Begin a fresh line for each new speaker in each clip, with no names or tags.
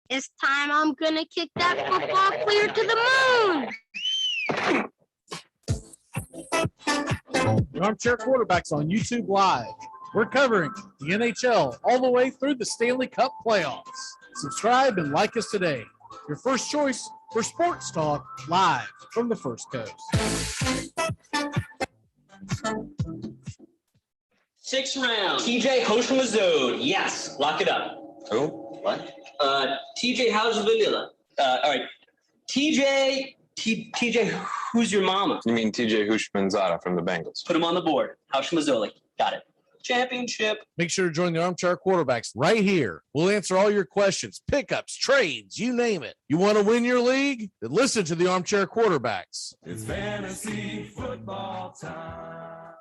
It's time I'm gonna kick that football clear to the moon.
The Armchair Quarterbacks on YouTube Live. We're covering the NHL all the way through the Stanley Cup playoffs. Subscribe and like us today. Your first choice for sports talk live from the First Coast.
6th round. TJ host from a zone. Yes, lock it up.
Who? What?
TJ, how's the vanilla? All right. TJ, who's your mama?
You mean TJ Hushmanzada from the Bengals?
Put him on the board. House Mazzoli. Got it. Championship.
Make sure to join the Armchair Quarterbacks right here. We'll answer all your questions, pickups, trades, you name it. You want to win your league? Then listen to the Armchair Quarterbacks.
It's fantasy football time.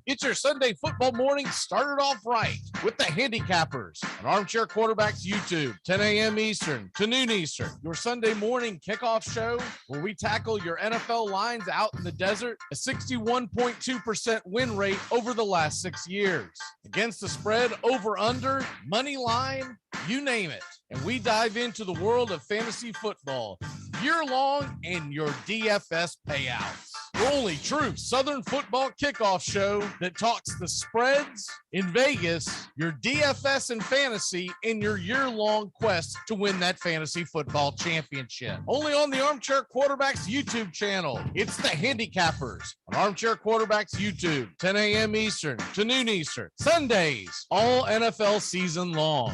Get your Sunday football morning started off right with the Handicappers on Armchair Quarterbacks YouTube, 10 a.m. Eastern to noon Eastern. Your Sunday morning kickoff show where we tackle your NFL lines out in the desert, a 61.2% win rate over the last 6 years. Against the spread, over under, money line, you name it. And we dive into the world of fantasy football year long and your DFS payouts. Your only true Southern football kickoff show that talks the spreads in Vegas, your DFS and fantasy, in your year-long quest to win that fantasy football championship. Only on the Armchair Quarterbacks YouTube channel. It's the Handicappers on Armchair Quarterbacks YouTube, 10 a.m. Eastern to noon Eastern. Sundays, all NFL season long.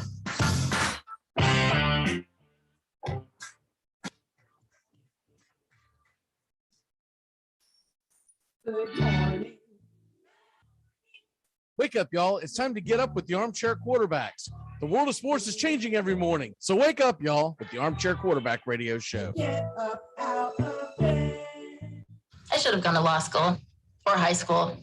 Good morning.
Wake up, y'all. It's time to get up with the Armchair Quarterbacks. The world of sports is changing every morning. So wake up, y'all, with the Armchair Quarterback Radio Show.
Get up out of bed.
I should have gone to law school or high school.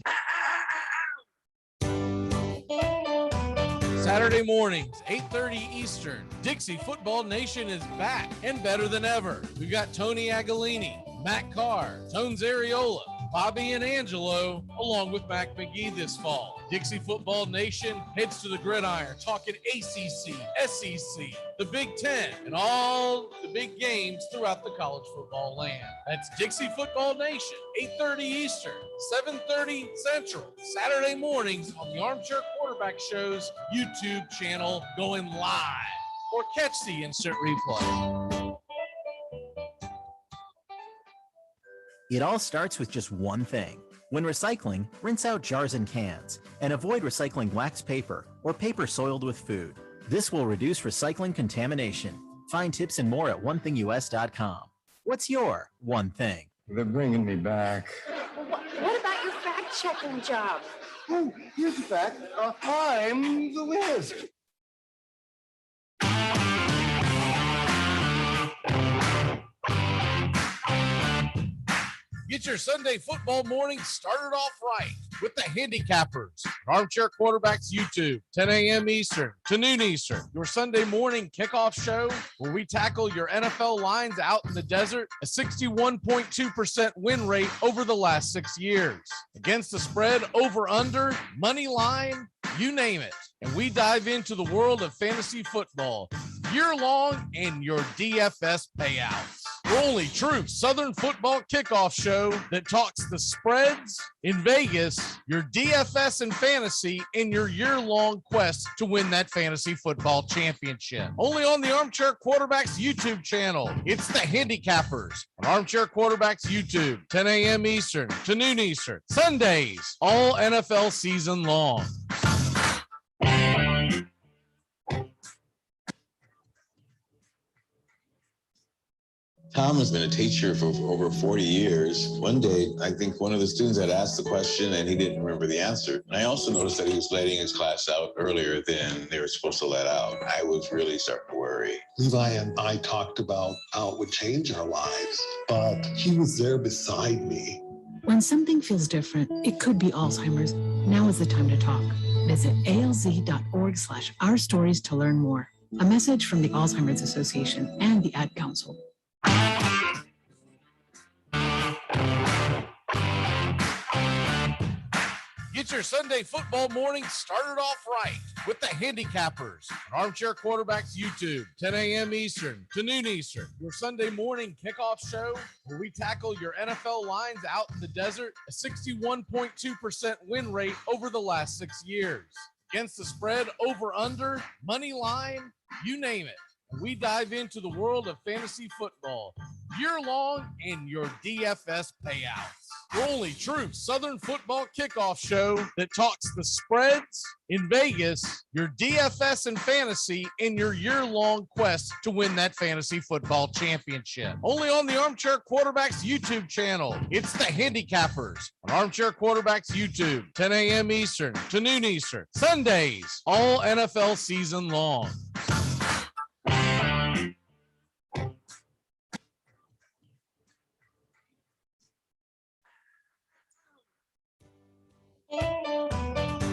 Saturday mornings, 8:30 Eastern. Dixie Football Nation is back and better than ever. We've got Tony Agolini, Matt Carr, Tones Ariola, Bobby and Angelo, along with Mac McGee this fall. Dixie Football Nation heads to the gridiron, talking ACC, SEC, the Big Ten, and all the big games throughout the college football land. That's Dixie Football Nation, 8:30 Eastern, 7:30 Central, Saturday mornings on the Armchair Quarterback Show's YouTube channel, going live, or catch the instant replay.
It all starts with just one thing. When recycling, rinse out jars and cans, and avoid recycling wax paper or paper soiled with food. This will reduce recycling contamination. Find tips and more at onethingus.com. What's your one thing?
They're bringing me back.
What about your fact-checking job?
Oh, here's the fact. I'm the Wiz.
Get your Sunday football morning started off right with the Handicappers on Armchair Quarterbacks YouTube, 10 a.m. Eastern to noon Eastern. Your Sunday morning kickoff show where we tackle your NFL lines out in the desert, a 61.2% win rate over the last 6 years. Against the spread, over under, money line, you name it. And we dive into the world of fantasy football year long and your DFS payouts. Your only true Southern football kickoff show that talks the spreads in Vegas, your DFS and fantasy, in your year-long quest to win that fantasy football championship. Only on the Armchair Quarterbacks YouTube channel. It's the Handicappers on Armchair Quarterbacks YouTube, 10 a.m. Eastern to noon Eastern. Sundays, all NFL season long.
Tom has been a teacher for over 40 years. One day, I think one of the students had asked the question and he didn't remember the answer. And I also noticed that he was letting his class out earlier than they were supposed to let out. I was really starting to worry.
Levi and I talked about how it would change our lives, but he was there beside me.
When something feels different, it could be Alzheimer's. Now is the time to talk. Visit alz.org/ourstories to learn more. A message from the Alzheimer's Association and the Ad Council.
Get Get your Sunday football morning started off right with the Handicappers on Armchair Quarterbacks YouTube, 10 a.m. Eastern to noon Eastern. Your Sunday morning kickoff show where we tackle your NFL lines out in the desert, a 61.2% win rate over the last 6 years. Against the spread, over, under, money line, you name it. We dive into the world of fantasy football year-long in your DFS payouts. Your only true Southern football kickoff show that talks the spreads in Vegas, your DFS and fantasy in your year-long quest to win that fantasy football championship. Only on the Armchair Quarterbacks YouTube channel. It's the Handicappers on Armchair Quarterbacks YouTube, 10 a.m. Eastern to noon Eastern. Sundays, all NFL season long.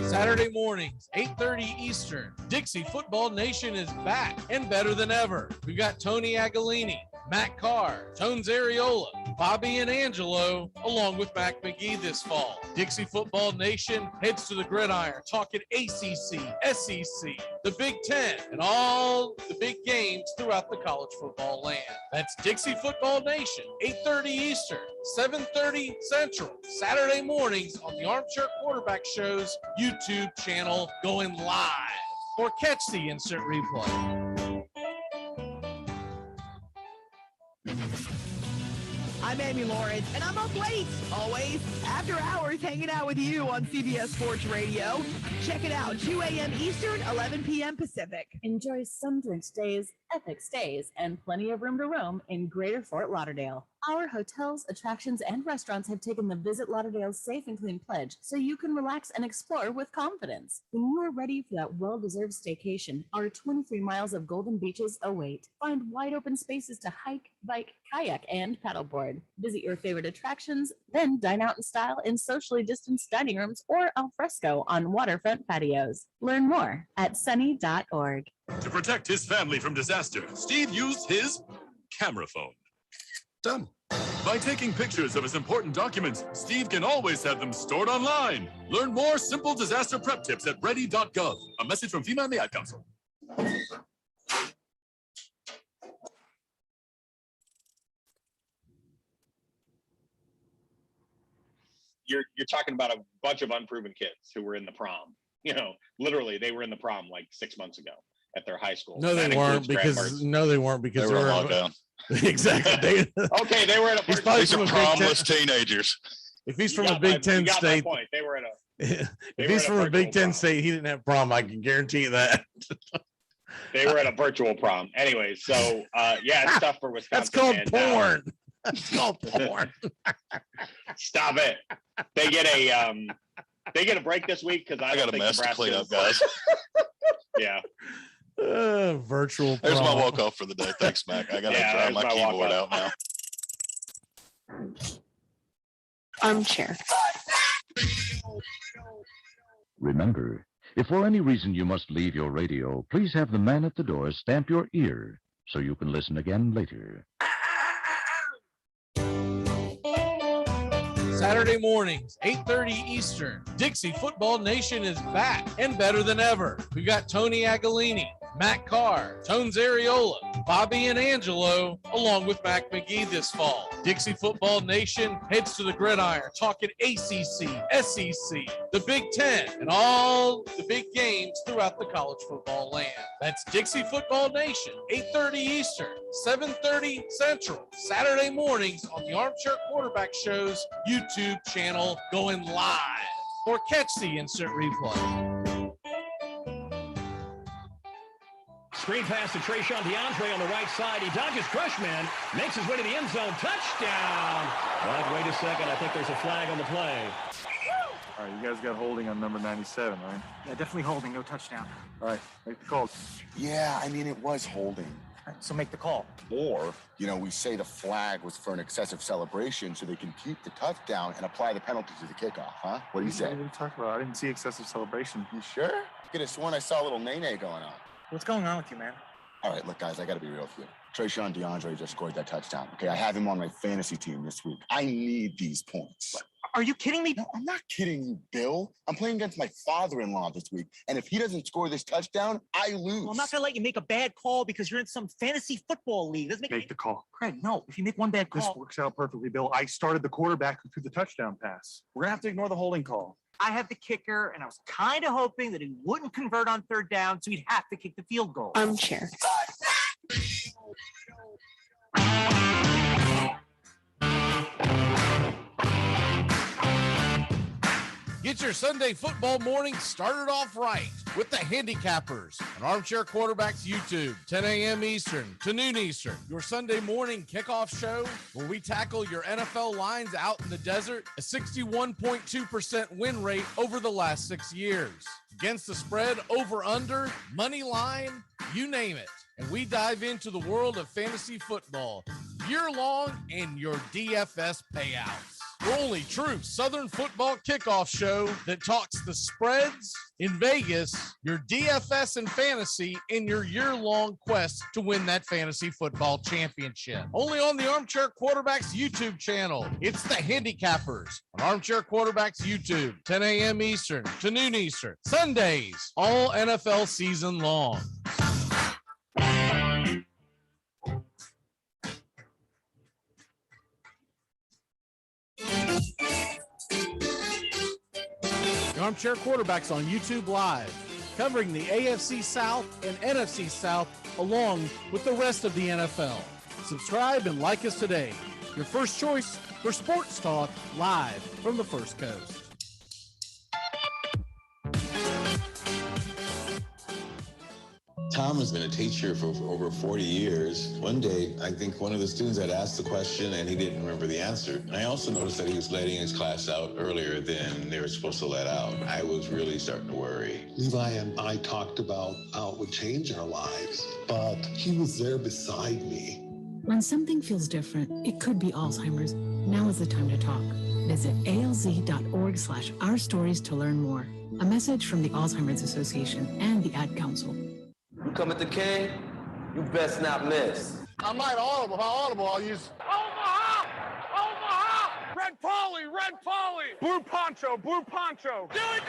Saturday mornings, 8:30 Eastern. Dixie Football Nation is back and better than ever. We've got Tony Agolini, Matt Carr, Tones Areola, Bobby and Angelo, along with Mac McGee this fall. Dixie Football Nation heads to the gridiron, talking ACC, SEC, the Big Ten, and all the big games throughout the college football land. That's Dixie Football Nation, 8:30 Eastern, 7:30 Central, Saturday mornings on the Armchair Quarterback Show's YouTube channel, going live, or catch the instant replay.
I'm Amy Lawrence, and I'm up late, always, after hours, hanging out with you on CBS Sports Radio. Check it out, 2 a.m. Eastern, 11 p.m. Pacific.
Enjoy some drink stays, epic stays, and plenty of room to roam in Greater Fort Lauderdale. Our hotels, attractions, and restaurants have taken the Visit Lauderdale's Safe and Clean pledge, so you can relax and explore with confidence. When you are ready for that well-deserved staycation, our 23 miles of golden beaches await. Find wide-open spaces to hike, bike, kayak, and paddleboard. Visit your favorite attractions, then dine out in style in socially distanced dining rooms or al fresco on waterfront patios. Learn more at sunny.org.
To protect his family from disaster, Steve used his camera phone. Done. By taking pictures of his important documents, Steve can always have them stored online. Learn more simple disaster prep tips at ready.gov. A message from FEMA and the Ad Council.
You're talking about a bunch of unproven kids who were in the prom. You know, literally, they were in the prom like 6 months ago at their high school.
No, they weren't because they were
on lockdown.
Exactly.
Okay, they were at a.
These are
promless teenagers.
If he's from a Big Ten state,
they were at a.
If he's from a Big Ten state, he didn't have prom. I can guarantee you that.
They were at a virtual prom. Anyway, so yeah, it's tough for Wisconsin.
That's called porn. That's called porn.
Stop it. They get a break this week because I
got a mess to clean up, guys.
Yeah.
Virtual.
There's
prom.
my walk off for the day. Thanks, Mac. I gotta dry my keyboard out now.
Armchair.
Remember, if for any reason you must leave your radio, please have the man at the door stamp your ear so you can listen again later.
Saturday mornings, 8:30 Eastern. Dixie Football Nation is back and better than ever. We've got Tony Agolini, Matt Carr, Tones Areola, Bobby and Angelo, along with Mac McGee this fall. Dixie Football Nation heads to the gridiron, talking ACC, SEC, the Big Ten, and all the big games throughout the college football land. That's Dixie Football Nation, 8:30 Eastern, 7:30 Central, Saturday mornings on the Armchair Quarterback Show's YouTube channel, going live, or catch the instant replay.
Screen pass to Trayshawn DeAndre on the right side. He dodges Crushman, makes his way to the end zone. Touchdown! But wait a second. I think there's a flag on the play.
All right, you guys got holding on number 97, right? Yeah, definitely holding. No touchdown. All right, make the call.
Yeah, I mean, it was holding.
All right, so make the call.
Or, you know, we say the flag was for an excessive celebration so they can keep the touchdown and apply the penalty to the kickoff, huh? What do you say?
What are you talking about? I didn't see excessive celebration.
You sure? I could have sworn I saw a little nay-nay going on.
What's going on with you, man?
All right, look, guys, I got to be real with you. Trayshawn DeAndre just scored that touchdown. Okay, I have him on my fantasy team this week. I need these points.
Are you kidding me?
No, I'm not kidding you, Bill. I'm playing against my father-in-law this week, and if he doesn't score this touchdown, I lose.
Well, I'm not going to let you make a bad call because you're in some fantasy football league.
Make the call.
Craig, no. If you make one bad call.
This works out perfectly, Bill. I started the quarterback who threw the touchdown pass. We're going to have to ignore the holding call.
I have the kicker, and I was kind of hoping that he wouldn't convert on third down, so he'd have to kick the field goal.
Armchair.
Get your Sunday football morning started off right with the Handicappers on Armchair Quarterbacks YouTube, 10 a.m. Eastern to noon Eastern. Your Sunday morning kickoff show where we tackle your NFL lines out in the desert, a 61.2% win rate over the last 6 years. Against the spread, over, under, money line, you name it. And we dive into the world of fantasy football year long and your DFS payouts. We're only true Southern football kickoff show that talks the spreads in Vegas, your DFS and fantasy in your year-long quest to win that fantasy football championship. Only on the Armchair Quarterbacks YouTube channel. It's the Handicappers on Armchair Quarterbacks YouTube, 10 a.m. Eastern to noon Eastern. Sundays, all NFL season long. The Armchair Quarterbacks on YouTube Live, covering the AFC South and NFC South along with the rest of the NFL. Subscribe and like us today. Your first choice for sports talk live from the First Coast.
Tom has been a teacher for over 40 years. One day, I think one of the students had asked the question and he didn't remember the answer. And I also noticed that he was letting his class out earlier than they were supposed to let out. I was really starting to worry.
Levi and I talked about how it would change our lives, but he was there beside me.
When something feels different, it could be Alzheimer's. Now is the time to talk. Visit alz.org/ourstories to learn more. A message from the Alzheimer's Association and the Ad Council.
You come at the king, you best not miss.
I might audible. If I audible, I'll use Omaha! Omaha! Red Polly! Red Polly! Blue Poncho! Blue Poncho! Dilly!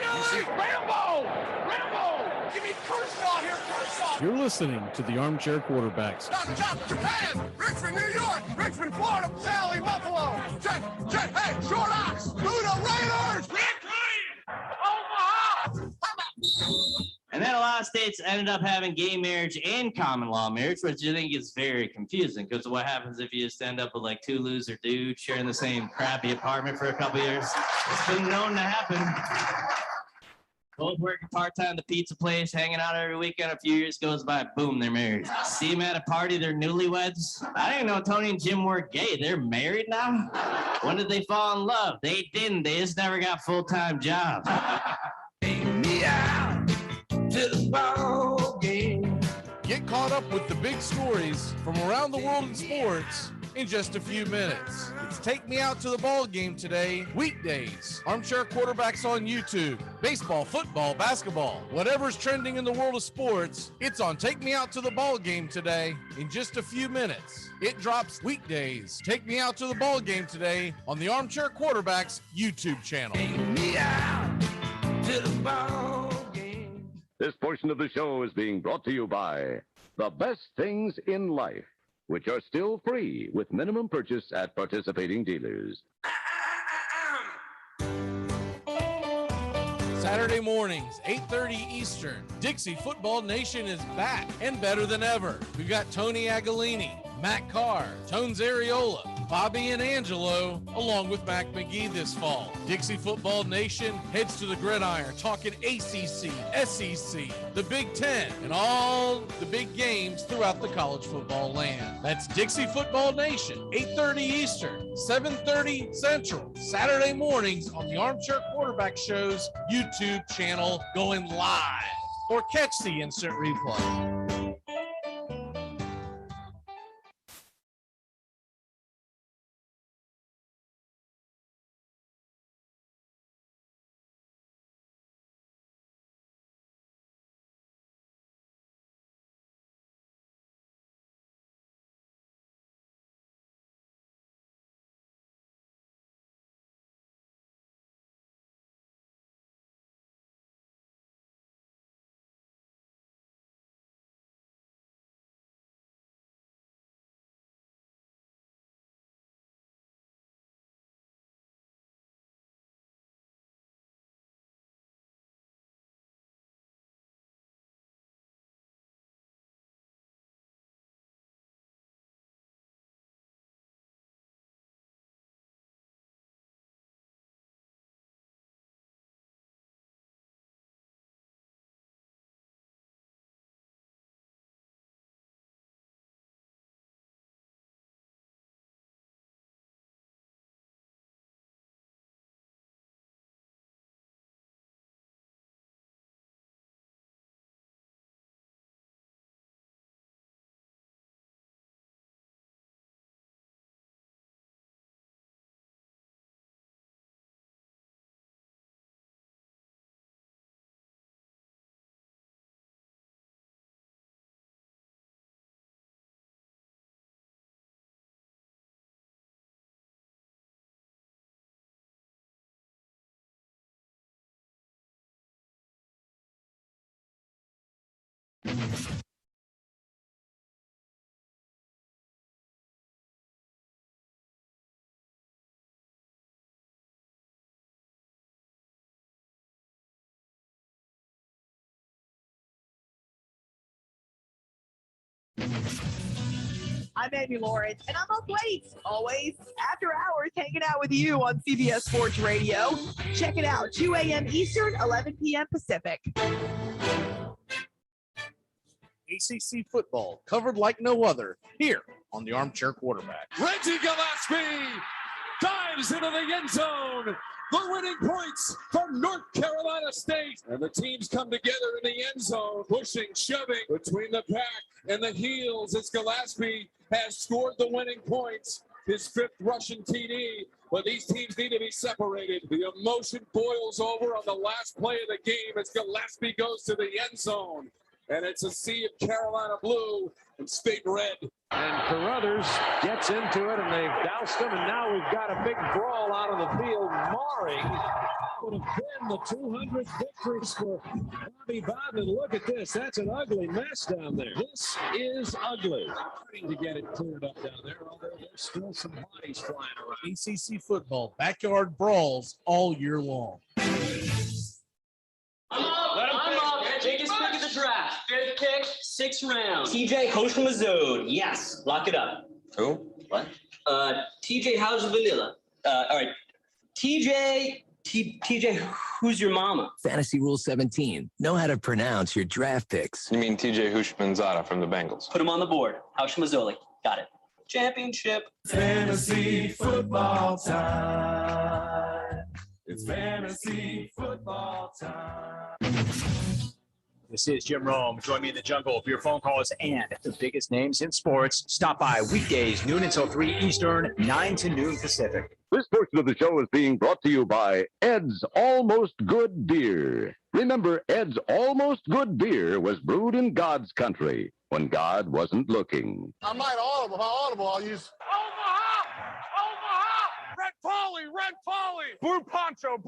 Rambo! Rambo! Give me Kershaw here, Kershaw!
You're listening to the Armchair Quarterbacks.
Chop, Japan! Richmond, New York! Richmond, Florida! Sally, Buffalo! Jet, hey, Short Ox! Buddha Raiders! Red Lion! Omaha!
And then a lot of states ended up having gay marriage and common law marriage, which I think is very confusing because what happens if you just end up with like two loser dudes sharing the same crappy apartment for a couple years? It's been known to happen. Both working part-time at the pizza place, hanging out every weekend. A few years goes by, boom, they're married. See them at a party, they're newlyweds. I didn't know Tony and Jim were gay. They're married now? When did they fall in love? They didn't. They just never got full-time jobs.
Me out to the ball game.
Get caught up with the big stories from around the world in sports in just a few minutes. It's Take Me Out to the Ball Game today, weekdays. Armchair Quarterbacks on YouTube. Baseball, football, basketball, whatever's trending in the world of sports, it's on Take Me Out to the Ball Game today in just a few minutes. It drops weekdays. Take Me Out to the Ball Game today on the Armchair Quarterbacks YouTube channel.
Take me out to the ball game.
This portion of the show is being brought to you by The Best Things in Life, which are still free with minimum purchase at participating dealers.
Saturday mornings, 8:30 Eastern. Dixie Football Nation is back and better than ever. We've got Tony Agolini, Matt Carr, Tones Ariola, Bobby and Angelo, along with Mac McGee this fall. Dixie Football Nation heads to the gridiron, talking ACC, SEC, the Big Ten, and all the big games throughout the college football land. That's Dixie Football Nation, 8:30 Eastern, 7:30 Central, Saturday mornings on the Armchair Quarterback Show's YouTube channel, going live. Or catch the instant replay.
I'm Amy Lawrence, and I'm up late, always, after hours, hanging out with you on CBS Sports Radio. Check it out, 2 a.m. Eastern, 11 p.m. Pacific.
ACC football covered like no other here on the Armchair Quarterback.
Reggie Gillespie dives into the end zone. The winning points from North Carolina State. And the teams come together in the end zone, pushing, shoving between the pack and the heels as Gillespie has scored the winning points. His fifth Russian TD. But these teams need to be separated. The emotion boils over on the last play of the game as Gillespie goes to the end zone. And it's a sea of Carolina blue and state red.
And Carruthers gets into it, and they've doused him, and now we've got a big brawl out of the field. Marring would have been the 200th victory for Bobby Bowden. Look at this. That's an ugly mess down there. This is ugly. Trying to get it cleared up down there, although there's still some bodies flying around.
ACC football, backyard brawls all year long.
I'm up. Biggest pick of the draft. Fifth pick, 6th round. TJ Hoshimazode. Yes. Lock it up.
Who? What?
TJ, how's vanilla? All right. TJ, who's your mama?
Fantasy Rule 17. Know how to pronounce your draft picks.
You mean TJ Hushmanzada from the Bengals?
Put him on the board. Hoshimazole. Got it. Championship.
Fantasy football time. It's fantasy football time.
This is Jim Rome. Join me in the jungle for your phone calls and the biggest names in sports. Stop by weekdays, noon until 3 Eastern, 9 to noon Pacific.
This portion of the show is being brought to you by Ed's Almost Good Beer. Remember, Ed's Almost Good Beer was brewed in God's country when God wasn't looking.
I might audible, I'll use Omaha! Red Polly! Blue Poncho!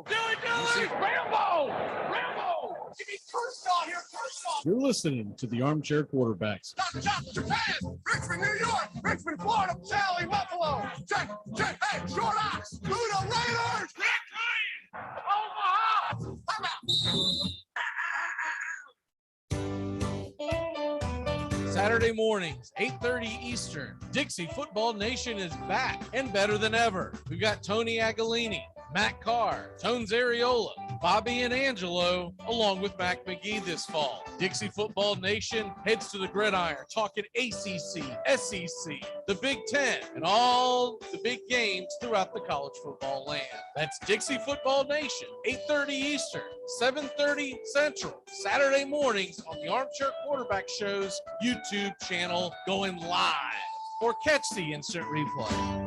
Do it! Rambo! Give me Kershaw here, Kershaw!
You're listening to the Armchair Quarterbacks.
Chop, Japan! Richmond, New York! Richmond, Florida! Sally, Buffalo! Check! Hey, Short Ox! Luda Raiders! Omaha! I'm out!
Saturday mornings, 8:30 Eastern. Dixie Football Nation is back and better than ever. We've got Tony Agolini, Matt Carr, Tones Areola, Bobby and Angelo, along with Mac McGee this fall. Dixie Football Nation heads to the gridiron, talking ACC, SEC, the Big Ten, and all the big games throughout the college football land. That's Dixie Football Nation, 8:30 Eastern, 7:30 Central, Saturday mornings on the Armchair Quarterback Show's YouTube channel, going live. Or catch the instant replay.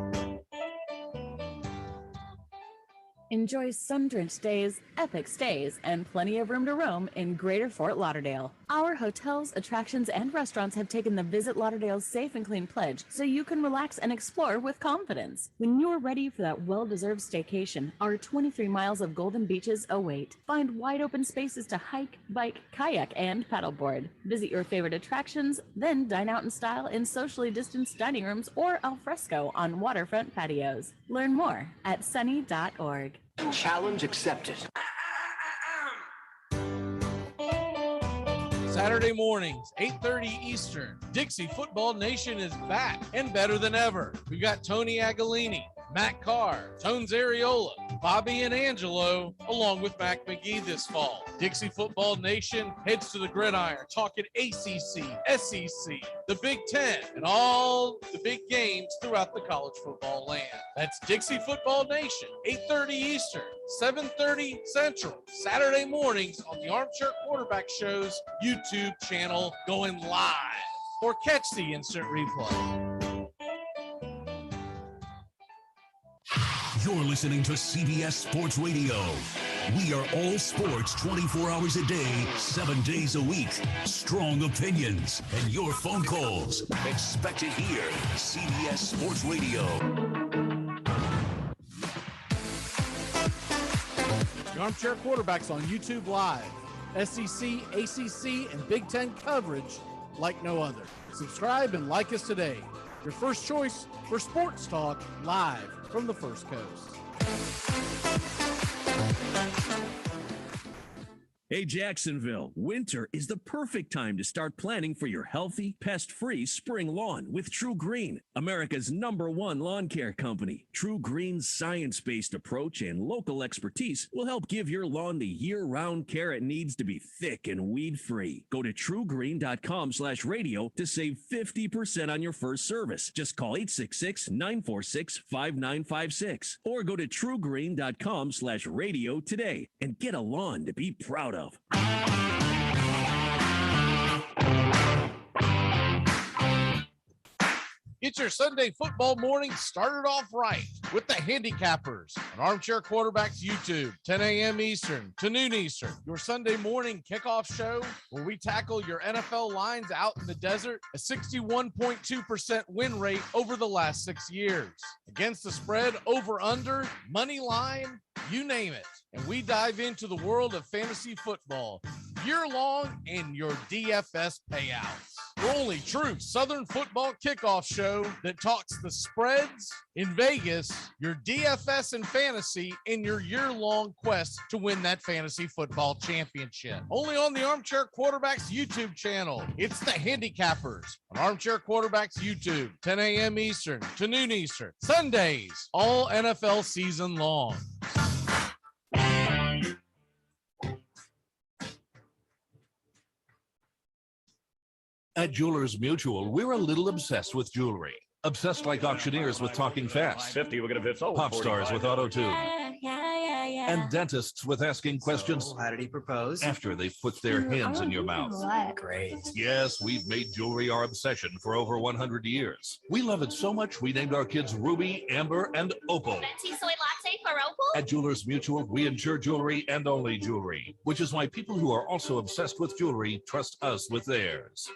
Enjoy sun-drenched days, epic stays, and plenty of room to roam in Greater Fort Lauderdale. Our hotels, attractions, and restaurants have taken the Visit Lauderdale's Safe and Clean pledge, so you can relax and explore with confidence. When you're ready for that well-deserved staycation, our 23 miles of golden beaches await. Find wide-open spaces to hike, bike, kayak, and paddleboard. Visit your favorite attractions, then dine out in style in socially distanced dining rooms or al fresco on waterfront patios. Learn more at sunny.org.
Challenge accepted.
Saturday mornings, 8:30 Eastern. Dixie Football Nation is back and better than ever. We've got Tony Agolini, Matt Carr, Tones Areola, Bobby and Angelo, along with Mac McGee this fall. Dixie Football Nation heads to the gridiron, talking ACC, SEC, the Big Ten, and all the big games throughout the college football land. That's Dixie Football Nation, 8:30 Eastern, 7:30 Central, Saturday mornings on the Armchair Quarterback Show's YouTube channel, going live. Or catch the instant replay.
You're listening to CBS Sports Radio. We are all sports 24 hours a day, 7 days a week. Strong opinions and your phone calls. Expect it here. CBS Sports Radio.
The Armchair Quarterbacks on YouTube Live. SEC, ACC, and Big Ten coverage like no other. Subscribe and like us today. Your first choice for sports talk live from the First Coast.
Hey, Jacksonville, winter is the perfect time to start planning for your healthy, pest-free spring lawn with True Green, America's #1 lawn care company. True Green's science-based approach and local expertise will help give your lawn the year-round care it needs to be thick and weed-free. Go to truegreen.com/radio to save 50% on your first service. Just call 866-946-5956 or go to truegreen.com/radio today and get a lawn to be proud of.
Get your Sunday football morning started off right with the Handicappers on Armchair Quarterbacks YouTube, 10 a.m. Eastern to noon Eastern. Your Sunday morning kickoff show where we tackle your NFL lines out in the desert, a 61.2% win rate over the last 6 years. Against the spread, over, under, money line, you name it. And we dive into the world of fantasy football year-long and your DFS payouts. The only true Southern football kickoff show that talks the spreads in Vegas, your DFS and fantasy, in your year-long quest to win that fantasy football championship. Only on the Armchair Quarterbacks YouTube channel. It's the Handicappers on Armchair Quarterbacks YouTube, 10 a.m. Eastern to noon Eastern. Sundays, all NFL season long.
At Jewelers Mutual, we're a little obsessed with jewelry. Obsessed like auctioneers with talking fast.
50, we're going to fit so.
Pop stars with auto-tune.
Yeah.
And dentists with asking questions.
How did he propose?
After they've put their hands in your mouth.
Great.
Yes, we've made jewelry our obsession for over 100 years. We love it so much, we named our kids Ruby, Amber, and Opal.
Venti soy latte for Opal?
At Jewelers Mutual, we insure jewelry and only jewelry, which is why people who are also obsessed with jewelry trust us with theirs.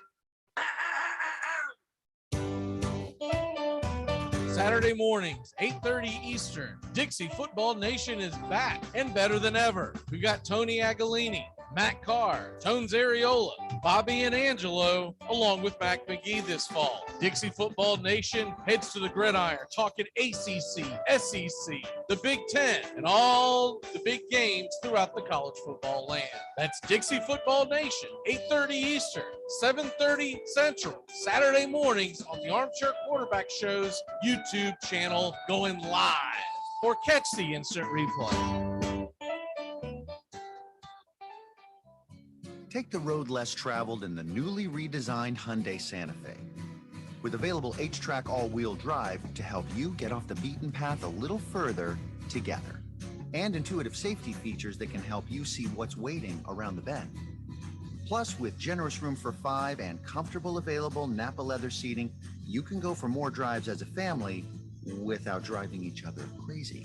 Saturday mornings, 8:30 Eastern. Dixie Football Nation is back and better than ever. We got Tony Agolini, Matt Carr, Tones Ariola, Bobby and Angelo, along with Mac McGee this fall. Dixie Football Nation heads to the gridiron, talking ACC, SEC, the Big Ten, and all the big games throughout the college football land. That's Dixie Football Nation, 8:30 Eastern, 7:30 Central, Saturday mornings on the Armchair Quarterback Show's YouTube channel, going live, or catch the instant replay.
Take the road less traveled in the newly redesigned Hyundai Santa Fe. With available H-Track all-wheel drive to help you get off the beaten path a little further together. And intuitive safety features that can help you see what's waiting around the bend. Plus, with generous room for 5 and comfortable available Napa leather seating, you can go for more drives as a family without driving each other crazy.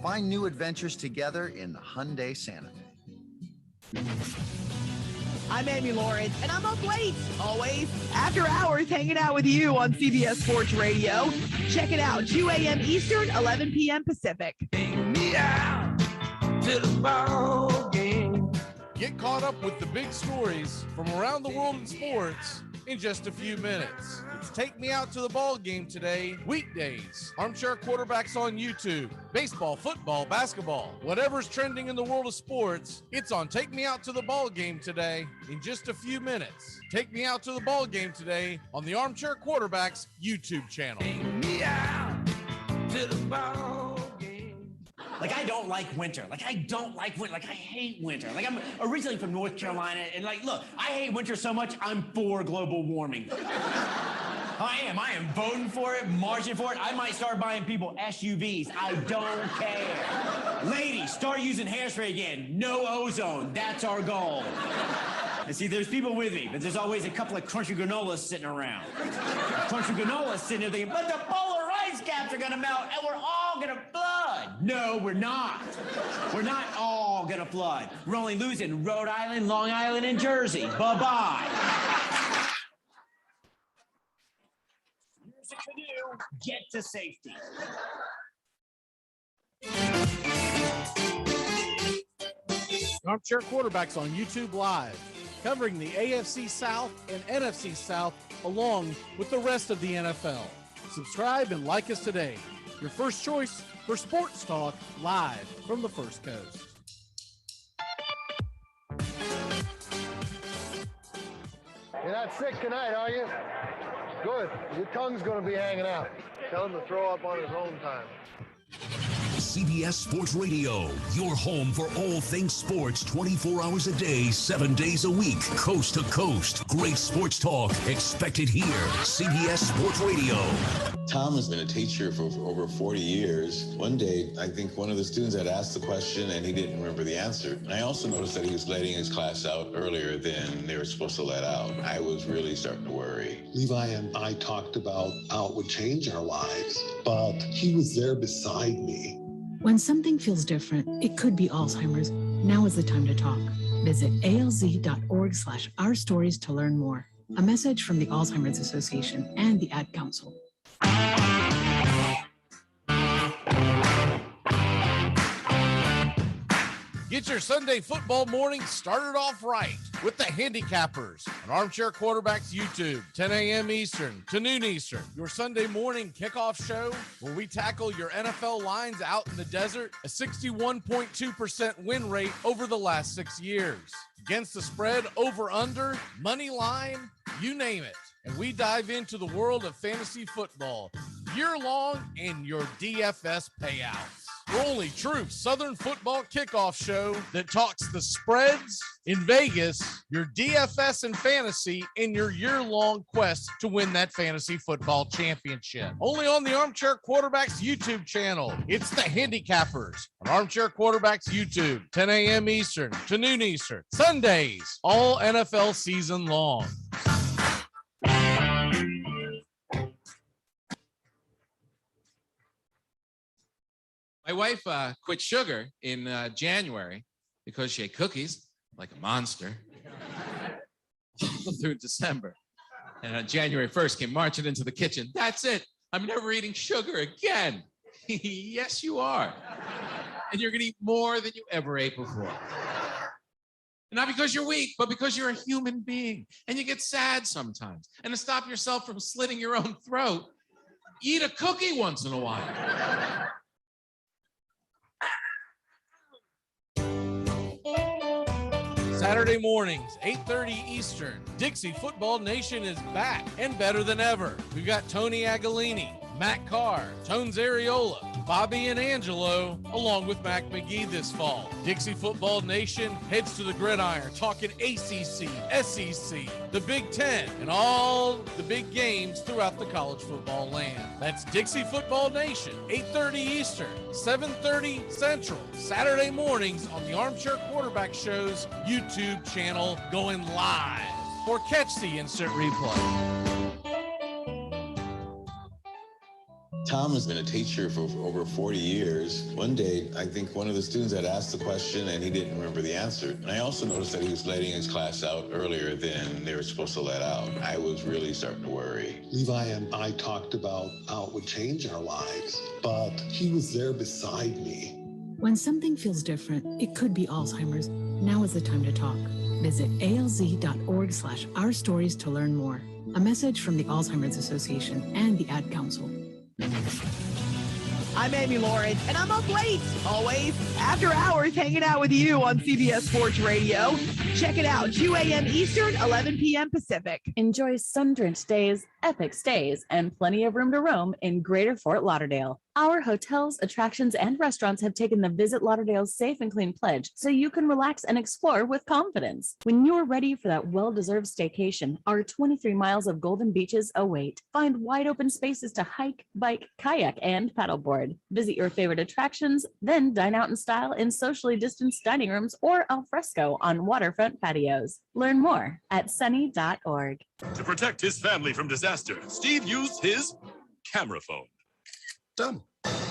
Find new adventures together in the Hyundai Santa Fe.
I'm Amy Lawrence, and I'm up late, always, after hours, hanging out with you on CBS Sports Radio. Check it out, 2 a.m. Eastern, 11 p.m. Pacific.
Me out to the ball game.
Get caught up with the big stories from around the world in sports in just a few minutes. It's Take Me Out to the Ball Game today, weekdays. Armchair Quarterbacks on YouTube. Baseball, football, basketball, whatever's trending in the world of sports, it's on Take Me Out to the Ball Game today in just a few minutes. Take Me Out to the Ball Game today on the Armchair Quarterbacks YouTube channel.
Take me out to the ball.
Like, I don't like winter. Like, I hate winter. Like, I'm originally from North Carolina, and like, look, I hate winter so much, I'm for global warming. I am voting for it, marching for it. I might start buying people SUVs. I don't care. Ladies, start using hairspray again. No ozone. That's our goal. And see, there's people with me, but there's always a couple of crunchy granolas sitting around. Crunchy granolas sitting there thinking, but the polar ice caps are gonna melt and we're all gonna flood. No, we're not. We're not all gonna flood. We're only losing Rhode Island, Long Island, and Jersey. Bye-bye. Here's a canoe. Get to safety.
Armchair Quarterbacks on YouTube Live, covering the AFC South and NFC South along with the rest of the NFL. Subscribe and like us today. Your first choice for sports talk live from the First Coast.
You're not sick tonight, are you? Good. Your tongue's going to be hanging out. Tell him to throw up on his own time.
CBS Sports Radio, your home for all things sports 24 hours a day, 7 days a week, coast to coast. Great sports talk expected here. CBS Sports Radio.
Tom has been a teacher for over 40 years. One day, I think one of the students had asked the question and he didn't remember the answer. And I also noticed that he was letting his class out earlier than they were supposed to let out. I was really starting to worry.
Levi and I talked about how it would change our lives, but he was there beside me.
When something feels different, it could be Alzheimer's. Now is the time to talk. Visit alz.org/our stories to learn more. A message from the Alzheimer's Association and the Ad Council.
Get your Sunday football morning started off right with the Handicappers on Armchair Quarterbacks YouTube, 10 a.m. Eastern to noon Eastern. Your Sunday morning kickoff show where we tackle your NFL lines out in the desert, a 61.2% win rate over the last 6 years. Against the spread, over, under, money line, you name it. And we dive into the world of fantasy football year-long in your DFS payouts. Your only true Southern football kickoff show that talks the spreads in Vegas, your DFS and fantasy in your year-long quest to win that fantasy football championship. Only on the Armchair Quarterbacks YouTube channel. It's the Handicappers on Armchair Quarterbacks YouTube, 10 a.m. Eastern to noon Eastern. Sundays, all NFL season long.
My wife quit sugar in January because she ate cookies like a monster through December. And on January 1st came marching into the kitchen. That's it. I'm never eating sugar again. Yes, you are. And you're going to eat more than you ever ate before. Not because you're weak, but because you're a human being. And you get sad sometimes. And to stop yourself from slitting your own throat, eat a cookie once in a while.
Saturday mornings, 8:30 Eastern. Dixie Football Nation is back and better than ever. We've got Tony Agolini, Matt Carr, Tones Areola, Bobby and Angelo, along with Mac McGee this fall. Dixie Football Nation heads to the gridiron, talking ACC, SEC, the Big Ten, and all the big games throughout the college football land. That's Dixie Football Nation, 8:30 Eastern, 7:30 Central, Saturday mornings on the Armchair Quarterback Show's YouTube channel, going live. Or catch the instant replay.
Tom has been a teacher for over 40 years. One day, I think one of the students had asked the question and he didn't remember the answer. And I also noticed that he was letting his class out earlier than they were supposed to let out. I was really starting to worry.
Levi and I talked about how it would change our lives, but he was there beside me.
When something feels different, it could be Alzheimer's. Now is the time to talk. Visit alz.org/our stories to learn more. A message from the Alzheimer's Association and the Ad Council.
I'm Amy Lawrence, and I'm up late, always, after hours, hanging out with you on CBS Sports Radio. Check it out, 2 a.m. Eastern, 11 p.m. Pacific.
Enjoy sun-drenched days, epic stays, and plenty of room to roam in Greater Fort Lauderdale. Our hotels, attractions, and restaurants have taken the Visit Lauderdale's Safe and Clean pledge, so you can relax and explore with confidence. When you're ready for that well-deserved staycation, our 23 miles of golden beaches await. Find wide-open spaces to hike, bike, kayak, and paddleboard. Visit your favorite attractions, then dine out in style in socially distanced dining rooms or al fresco on waterfront patios. Learn more at sunny.org.
To protect his family from disaster, Steve used his camera phone. Done.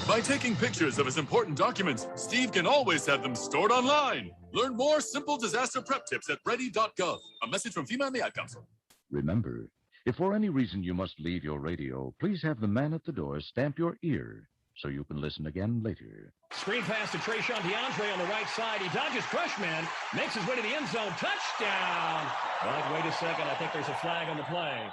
By taking pictures of his important documents, Steve can always have them stored online. Learn more simple disaster prep tips at ready.gov. A message from FEMA and the Ad Council.
Remember, if for any reason you must leave your radio, please have the man at the door stamp your ear. so you can listen again later.
Screen pass to Trayshawn DeAndre on the right side. He dodges Crushman, makes his way to the end zone. Touchdown! But wait a second. I think there's a flag on the play.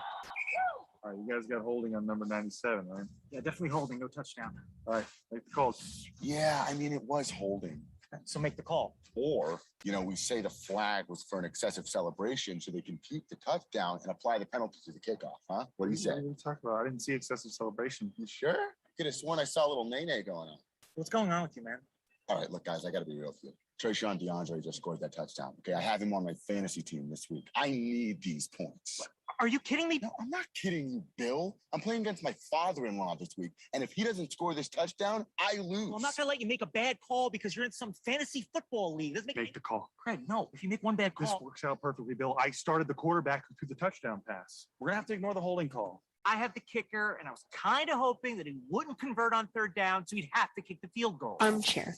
All right, you guys got holding on number 97, right?
Yeah, definitely holding. No touchdown.
All right, make the call.
Yeah, I mean, it was holding.
So make the call.
Or, we say the flag was for an excessive celebration so they can keep the touchdown and apply the penalty to the kickoff, huh? What do you say?
What are you talking about? I didn't see excessive celebration.
You sure? Could have sworn I saw a little nay-nay going on.
What's going on with you, man?
All right, look, guys, I got to be real with you. Trayshawn DeAndre just scored that touchdown. Okay, I have him on my fantasy team this week. I need these points.
Are you kidding me?
No, I'm not kidding you, Bill. I'm playing against my father-in-law this week, and if he doesn't score this touchdown, I lose.
Well, I'm not going to let you make a bad call because you're in some fantasy football league.
Make the call.
Craig, no. If you make one bad call.
This works out perfectly, Bill. I started the quarterback who threw the touchdown pass. We're going to have to ignore the holding call.
I have the kicker, and I was kind of hoping that he wouldn't convert on third down, so he'd have to kick the field goal.
Armchair.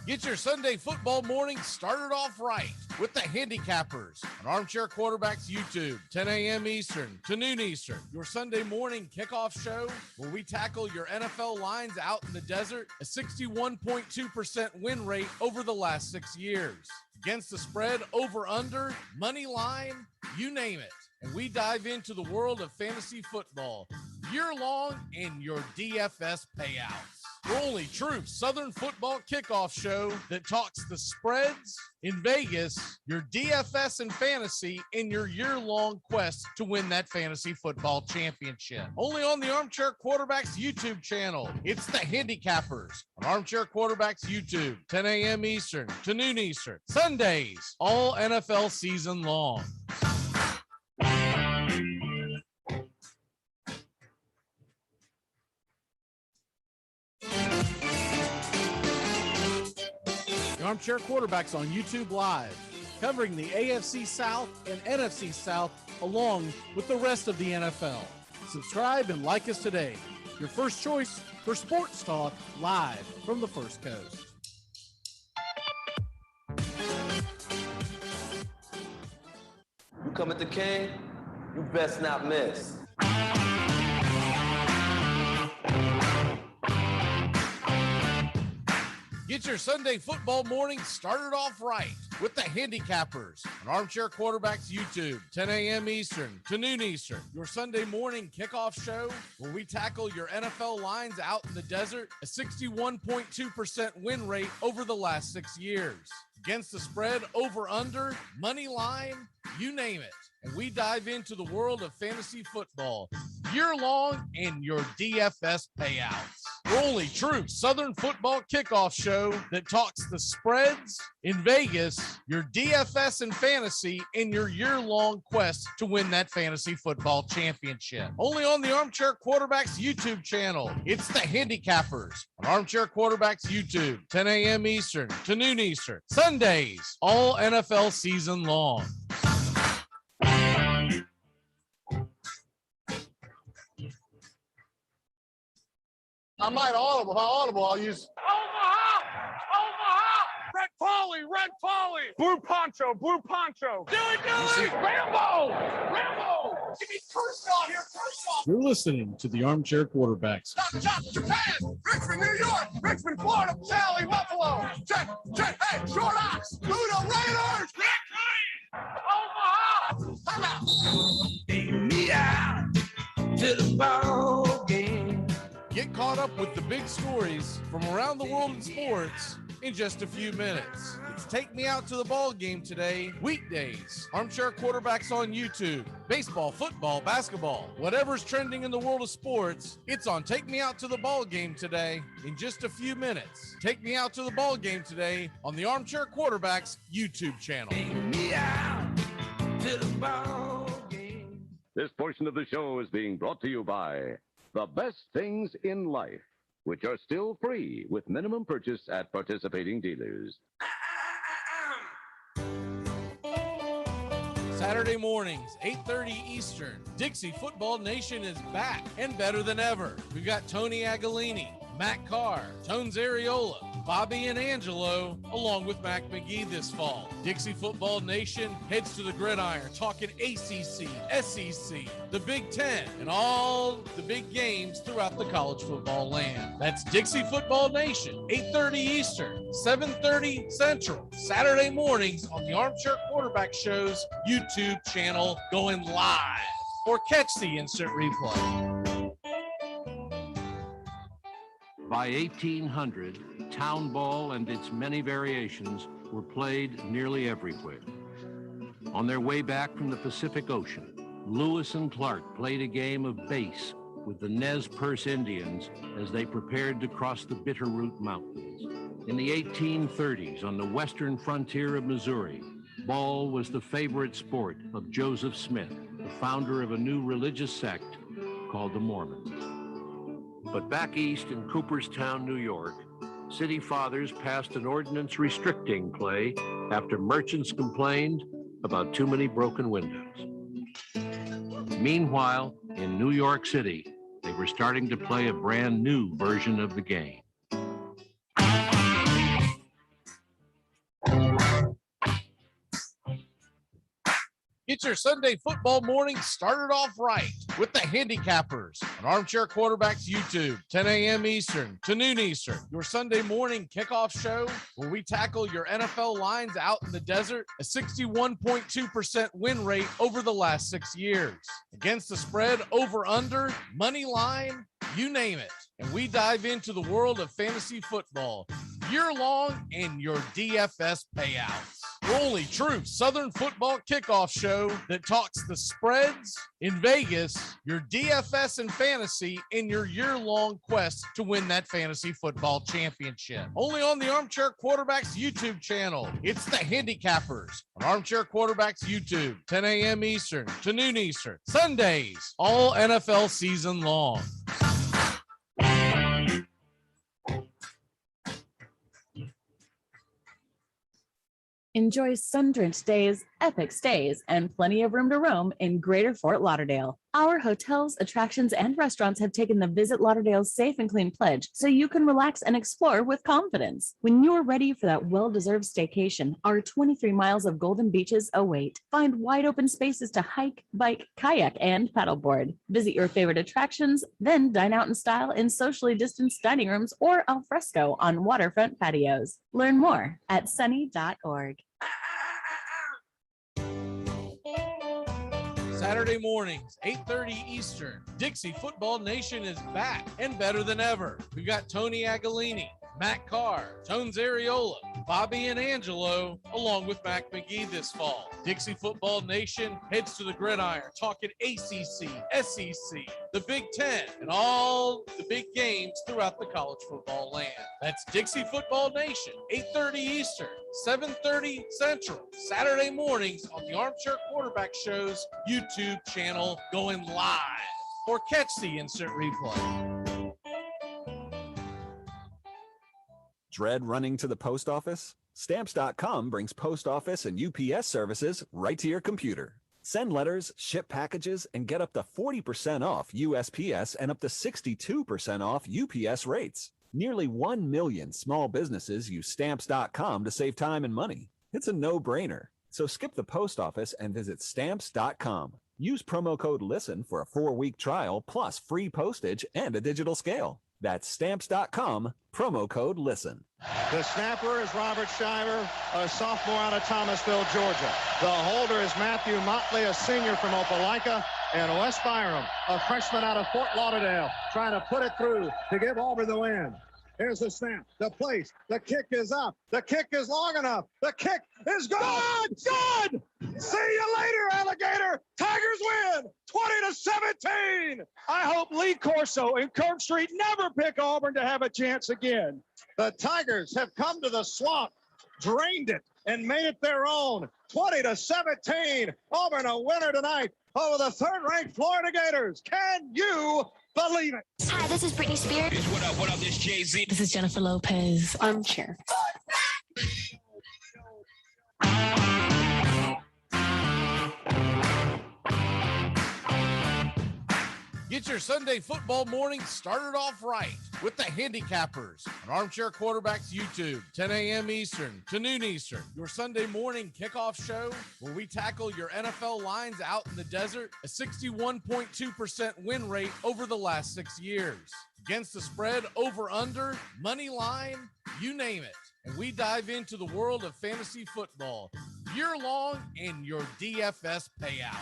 Get your Sunday football morning started off right with the Handicappers on Armchair Quarterbacks YouTube, 10 a.m. Eastern to noon Eastern. Your Sunday morning kickoff show where we tackle your NFL lines out in the desert, a 61.2% win rate over the last 6 years. Against the spread, over, under, money line, you name it. And we dive into the world of fantasy football year-long in your DFS payouts. The only true Southern football kickoff show that talks the spreads in Vegas, your DFS and fantasy in your year-long quest to win that fantasy football championship. Only on the Armchair Quarterbacks YouTube channel. It's the Handicappers on Armchair Quarterbacks YouTube, 10 a.m. Eastern to noon Eastern. Sundays, all NFL season long. Armchair Quarterbacks on YouTube Live, covering the AFC South and NFC South along with the rest of the NFL. Subscribe and like us today. Your first choice for sports talk live from the First Coast.
You come at the King, you best not miss.
Get your Sunday football morning started off right with the Handicappers on Armchair Quarterbacks YouTube, 10 a.m. Eastern to noon Eastern. Your Sunday morning kickoff show where we tackle your NFL lines out in the desert, a 61.2% win rate over the last 6 years. Against the spread, over, under, money line, you name it. And we dive into the world of fantasy football year-long in your DFS payouts. The only true Southern football kickoff show that talks the spreads in Vegas, your DFS and fantasy in your year-long quest to win that fantasy football championship. Only on the Armchair Quarterbacks YouTube channel. It's the Handicappers on Armchair Quarterbacks YouTube, 10 a.m. Eastern to noon Eastern. Sundays, all NFL season long.
I might audible. If I audible, I'll use.
Omaha! Omaha! Red Polly! Red Polly! Blue Poncho! Blue Poncho! Dilly! Rambo! Rambo! Give me Kershaw here! Kershaw!
You're listening to the Armchair Quarterbacks.
Chop, Japan! Richmond, New York! Richmond, Florida! Cali, Buffalo! Check! Hey, Short Ox! Ludo Raiders! Omaha! I'm out!
Take me out to the ball game.
Get caught up with the big stories from around the world in sports in just a few minutes. It's Take Me Out to the Ball Game today, weekdays. Armchair Quarterbacks on YouTube. Baseball, football, basketball, whatever's trending in the world of sports, it's on Take Me Out to the Ball Game today in just a few minutes. Take Me Out to the Ball Game today on the Armchair Quarterbacks YouTube channel.
Take me out to the ball game.
This portion of the show is being brought to you by The Best Things in Life, which are still free with minimum purchase at participating dealers.
Saturday mornings, 8:30 Eastern. Dixie Football Nation is back and better than ever. We've got Tony Agolini, Matt Carr, Tones Areola, Bobby and Angelo, along with Mac McGee this fall. Dixie Football Nation heads to the gridiron, talking ACC, SEC, the Big Ten, and all the big games throughout the college football land. That's Dixie Football Nation, 8:30 Eastern, 7:30 Central, Saturday mornings on the Armchair Quarterback Show's YouTube channel, going live. Or catch the instant replay.
By 1800, town ball and its many variations were played nearly everywhere. On their way back from the Pacific Ocean, Lewis and Clark played a game of base with the Nez Perce Indians as they prepared to cross the Bitterroot Mountains. In the 1830s, on the western frontier of Missouri, ball was the favorite sport of Joseph Smith, the founder of a new religious sect called the Mormons. But back east in Cooperstown, New York, city fathers passed an ordinance restricting play after merchants complained about too many broken windows. Meanwhile, in New York City, they were starting to play a brand new version of the game.
Get your Sunday football morning started off right with the Handicappers on Armchair Quarterbacks YouTube, 10 a.m. Eastern to noon Eastern. Your Sunday morning kickoff show where we tackle your NFL lines out in the desert, a 61.2% win rate over the last 6 years. Against the spread, over, under, money line, you name it. And we dive into the world of fantasy football year long and your DFS payouts. The only true Southern football kickoff show that talks the spreads in Vegas, your DFS and fantasy, in your year-long quest to win that fantasy football championship. Only on the Armchair Quarterbacks YouTube channel. It's the Handicappers on Armchair Quarterbacks YouTube, 10 a.m. Eastern to noon Eastern. Sundays, all NFL season long.
Enjoy sun-drenched days, epic stays, and plenty of room to roam in Greater Fort Lauderdale. Our hotels, attractions, and restaurants have taken the Visit Lauderdale's Safe and Clean pledge so you can relax and explore with confidence. When you're ready for that well-deserved staycation, our 23 miles of golden beaches await. Find wide-open spaces to hike, bike, kayak, and paddleboard. Visit your favorite attractions, then dine out in style in socially distanced dining rooms or al fresco on waterfront patios. Learn more at sunny.org.
Saturday mornings, 8:30 Eastern. Dixie Football Nation is back and better than ever. We've got Tony Agolini, Matt Carr, Tones Areola, Bobby and Angelo, along with Mac McGee this fall. Dixie Football Nation heads to the gridiron, talking ACC, SEC, the Big Ten, and all the big games throughout the college football land. That's Dixie Football Nation, 8:30 Eastern, 7:30 Central, Saturday mornings on the Armchair Quarterback Show's YouTube channel, going live. Or catch the instant replay.
Dread running to the post office? Stamps.com brings post office and UPS services right to your computer. Send letters, ship packages, and get up to 40% off USPS and up to 62% off UPS rates. Nearly 1 million small businesses use Stamps.com to save time and money. It's a no-brainer. So skip the post office and visit Stamps.com. Use promo code LISTEN for a 4-week trial plus free postage and a digital scale. That's Stamps.com, promo code LISTEN.
The snapper is Robert Shiver, a sophomore out of Thomasville, Georgia. The holder is Matthew Motley, a senior from Opelika. And Wes Byram, a freshman out of Fort Lauderdale, trying to put it through to give Auburn the win. Here's the snap, the place, the kick is up, the kick is long enough, the kick is good! Good! See you later, alligator! Tigers win, 20-17! I hope Lee Corso and Kirk Street never pick Auburn to have a chance again. The Tigers have come to the swamp, drained it, and made it their own. 20-17, Auburn a winner tonight over the third-ranked Florida Gators. Can you believe it?
Hi, this is Britney Spears.
What up, this Jay-Z.
This is Jennifer Lopez. Armchair.
Get Get your Sunday football morning started off right with the Handicappers on Armchair Quarterbacks YouTube, 10 a.m. Eastern to noon Eastern. Your Sunday morning kickoff show where we tackle your NFL lines out in the desert, a 61.2% win rate over the last 6 years. Against the spread, over, under, money line, you name it. And we dive into the world of fantasy football year-long in your DFS payouts.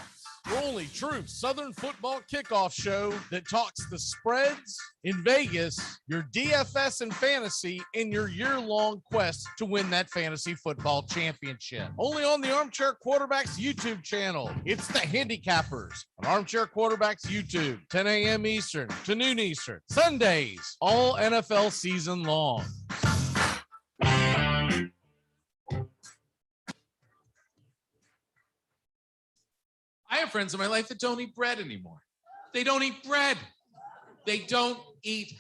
Your only true Southern football kickoff show that talks the spreads in Vegas, your DFS and fantasy in your year-long quest to win that fantasy football championship. Only on the Armchair Quarterbacks YouTube channel. It's the Handicappers on Armchair Quarterbacks YouTube, 10 a.m. Eastern to noon Eastern. Sundays, all NFL season long.
I have friends in my life that don't eat bread anymore. They don't eat bread. They don't eat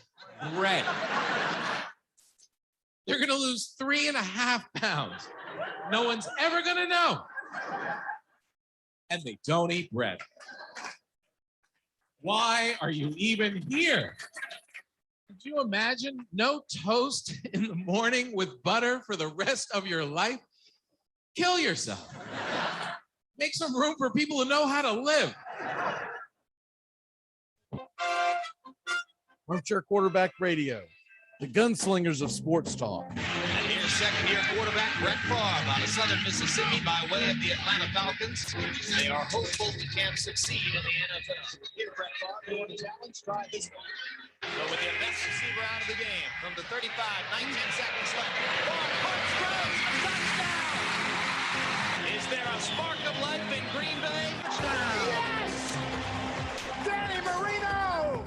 bread. They're going to lose 3.5 pounds. No one's ever going to know. And they don't eat bread. Why are you even here? Could you imagine no toast in the morning with butter for the rest of your life? Kill yourself. Make some room for people who know how to live.
Armchair Quarterback Radio, the gunslingers of sports talk.
And here's second-year quarterback Brett Favre out of Southern Mississippi by way of the Atlanta Falcons. They are hopeful he can succeed in the NFL. Here, Brett Favre, doing a challenge, try this one. So with the best receiver out of the game from the 35, 19 seconds left. Ball punch throws, touchdown! Is there a spark of life in Green Bay? Touchdown! Yes! Danny Marino!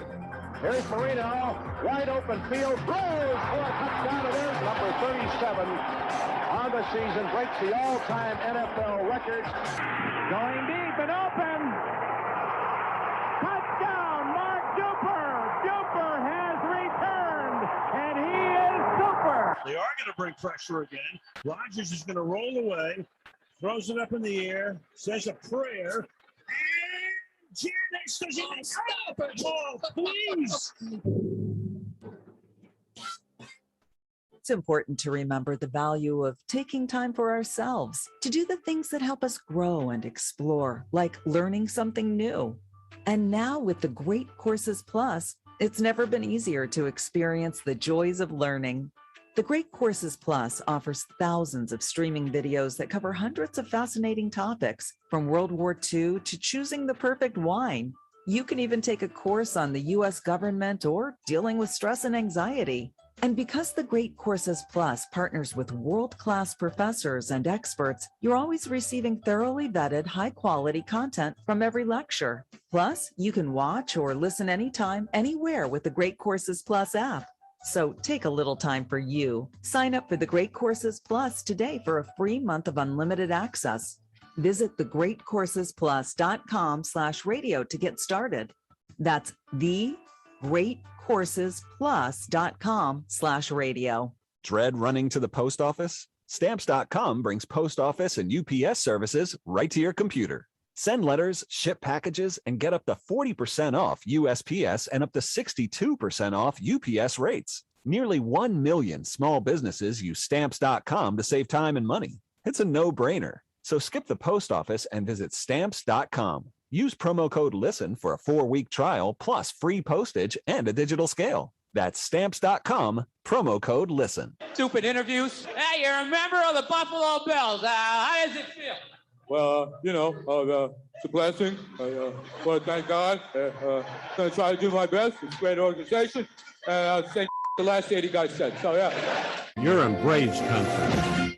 Here's Marino, wide open field, throws for a touchdown. It is number 37 on the season, breaks the all-time NFL record. Going deep and open. Touchdown, Mark Duper. Duper has returned, and he is super.
They are going to bring pressure again. Rodgers is going to roll away, throws it up in the air, says a prayer. Janis, does he stop it? Oh, please.
It's important to remember the value of taking time for ourselves to do the things that help us grow and explore, like learning something new. And now with the Great Courses Plus, it's never been easier to experience the joys of learning. The Great Courses Plus offers thousands of streaming videos that cover hundreds of fascinating topics, from World War II to choosing the perfect wine. You can even take a course on the U.S. government or dealing with stress and anxiety. And because the Great Courses Plus partners with world-class professors and experts, you're always receiving thoroughly vetted, high-quality content from every lecture. Plus, you can watch or listen anytime, anywhere with the Great Courses Plus app. So take a little time for you. Sign up for the Great Courses Plus today for a free month of unlimited access. Visit thegreatcoursesplus.com/radio to get started. That's thegreatcoursesplus.com/radio.
Dread running to the post office? Stamps.com brings post office and UPS services right to your computer. Send letters, ship packages, and get up to 40% off USPS and up to 62% off UPS rates. Nearly 1 million small businesses use Stamps.com to save time and money. It's a no-brainer. So skip the post office and visit Stamps.com. Use promo code LISTEN for a 4-week trial plus free postage and a digital scale. That's Stamps.com, promo code LISTEN.
Stupid interviews. Hey, you're a member of the Buffalo Bills. How does it feel?
Well, it's a blessing. Well, thank God. Going to try to do my best. It's a great organization. And I'll say the last 80 guys said. So, yeah.
You're in Braves country.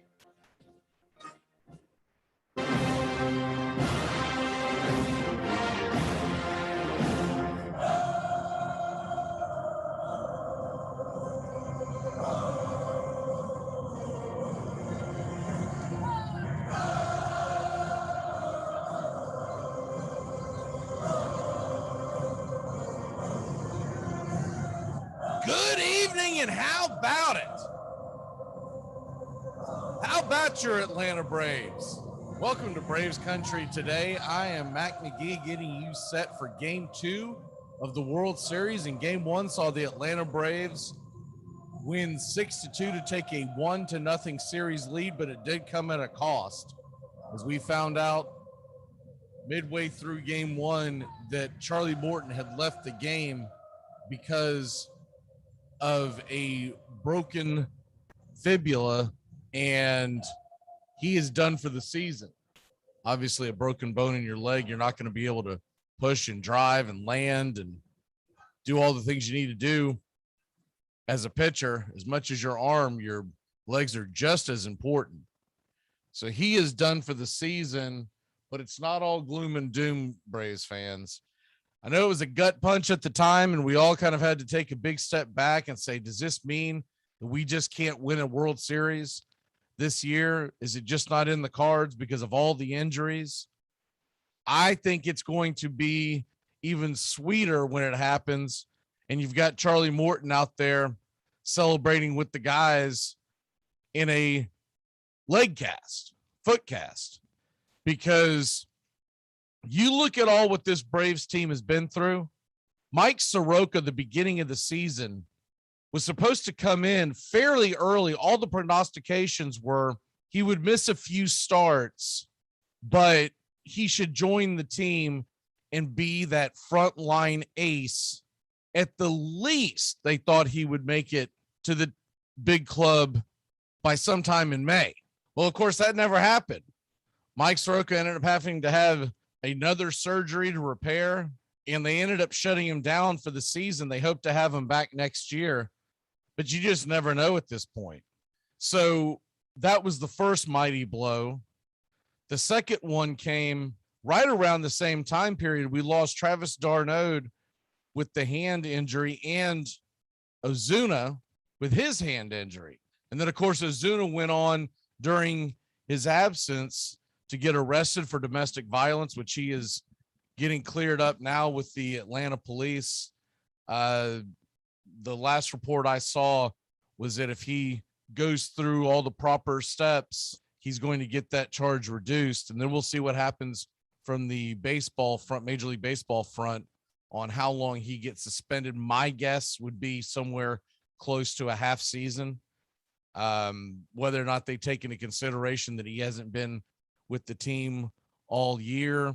Good evening, and how about it? How about your Atlanta Braves? Welcome to Braves Country today. I am Mac McGee getting you set for Game 2 of the World Series. In game one, saw the Atlanta Braves win 6-2 to take a 1-0 series lead, but it did come at a cost. As we found out midway through game one that Charlie Morton had left the game because of a broken fibula, and he is done for the season. Obviously, a broken bone in your leg, you're not going to be able to push and drive and land and do all the things you need to do as a pitcher. As much as your arm, your legs are just as important. So he is done for the season, but it's not all gloom and doom, Braves fans. I know it was a gut punch at the time, and we all kind of had to take a big step back and say, does this mean that we just can't win a World Series this year? Is it just not in the cards because of all the injuries? I think it's going to be even sweeter when it happens, and you've got Charlie Morton out there celebrating with the guys in a leg cast, foot cast, because you look at all what this Braves team has been through. Mike Soroka, the beginning of the season, was supposed to come in fairly early. All the prognostications were he would miss a few starts, but he should join the team and be that frontline ace. At the least, they thought he would make it to the big club by sometime in May. Well, of course, that never happened. Mike Soroka ended up having to have another surgery to repair, and they ended up shutting him down for the season. They hope to have him back next year, but you just never know at this point. So that was the first mighty blow. The second one came right around the same time period. We lost Travis d'Arnaud with the hand injury and Ozuna with his hand injury. And then, of course, Ozuna went on during his absence to get arrested for domestic violence, which he is getting cleared up now with the Atlanta police. The last report I saw was that if he goes through all the proper steps, he's going to get that charge reduced. And then we'll see what happens from the baseball front, Major League Baseball front, on how long he gets suspended. My guess would be somewhere close to a half season. Whether or not they take into consideration that he hasn't been with the team all year,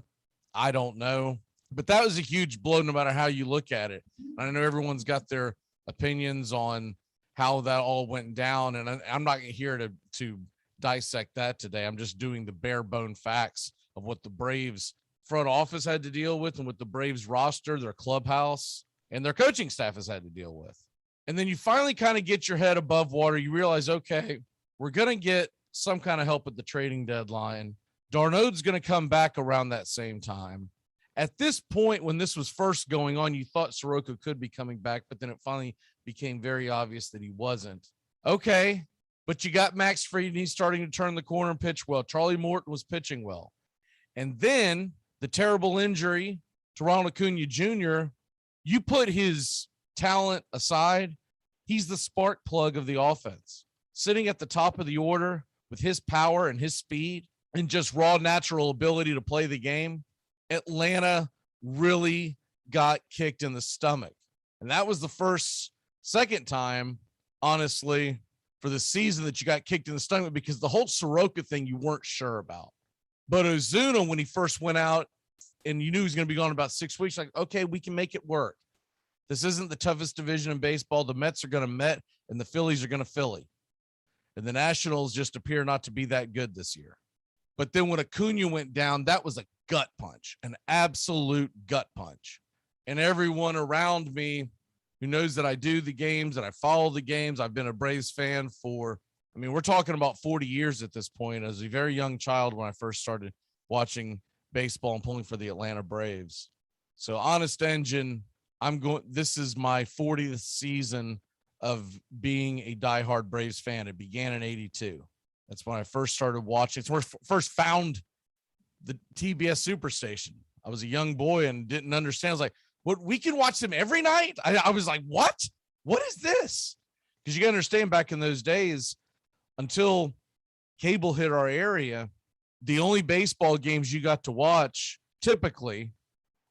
I don't know. But that was a huge blow no matter how you look at it. I know everyone's got their opinions on how that all went down, and I'm not here to dissect that today. I'm just doing the bare bone facts of what the Braves front office had to deal with and what the Braves roster, their clubhouse, and their coaching staff has had to deal with. And then you finally kind of get your head above water. You realize, okay, we're going to get some kind of help at the trading deadline. d'Arnaud's going to come back around that same time. At this point, when this was first going on, you thought Soroka could be coming back, but then it finally became very obvious that he wasn't. Okay, but you got Max Fried, and he's starting to turn the corner and pitch well. Charlie Morton was pitching well. And then the terrible injury to Ronald Acuna Jr., you put his talent aside, he's the spark plug of the offense. Sitting at the top of the order with his power and his speed and just raw natural ability to play the game, Atlanta really got kicked in the stomach. And that was the second time, honestly, for the season that you got kicked in the stomach, because the whole Soroka thing you weren't sure about. But Ozuna, when he first went out and you knew he was going to be gone about 6 weeks, like, okay, we can make it work. This isn't the toughest division in baseball. The Mets are going to Met and the Phillies are going to Philly. And the Nationals just appear not to be that good this year. But then when Acuna went down, that was a gut punch, an absolute gut punch. And everyone around me who knows that I do the games and I follow the games, I've been a Braves fan for, we're talking about 40 years at this point. As a very young child when I first started watching baseball and pulling for the Atlanta Braves. So honest engine, this is my 40th season of being a diehard Braves fan. It began in 82. That's when I first started watching. It's when I first found the TBS Superstation. I was a young boy and didn't understand. I was like, what, we can watch them every night? I was like, what is this? Because you got to understand, back in those days, until cable hit our area, the only baseball games you got to watch typically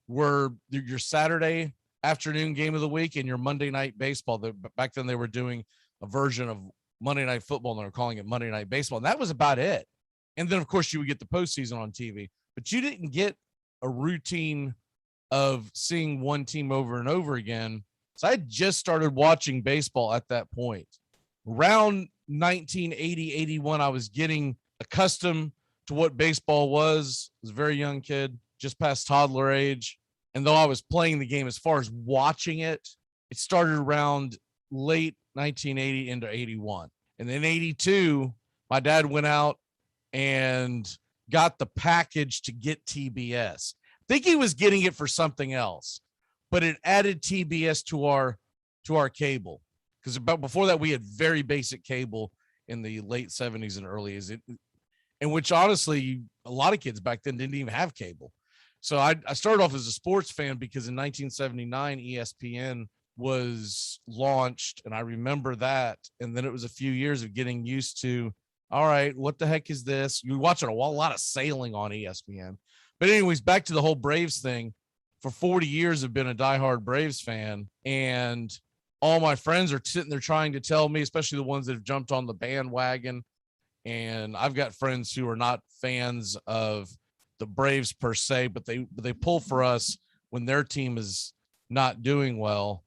were your Saturday afternoon game of the week and your Monday Night Baseball. Back then they were doing a version of Monday Night Football, and they were calling it Monday Night Baseball. And that was about it. And then, of course, you would get the postseason on TV. But you didn't get a routine of seeing one team over and over again. So I had just started watching baseball at that point. Around 1980, 81, I was getting accustomed to what baseball was. I was a very young kid, just past toddler age. And though I was playing the game, as far as watching it, it started around late 1980 into 81. And then 82, my dad went out and got the package to get TBS. I think he was getting it for something else, but it added TBS to our cable. Because before that, we had very basic cable in the late 70s and early 80s, in which honestly, a lot of kids back then didn't even have cable. So I started off as a sports fan because in 1979, ESPN was launched, and I remember that. And then it was a few years of getting used to, all right, what the heck is this? You watch a lot of sailing on ESPN. But anyways, back to the whole Braves thing. For 40 years, I've been a diehard Braves fan, and all my friends are sitting there trying to tell me, especially the ones that have jumped on the bandwagon. And I've got friends who are not fans of the Braves per se, but they pull for us when their team is not doing well.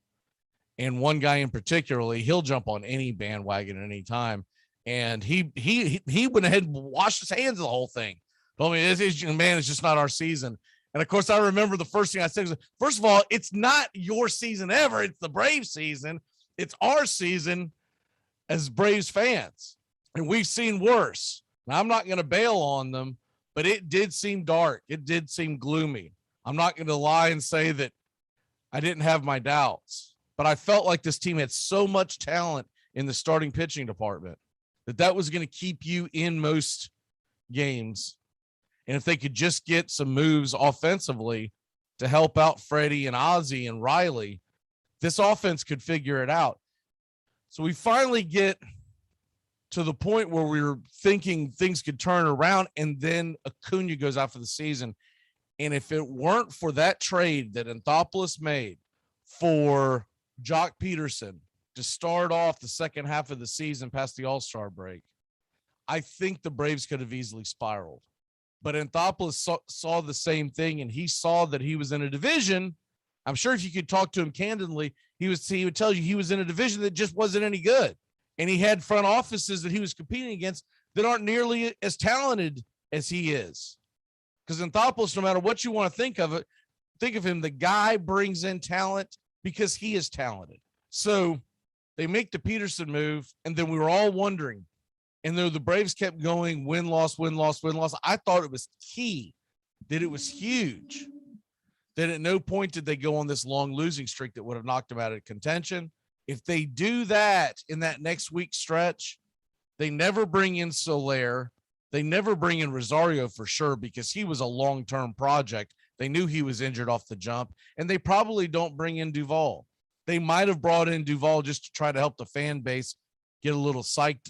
And one guy in particularly, he'll jump on any bandwagon at any time. And he went ahead and washed his hands of the whole thing. Told me, it's just not our season. And of course, I remember the first thing I said was, first of all, it's not your season ever. It's the Braves season. It's our season as Braves fans. And we've seen worse. Now, I'm not going to bail on them, but it did seem dark. It did seem gloomy. I'm not going to lie and say that I didn't have my doubts, but I felt like this team had so much talent in the starting pitching department that was going to keep you in most games. And if they could just get some moves offensively to help out Freddie and Ozzie and Riley, this offense could figure it out. So we finally get to the point where we were thinking things could turn around, and then Acuna goes out for the season. And if it weren't for that trade that Anthopoulos made for Jock Peterson to start off the second half of the season past the All-Star break, I think the Braves could have easily spiraled. But Anthopoulos saw the same thing, and he saw that he was in a division. I'm sure if you could talk to him candidly, he would tell you he was in a division that just wasn't any good. And he had front offices that he was competing against that aren't nearly as talented as he is. Because Anthopoulos, no matter what you want to think of him, the guy brings in talent because he is talented. So they make the Peterson move, and then we were all wondering, and though the Braves kept going win-loss, win-loss, win-loss, I thought it was key, that it was huge, that at no point did they go on this long losing streak that would have knocked them out of contention. If they do that in that next week stretch, they never bring in Soler. They never bring in Rosario for sure because he was a long-term project. They knew he was injured off the jump, and they probably don't bring in Duvall. They might have brought in Duvall just to try to help the fan base get a little psyched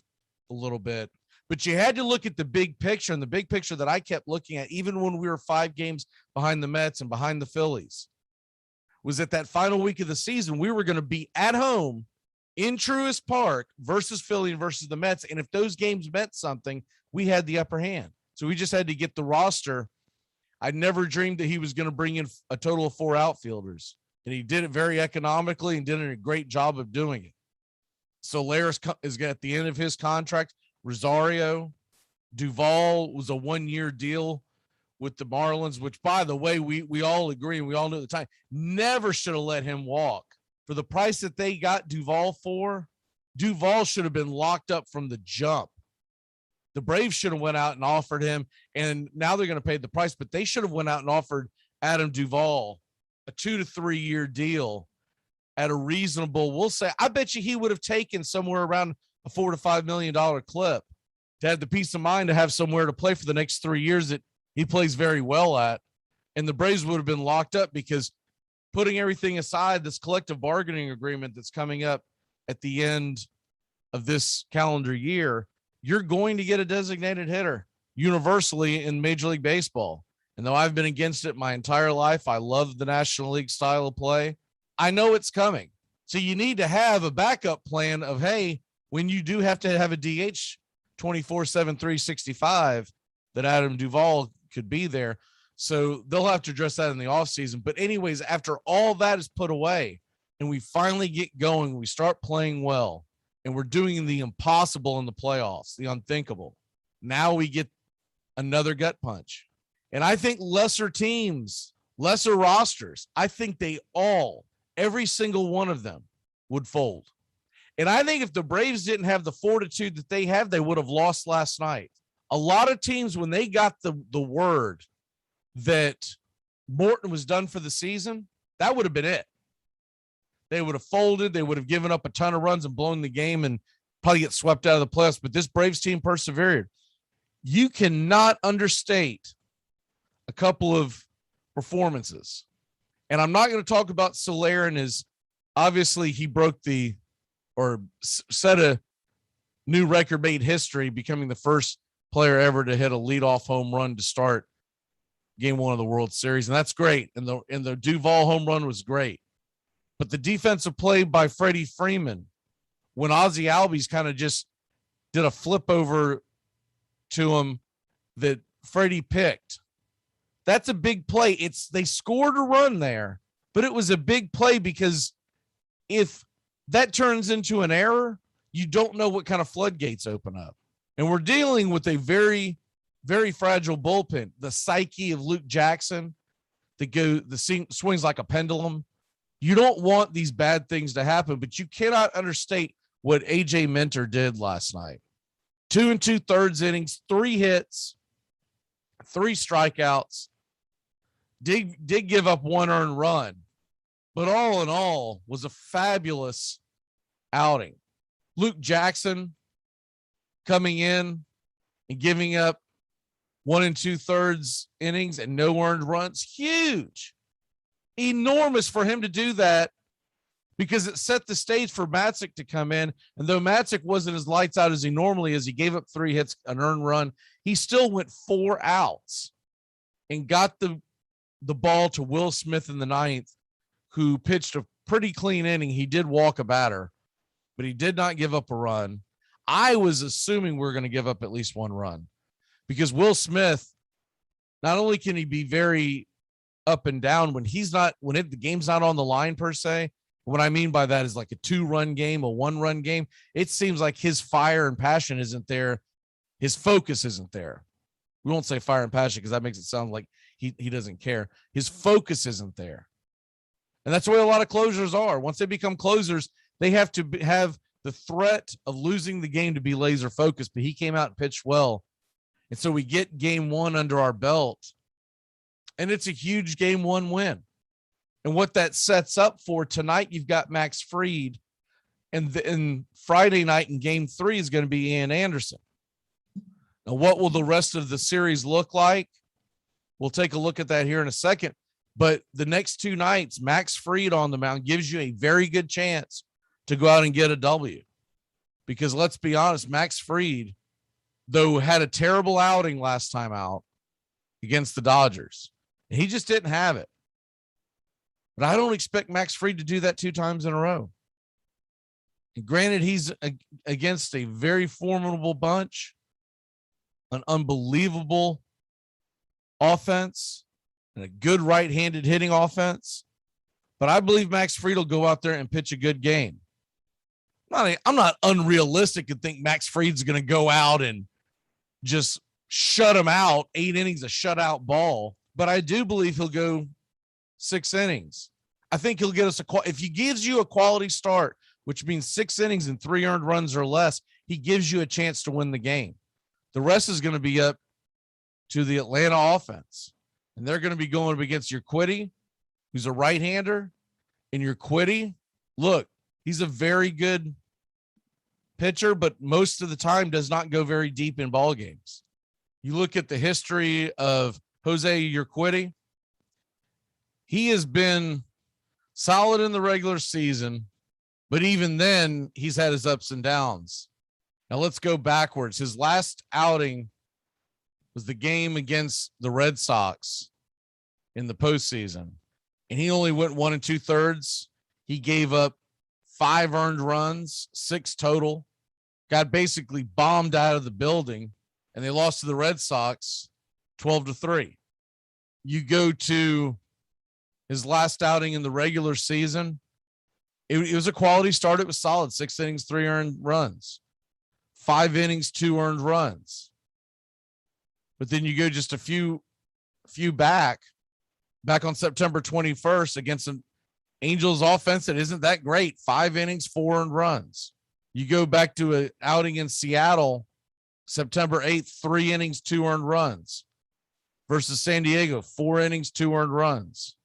a little bit. But you had to look at the big picture, and the big picture that I kept looking at, even when we were 5 games behind the Mets and behind the Phillies, was that final week of the season, we were going to be at home in Truist Park versus Philly and versus the Mets. And if those games meant something, we had the upper hand. So we just had to get the roster. I never dreamed that he was going to bring in a total of 4 outfielders, and he did it very economically and did a great job of doing it. Soler is at the end of his contract. Rosario, Duvall was a 1-year deal with the Marlins, which, by the way, we all agree, and we all knew at the time, never should have let him walk. For the price that they got Duvall for, Duvall should have been locked up from the jump. The Braves should have went out and offered him, and now they're going to pay the price, but they should have went out and offered Adam Duvall a 2 to 3 year deal at a reasonable, we'll say, I bet you he would have taken somewhere around a $4 to $5 million clip to have the peace of mind to have somewhere to play for the next 3 years that he plays very well at. And the Braves would have been locked up because, putting everything aside, this collective bargaining agreement that's coming up at the end of this calendar year, you're going to get a designated hitter universally in Major League Baseball. And though I've been against it my entire life, I love the National League style of play. I know it's coming. So you need to have a backup plan of, hey, when you do have to have a DH 24/7, 365, that Adam Duvall could be there. So they'll have to address that in the offseason. But anyways, after all that is put away and we finally get going, we start playing well, and we're doing the impossible in the playoffs, the unthinkable. Now we get another gut punch. And I think lesser teams, lesser rosters, I think every single one of them would fold. And I think if the Braves didn't have the fortitude that they have, they would have lost last night. A lot of teams, when they got the word that Morton was done for the season, that would have been it. They would have folded. They would have given up a ton of runs and blown the game and probably get swept out of the playoffs. But this Braves team persevered. You cannot understate a couple of performances. And I'm not going to talk about Soler and his, obviously he broke set a new record, made history, becoming the first player ever to hit a leadoff home run to start game one of the World Series. And that's great. And the Duvall home run was great. But the defensive play by Freddie Freeman, when Ozzie Albies kind of just did a flip over to him that Freddie picked, that's a big play. They scored a run there, but it was a big play because if that turns into an error, you don't know what kind of floodgates open up. And we're dealing with a very, very fragile bullpen. The psyche of Luke Jackson, the swings like a pendulum. You don't want these bad things to happen, but you cannot understate what AJ Minter did last night. 2 2/3 innings, 3 hits, 3 strikeouts. Did give up 1 earned run, but all in all was a fabulous outing. Luke Jackson coming in and giving up 1 2/3 innings and no earned runs. Huge. Enormous for him to do that because it set the stage for Matzik to come in. And though Matzik wasn't as lights out as he normally is, he gave up 3 hits, an earned run. He still went 4 outs and got the ball to Will Smith in the 9th, who pitched a pretty clean inning. He did walk a batter, but he did not give up a run. I was assuming we were going to give up at least 1 run because Will Smith, not only can he be very up and down when the game's not on the line per se. What I mean by that is like a 2-run game, a 1-run game. It seems like his fire and passion isn't there. His focus isn't there. We won't say fire and passion because that makes it sound like he doesn't care. His focus isn't there. And that's the way a lot of closers are. Once they become closers, they have to have the threat of losing the game to be laser focused, but he came out and pitched well. And so we get game 1 under our belt, and it's a huge game 1 win. And what that sets up for tonight, you've got Max Fried, and Friday night in game 3 is going to be Ian Anderson. Now, what will the rest of the series look like? We'll take a look at that here in a second. But the next 2 nights, Max Fried on the mound gives you a very good chance to go out and get a W. Because let's be honest, Max Fried, though, had a terrible outing last time out against the Dodgers. He just didn't have it. But I don't expect Max Fried to do that 2 times in a row. And granted, he's against a very formidable bunch, an unbelievable offense, and a good right-handed hitting offense. But I believe Max Fried will go out there and pitch a good game. I'm not unrealistic and think Max Fried's going to go out and just shut him out, 8 innings of shutout ball. But I do believe he'll go 6 innings. I think he'll get us if he gives you a quality start, which means 6 innings and 3 earned runs or less, he gives you a chance to win the game. The rest is going to be up to the Atlanta offense. And they're going to be going up against Urquidy, who's a right-hander. And Urquidy, look, he's a very good pitcher, but most of the time does not go very deep in ball games. You look at the history of Jose Urquidy, he has been solid in the regular season, but even then he's had his ups and downs. Now let's go backwards. His last outing was the game against the Red Sox in the postseason, and he only went 1 2/3. He gave up 5 earned runs, 6 total, got basically bombed out of the building, and they lost to the Red Sox 12-3. You go to his last outing in the regular season. It was a quality start. It was solid. 6 innings, 3 earned runs, 5 innings, 2 earned runs. But then you go just a few back on September 21st against an Angels offense that isn't that great. 5 innings, 4 earned runs. You go back to an outing in Seattle, September 8th, 3 innings, 2 earned runs versus San Diego, 4 innings, 2 earned runs.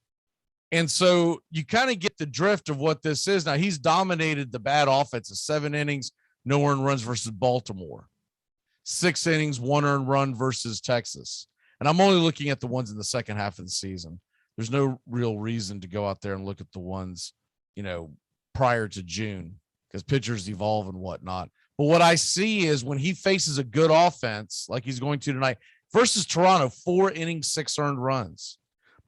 And so you kind of get the drift of what this is. Now, he's dominated the bad offenses, 7 innings, no earned runs versus Baltimore, 6 innings, 1 earned run versus Texas. And I'm only looking at the ones in the second half of the season. There's no real reason to go out there and look at the ones, prior to June, because pitchers evolve and whatnot. But what I see is when he faces a good offense, like he's going to tonight, versus Toronto, 4 innings, 6 earned runs.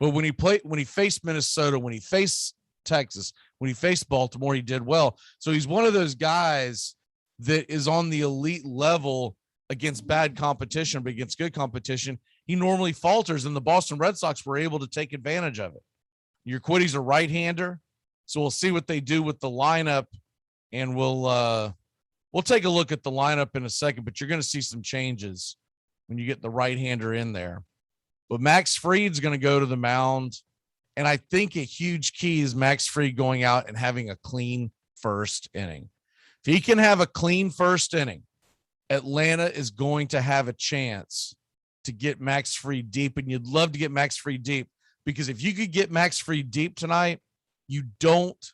But when he faced Minnesota, when he faced Texas, when he faced Baltimore, he did well. So he's one of those guys that is on the elite level against bad competition, but against good competition, he normally falters, and the Boston Red Sox were able to take advantage of it. Urquidy's a right-hander, so we'll see what they do with the lineup, and we'll take a look at the lineup in a second, but you're going to see some changes when you get the right-hander in there. But Max Fried's going to go to the mound, and I think a huge key is Max Fried going out and having a clean first inning. If he can have a clean first inning, Atlanta is going to have a chance to get Max Fried deep, and you'd love to get Max Fried deep, because if you could get Max Fried deep tonight, you don't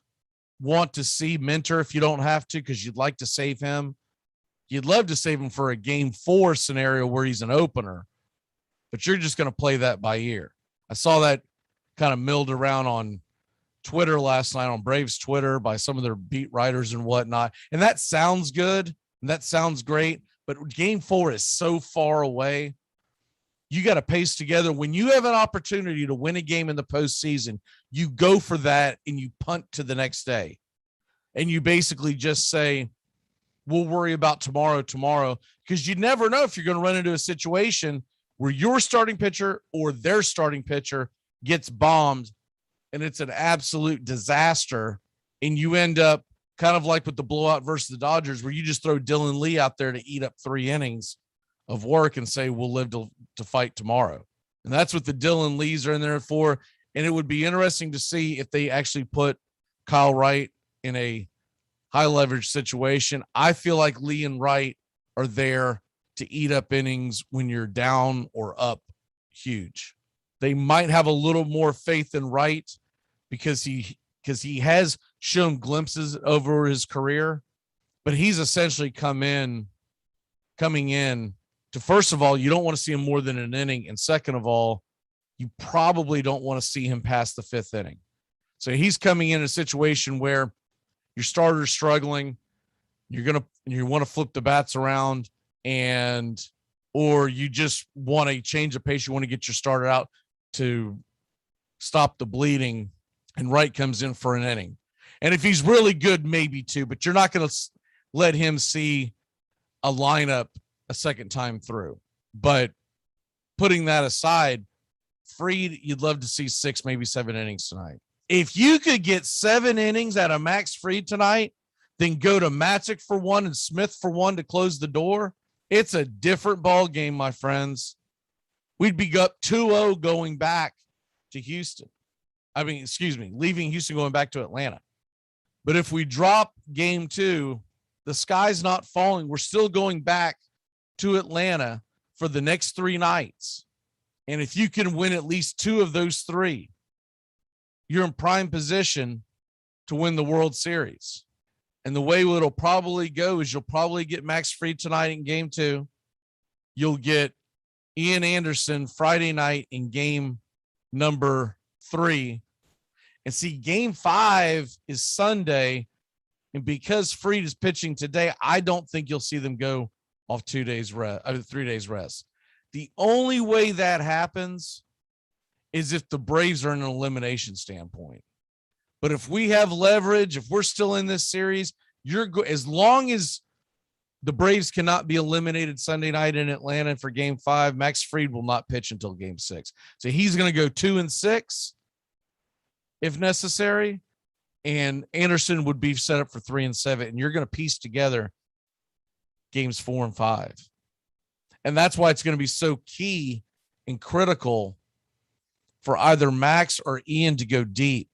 want to see Minter if you don't have to, because you'd like to save him. You'd love to save him for a game 4 scenario where he's an opener, but you're just going to play that by ear. I saw that kind of milled around on Twitter last night, on Braves Twitter, by some of their beat writers and whatnot. And that sounds good. And that sounds great. But game 4 is so far away. You got to pace together. When you have an opportunity to win a game in the postseason, you go for that and you punt to the next day. And you basically just say, we'll worry about tomorrow, because you never know if you're going to run into a situation where your starting pitcher or their starting pitcher gets bombed and it's an absolute disaster. And you end up kind of like with the blowout versus the Dodgers, where you just throw Dylan Lee out there to eat up 3 innings of work and say, we'll live to fight tomorrow. And that's what the Dylan Lees are in there for. And it would be interesting to see if they actually put Kyle Wright in a high leverage situation. I feel like Lee and Wright are there to eat up innings when you're down or up huge. They might have a little more faith in Wright because he has shown glimpses over his career, but he's essentially coming in to, first of all, you don't want to see him more than an inning. And second of all, you probably don't want to see him past the 5th inning. So he's coming in a situation where your starter's struggling. You want to flip the bats around, or you just want to change the pace. You want to get your starter out to stop the bleeding, and Wright comes in for an inning. And if he's really good, maybe 2, but you're not going to let him see a lineup a second time through. But putting that aside, Fried, you'd love to see 6, maybe 7 innings tonight. If you could get 7 innings out of Max Fried tonight, then go to Matzik for 1 and Smith for 1 to close the door, it's a different ball game, my friends. We'd be up 2-0 going back to Houston. Leaving Houston, going back to Atlanta. But if we drop game 2, the sky's not falling. We're still going back to Atlanta for the next 3 nights. And if you can win at least 2 of those 3, you're in prime position to win the World Series. And the way it'll probably go is you'll probably get Max Fried tonight in game 2. You'll get Ian Anderson Friday night in game number 3. And see, game 5 is Sunday. And because Fried is pitching today, I don't think you'll see them go off 3 days rest. The only way that happens is if the Braves are in an elimination standpoint. But if we have leverage, if we're still in this series, as long as the Braves cannot be eliminated Sunday night in Atlanta for Game 5, Max Fried will not pitch until Game 6. So he's going to go 2-6 if necessary, and Anderson would be set up for 3-7, and you're going to piece together Games 4 and 5. And that's why it's going to be so key and critical for either Max or Ian to go deep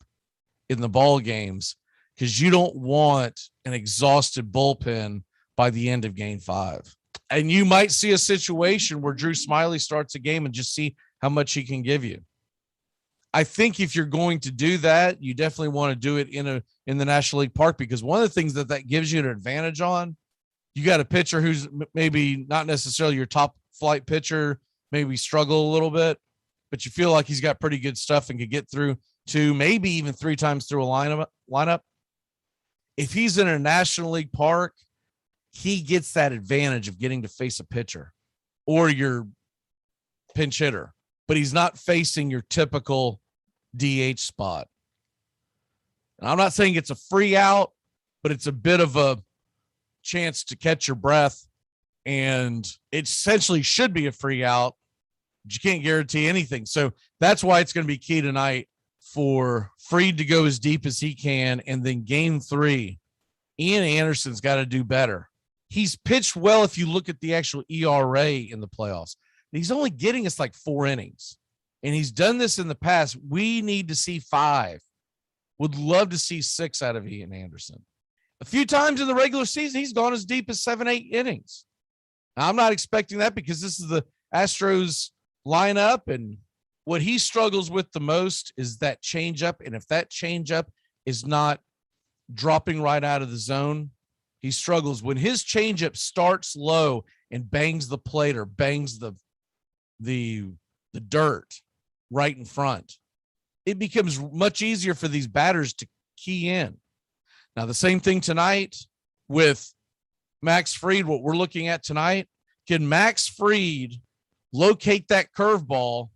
in the ball games, because you don't want an exhausted bullpen by the end of Game 5. And you might see a situation where Drew Smiley starts a game and just see how much he can give you. I think if you're going to do that, you definitely want to do it in the National League Park, because one of the things that gives you an advantage on, you got a pitcher who's maybe not necessarily your top flight pitcher, maybe struggle a little bit, but you feel like he's got pretty good stuff and could get through 2, maybe even 3 times through a lineup. If he's in a National League Park, he gets that advantage of getting to face a pitcher or your pinch hitter, but he's not facing your typical DH spot. And I'm not saying it's a free out, but it's a bit of a chance to catch your breath, and it essentially should be a free out, but you can't guarantee anything. So that's why it's going to be key tonight for Fried to go as deep as he can. And then Game 3, Ian Anderson's got to do better. He's pitched well if you look at the actual ERA in the playoffs. He's only getting us like 4 innings, and he's done this in the past. We need to see 5. Would love to see 6 out of Ian Anderson. A few times in the regular season, he's gone as deep as 7-8 innings. Now, I'm not expecting that because this is the Astros lineup, and what he struggles with the most is that changeup. And if that changeup is not dropping right out of the zone, he struggles. When his changeup starts low and bangs the plate or bangs the dirt right in front, it becomes much easier for these batters to key in. Now, the same thing tonight with Max Fried, what we're looking at tonight. Can Max Fried locate that curveball,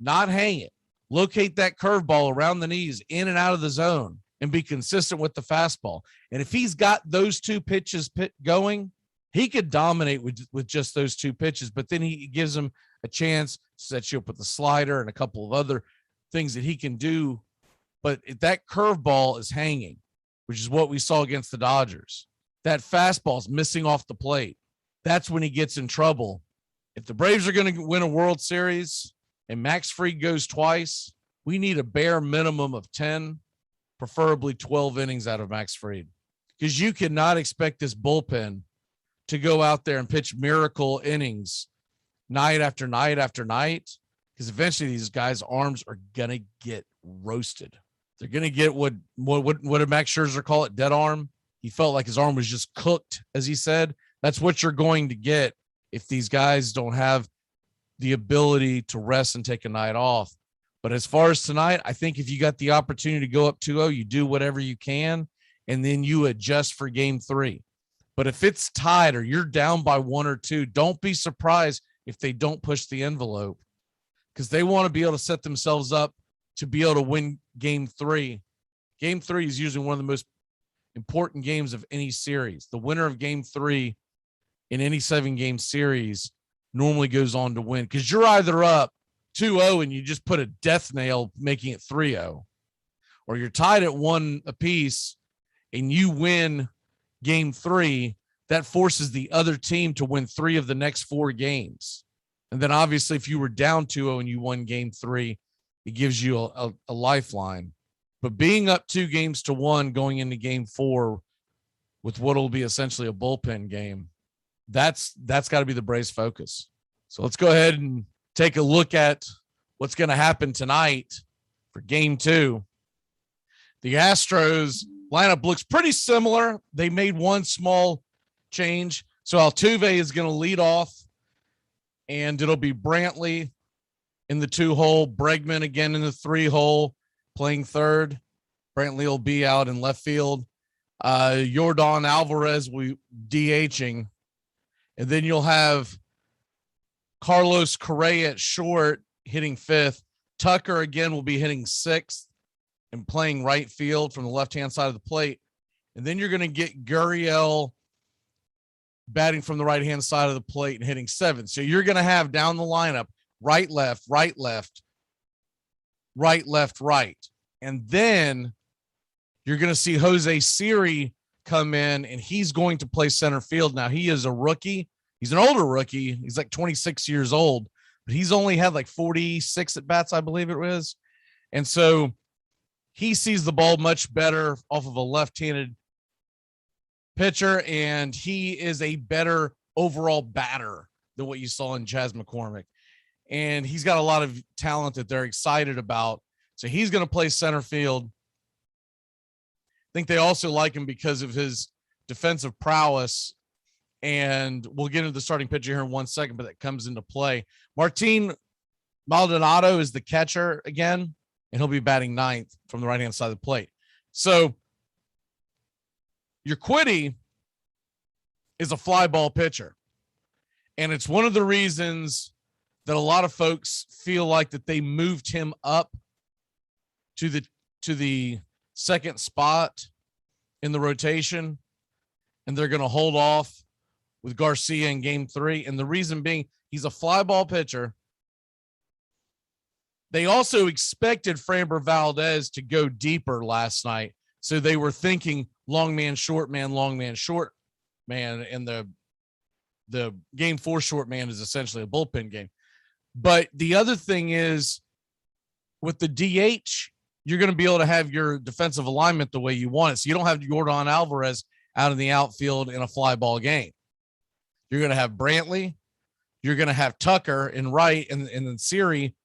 not hang it, locate that curveball around the knees, in and out of the zone, and be consistent with the fastball? And if he's got those 2 pitches going, he could dominate with just those 2 pitches, but then he gives him a chance to set you up with the slider and a couple of other things that he can do. But if that curveball is hanging, which is what we saw against the Dodgers, that fastball is missing off the plate, that's when he gets in trouble. If the Braves are going to win a World Series and Max Fried goes twice, we need a bare minimum of 10, preferably 12 innings out of Max Fried, because you cannot expect this bullpen to go out there and pitch miracle innings night after night after night, because eventually these guys' arms are going to get roasted. They're going to get what did Max Scherzer call it? Dead arm. He felt like his arm was just cooked, as he said. That's what you're going to get if these guys don't have the ability to rest and take a night off. But as far as tonight, I think if you got the opportunity to go up 2-0, you do whatever you can, and then you adjust for Game 3. But if it's tied or you're down by 1 or 2, don't be surprised if they don't push the envelope, because they want to be able to set themselves up to be able to win Game 3. Game 3 is usually one of the most important games of any series. The winner of Game 3 in any 7-game series normally goes on to win, because you're either up 2-0 and you just put a death nail making it 3-0, or you're tied at 1 apiece and you win Game 3. That forces the other team to win 3 of the next 4 games. And then obviously if you were down 2-0 and you won Game 3, it gives you a lifeline. But being up 2-1 going into Game 4 with what will be essentially a bullpen game, that's got to be the Braves' focus. So let's go ahead and take a look at what's going to happen tonight for Game 2. The Astros lineup looks pretty similar. They made one small change. So Altuve is going to lead off, and it'll be Brantley in the 2-hole, Bregman again in the 3-hole, playing third. Brantley will be out in left field. Yordan Alvarez will be DHing. And then you'll have Carlos Correa at short hitting 5th. Tucker again will be hitting 6th. and playing right field from the left-hand side of the plate. And then you're going to get Gurriel batting from the right-hand side of the plate and hitting 7th. So you're going to have down the lineup, right, left, right, left, right, left, right. And then you're going to see Jose Siri come in, and he's going to play center field. Now, he is a rookie. He's an older rookie. He's like 26 years old, but he's only had like 46 at-bats, I believe it was. And so he sees the ball much better off of a left-handed pitcher, and he is a better overall batter than what you saw in Chas McCormick. And he's got a lot of talent that they're excited about. So he's going to play center field. I think they also like him because of his defensive prowess. And we'll get into the starting pitcher here in 1 second, but that comes into play. Martin Maldonado is the catcher again, and he'll be batting 9th from the right-hand side of the plate. So your Quiddy is a fly ball pitcher. And it's one of the reasons that a lot of folks feel like that they moved him up to the second spot in the rotation, and they're going to hold off with Garcia in game 3. And the reason being, he's a fly ball pitcher. They also expected Framber Valdez to go deeper last night. So they were thinking long man, short man, long man, short man. And the game 4 short man is essentially a bullpen game. But the other thing is, with the DH, you're going to be able to have your defensive alignment the way you want it. So you don't have Yordan Alvarez out in the outfield in a fly ball game. You're going to have Brantley. You're going to have Tucker in right, and then Siri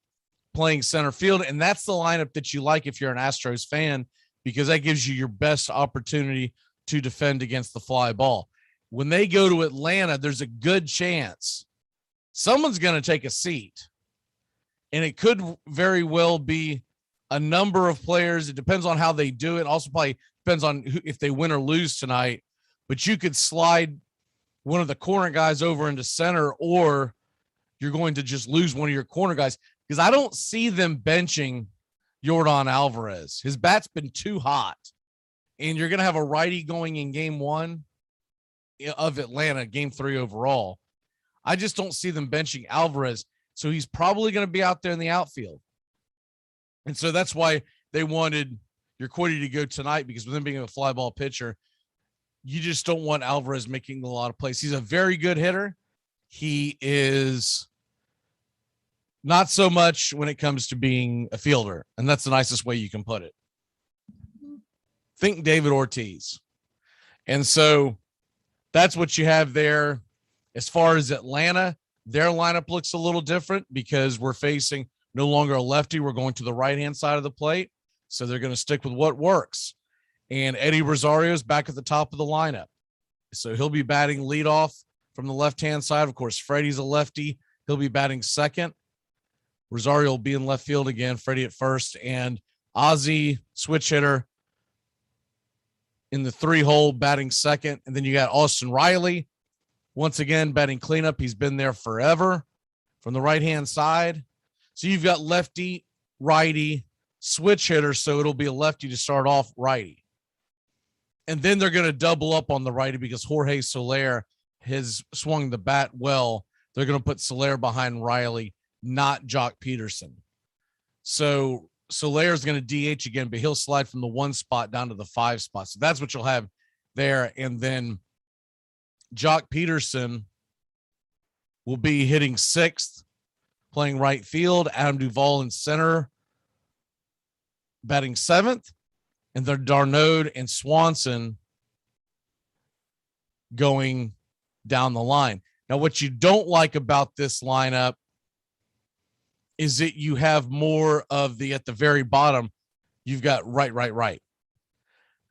playing center field. And that's the lineup that you like if you're an Astros fan, because that gives you your best opportunity to defend against the fly ball. When they go to Atlanta, there's a good chance someone's going to take a seat, and it could very well be a number of players. It depends on how they do it. Also probably depends on if they win or lose tonight, but you could slide one of the corner guys over into center, or you're going to just lose one of your corner guys, because I don't see them benching Yordan Alvarez. His bat's been too hot, and you're going to have a righty going in game 1 of Atlanta, game 3 overall. I just don't see them benching Alvarez. So he's probably going to be out there in the outfield. And so that's why they wanted your Quiddy to go tonight, because with him being a fly ball pitcher, you just don't want Alvarez making a lot of plays. He's a very good hitter. He is not so much when it comes to being a fielder. And that's the nicest way you can put it. Think David Ortiz. And so that's what you have there. As far as Atlanta, their lineup looks a little different because we're facing no longer a lefty. We're going to the right-hand side of the plate. So they're going to stick with what works. And Eddie Rosario's back at the top of the lineup. So he'll be batting leadoff from the left-hand side. Of course, Freddie's a lefty. He'll be batting second. Rosario will be in left field again, Freddie at first. And Ozzie, switch hitter, in the 3-hole, batting second. And then you got Austin Riley, once again, batting cleanup. He's been there forever from the right-hand side. So you've got lefty, righty, switch hitter, so it'll be a lefty to start off, righty. And then they're going to double up on the righty because Jorge Soler has swung the bat well. They're going to put Soler behind Riley, not Jock Peterson. So Soler is going to DH again, but he'll slide from the 1 spot down to the 5 spot. So that's what you'll have there. And then Jock Peterson will be hitting 6th, playing right field. Adam Duvall in center, batting 7th. And then Darnode and Swanson going down the line. Now, what you don't like about this lineup is that you have more of the, at the very bottom, you've got right. But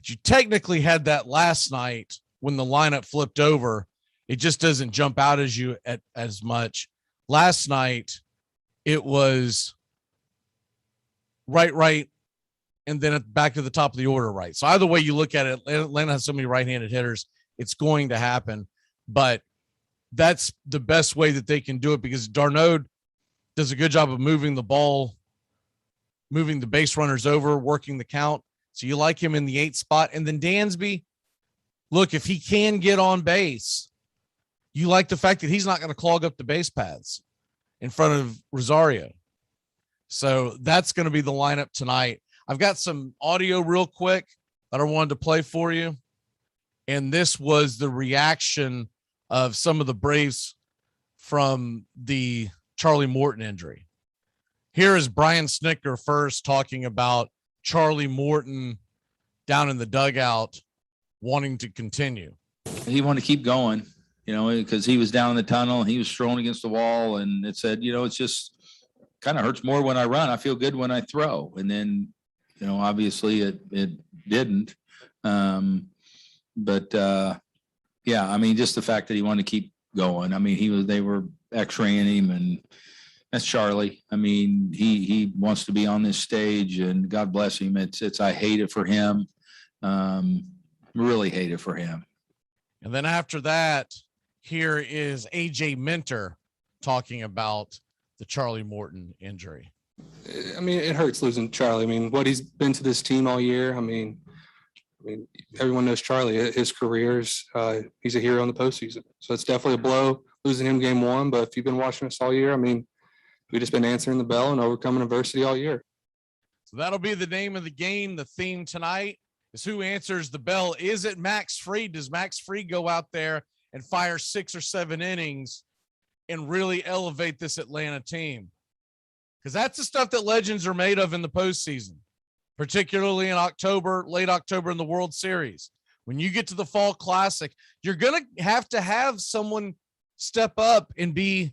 you technically had that last night when the lineup flipped over. It just doesn't jump out as you as much. Last night, it was right, and then back to the top of the order, right. So either way you look at it, Atlanta has so many right-handed hitters, it's going to happen. But that's the best way that they can do it, because Darnode does a good job of moving the ball moving the base runners over, working the count. So you like him in the 8th spot. And then Dansby, look, if he can get on base, you like the fact that he's not going to clog up the base paths in front of Rosario. So that's going to be the lineup tonight. I've got some audio real quick that I wanted to play for you. And this was the reaction of some of the Braves from the Charlie Morton injury. Here is Brian Snitker first talking about Charlie Morton down in the dugout wanting to continue.
He wanted to keep going, because he was down in the tunnel. He was thrown against the wall, and it said, it's just kind of hurts more when I run. I feel good when I throw. And then, obviously it didn't. Yeah, I mean, just the fact that he wanted to keep going. I mean, they were x-raying him, and that's Charlie. I mean, he wants to be on this stage, and God bless him. I hate it for him. Really hate it for him.
And then after that, here is AJ Minter talking about the Charlie Morton injury.
I mean, it hurts losing Charlie. I mean, what he's been to this team all year. I mean, everyone knows Charlie. His career's he's a hero in the postseason. So it's definitely a blow losing him game 1. But if you've been watching us all year, I mean, we've just been answering the bell and overcoming adversity all year.
So that'll be the name of the game. The theme tonight is who answers the bell. Is it Max Fried? Does Max Fried go out there and fire 6 or 7 innings and really elevate this Atlanta team? Because that's the stuff that legends are made of in the postseason, particularly in October, late October in the World Series. When you get to the Fall Classic, you're going to have someone step up and be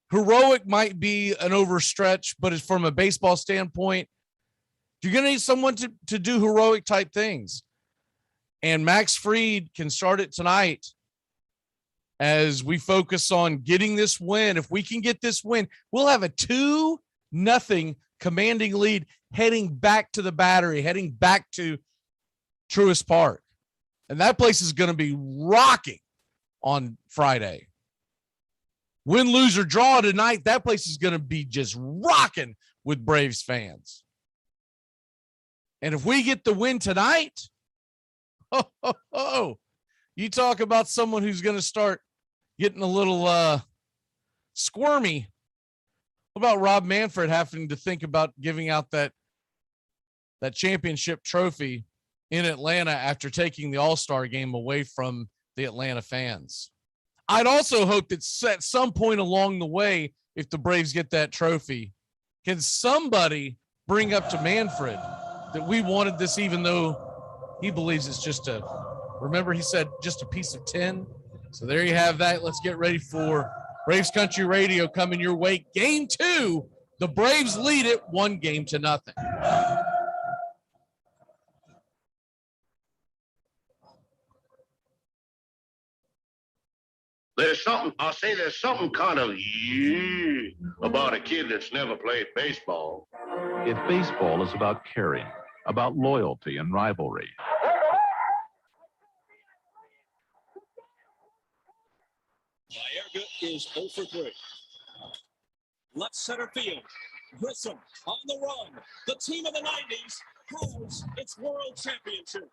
heroic. Might be an overstretch, but it's from a baseball standpoint, you're going to need someone to do heroic type things. And Max Fried can start it tonight as we focus on getting this win. If we can get this win, we'll have a 2-0 commanding lead heading back to the Battery, heading back to Truist Park. And that place is going to be rocking on Friday. Win, lose, or draw tonight, that place is going to be just rocking with Braves fans. And if we get the win tonight, you talk about someone who's going to start getting a little squirmy. What about Rob Manfred having to think about giving out that championship trophy in Atlanta after taking the All-Star game away from the Atlanta fans? I'd also hope that at some point along the way, if the Braves get that trophy, can somebody bring up to Manfred that we wanted this, even though he believes it's just remember he said just a piece of tin. So there you have that. Let's get ready for Braves Country Radio coming your way. Game 2, the Braves lead it 1-0.
There's something kind of about a kid that's never played baseball.
If baseball is about caring, about loyalty and rivalry.
Mayorga is 0 for 3. Left center field. Grissom on the run. The team of the 90s has its world championship.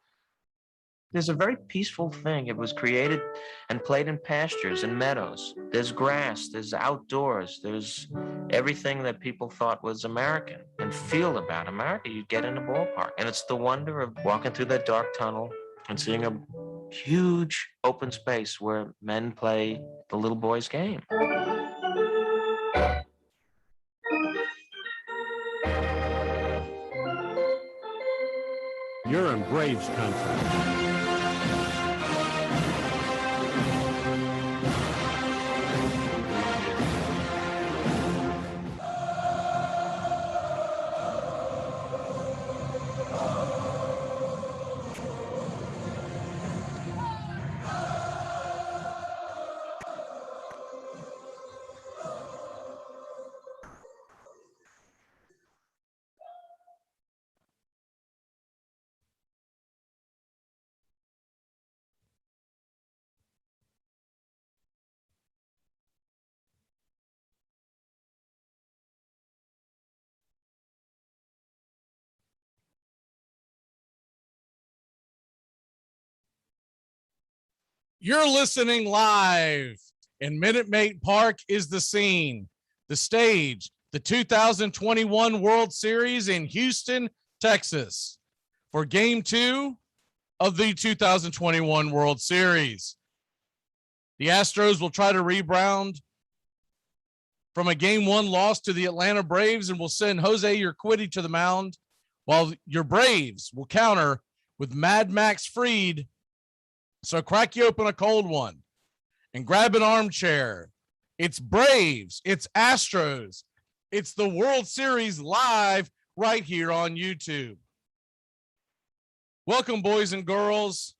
There's a very peaceful thing. It was created and played in pastures and meadows. There's grass, there's outdoors, there's everything that people thought was American and feel about America. You get in a ballpark. And it's the wonder of walking through that dark tunnel and seeing a huge open space where men play the little boy's game.
You're in Braves country.
You're listening live, and Minute Maid Park is the scene, the stage, the 2021 World Series in Houston, Texas, for Game 2 of the 2021 World Series. The Astros will try to rebound from a Game 1 loss to the Atlanta Braves and will send Jose Urquidy to the mound, while your Braves will counter with Mad Max Fried. So crack you open a cold one and grab an armchair. It's Braves, it's Astros, it's the World Series live right here on YouTube. Welcome, boys and girls.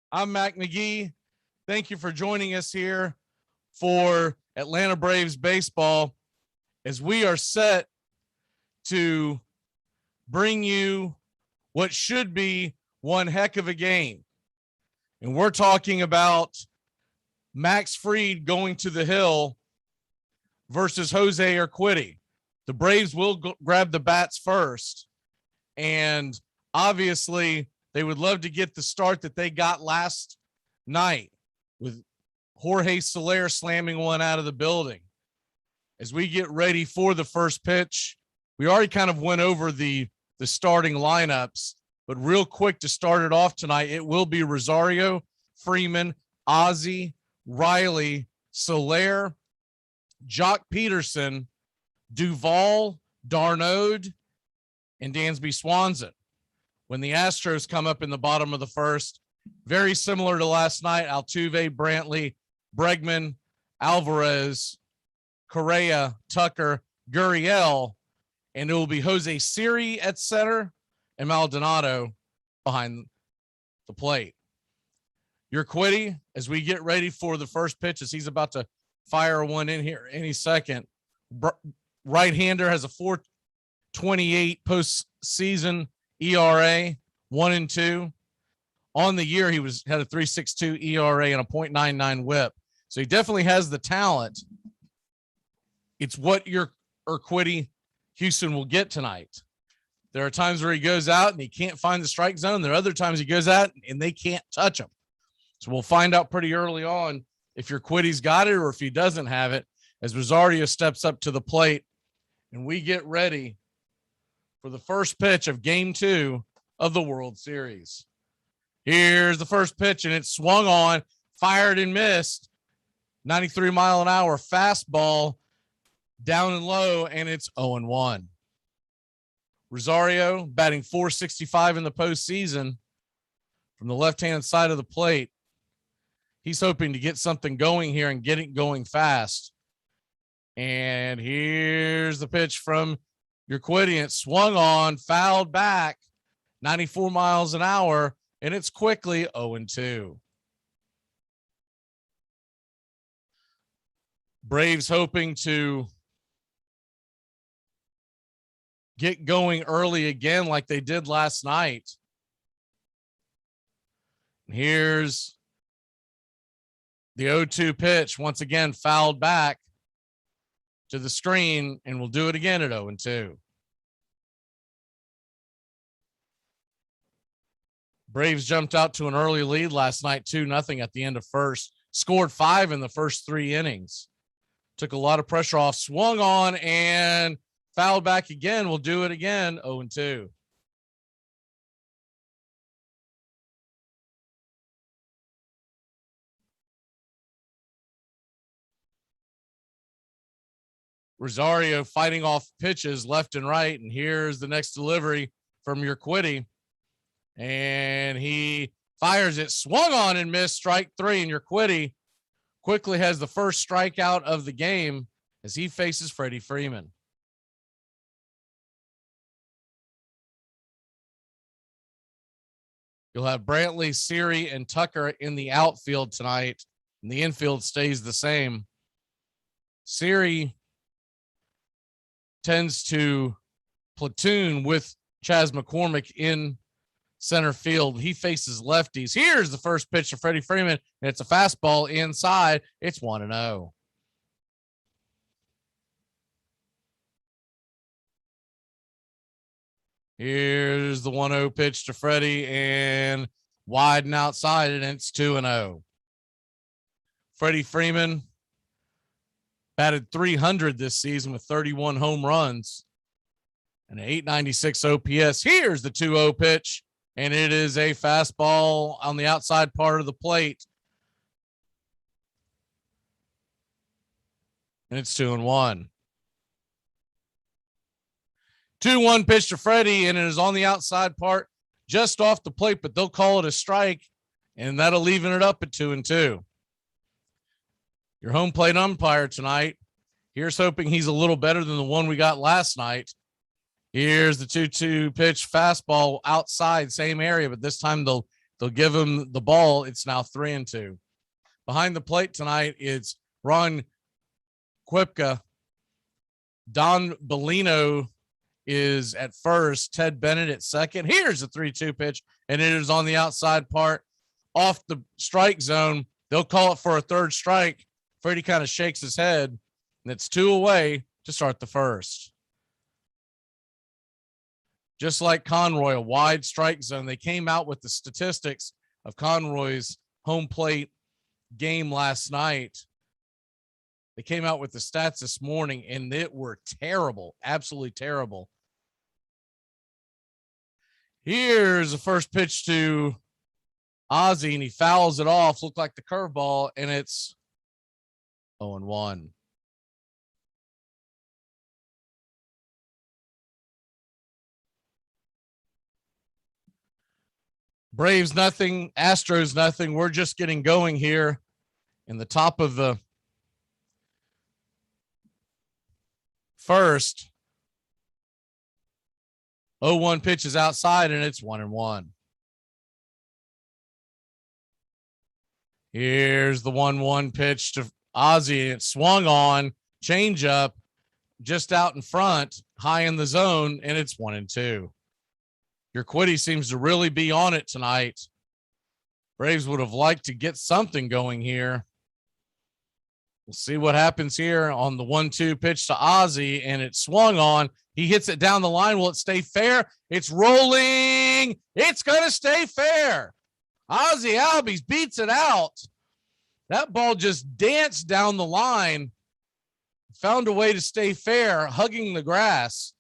I'm Mac McGee. Thank you for joining us here for Atlanta Braves baseball as we are set to bring you what should be one heck of a game. And we're talking about Max Fried going to the hill versus Jose Urquidy. The Braves will grab the bats first. And obviously, they would love to get the start that they got last night with Jorge Soler slamming one out of the building. As we get ready for the first pitch, we already kind of went over the starting lineups. But real quick to start it off tonight, it will be Rosario, Freeman, Ozzie, Riley, Soler, Jock Peterson, Duvall, Darnode, and Dansby Swanson. When the Astros come up in the bottom of the first, very similar to last night, Altuve, Brantley, Bregman, Alvarez, Correa, Tucker, Gurriel, and it will be Jose Siri at center and Maldonado behind the plate. Urquidy, as we get ready for the first pitch, as he's about to fire one in here any second. Right-hander has a 4.28 postseason ERA, 1-2. On the year, he had a 3.62 ERA and a 0.99 WHIP. So he definitely has the talent. It's what your Urquidy Houston will get tonight. There are times where he goes out and he can't find the strike zone. There are other times he goes out and they can't touch him. So we'll find out pretty early on if Urquidy's got it or if he doesn't have it, as Rosario steps up to the plate and we get ready for the first pitch of Game 2 of the World Series. Here's the first pitch, and it's swung on, fired and missed. 93-mile-an-hour fastball down and low, and it's 0-1. Rosario batting .465 in the postseason from the left-hand side of the plate. He's hoping to get something going here and get it going fast. And here's the pitch from Urquidy. It swung on, fouled back, 94 miles an hour, and it's quickly 0-2. Braves hoping to get going early again like they did last night. Here's the 0-2 pitch, once again fouled back to the screen, and we'll do it again at 0-2. Braves jumped out to an early lead last night, 2-0 at the end of first. Scored 5 in the first 3 innings. Took a lot of pressure off, swung on, and fouled back again. We'll do it again, 0-2. Rosario fighting off pitches left and right, and here's the next delivery from Urquidy. And he fires it, swung on and missed, strike 3, and Urquidy quickly has the first strikeout of the game as he faces Freddie Freeman. You'll have Brantley, Siri, and Tucker in the outfield tonight, and the infield stays the same. Siri tends to platoon with Chas McCormick in center field. He faces lefties. Here's the first pitch to Freddie Freeman, and it's a fastball inside. It's 1-0. Here's the 1-0 pitch to Freddie, and wide and outside, and it's 2-0. Freddie Freeman batted 300 this season with 31 home runs and an 896 OPS. Here's the 2-0 pitch, and it is a fastball on the outside part of the plate. And it's 2-1. 2-1 pitch to Freddie, and it is on the outside part, just off the plate, but they'll call it a strike, and that'll even it up at 2-2. Your home plate umpire tonight, here's hoping he's a little better than the one we got last night. Here's the 2-2 pitch fastball outside, same area, but this time they'll give him the ball. It's now 3-2. Behind the plate tonight, it's Ron Quipka. Don Bellino is at first, Ted Bennett at second. Here's the 3-2 pitch, and it is on the outside part off the strike zone. They'll call it for a third strike. Freddie kind of shakes his head, and it's 2 away to start the first. Just like Conroy, a wide strike zone. They came out with the statistics of Conroy's home plate game last night. They came out with the stats this morning, and it were terrible, absolutely terrible. Here's the first pitch to Ozzie, and he fouls it off. Looked like the curveball, and it's 0-1. Braves nothing, Astros nothing. We're just getting going here in the top of the first. 0-1 pitch is outside, and it's 1-1. Here's the 1-1 pitch to Ozzie. It swung on, change up, just out in front, high in the zone, and it's 1-2. Your Quiddy seems to really be on it tonight. Braves would have liked to get something going here. We'll see what happens here on the 1-2 pitch to Ozzie, and it swung on. He hits it down the line. Will it stay fair? It's rolling. It's going to stay fair. Ozzie Albies beats it out. That ball just danced down the line, found a way to stay fair, hugging the grass.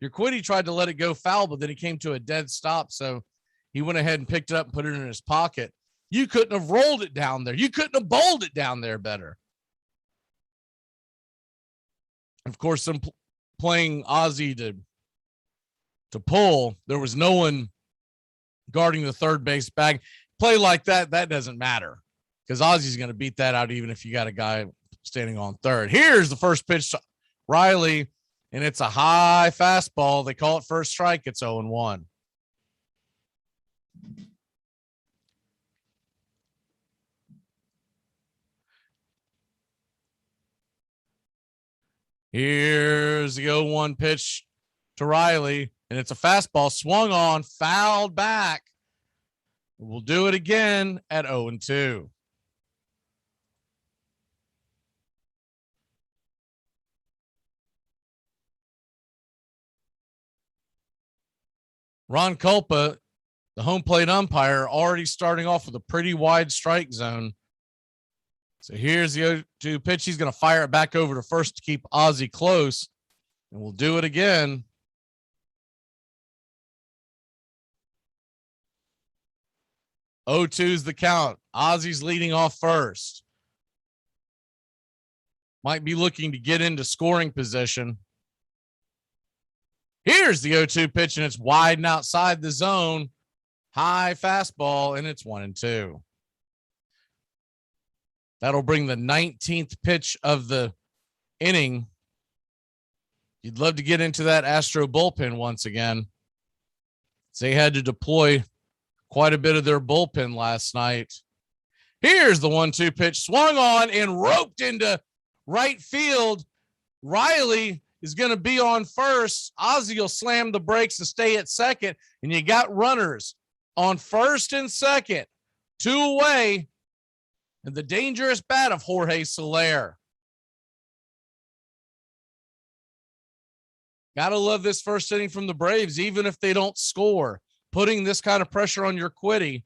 Your Quiddy tried to let it go foul, but then he came to a dead stop, so he went ahead and picked it up and put it in his pocket. You couldn't have rolled it down there. You couldn't have bowled it down there better. Of course, them playing Ozzie to pull, there was no one guarding the third base bag. Play like that, that doesn't matter because Ozzie's going to beat that out even if you got a guy standing on third. Here's the first pitch to Riley, and it's a high fastball. They call it first strike. It's 0-1. Here's the 0-1 pitch to Riley, and it's a fastball swung on, fouled back. We'll do it again at 0-2. Ron Culpa, the home plate umpire, already starting off with a pretty wide strike zone. So here's the 0-2 pitch. He's going to fire it back over to first to keep Ozzie close, and we'll do it again. is the count. Ozzie's leading off first. Might be looking to get into scoring position. Here's the 0-2 pitch, and it's wide and outside the zone. High fastball, and it's 1-2. That'll bring the 19th pitch of the inning. You'd love to get into that Astro bullpen once again. They had to deploy quite a bit of their bullpen last night. Here's the 1-2 pitch, swung on and roped into right field. Riley is going to be on first. Ozzie will slam the brakes and stay at second. And you got runners on first and second, 2 away. And the dangerous bat of Jorge Soler. Got to love this first inning from the Braves, even if they don't score. Putting this kind of pressure on your Quiddy.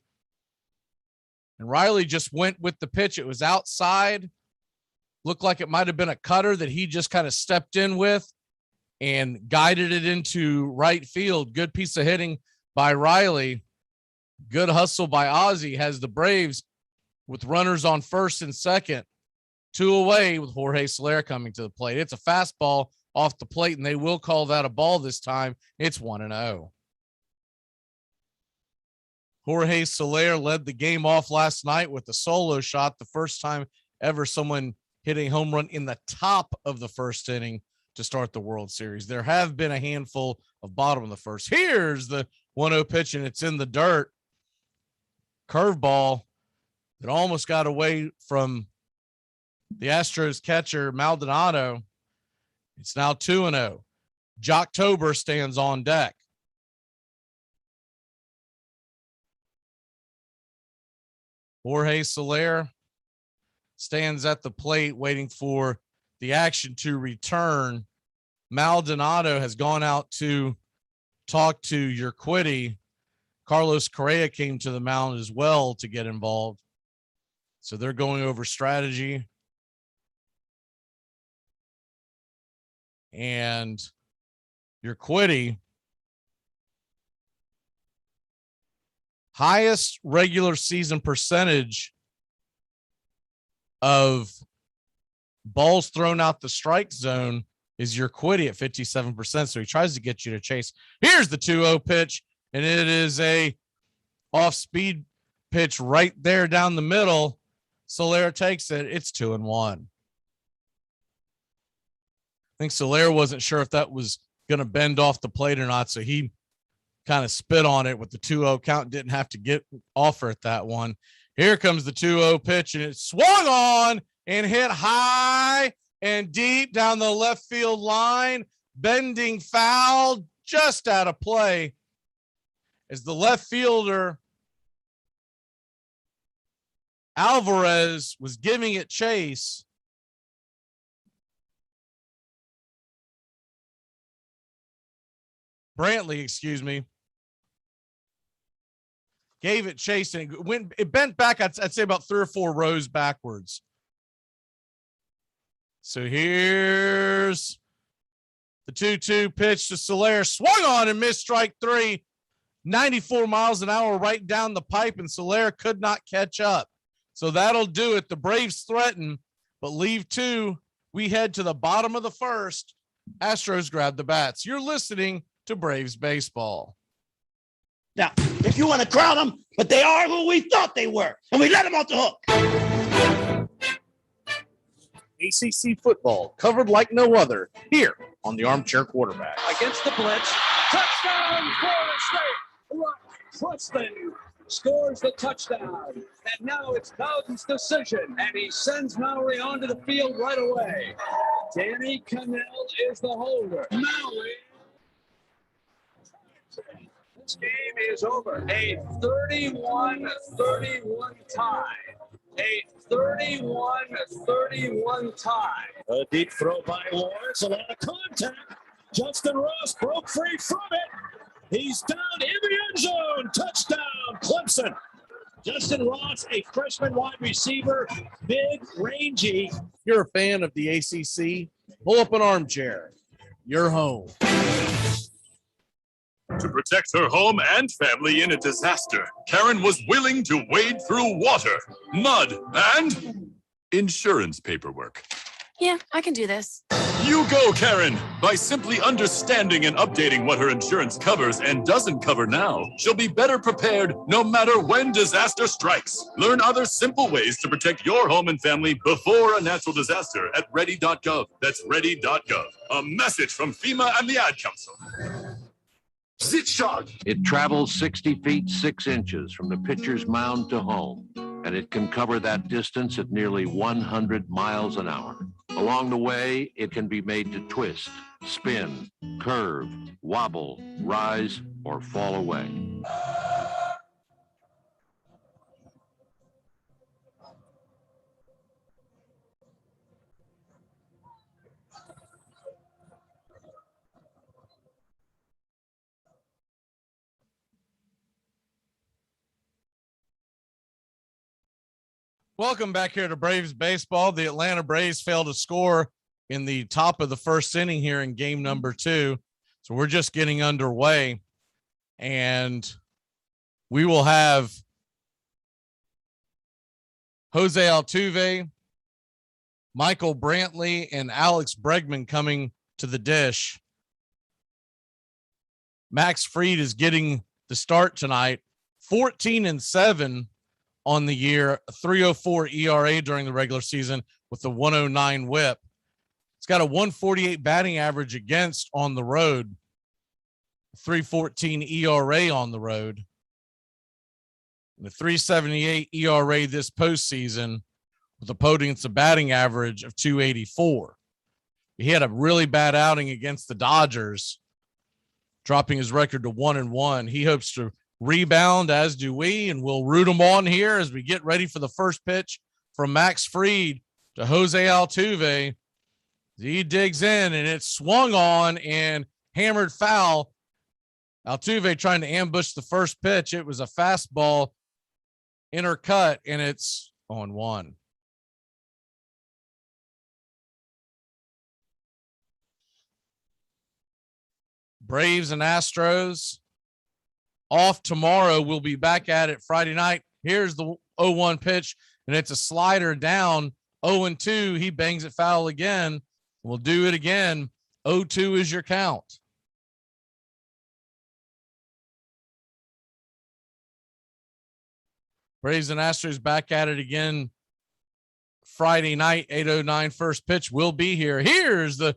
And Riley just went with the pitch. It was outside. Looked like it might have been a cutter that he just kind of stepped in with and guided it into right field. Good piece of hitting by Riley. Good hustle by Ozzie. Has the Braves with runners on first and second, 2 away with Jorge Soler coming to the plate. It's a fastball off the plate, and they will call that a ball this time. It's 1-0. Jorge Soler led the game off last night with a solo shot, the first time ever someone hit a home run in the top of the first inning to start the World Series. There have been a handful of bottom of the first. Here's the 1-0 pitch, and it's in the dirt. Curveball that almost got away from the Astros catcher, Maldonado. It's now 2-0. Jocktober stands on deck. Jorge Soler stands at the plate waiting for the action to return. Maldonado has gone out to talk to Urquidy. Carlos Correa came to the mound as well to get involved. So they're going over strategy. And Urquidy, highest regular season percentage of balls thrown out the strike zone is Urquidy at 57%. So he tries to get you to chase. Here's the 2-0 pitch, and it is a off-speed pitch right there down the middle. Soler takes it. It's 2-1. I think Soler wasn't sure if that was going to bend off the plate or not, so he kind of spit on it with the 2-0 count. Didn't have to get offer at that one. Here comes the 2-0 pitch, and it swung on and hit high and deep down the left field line. Bending foul, just out of play as the left fielder Alvarez was giving it chase. Brantley, excuse me, gave it chase, and it bent back, I'd say about 3 or 4 rows backwards. So here's the 2-2 pitch to Soler, swung on and missed strike 3, 94 miles an hour right down the pipe, and Soler could not catch up. So that'll do it. The Braves threaten, but leave 2. We head to the bottom of the first. Astros grab the bats. You're listening to Braves baseball.
Now, if you want to crown them, but they are who we thought they were, and we let them off the hook.
ACC football covered like no other here on the Armchair Quarterback.
Against the blitz, touchdown, Florida State. Preston scores the touchdown, and now it's Bowden's decision, and he sends Maury onto the field right away. Danny Cannell is the holder. Maury. This game is over. A 31-31 tie. A 31-31 tie.
A deep throw by Lawrence, a lot of contact. Justin Ross broke free from it. He's down in the end zone. Touchdown, Clemson. Justin Ross, a freshman wide receiver, big, rangy.
If you're a fan of the ACC, pull up an armchair. You're home.
To protect her home and family in a disaster, Karen was willing to wade through water, mud, and insurance paperwork.
Yeah, I can do this.
You go, Karen! By simply understanding and updating what her insurance covers and doesn't cover now, she'll be better prepared no matter when disaster strikes. Learn other simple ways to protect your home and family before a natural disaster at ready.gov. That's ready.gov. A message from FEMA and the Ad Council.
Sit shot. It travels 60 feet 6 inches from the pitcher's mound to home, and it can cover that distance at nearly 100 miles an hour. Along the way, it can be made to twist, spin, curve, wobble, rise, or fall away.
Welcome back here to Braves baseball. The Atlanta Braves failed to score in the top of the first inning here in game number 2. So we're just getting underway, and we will have Jose Altuve, Michael Brantley, and Alex Bregman coming to the dish. Max Fried is getting the start tonight, 14-7 on the year, a 3.04 ERA during the regular season with a 109 whip. It's got a 148 batting average against on the road, 3.14 ERA on the road, and a 3.78 ERA this postseason with opponents a batting average of 284. He had a really bad outing against the Dodgers, dropping his record to 1-1. He hopes to rebound, as do we, and we'll root him on here as we get ready for the first pitch from Max Fried to Jose Altuve. He digs in, and it's swung on and hammered foul. Altuve trying to ambush the first pitch. It was a fastball intercut, and it's 0-1. Braves and Astros off tomorrow. We'll be back at it Friday night. Here's the 0-1 pitch, and it's a slider down. 0-2. He bangs it foul again. We'll do it again. 0-2 is your count. Braves and Astros back at it again Friday night, 8:09 first pitch. We'll be here. Here's the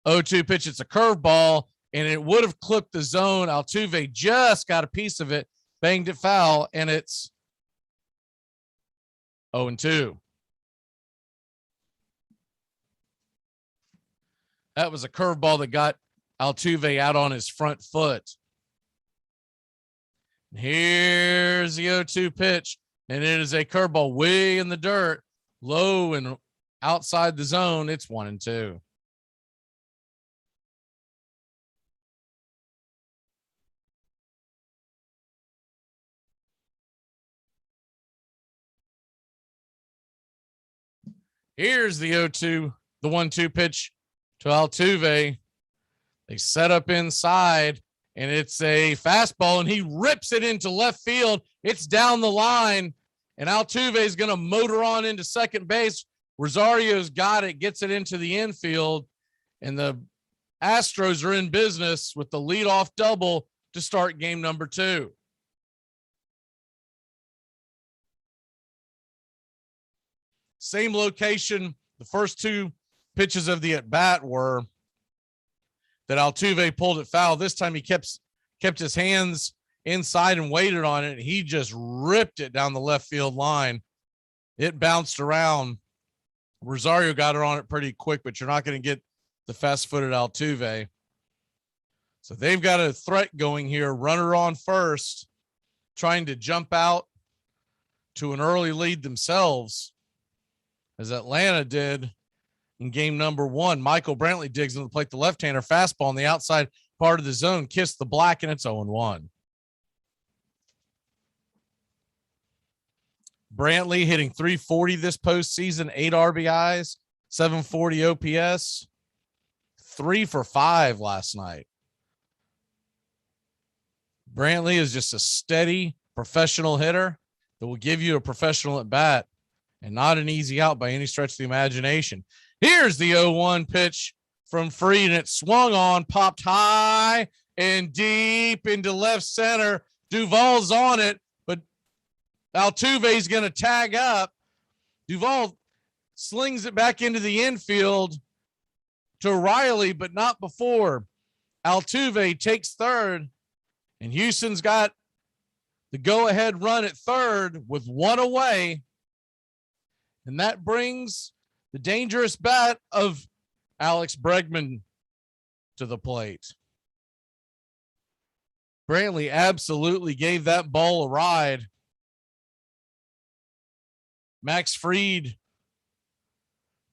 0-2 pitch. It's a curveball, and it would have clipped the zone. Altuve just got a piece of it, banged it foul, and it's 0-2. That was a curveball that got Altuve out on his front foot. Here's the 0-2 pitch, and it is a curveball way in the dirt, low and outside the zone. It's 1-2. Here's the 0-2, the 1-2 pitch to Altuve. They set up inside, and it's a fastball, and he rips it into left field. It's down the line, and Altuve is going to motor on into second base. Rosario's got it, gets it into the infield, and the Astros are in business with the leadoff double to start game number 2. Same location. The first 2 pitches of the at-bat were that Altuve pulled it foul. This time he kept his hands inside and waited on it. He just ripped it down the left field line. It bounced around. Rosario got it on it pretty quick, but you're not going to get the fast-footed Altuve. So they've got a threat going here. Runner on first, trying to jump out to an early lead themselves, as Atlanta did in game number 1. Michael Brantley digs into the plate, the left-hander fastball on the outside part of the zone, kissed the black, and it's 0-1. Brantley hitting .340 this postseason, 8 RBIs, 740 OPS, 3 for 5 last night. Brantley is just a steady professional hitter that will give you a professional at bat and not an easy out by any stretch of the imagination. Here's the 0-1 pitch from Fried, and it swung on, popped high and deep into left center. Duvall's on it, but Altuve's going to tag up. Duvall slings it back into the infield to Riley, but not before. Altuve takes third, and Houston's got the go-ahead run at third with 1 away. And that brings the dangerous bat of Alex Bregman to the plate. Brantley absolutely gave that ball a ride. Max Fried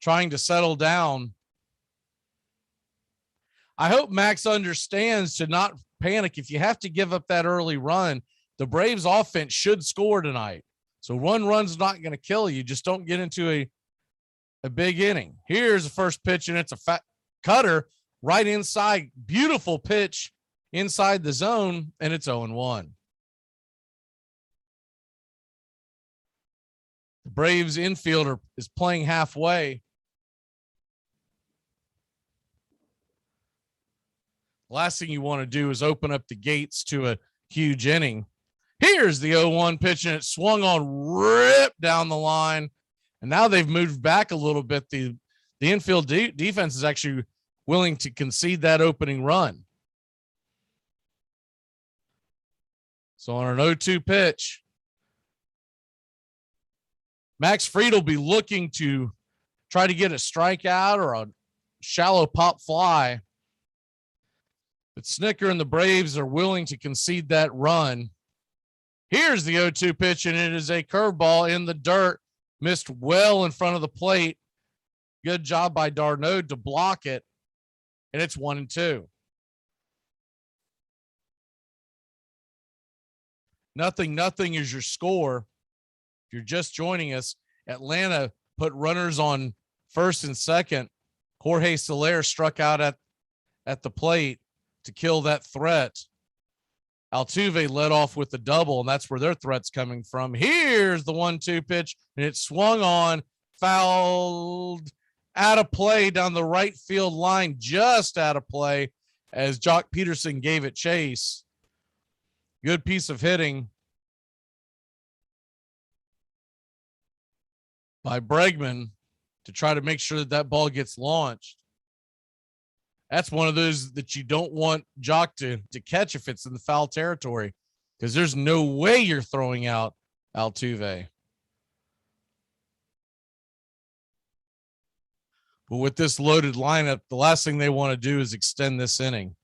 trying to settle down. I hope Max understands to not panic. If you have to give up that early run, the Braves offense should score tonight. So one run's not going to kill you. Just don't get into a big inning. Here's the first pitch, and it's a fat cutter right inside. Beautiful pitch inside the zone, and it's 0-1. The Braves infielder is playing halfway. Last thing you want to do is open up the gates to a huge inning. Here's the 0-1 pitch, and it swung on, ripped down the line. And now they've moved back a little bit. The infield defense is actually willing to concede that opening run. So on an 0-2 pitch, Max Fried will be looking to try to get a strikeout or a shallow pop fly. But Snicker and the Braves are willing to concede that run. Here's the 0-2 pitch, and it is a curveball in the dirt. Missed well in front of the plate. Good job by d'Arnaud to block it. And it's 1-2. Nothing is your score. If you're just joining us, Atlanta put runners on first and second. Jorge Soler struck out at the plate to kill that threat. Altuve led off with the double, and that's where their threat's coming from. Here's the 1-2 pitch, and it swung on, fouled, out of play down the right field line, just out of play as Jock Peterson gave it chase. Good piece of hitting by Bregman to try to make sure that ball gets launched. That's one of those that you don't want Jock to catch if it's in the foul territory, because there's no way you're throwing out Altuve. But with this loaded lineup, the last thing they want to do is extend this inning.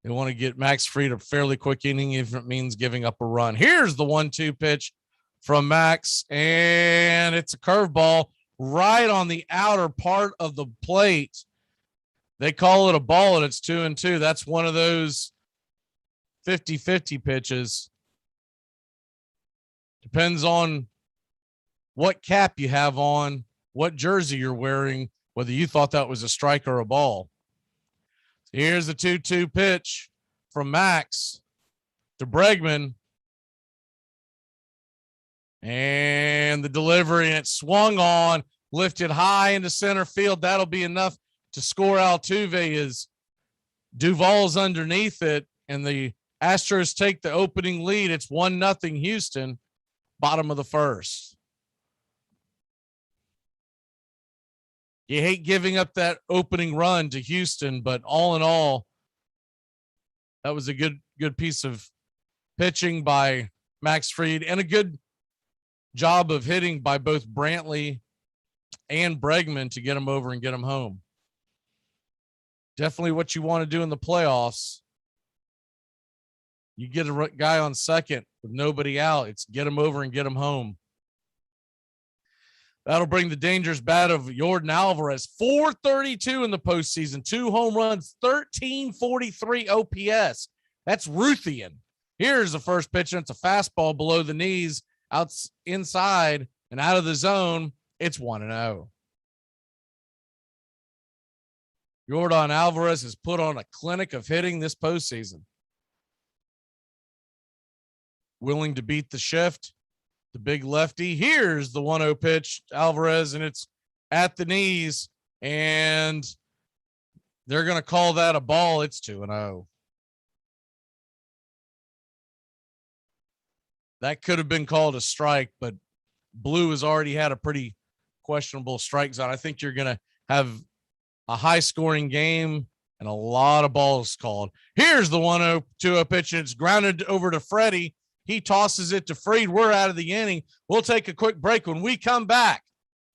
They want to get Max Fried a fairly quick inning, if it means giving up a run. Here's the 1-2 pitch from Max, and it's a curveball right on the outer part of the plate. They call it a ball, and it's 2-2. That's one of those 50-50 pitches. Depends on what cap you have on, what jersey you're wearing, whether you thought that was a strike or a ball. Here's the 2-2 pitch from Max to Bregman. And the delivery, and it swung on, lifted high into center field. That'll be enough to score Altuve as Duvall's underneath it, and the Astros take the opening lead. It's 1-0 Houston, bottom of the first. You hate giving up that opening run to Houston, but all in all, that was a good piece of pitching by Max Fried and a good job of hitting by both Brantley and Bregman to get him over and get him home. Definitely what you want to do in the playoffs. You get a guy on second with nobody out. It's get him over and get him home. That'll bring the dangerous bat of Yordan Alvarez. 432 in the postseason, 2 home runs, 1343 OPS. That's Ruthian. Here's the first pitch, and it's a fastball below the knees, out inside and out of the zone. It's 1-0. Yordan Alvarez has put on a clinic of hitting this postseason. Willing to beat the shift, the big lefty. Here's the 1-0 pitch, Alvarez, and it's at the knees, and they're going to call that a ball. It's 2-0. That could have been called a strike, but Blue has already had a pretty questionable strike zone. I think you're going to have a high-scoring game and a lot of balls called. Here's the 1-0 pitch, and it's grounded over to Freddie. He tosses it to Fried. We're out of the inning. We'll take a quick break. When we come back,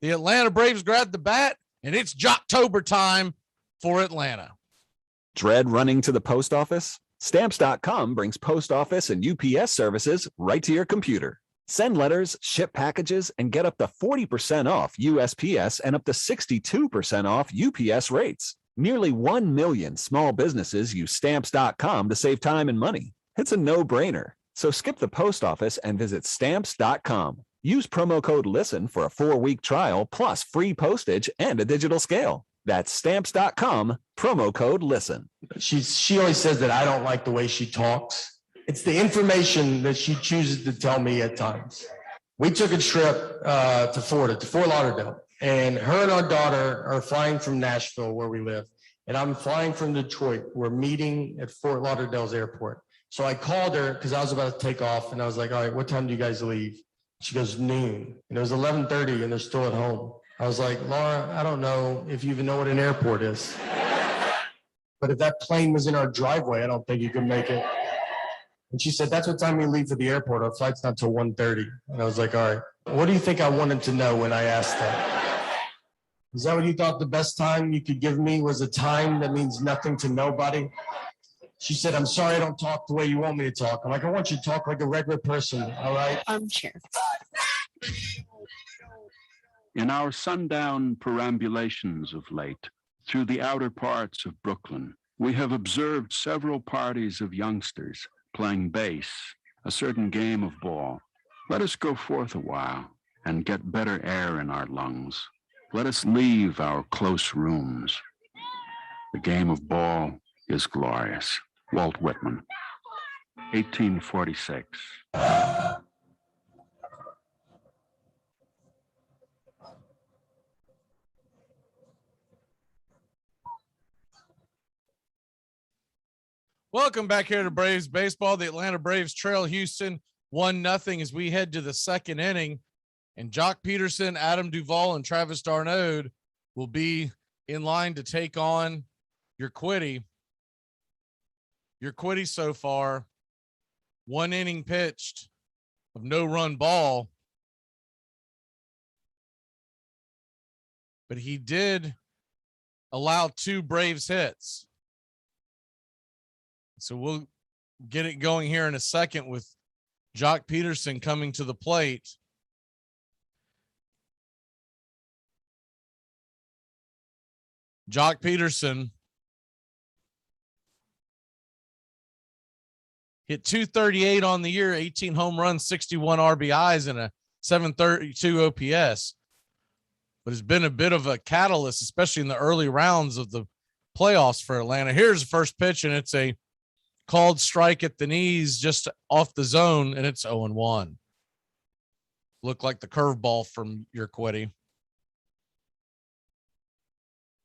the Atlanta Braves grab the bat, and it's Jocktober time for Atlanta.
Dread running to the post office? Stamps.com brings post office and UPS services right to your computer. Send letters, ship packages, and get up to 40% off USPS and up to 62% off UPS rates. Nearly 1 million small businesses use Stamps.com to save time and money. It's a no-brainer. So skip the post office and visit Stamps.com. Use promo code LISTEN for a 4-week trial plus free postage and a digital scale. That's Stamps.com, promo code LISTEN.
She always says that I don't like the way she talks. It's the information that she chooses to tell me at times. We took a trip to Florida, to Fort Lauderdale, and her and our daughter are flying from Nashville, where we live, and I'm flying from Detroit. We're meeting at Fort Lauderdale's airport. So I called her because I was about to take off, and I was like, all right, what time do you guys leave? She goes, noon. And it was 11:30, and they're still at home. I was like, Laura, I don't know if you even know what an airport is. But if that plane was in our driveway, I don't think you could make it. And she said, that's what time we leave for the airport. Our flight's not till 1:30. And I was like, all right, what do you think I wanted to know when I asked that? Is that what you thought the best time you could give me was a time that means nothing to nobody? She said, I'm sorry I don't talk the way you want me to talk. I'm like, I want you to talk like a regular person, all right?
Armchair.
In our sundown perambulations of late, through the outer parts of Brooklyn, we have observed several parties of youngsters playing base, a certain game of ball. Let us go forth a while and get better air in our lungs. Let us leave our close rooms. The game of ball is glorious. Walt Whitman, 1846.
Welcome back here to Braves baseball. The Atlanta Braves trail Houston 1-0 as we head to the second inning. And Jock Peterson, Adam Duvall, and Travis d'Arnaud will be in line to take on your Quiddy. Your Quiddy so far, 1 inning pitched of no run ball. But he did allow 2 Braves hits. So we'll get it going here in a second with Jock Peterson coming to the plate. Jock Peterson hit 238 on the year, 18 home runs, 61 RBIs, and a 732 OPS. But has been a bit of a catalyst, especially in the early rounds of the playoffs for Atlanta. Here's the first pitch, and it's a called strike at the knees just off the zone, and it's 0-1. Looked like the curveball from your Quiddy.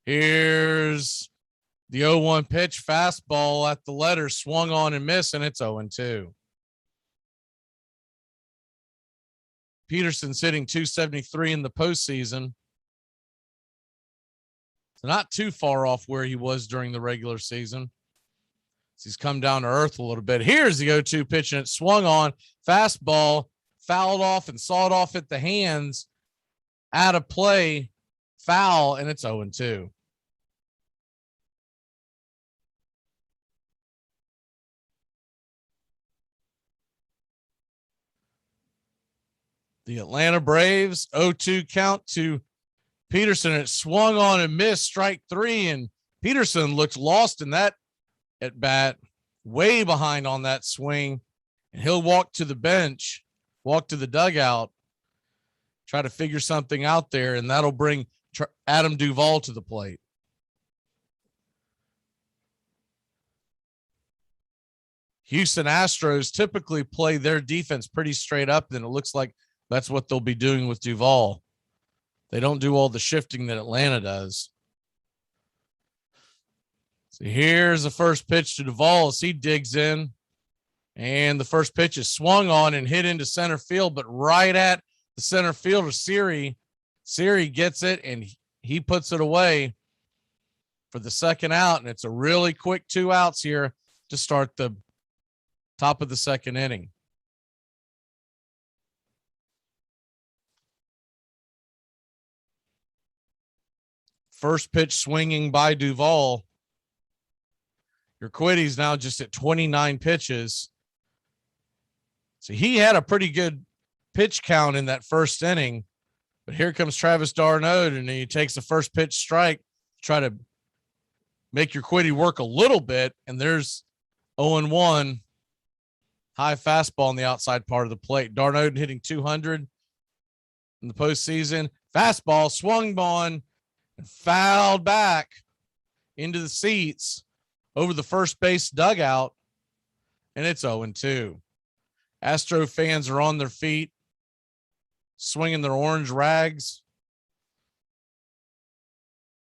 Here's the 0-1 pitch, fastball at the letter, swung on and missed, and it's 0-2. Peterson's hitting 273 in the postseason. So not too far off where he was during the regular season. So he's come down to earth a little bit. Here's the 0-2 pitch, and it swung on, fastball, fouled off and sawed off at the hands, out of play, foul, and it's 0-2. The Atlanta Braves, 0-2 count to Peterson. It swung on and missed, strike 3, and Peterson looked lost in that at bat, way behind on that swing, and he'll walk to the bench, walk to the dugout, try to figure something out there, and that'll bring Adam Duvall to the plate. Houston Astros typically play their defense pretty straight up, and it looks like that's what they'll be doing with Duvall. They don't do all the shifting that Atlanta does. So here's the first pitch to Duvall as he digs in. And the first pitch is swung on and hit into center field, but right at the center fielder, Siri. Siri gets it, and he puts it away for the second out. And it's a really quick 2 outs here to start the top of the second inning. First pitch swinging by Duvall. Your Quiddy's now just at 29 pitches. So he had a pretty good pitch count in that first inning. But here comes Travis d'Arnaud, and he takes the first pitch strike, try to make your Quiddy work a little bit. And there's 0-1. High fastball on the outside part of the plate. Darnold hitting 200 in the postseason. Fastball swung on and fouled back into the seats over the first base dugout, and it's 0-2. Astro fans are on their feet, swinging their orange rags,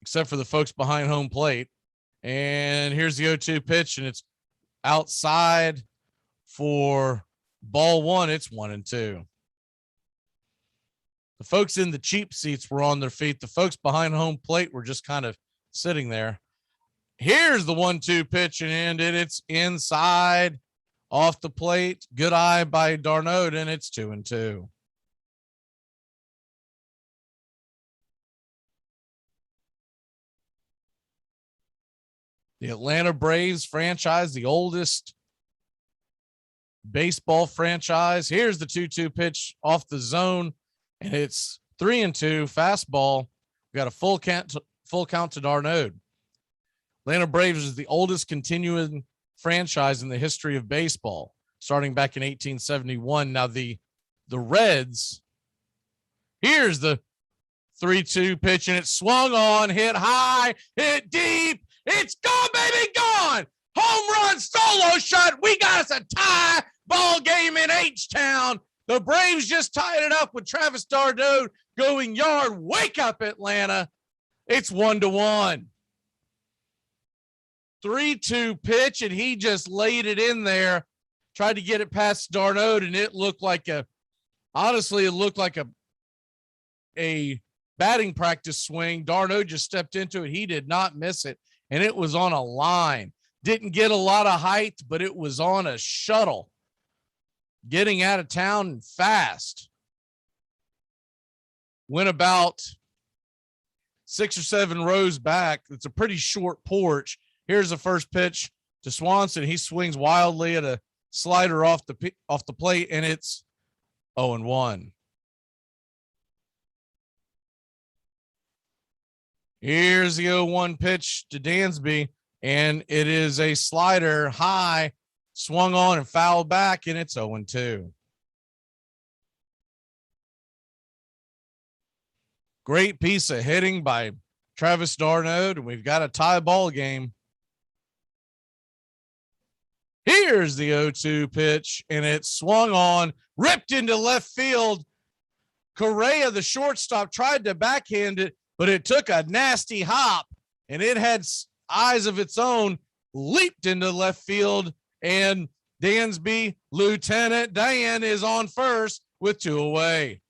except for the folks behind home plate. And here's the 0-2 pitch, and it's outside for ball one. It's 1-2. The folks in the cheap seats were on their feet. The folks behind home plate were just kind of sitting there. Here's the 1-2 pitch, and it's inside off the plate. Good eye by Darnold, and it's 2-2. The Atlanta Braves franchise, the oldest baseball franchise. Here's the 2-2 pitch off the zone, and it's 3-2 fastball. We got a full count to Darnold. Atlanta Braves is the oldest continuing franchise in the history of baseball, starting back in 1871. Now the Reds, here's the 3-2 pitch, and it swung on, hit high, hit deep. It's gone, baby, gone. Home run, solo shot. We got us a tie ball game in H-Town. The Braves just tied it up with Travis Darnold going yard. Wake up, Atlanta. It's 1-1. 3-2 pitch, and he just laid it in there, tried to get it past Darnold, and it looked like a batting practice swing. Darnold just stepped into it. He did not miss it, and it was on a line. Didn't get a lot of height, but it was on a shuttle, getting out of town fast. Went about 6 or 7 rows back. It's a pretty short porch. Here's the first pitch to Swanson. He swings wildly at a slider off the plate, and it's 0-1. Here's the 0-1 pitch to Dansby, and it is a slider high, swung on and fouled back, and it's 0-2. Great piece of hitting by Travis Darnold, and we've got a tie ball game. Here's the 0-2 pitch, and it swung on, ripped into left field. Correa, the shortstop, tried to backhand it, but it took a nasty hop, and it had eyes of its own, leaped into left field, and Dansby, Lieutenant Dan, is on first with 2 away.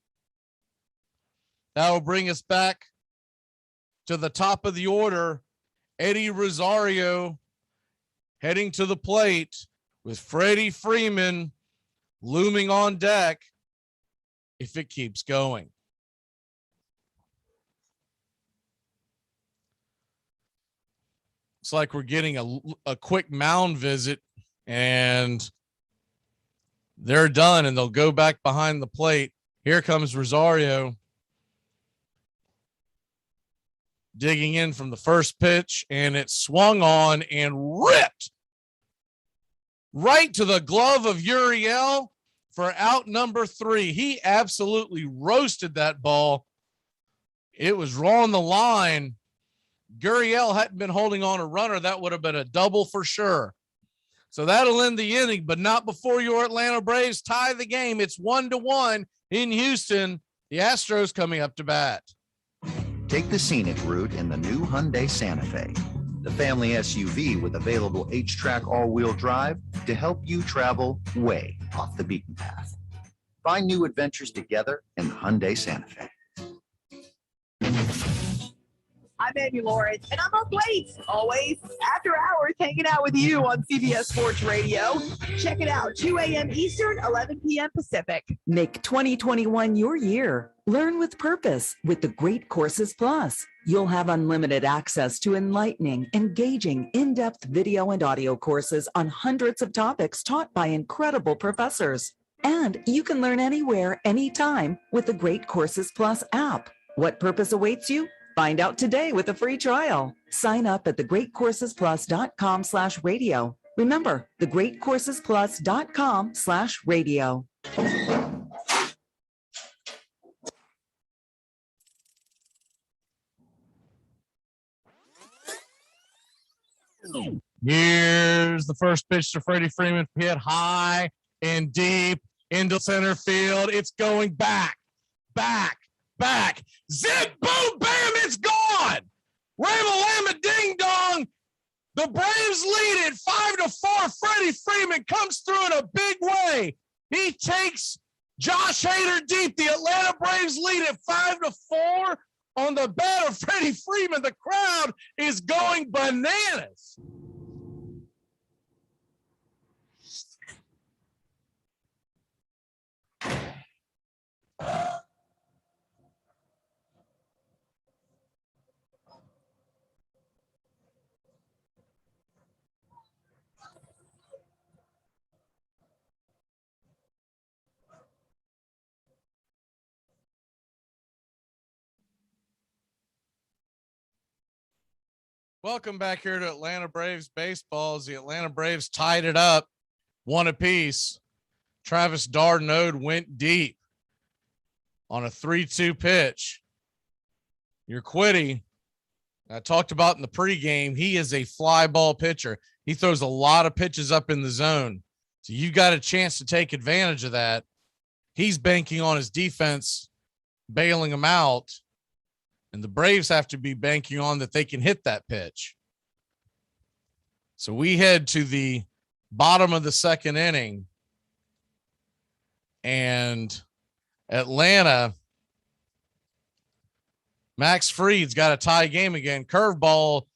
That will bring us back to the top of the order. Eddie Rosario heading to the plate with Freddie Freeman looming on deck if it keeps going. It's like we're getting a quick mound visit, and they're done, and they'll go back behind the plate. Here comes Rosario digging in from the first pitch, and it swung on and ripped right to the glove of Uriel for out number 3. He absolutely roasted that ball. It was on the line. Gurriel hadn't been holding on a runner. That would have been a double for sure. So that'll end the inning, but not before your Atlanta Braves tie the game. It's 1-1 in Houston. The Astros coming up to bat.
Take the scenic route in the new Hyundai Santa Fe, the family SUV with available H-Track all-wheel drive to help you travel way off the beaten path. Find new adventures together in the Hyundai Santa Fe.
I'm Amy Lawrence, and I'm up late, always after hours, hanging out with you on CBS Sports Radio. Check it out, 2 a.m. Eastern, 11 p.m. Pacific.
Make 2021 your year. Learn with purpose with the Great Courses Plus. You'll have unlimited access to enlightening, engaging, in-depth video and audio courses on hundreds of topics taught by incredible professors. And you can learn anywhere, anytime with the Great Courses Plus app. What purpose awaits you? Find out today with a free trial. Sign up at thegreatcoursesplus.com/radio. Remember, thegreatcoursesplus.com/radio.
Here's the first pitch to Freddie Freeman, hit high and deep into center field. It's going back. Zip, boom, bam, it's gone. Rama ding dong. The Braves lead it 5-4. Freddie Freeman comes through in a big way. He takes Josh Hader deep. The Atlanta Braves lead it 5-4 on the bat of Freddie Freeman. The crowd is going bananas. Welcome back here to Atlanta Braves baseball as the Atlanta Braves tied it up 1 apiece. Travis d'Arnaud went deep on a 3-2 pitch. Your Quiddy, I talked about in the pregame, he is a fly ball pitcher. He throws a lot of pitches up in the zone. So you got a chance to take advantage of that. He's banking on his defense, bailing him out. And the Braves have to be banking on that they can hit that pitch. So we head to the bottom of the second inning. And Atlanta, Max Fried's got a tie game again. Curveball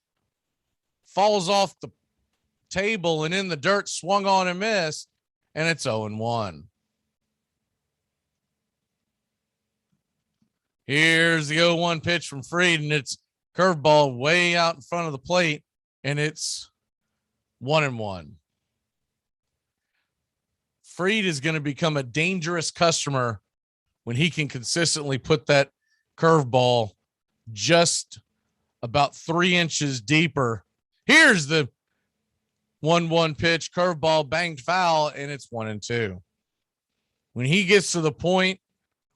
falls off the table and in the dirt, swung on and missed, and it's 0-1. Here's the 0-1 pitch from Fried, and it's curveball way out in front of the plate, and it's 1-1. Fried is going to become a dangerous customer when he can consistently put that curveball just about 3 inches deeper. Here's the 1-1 pitch, curveball banged foul, and it's 1-2. When he gets to the point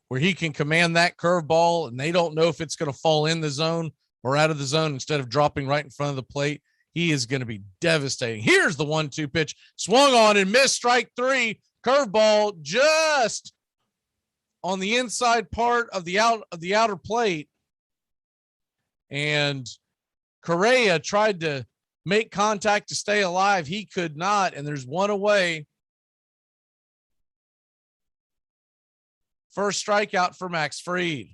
where he can command that curveball and they don't know if it's going to fall in the zone or out of the zone instead of dropping right in front of the plate, he is going to be devastating. Here's the 1-2 pitch, swung on and missed, strike 3, curveball just on the inside part of the outer plate. And Correa tried to make contact to stay alive. He could not, and there's one away. First strikeout for Max Fried.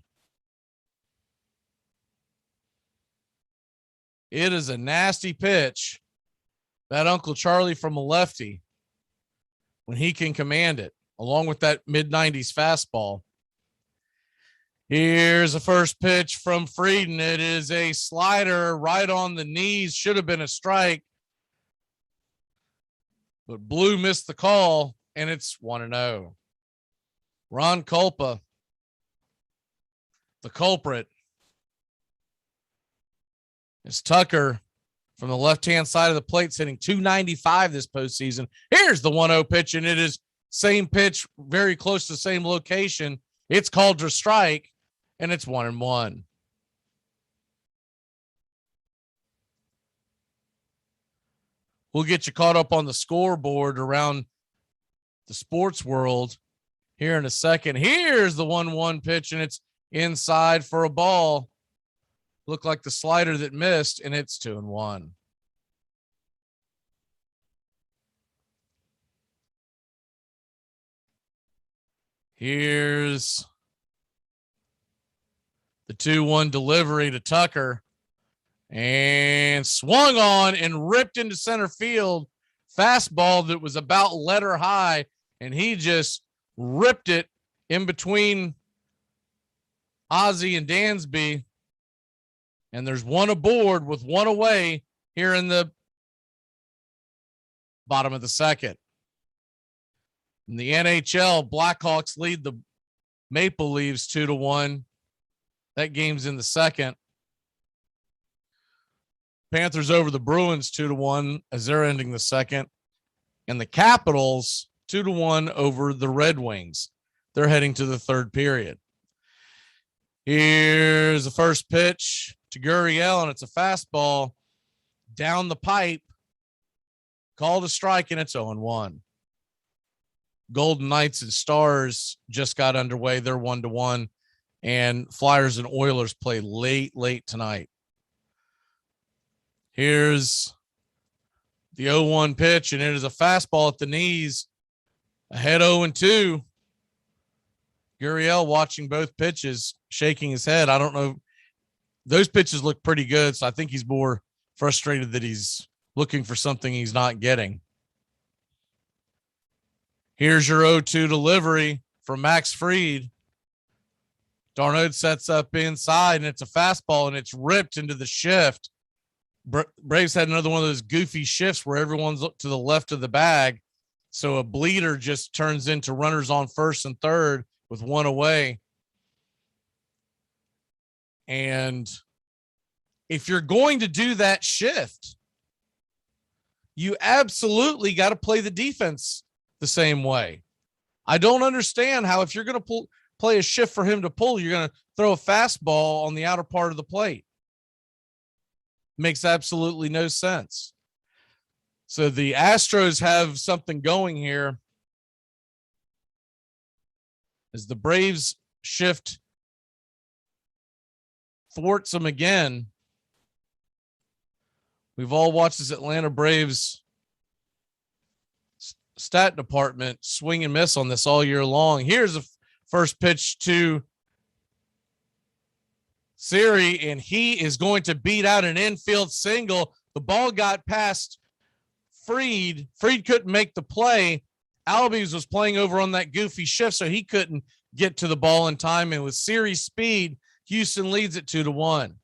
It is a nasty pitch. That Uncle Charlie from a lefty, when he can command it, along with that mid-90s fastball. Here's the first pitch from Fried, and it is a slider right on the knees. Should have been a strike, but Blue missed the call, and it's 1-0. Ron Culpa, the culprit, is Tucker from the left-hand side of the plate, hitting .295 this postseason. Here's the 1-0 pitch, and it is same pitch, very close to the same location. It's called to strike, and it's 1-1. We'll get you caught up on the scoreboard around the sports world here in a second. Here's the 1-1 pitch, and it's inside for a ball. Looked like the slider that missed, and it's 2-1. Here's the 2-1 delivery to Tucker, and swung on and ripped into center field. Fastball that was about letter high, and he just ripped it in between Ozzie and Dansby. And there's one aboard with one away here in the bottom of the second. In the NHL, Blackhawks lead the Maple Leafs 2-1. That game's in the second. Panthers over the Bruins 2-1 as they're ending the second. And the Capitals 2-1 over the Red Wings. They're heading to the third period. Here's the first pitch to Gurriel, and it's a fastball down the pipe. Called a strike, and it's 0-1. Golden Knights and Stars just got underway. They're 1-1. And Flyers and Oilers play late tonight. Here's the 0-1 pitch, and it is a fastball at the knees. Ahead 0-2. Gurriel watching both pitches, shaking his head. I don't know. Those pitches look pretty good, so I think he's more frustrated that he's looking for something he's not getting. Here's your 0-2 delivery from Max Fried. Darnod sets up inside, and it's a fastball, and it's ripped into the shift. Braves had another one of those goofy shifts where everyone's to the left of the bag. So a bleeder just turns into runners on first and third with one away. And if you're going to do that shift, you absolutely got to play the defense the same way. I don't understand how, if you're going to play a shift for him to pull, you're going to throw a fastball on the outer part of the plate. Makes absolutely no sense. So the Astros have something going here as the Braves shift thwarts them again. We've all watched this Atlanta Braves stat department swing and miss on this all year long. Here's the first pitch to Siri, and he is going to beat out an infield single. The ball got past Fried. Fried couldn't make the play. Albies was playing over on that goofy shift, so he couldn't get to the ball in time. And with Siri's speed, Houston leads it 2-1.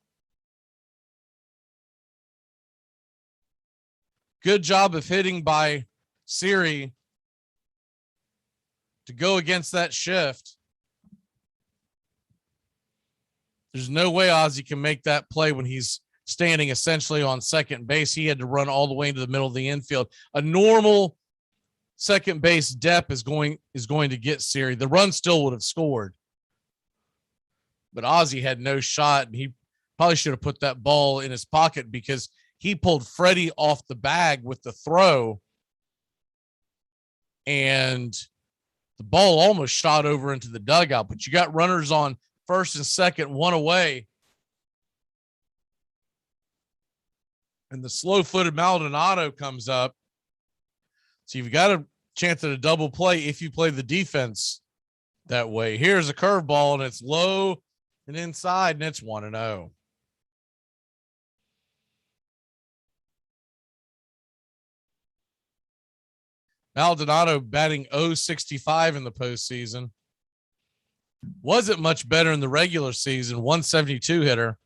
Good job of hitting by Siri to go against that shift. There's no way Ozzie can make that play when he's standing essentially on second base. He had to run all the way into the middle of the infield. A normal second base depth is going to get Siri. The run still would have scored, but Ozzie had no shot, and he probably should have put that ball in his pocket because he pulled Freddie off the bag with the throw, and the ball almost shot over into the dugout. But you got runners on first and second, one away. And the slow-footed Maldonado comes up. So you've got a chance at a double play if you play the defense that way. Here's a curveball, and it's low and inside, and it's 1-0. Maldonado batting .065 in the postseason. Wasn't much better in the regular season. 172 hitter,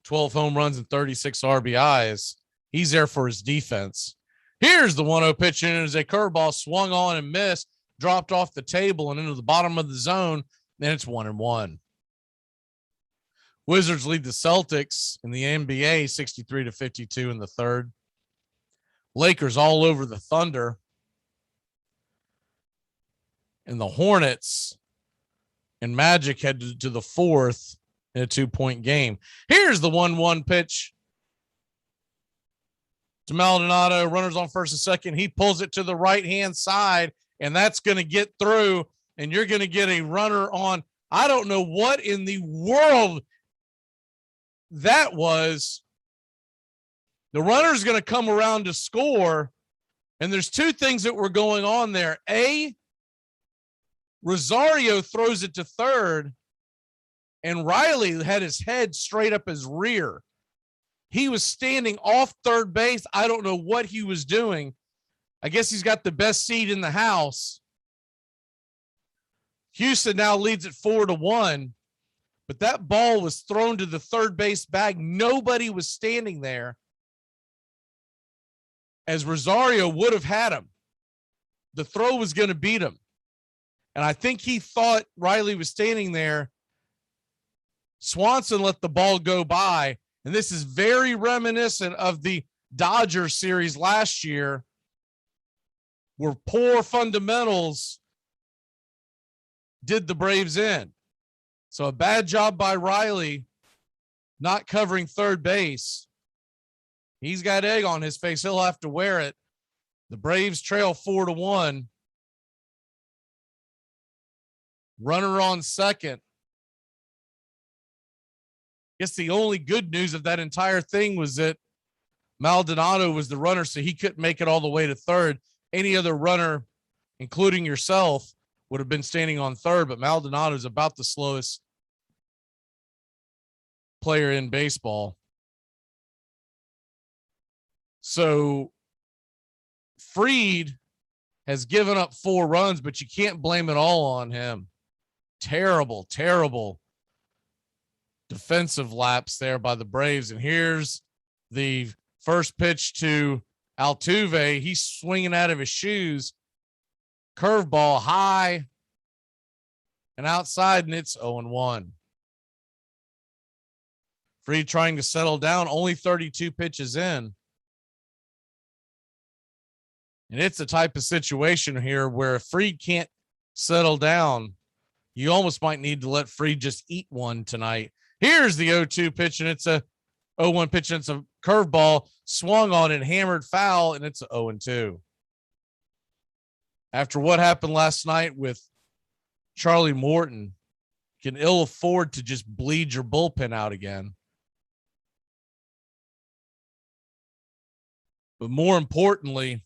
12 home runs and 36 RBIs. He's there for his defense. Here's the 1-0 pitch, and it is a curveball swung on and missed, dropped off the table and into the bottom of the zone. Then it's 1-1. Wizards lead the Celtics in the NBA 63-52 in the third. Lakers all over the Thunder. And the Hornets and Magic head to the fourth in a 2-point game. Here's the 1-1 pitch to Maldonado. Runners on first and second. He pulls it to the right-hand side, and that's going to get through, and you're going to get a runner on. I don't know what in the world that was. The runner's going to come around to score, and there's two things that were going on there. A, Rosario throws it to third, and Riley had his head straight up his rear. He was standing off third base. I don't know what he was doing. I guess he's got the best seat in the house. Houston now leads it 4-1, but that ball was thrown to the third base bag. Nobody was standing there, as Rosario would have had him. The throw was going to beat him. And I think he thought Riley was standing there. Swanson let the ball go by. And this is very reminiscent of the Dodgers series last year, where poor fundamentals did the Braves in. So a bad job by Riley not covering third base. He's got egg on his face. He'll have to wear it. The Braves trail 4-1. Runner on second. I guess the only good news of that entire thing was that Maldonado was the runner, so he couldn't make it all the way to third. Any other runner, including yourself, would have been standing on third, but Maldonado is about the slowest player in baseball. So Fried has given up 4 runs, but you can't blame it all on him. Terrible, terrible defensive lapse there by the Braves. And here's the first pitch to Altuve. He's swinging out of his shoes. Curveball high and outside, and it's 0-1. Fried trying to settle down, only 32 pitches in. And it's the type of situation here where if Fried can't settle down, you almost might need to let Fried just eat one tonight. Here's the 0-2 pitch, and it's a 0-1 pitch, and it's a curveball swung on and hammered foul, and it's a 0-2. After what happened last night with Charlie Morton, you can ill afford to just bleed your bullpen out again. But more importantly,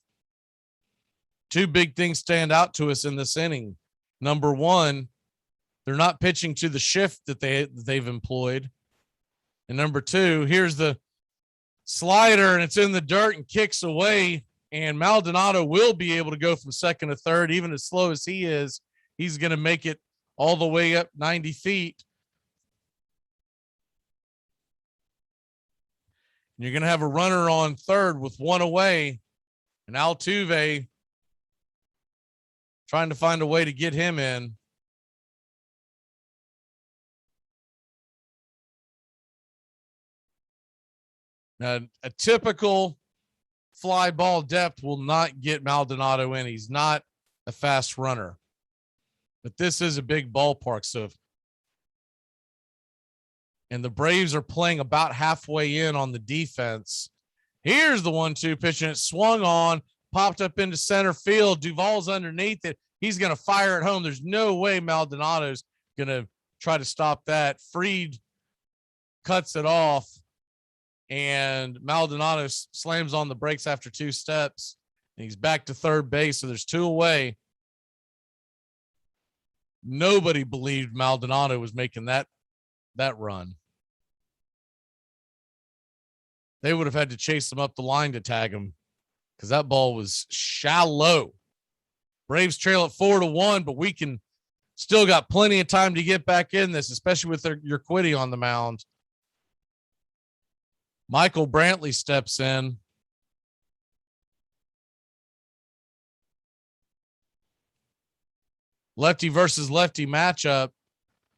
2 big things stand out to us in this inning. Number one, they're not pitching to the shift that they've employed. And number 2, here's the slider, and it's in the dirt and kicks away. And Maldonado will be able to go from second to third, even as slow as he is. He's going to make it all the way up 90 feet. And you're going to have a runner on third with 1 away, and Altuve trying to find a way to get him in. Now, a typical fly ball depth will not get Maldonado in. He's not a fast runner, but this is a big ballpark. And the Braves are playing about halfway in on the defense. Here's the 1-2 pitch, and it swung on, popped up into center field. Duvall's underneath it. He's going to fire it home. There's no way Maldonado's going to try to stop that. Fried cuts it off, and Maldonado slams on the brakes after 2 steps, and he's back to third base. So there's 2 away. Nobody believed Maldonado was making that run. They would have had to chase him up the line to tag him because that ball was shallow. Braves trail at 4-1, but we can still got plenty of time to get back in this, especially with your Quiddy on the mound. Michael Brantley steps in. Lefty versus lefty matchup.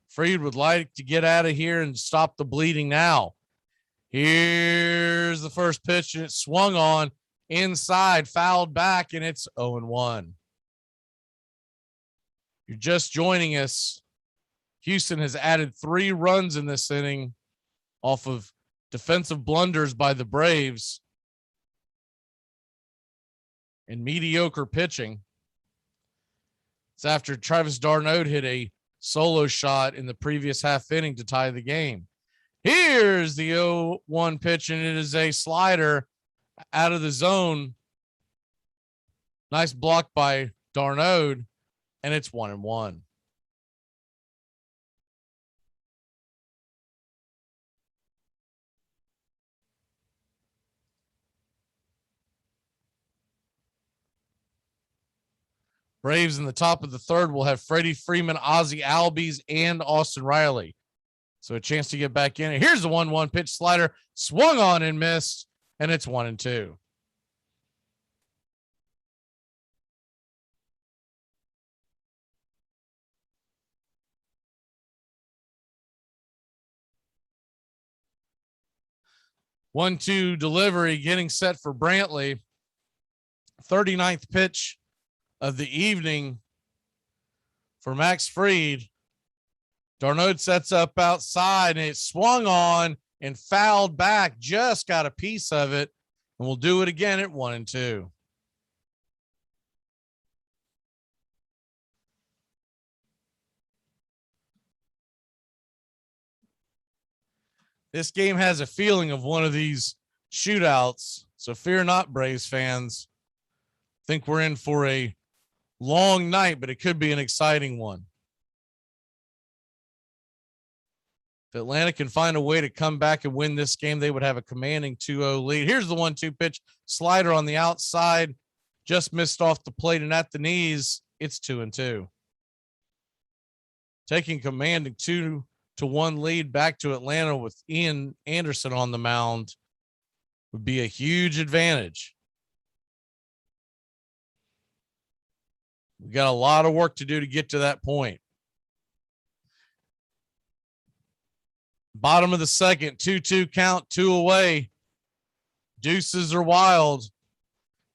Fried would like to get out of here and stop the bleeding now. Here's the first pitch, and it swung on inside, fouled back, and it's 0-1. You're just joining us. Houston has added 3 runs in this inning off of defensive blunders by the Braves and mediocre pitching. It's after Travis d'Arnaud hit a solo shot in the previous half inning to tie the game. Here's the 0-1 pitch, and it is a slider out of the zone. Nice block by d'Arnaud, and it's 1-1. Braves in the top of the third will have Freddie Freeman, Ozzie Albies, and Austin Riley. So a chance to get back in. And here's the 1-1 pitch slider, swung on and missed, and it's 1-2. One-two delivery, getting set for Brantley. 39th pitch of the evening for Max Fried. Darnold sets up outside, and it swung on and fouled back. Just got a piece of it, and we'll do it again at 1-2. This game has a feeling of one of these shootouts, so fear not, Braves fans. I think we're in for a long night, but it could be an exciting one. If Atlanta can find a way to come back and win this game, they would have a commanding 2-0 lead. Here's the 1-2 pitch. Slider on the outside. Just missed off the plate and at the knees. It's 2-2. Taking commanding 2-1 lead back to Atlanta with Ian Anderson on the mound would be a huge advantage. We got a lot of work to do to get to that point. Bottom of the second, 2-2 count, 2 away. Deuces are wild.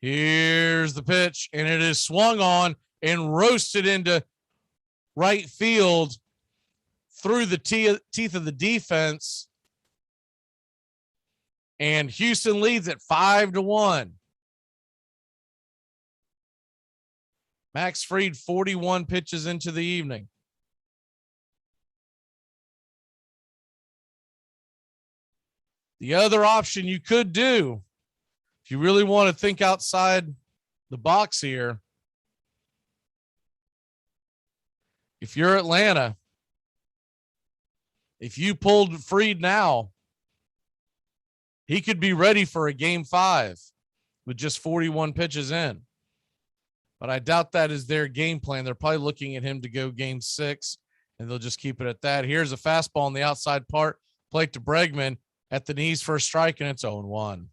Here's the pitch, and it is swung on and roasted into right field through the teeth of the defense. And Houston leads at 5-1. Max Fried, 41 pitches into the evening. The other option you could do, if you really want to think outside the box here, if you're Atlanta, if you pulled Fried now, he could be ready for a game 5 with just 41 pitches in. But I doubt that is their game plan. They're probably looking at him to go game 6, and they'll just keep it at that. Here's a fastball on the outside part, plate to Bregman at the knees for a strike, and it's 0-1.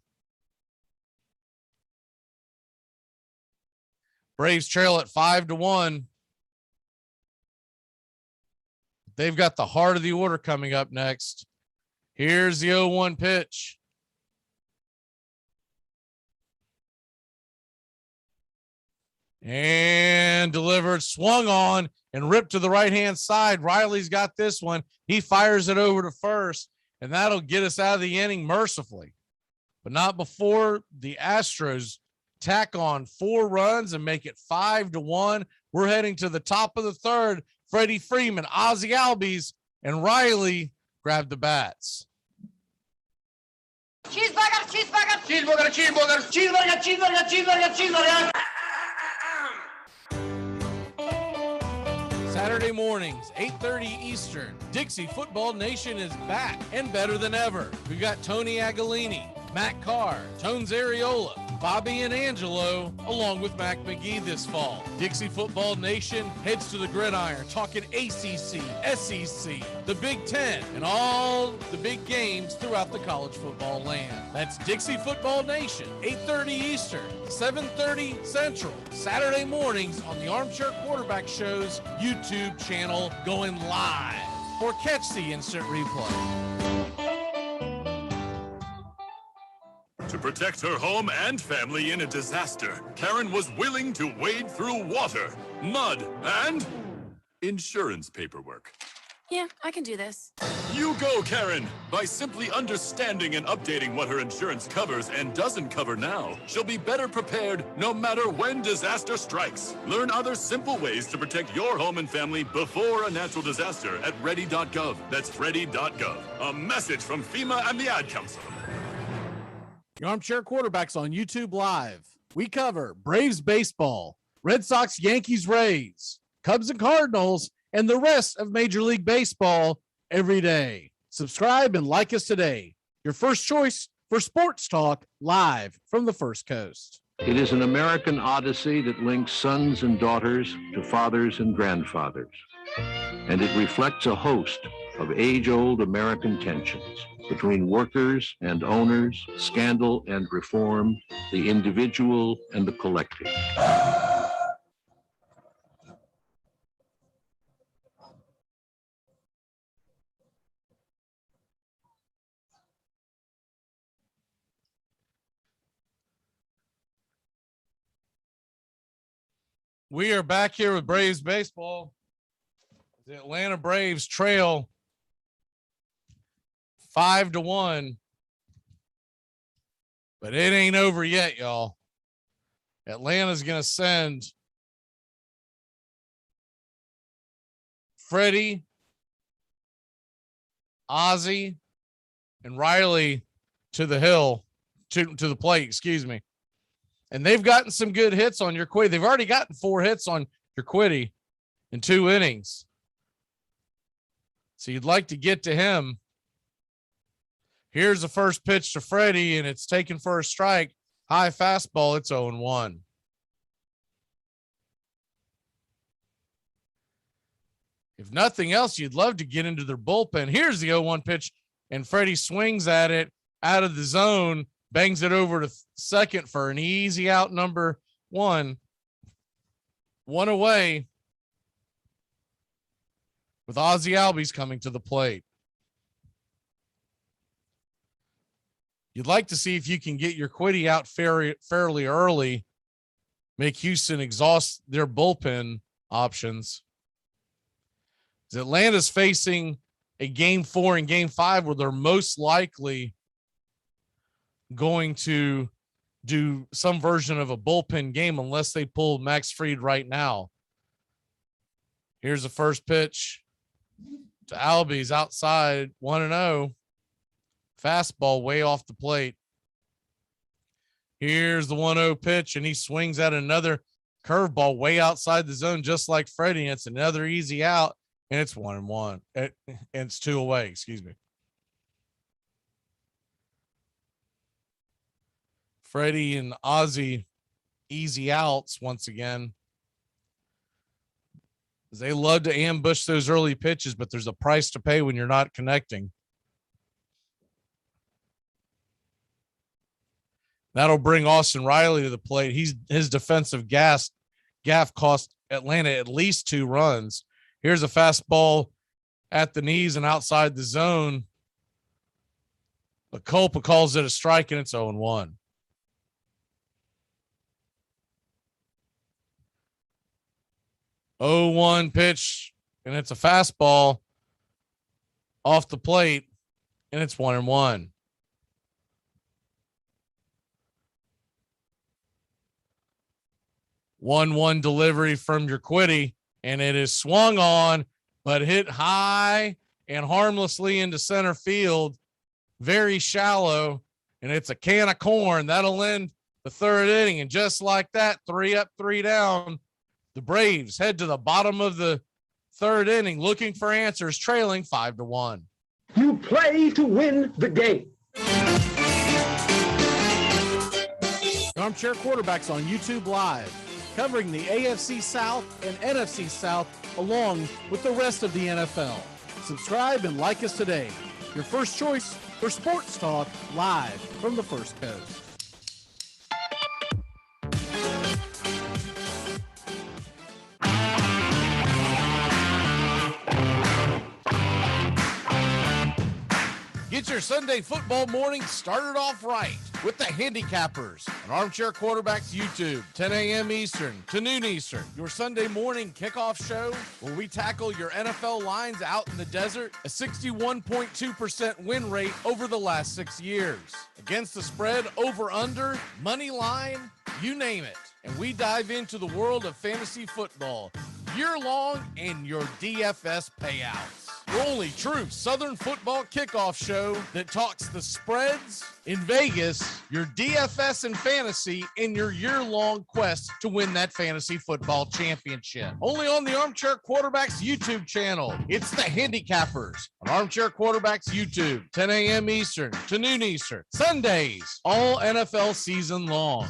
Braves trail at 5-1. They've got the heart of the order coming up next. Here's the 0-1 pitch. And delivered, swung on, and ripped to the right-hand side. Riley's got this one. He fires it over to first, and that'll get us out of the inning mercifully. But not before the Astros tack on 4 runs and make it 5-1. We're heading to the top of the third. Freddie Freeman, Ozzie Albies, and Riley grab the bats.
Cheeseburger, cheeseburger, cheeseburger, cheeseburger, cheeseburger, cheeseburger, cheeseburger, cheeseburger.
Saturday mornings, 8:30 Eastern. Dixie Football Nation is back and better than ever. We've got Tony Agolini, Matt Carr, Tones Areola, Bobby and Angelo, along with Mac McGee this fall. Dixie Football Nation heads to the gridiron, talking ACC, SEC, the Big Ten, and all the big games throughout the college football land. That's Dixie Football Nation, 8:30 Eastern, 7:30 Central, Saturday mornings on the Armchair Quarterback Show's YouTube channel, going live. Or catch the instant replay.
To protect her home and family in a disaster, Karen was willing to wade through water, mud, and insurance paperwork.
Yeah, I can do this.
You go, Karen! By simply understanding and updating what her insurance covers and doesn't cover now, she'll be better prepared no matter when disaster strikes. Learn other simple ways to protect your home and family before a natural disaster at ready.gov. That's ready.gov. A message from FEMA and the Ad Council.
The Armchair Quarterback's on YouTube Live. We cover Braves baseball, Red Sox, Yankees, Rays, Cubs and Cardinals, and the rest of Major League Baseball every day. Subscribe and like us today. Your first choice for sports talk live from the First Coast.
It is an American odyssey that links sons and daughters to fathers and grandfathers. And it reflects a host of age-old American tensions between workers and owners, scandal and reform, the individual and the collective.
We are back here with Braves baseball. The Atlanta Braves trail 5-1, but it ain't over yet, y'all. Atlanta's going to send Freddie, Ozzie, and Riley to the plate, excuse me. And they've gotten some good hits on Urquidy. They've already gotten 4 hits on Urquidy in 2 innings. So you'd like to get to him. Here's the first pitch to Freddie, and it's taken for a strike. High fastball. It's 0-1. If nothing else, you'd love to get into their bullpen. Here's the 0-1 pitch, and Freddie swings at it out of the zone, bangs it over to second for an easy out, number 1. 1 away with Ozzie Albies coming to the plate. You'd like to see if you can get Urquidy out fairly early, make Houston exhaust their bullpen options. Atlanta's facing a game 4 and game 5 where they're most likely going to do some version of a bullpen game unless they pull Max Fried right now. Here's the first pitch to Albies outside, 1-0. Fastball way off the plate. Here's the 1-0 pitch, and he swings at another curveball way outside the zone, just like Freddie. And it's another easy out, and it's 1-1. And it's 2 away, excuse me. Freddie and Ozzie easy outs once again. They love to ambush those early pitches, but there's a price to pay when you're not connecting. That'll bring Austin Riley to the plate. His defensive gaff cost Atlanta at least 2 runs. Here's a fastball at the knees and outside the zone. But Culpa calls it a strike, and it's 0-1. Oh-1 pitch, and it's a fastball off the plate, and it's 1-1. 1-1 delivery from Urquidy, and it is swung on, but hit high and harmlessly into center field, very shallow, and it's a can of corn. That'll end the 3rd inning, and just like that, 3 up, 3 down. The Braves head to the bottom of the 3rd inning, looking for answers, trailing 5-1.
You play to win the game.
Armchair Quarterbacks on YouTube Live, covering the AFC South and NFC South along with the rest of the NFL. Subscribe and like us today. Your first choice for sports talk live from the First Coast. Get your Sunday football morning started off right with the Handicappers on Armchair Quarterbacks YouTube, 10 a.m. Eastern to noon Eastern. Your Sunday morning kickoff show where we tackle your NFL lines out in the desert, a 61.2% win rate over the last 6 years. Against the spread, over, under, money line, you name it. And we dive into the world of fantasy football year-long and your DFS payouts. Your only true Southern football kickoff show that talks the spreads in Vegas, your DFS and fantasy, in your year-long quest to win that fantasy football championship. Only on the Armchair Quarterbacks YouTube channel. It's the Handicappers on Armchair Quarterbacks YouTube, 10 a.m. Eastern to noon Eastern. Sundays, all NFL season long.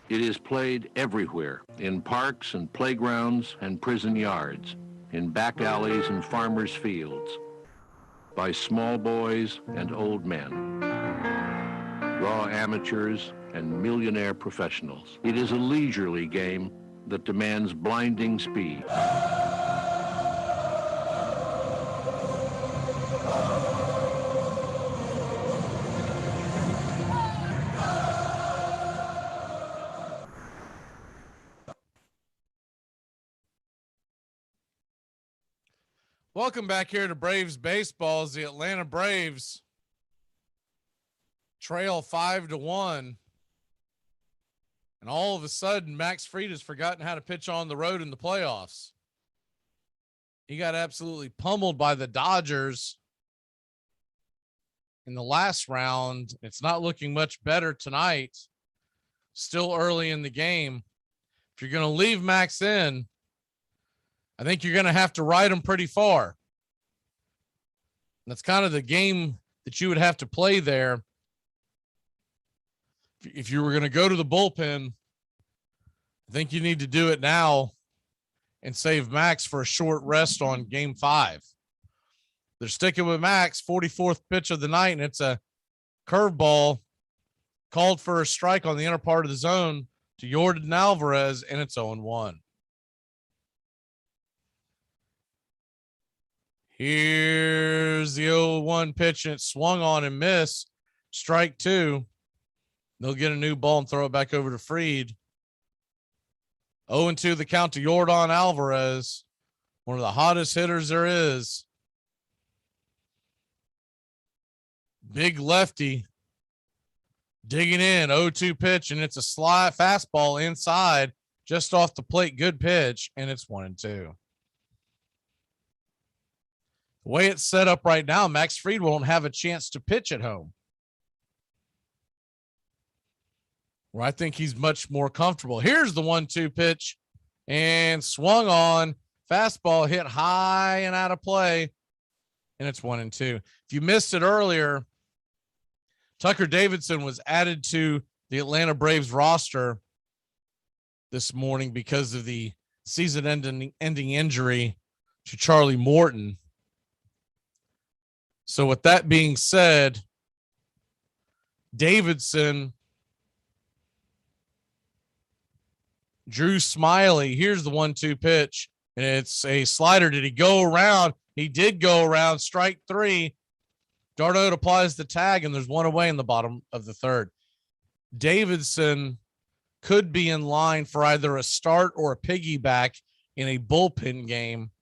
It is played everywhere, in parks and playgrounds and prison yards, in back alleys and farmers' fields, by small boys and old men, raw amateurs and millionaire professionals. It is a leisurely game that demands blinding speed.
Welcome back here to Braves baseball as the Atlanta Braves trail 5-1. And all of a sudden, Max Fried has forgotten how to pitch on the road in the playoffs. He got absolutely pummeled by the Dodgers in the last round. It's not looking much better tonight. Still early in the game. If you're going to leave Max in, I think you're going to have to ride him pretty far. And that's kind of the game that you would have to play there. If you were going to go to the bullpen, I think you need to do it now and save Max for a short rest on game 5. They're sticking with Max, 44th pitch of the night, and it's a curveball called for a strike on the inner part of the zone to Yordan Alvarez, and it's 0-1. Here's the 0-1 pitch, and it swung on and missed. Strike 2. They'll get a new ball and throw it back over to Fried. 0-2 the count to Yordan Alvarez, one of the hottest hitters there is. Big lefty digging in, 0-2 pitch, and it's a slide fastball inside, just off the plate. Good pitch, and it's 1-2. The way it's set up right now, Max Fried won't have a chance to pitch at home, where I think he's much more comfortable. Here's the 1-2 pitch, and swung on. Fastball hit high and out of play, and it's 1-2. If you missed it earlier, Tucker Davidson was added to the Atlanta Braves roster this morning because of the season-ending injury to Charlie Morton. So with that being said, Davidson, Drew Smiley, here's the 1-2 pitch, and it's a slider. Did he go around? He did go around. Strike 3. d'Arnaud applies the tag, and there's one away in the bottom of the third. Davidson could be in line for either a start or a piggyback in a bullpen game,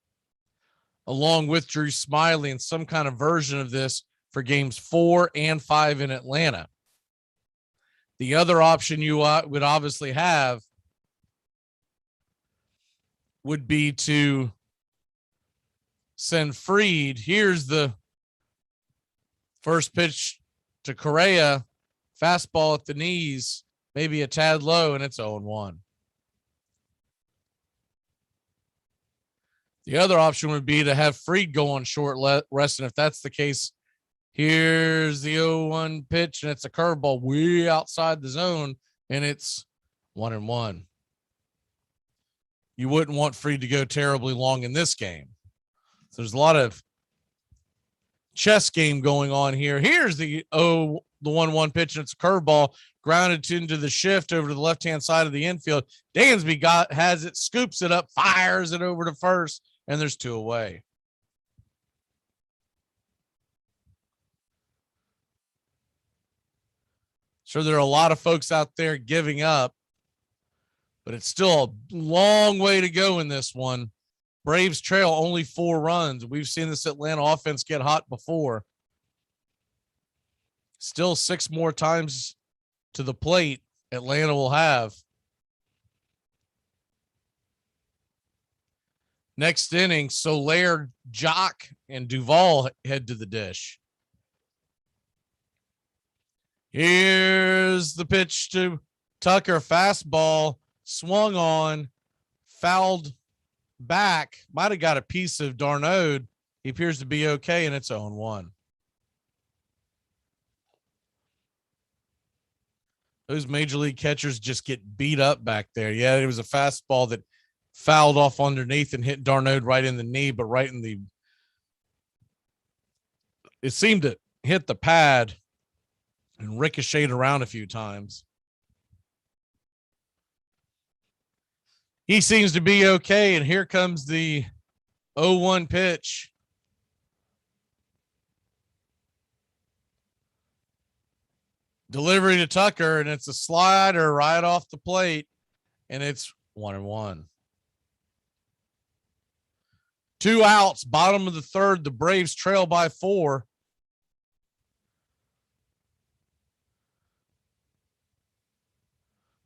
along with Drew Smiley in some kind of version of this for games 4 and 5 in Atlanta. The other option you would obviously have would be to send Fried. Here's the first pitch to Correa, fastball at the knees, maybe a tad low, and it's 0-1. The other option would be to have Fried go on short rest, and if that's the case, here's the 0-1 pitch, and it's a curveball way outside the zone, and it's 1-1. You wouldn't want Fried to go terribly long in this game. So there's a lot of chess game going on here. Here's the 1-1 pitch, and it's a curveball grounded into the shift over to the left-hand side of the infield. Dansby has it, scoops it up, fires it over to first, and there's 2 away. Sure, there are a lot of folks out there giving up, but it's still a long way to go in this one. Braves trail only 4 runs. We've seen this Atlanta offense get hot before. Still 6 more times to the plate Atlanta will have. Next inning, Soler, Jock, and Duvall head to the dish. Here's the pitch to Tucker. Fastball swung on, fouled back. Might have got a piece of d'Arnaud. He appears to be okay, and it's 0-1. Those major league catchers just get beat up back there. Yeah, it was a fastball that fouled off underneath and hit d'Arnaud right in the knee, but right in the, it seemed to hit the pad and ricocheted around a few times. He seems to be okay, and here comes the 0-1 pitch. Delivery to Tucker, and it's a slider right off the plate, and it's 1-1. 2 outs, bottom of the third. The Braves trail by 4.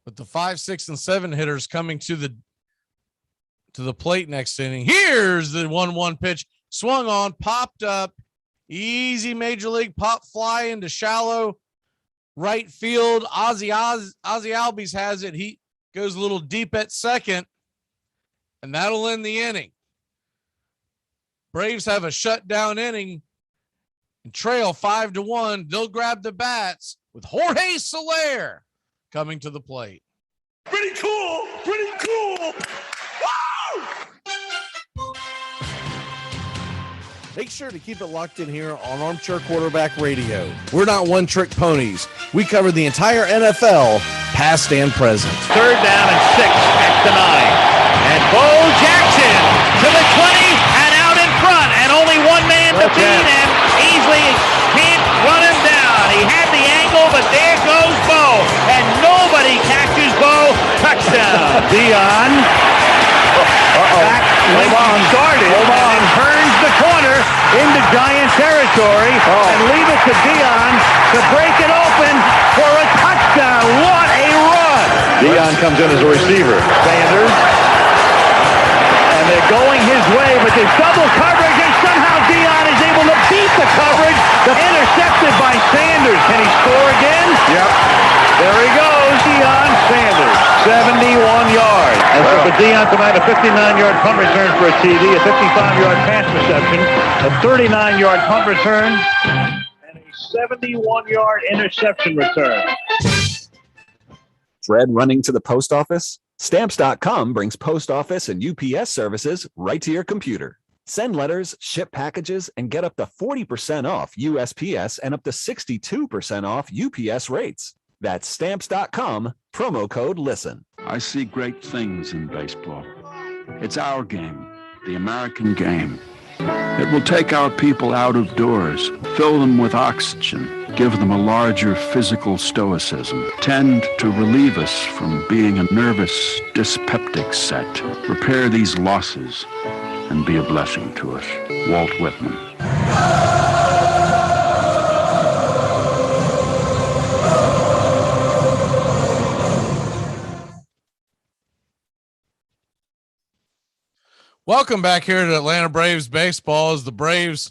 With the 5, 6, and 7 hitters coming to the plate next inning. Here's the 1-1 pitch. Swung on, popped up. Easy major league pop fly into shallow right field. Ozzy Albies has it. He goes a little deep at second, and that'll end the inning. Braves have a shutdown inning and trail 5-1. They'll grab the bats with Jorge Soler coming to the plate.
Pretty cool. Pretty cool. Woo!
Make sure to keep it locked in here on Armchair Quarterback Radio. We're not one-trick ponies. We cover the entire NFL, past and present.
3rd down and 6 at the 9. And Bo Jackson to the 20 and out in front. And only one man to beat him. Easily can't run him down. He had the angle, but there goes Bo. And nobody catches Bo. Touchdown. Dion. Back when he started and then turns the corner into Giant territory and leave it to Dion to break it open for a touchdown. What a run! Dion comes in as a receiver. Sanders. And they're going his way, but there's double coverage, and somehow Dion is able to beat the coverage. Intercepted by Sanders. Can he score again? Yep. There he goes, Deion Sanders, 71 yards. And so for Deion tonight, a 59-yard punt return for a TD, a 55-yard pass reception, a 39-yard punt return, and a 71-yard interception return.
Dread running to the post office? Stamps.com brings post office and UPS services right to your computer. Send letters, ship packages, and get up to 40% off USPS and up to 62% off UPS rates. That's Stamps.com, promo code LISTEN.
I see great things in baseball. It's our game, the American game. It will take our people out of doors, fill them with oxygen, give them a larger physical stoicism, tend to relieve us from being a nervous, dyspeptic set, repair these losses, and be a blessing to us. Walt Whitman.
Welcome back here to Atlanta Braves baseball as the Braves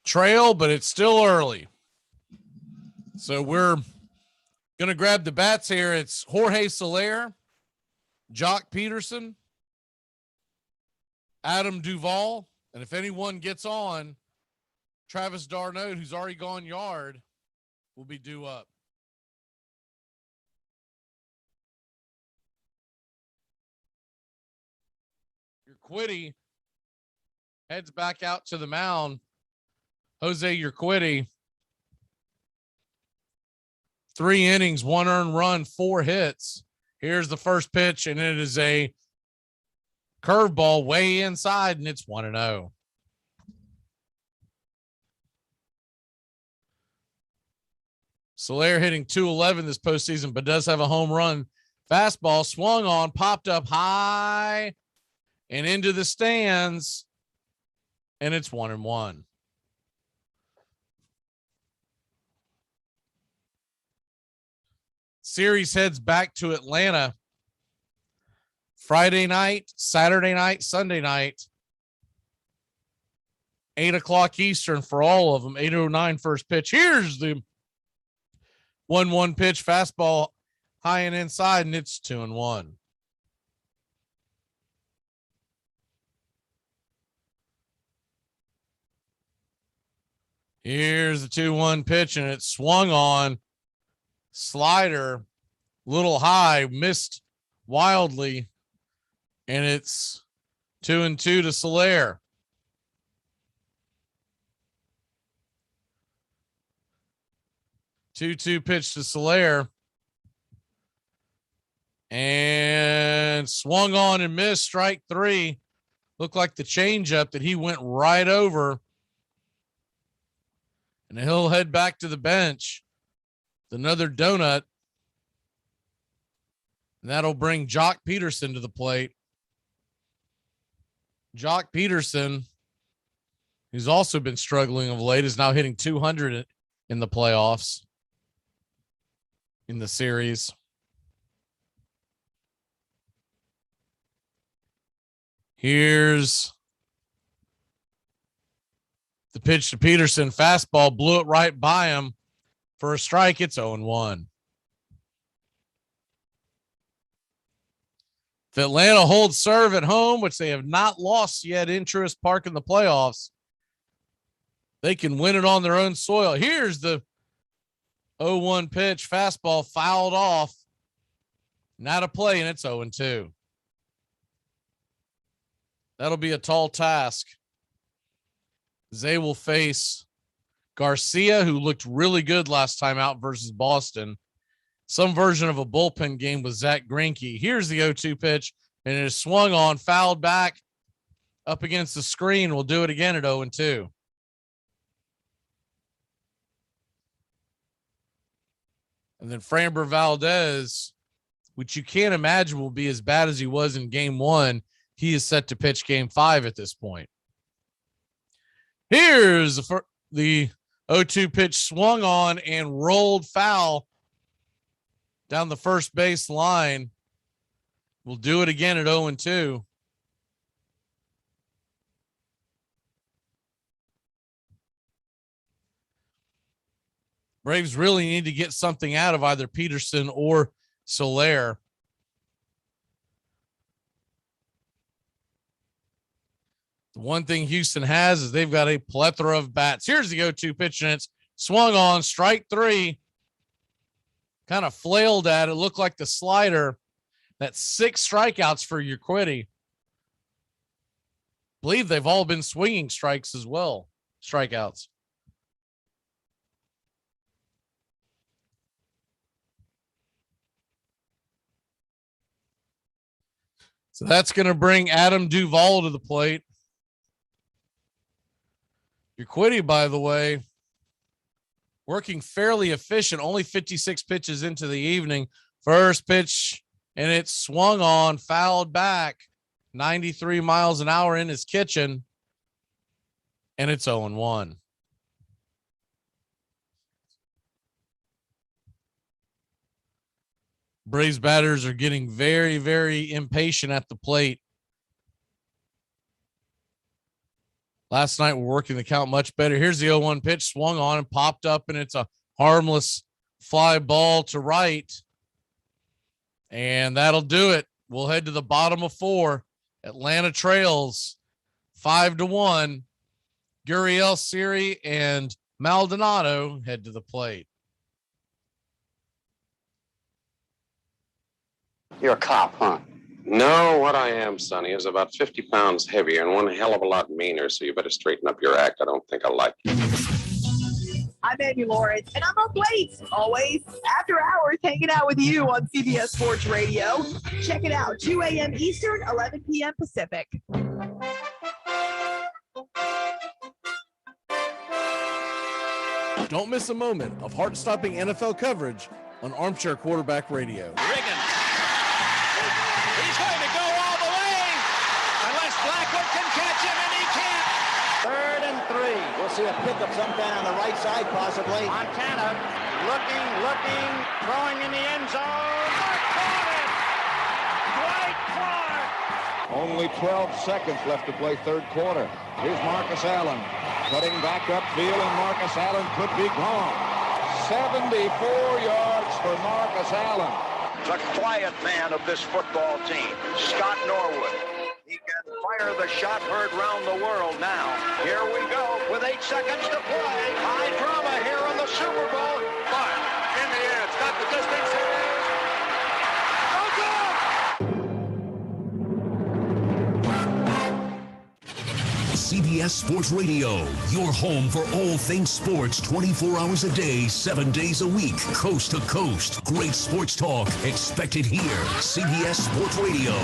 trail, but it's still early. So we're going to grab the bats here. It's Jorge Soler, Jock Peterson, Adam Duvall, and if anyone gets on, Travis d'Arnaud, who's already gone yard, will be due up. Urquidy heads back out to the mound. Jose Urquidy, 3 innings, 1 earned run, 4 hits. Here's the first pitch, and it is a curveball way inside, and it's 1-0. Soler hitting .211 this postseason, but does have a home run. Fastball swung on, popped up high and into the stands, and it's 1-1. Series heads back to Atlanta Friday night, Saturday night, Sunday night, 8 o'clock Eastern for all of them. 8:09 first pitch. Here's the 1-1 pitch, fastball high and inside, and it's 2-1. Here's the 2-1 pitch, and it's swung on. Slider, little high, missed wildly, and it's 2-2 to Soler. Two pitch to Soler, and swung on and missed, strike 3. Looked like the changeup that he went right over, and he'll head back to the bench. Another donut, and that'll bring Jock Peterson to the plate. Jock Peterson, who's also been struggling of late, is now hitting 200 in the playoffs in the series. Here's the pitch to Peterson. Fastball, blew it right by him for a strike. It's 0-1. If Atlanta holds serve at home, which they have not lost yet in Truist Park in the playoffs, they can win it on their own soil. Here's the 0-1 pitch. Fastball fouled off. Not a play, and it's 0-2. That'll be a tall task. They will face Garcia, who looked really good last time out versus Boston. Some version of a bullpen game with Zach Greinke. Here's the 0-2 pitch, and it is swung on, fouled back up against the screen. We'll do it again at 0-2. And then Framber Valdez, which you can't imagine will be as bad as he was in game 1. He is set to pitch game 5 at this point. Here's the 0-2 pitch, swung on and rolled foul down the first base line. We'll do it again at 0-2. Braves really need to get something out of either Peterson or Soler. The one thing Houston has is they've got a plethora of bats. Here's the 0-2 pitch, and it's swung on, strike 3. Kind of flailed at it. Looked like the slider. That's 6 strikeouts for Urquidy. Believe they've all been swinging strikes as well. Strikeouts. So that's going to bring Adam Duvall to the plate. Urquidy, by the way, working fairly efficient, only 56 pitches into the evening. First pitch, and it swung on, fouled back, 93 miles an hour in his kitchen, and it's 0-1. Braves batters are getting very, very impatient at the plate. Last night, we're working the count much better. Here's the 0-1 pitch, swung on and popped up, and it's a harmless fly ball to right. And that'll do it. We'll head to the bottom of 4. Atlanta trails 5-1. Gurriel, Siri, and Maldonado head to the plate.
You're a cop, huh? No, what I am, Sonny, is about 50 pounds heavier and one hell of a lot meaner, so you better straighten up your act. I don't think I like you.
I'm Amy Lawrence, and I'm up late, always after hours, hanging out with you on CBS Sports Radio. Check it out, 2 a.m. Eastern, 11 p.m. Pacific.
Don't miss a moment of heart-stopping NFL coverage on Armchair Quarterback Radio.
He's going to go all the way, unless Blackwood can catch him, and he can't.
3rd and 3. We'll see a pickup sometime on the right side, possibly.
Montana looking, throwing in the end zone. Clark caught it. Dwight Clark.
Only 12 seconds left to play third quarter. Here's Marcus Allen cutting back upfield, and Marcus Allen could be gone. 74 yards for Marcus Allen.
The quiet man of this football team, Scott Norwood. He can fire the shot heard round the world now. Here we go with 8 seconds to play. High drama here in the Super Bowl. But in the air, it's got the distance here.
CBS Sports Radio, your home for all things sports 24 hours a day, 7 days a week, coast to coast. Great sports talk expected here. CBS Sports Radio.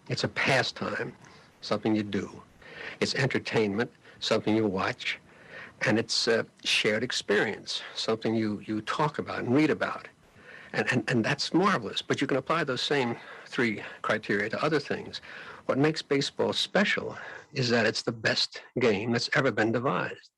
It's a pastime, something you do. It's entertainment, something you watch. And it's a shared experience, something you talk about and read about. And that's marvelous. But you can apply those same 3 criteria to other things. What makes baseball special is that it's the best game that's ever been devised.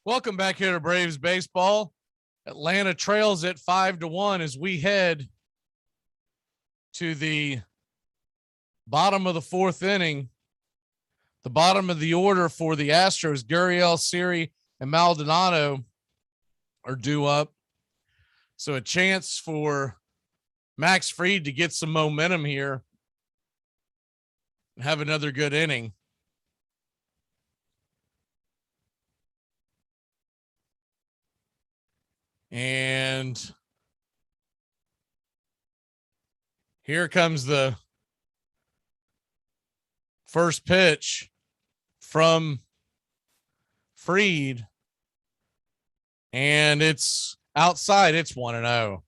Welcome back here to Braves baseball. Atlanta trails at 5-1 as we head to the bottom of the fourth inning. The bottom of the order for the Astros, Gurriel, Siri, and Maldonado are due up. So a chance for Max Fried to get some momentum here and have another good inning. And here comes the first pitch from Fried, and it's outside. It's 1-0.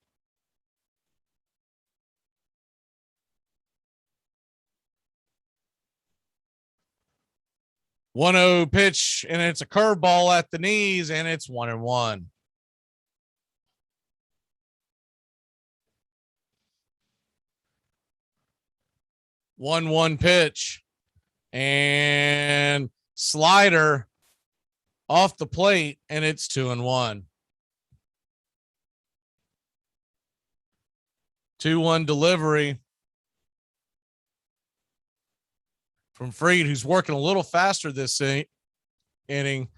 Pitch, and it's a curveball at the knees, and it's 1-1. 1-1 pitch and slider off the plate, and it's 2-1. 2-1 delivery from Fried, who's working a little faster this inning.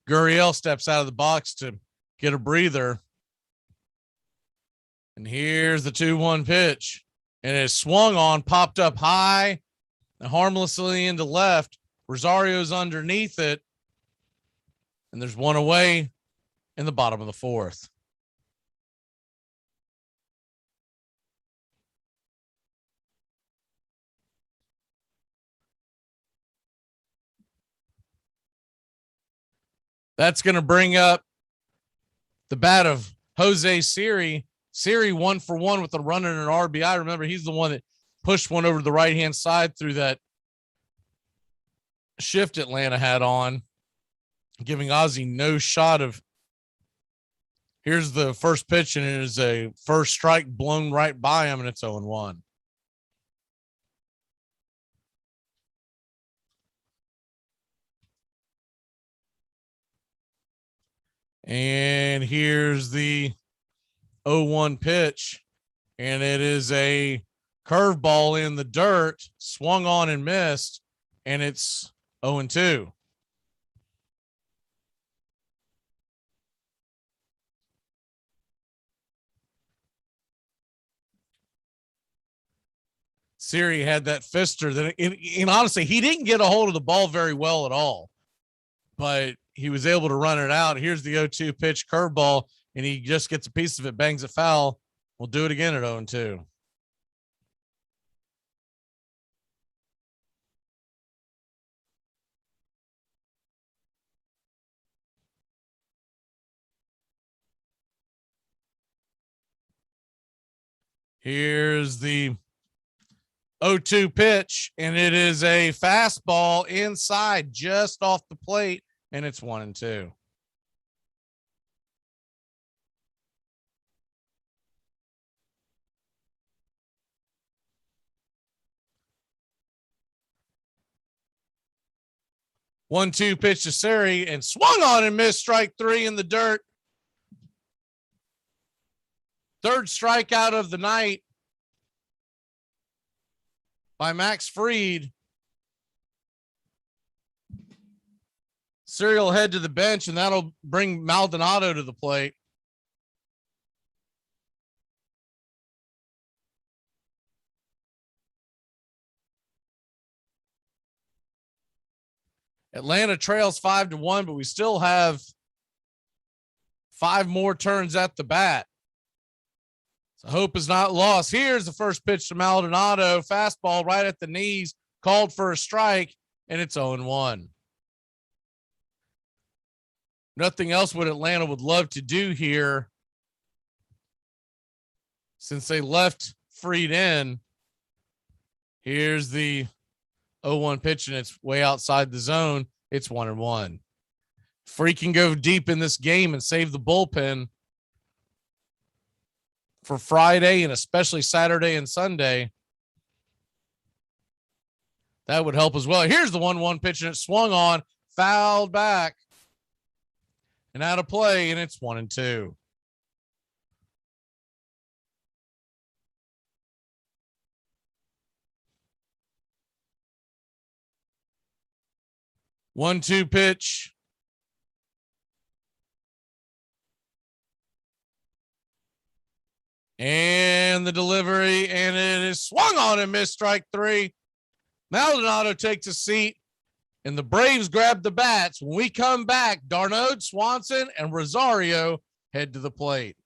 Gurriel steps out of the box to get a breather. And here's the 2-1 pitch. And it's swung on, popped up high and harmlessly into left. Rosario's underneath it. And there's one away in the bottom of the fourth. That's going to bring up the bat of Jose Siri. Siri 1-for-1 with a run and an RBI. Remember, he's the one that pushed one over to the right-hand side through that shift Atlanta had on, giving Ozzie no shot of. Here's the first pitch, and it is a first strike blown right by him, and it's 0-1. And here's the 0-1 pitch, and it is a curveball in the dirt, swung on and missed, and it's 0-2. Siri had that fister that, and honestly, he didn't get a hold of the ball very well at all, but he was able to run it out. Here's the 0-2 pitch curveball, and he just gets a piece of it, bangs it foul. We'll do it again at 0-2. Here's the 0-2 pitch, and it is a fastball inside just off the plate, and it's 1-2. One-two pitch to Siri and swung on and missed, strike three in the dirt. Third strikeout of the night by Max Fried. Siri will head to the bench, and that'll bring Maldonado to the plate. Atlanta trails 5-1, but we still have 5 more turns at the bat. So hope is not lost. Here's the first pitch to Maldonado. Fastball right at the knees, called for a strike, and it's 0-1. Nothing else what Atlanta would love to do here since they left Fried in. Here's the 0-1 pitch, and it's way outside the zone. It's 1-1. Free can go deep in this game and save the bullpen for Friday and especially Saturday and Sunday. That would help as well. Here's the 1-1 pitch, and it swung on, fouled back, and out of play, and it's 1-2. One-two pitch. And the delivery, and it is swung on and missed, strike three. Maldonado takes a seat, and the Braves grab the bats. When we come back, Darnold, Swanson, and Rosario head to the plate.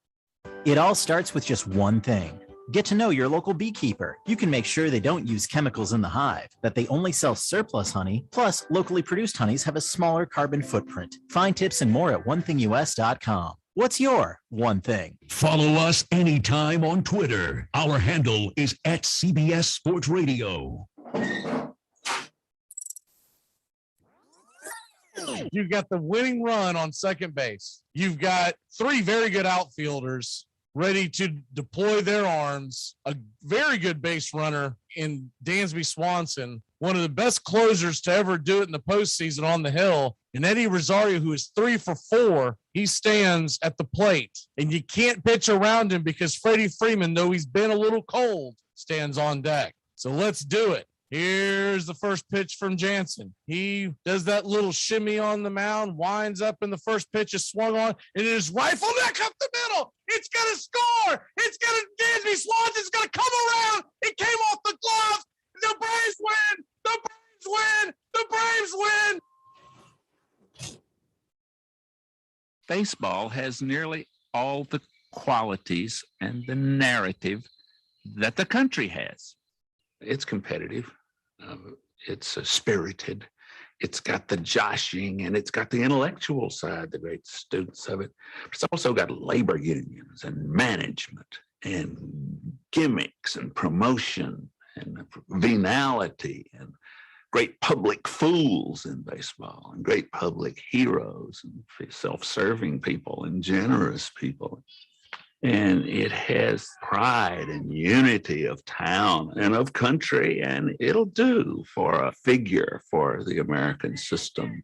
It all starts with just one thing. Get to know your local beekeeper. You can make sure they don't use chemicals in the hive, that they only sell surplus honey, plus locally produced honeys have a smaller carbon footprint. Find tips and more at onethingus.com. What's your one thing?
Follow us anytime on Twitter. Our handle is @CBS Sports Radio.
You've got the winning run on second base. You've got three very good outfielders ready to deploy their arms, a very good base runner in Dansby Swanson, one of the best closers to ever do it in the postseason on the hill, and Eddie Rosario, who is 3 for 4. He stands at the plate, and you can't pitch around him because Freddie Freeman, though he's been a little cold, stands on deck. So let's do it. Here's the first pitch from Jansen. He does that little shimmy on the mound, winds up, and the first pitch is swung on, and it is rifled back up the middle. It's going to score. It's going to, Dansby Swanson's going to come around. It came off the glove. The Braves win. The Braves win. The Braves win.
Baseball has nearly all the qualities and the narrative that the country has. It's competitive. It's spirited. It's got the joshing, and it's got the intellectual side, the great students of it. It's also got labor unions and management and gimmicks and promotion and venality and great public fools in baseball and great public heroes and self-serving people and generous people. And it has pride and unity of town and of country, and it'll do for a figure for the American system.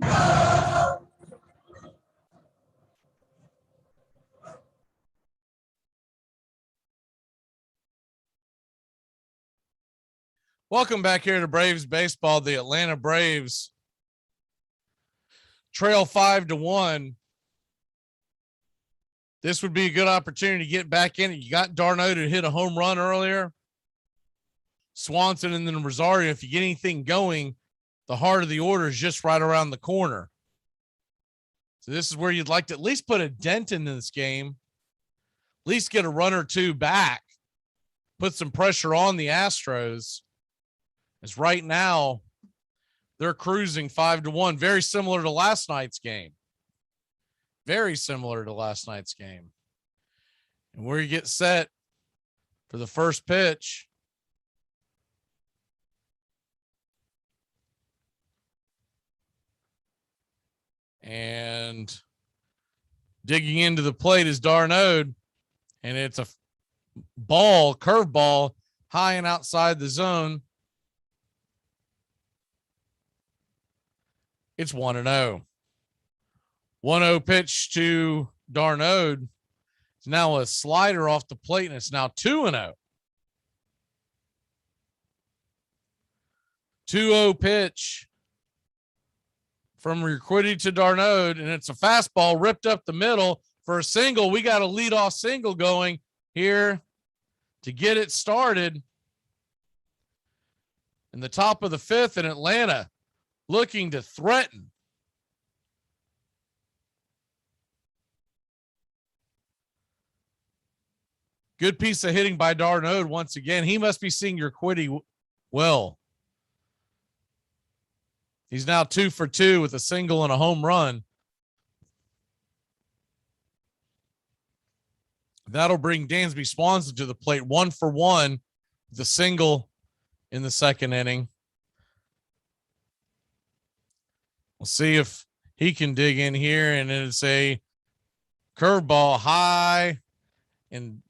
Welcome back here to Braves baseball. The Atlanta Braves trail 5-1. This would be a good opportunity to get back in it. You got Darno to hit a home run earlier. Swanson and then Rosario. If you get anything going, the heart of the order is just right around the corner. So this is where you'd like to at least put a dent in this game. At least get a run or two back. Put some pressure on the Astros. As right now, they're cruising 5-1. Very similar to last night's game. Very similar to last night's game. And where you get set for the first pitch. And digging into the plate is Darno, and it's a ball, curveball, high and outside the zone. It's 1-0. 1-0 pitch to Darno. It's now a slider off the plate, and it's now 2-0. 2-0 pitch from Urquidy to Darno, and it's a fastball ripped up the middle for a single. We got a leadoff single going here to get it started. In the top of the fifth in Atlanta, looking to threaten. Good piece of hitting by Darno once again. He must be seeing Urquidy well. He's now 2 for 2 with a single and a home run. That'll bring Dansby Swanson to the plate, 1 for 1 with a single in the second inning. We'll see if he can dig in here, and it's a curveball high and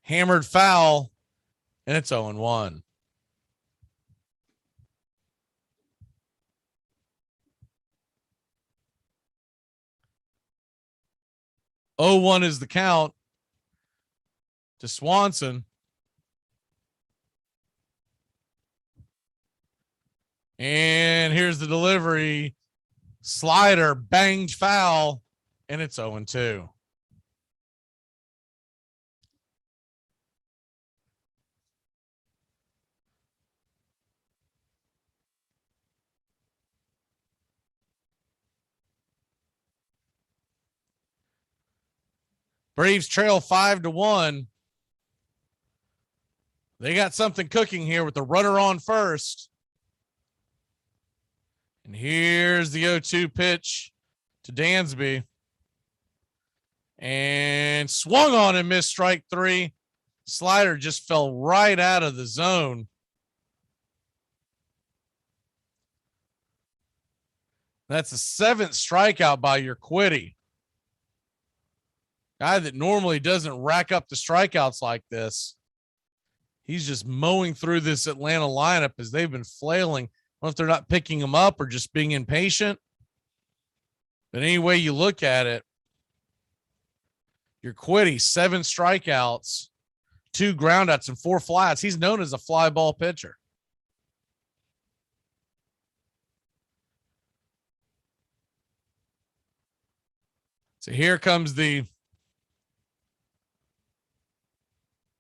hammered foul, and it's 0-1. Oh, 0-1 is the count to Swanson. And here's the delivery. Slider banged foul, and it's 0-2. Braves trail 5-1. They got something cooking here with the runner on first. And here's the 0-2 pitch to Dansby. And swung on and missed strike three. Slider just fell right out of the zone. That's the 7th strikeout by Urquidy. Guy that normally doesn't rack up the strikeouts like this. He's just mowing through this Atlanta lineup as they've been flailing. I don't know if they're not picking him up or just being impatient. But any way you look at it, Urquidy, 7 strikeouts, 2 groundouts, and 4 flats. He's known as a fly ball pitcher. So here comes the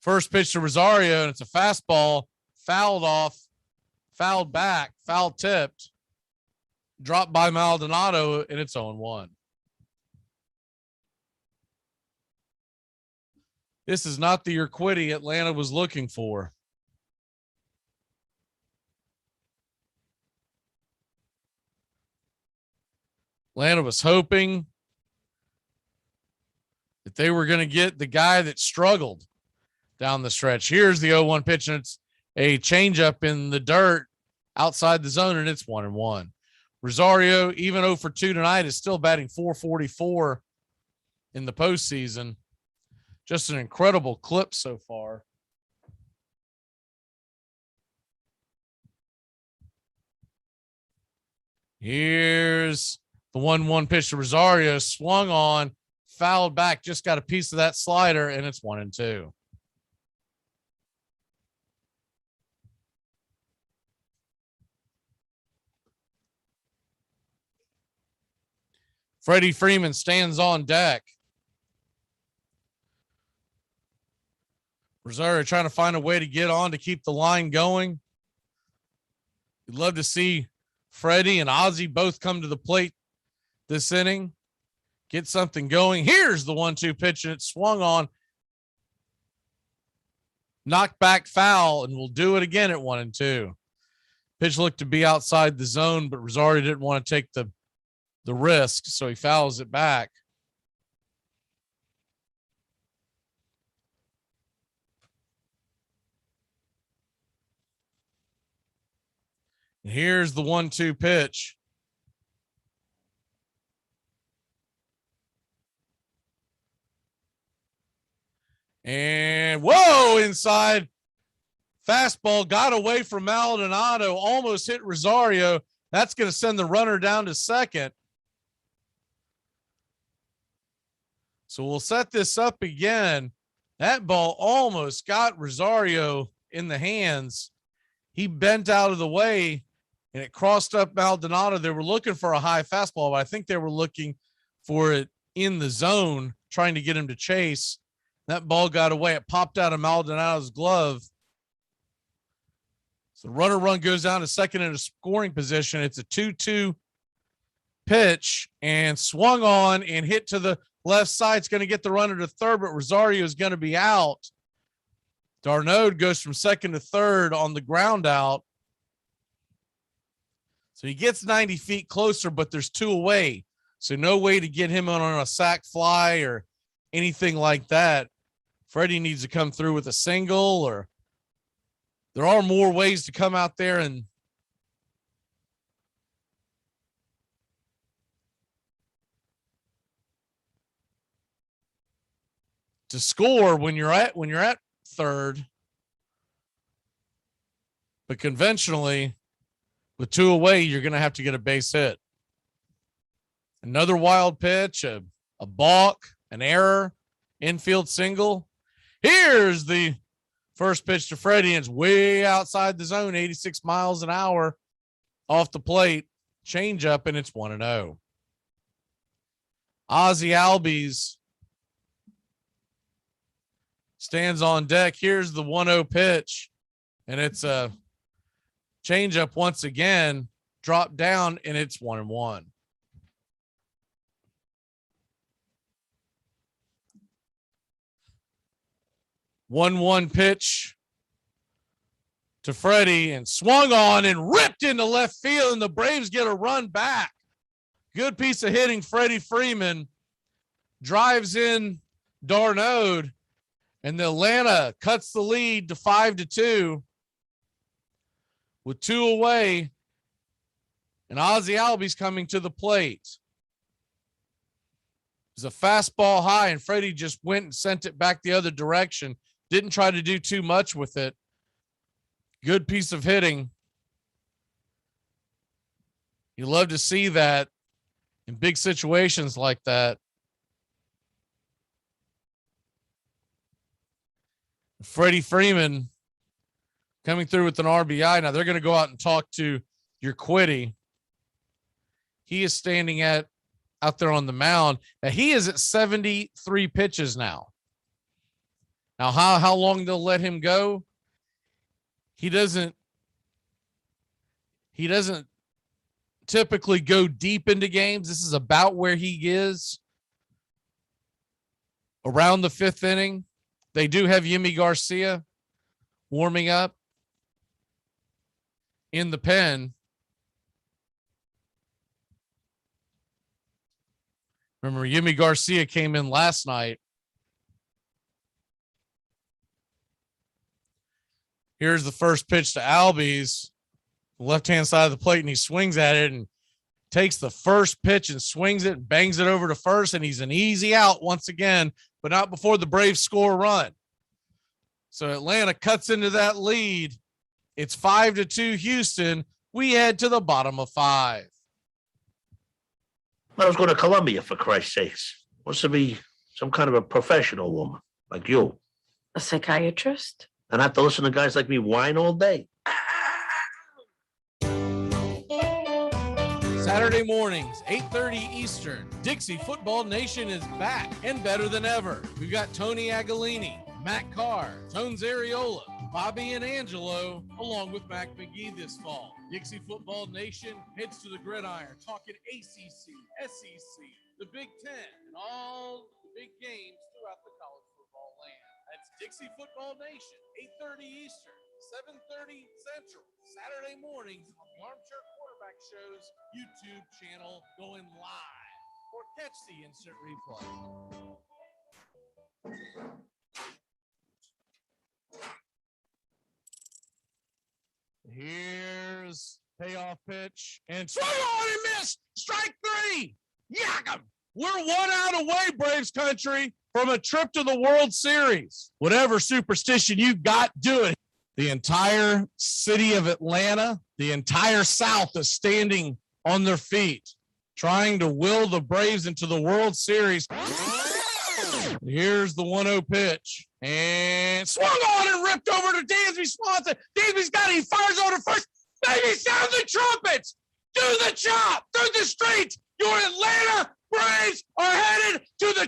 first pitch to Rosario, and it's a fastball, fouled off, fouled back, foul tipped, dropped by Maldonado, and it's 0-1. This is not the Urquidy Atlanta was looking for. Atlanta was hoping that they were going to get the guy that struggled down the stretch. Here's the 0-1 pitch, and it's a changeup in the dirt outside the zone, and it's 1-1. Rosario, even 0 for 2 tonight, is still batting .444 in the postseason. Just an incredible clip so far. Here's the 1-1 pitch to Rosario, swung on, fouled back, just got a piece of that slider, and it's 1-2. Freddie Freeman stands on deck. Rosario trying to find a way to get on to keep the line going. You'd love to see Freddie and Ozzie both come to the plate this inning, get something going. Here's the 1-2 pitch, and it swung on, knocked back foul, and we'll do it again at 1-2. Pitch looked to be outside the zone, but Rosario didn't want to take the risk, so he fouls it back. And here's the 1-2 pitch. And whoa, inside. Fastball got away from Maldonado, almost hit Rosario. That's going to send the runner down to second. So we'll set this up again. That ball almost got Rosario in the hands. He bent out of the way, and it crossed up Maldonado. They were looking for a high fastball, but I think they were looking for it in the zone, trying to get him to chase. That ball got away. It popped out of Maldonado's glove. So the runner run goes down to second in a scoring position. It's a 2-2 pitch and swung on and hit to the left side. It's going to get the runner to third, but Rosario is going to be out. Darnaud goes from second to third on the ground out. So he gets 90 feet closer, but there's 2 away. So no way to get him on a sac fly or anything like that. Freddie needs to come through with a single, or there are more ways to come out there and to score when you're at third. But conventionally, with 2 away, you're going to have to get a base hit. Another wild pitch, a balk, an error, infield single. Here's the first pitch to Freddie, and it's way outside the zone, 86 miles an hour off the plate. Change up, and it's 1-0. Ozzie Albies stands on deck. Here's the 1-0 pitch, and it's a change up once again, drop down, and it's 1-1. One pitch to Freddie and swung on and ripped into left field, and the Braves get a run back. Good piece of hitting. Freddie Freeman drives in Darnode, and the Atlanta cuts the lead to 5-2 with 2 away, and Ozzie Albies coming to the plate. It was a fastball high, and Freddie just went and sent it back the other direction. Didn't try to do too much with it. Good piece of hitting. You love to see that in big situations like that. Freddie Freeman coming through with an RBI. Now they're going to go out and talk to your Quiddy. He is standing out there on the mound. Now he is at 73 pitches now. Now, how long they'll let him go? He doesn't typically go deep into games. This is about where he is, around the 5th inning. They do have Yimi Garcia warming up in the pen. Remember, Yimi Garcia came in last night. Here's the first pitch to Albies, left-hand side of the plate, and he swings at it and takes the first pitch and swings it and bangs it over to first, and he's an easy out once again, but not before the Braves score a run. So Atlanta cuts into that lead. It's 5-2 Houston. We head to the bottom of 5.
I was going to Colombia, for Christ's sakes. Wants to be some kind of a professional woman like you.
A psychiatrist?
And I have to listen to guys like me whine all day.
Saturday mornings, 8:30 Eastern. Dixie Football Nation is back and better than ever. We've got Tony Agolini, Matt Carr, Tones Ariola, Bobby and Angelo, along with Mac McGee this fall. Dixie Football Nation heads to the gridiron, talking ACC, SEC, the Big Ten, and all the big games throughout the college football land. That's Dixie Football Nation, 8:30 Eastern, 7:30 Central, Saturday mornings on the Armchair Quarterback Show's YouTube channel, going live, or catch the instant replay. Here's payoff pitch, and swing on and miss. Strike 3. Yak 'em. We're 1 out away, Braves country, from a trip to the World Series. Whatever superstition you got, do it. The entire city of Atlanta, the entire South is standing on their feet, trying to will the Braves into the World Series. Here's the 1-0 pitch, and swung on and ripped over to Dansby Swanson. Dansby's got it. He fires over to first. Baby, sound the trumpets. Do the chop through the streets. Your Atlanta Braves are headed to the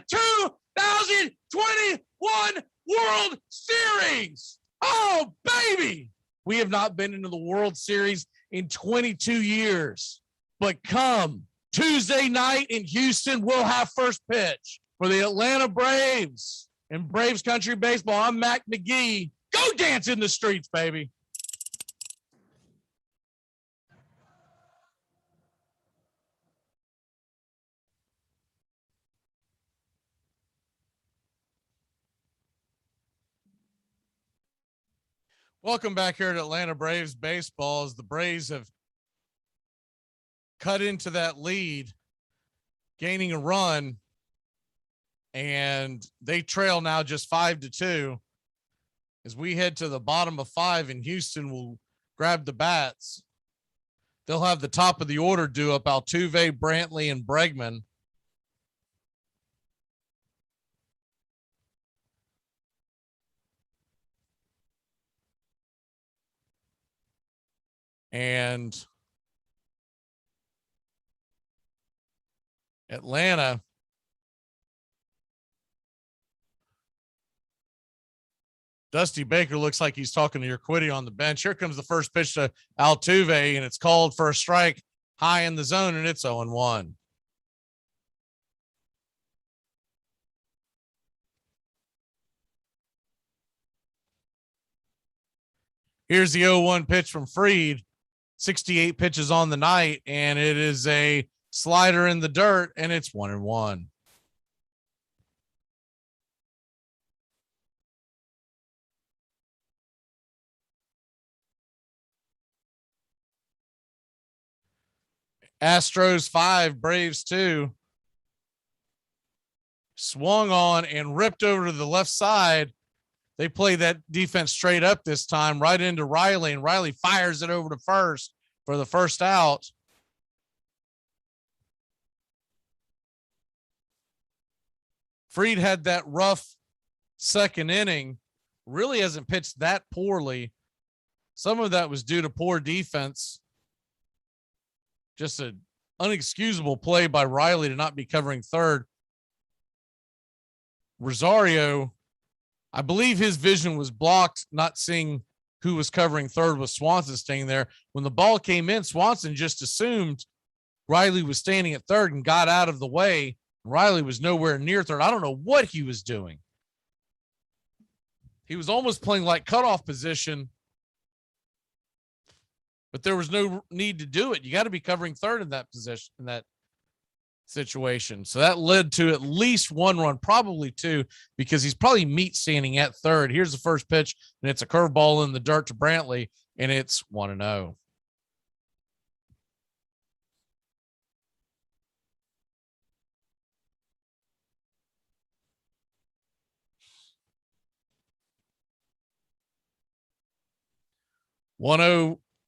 2021 World Series. Oh, baby. We have not been into the World Series in 22 years. But come Tuesday night in Houston, we'll have first pitch for the Atlanta Braves. In Braves Country Baseball, I'm Mac McGee. Go dance in the streets, baby. Welcome back here at Atlanta Braves Baseball, as the Braves have cut into that lead, gaining a run. And they trail now just 5-2 as we head to the bottom of 5, and Houston will grab the bats. They'll have the top of the order due up: Altuve, Brantley, and Bregman. And Atlanta, Dusty Baker looks like he's talking to Urquidy on the bench. Here comes the first pitch to Altuve, and it's called for a strike high in the zone, and it's 0-1. Here's the 0-1 pitch from Fried. 68 pitches on the night, and it is a slider in the dirt, and it's 1-1. Astros 5, Braves 2. Swung on and ripped over to the left side. They play that defense straight up this time, right into Riley, and Riley fires it over to first for the first out. Fried had that rough second inning, really hasn't pitched that poorly. Some of that was due to poor defense. Just an unexcusable play by Riley to not be covering third. Rosario, I believe his vision was blocked, not seeing who was covering third with Swanson staying there. When the ball came in, Swanson just assumed Riley was standing at third and got out of the way. Riley was nowhere near third. I don't know what he was doing. He was almost playing like cutoff position, but there was no need to do it. You got to be covering third in that position, in that situation. So that led to at least one run, probably two, because he's probably meat standing at third. Here's the first pitch, and it's a curveball in the dirt to Brantley, and it's 1-0.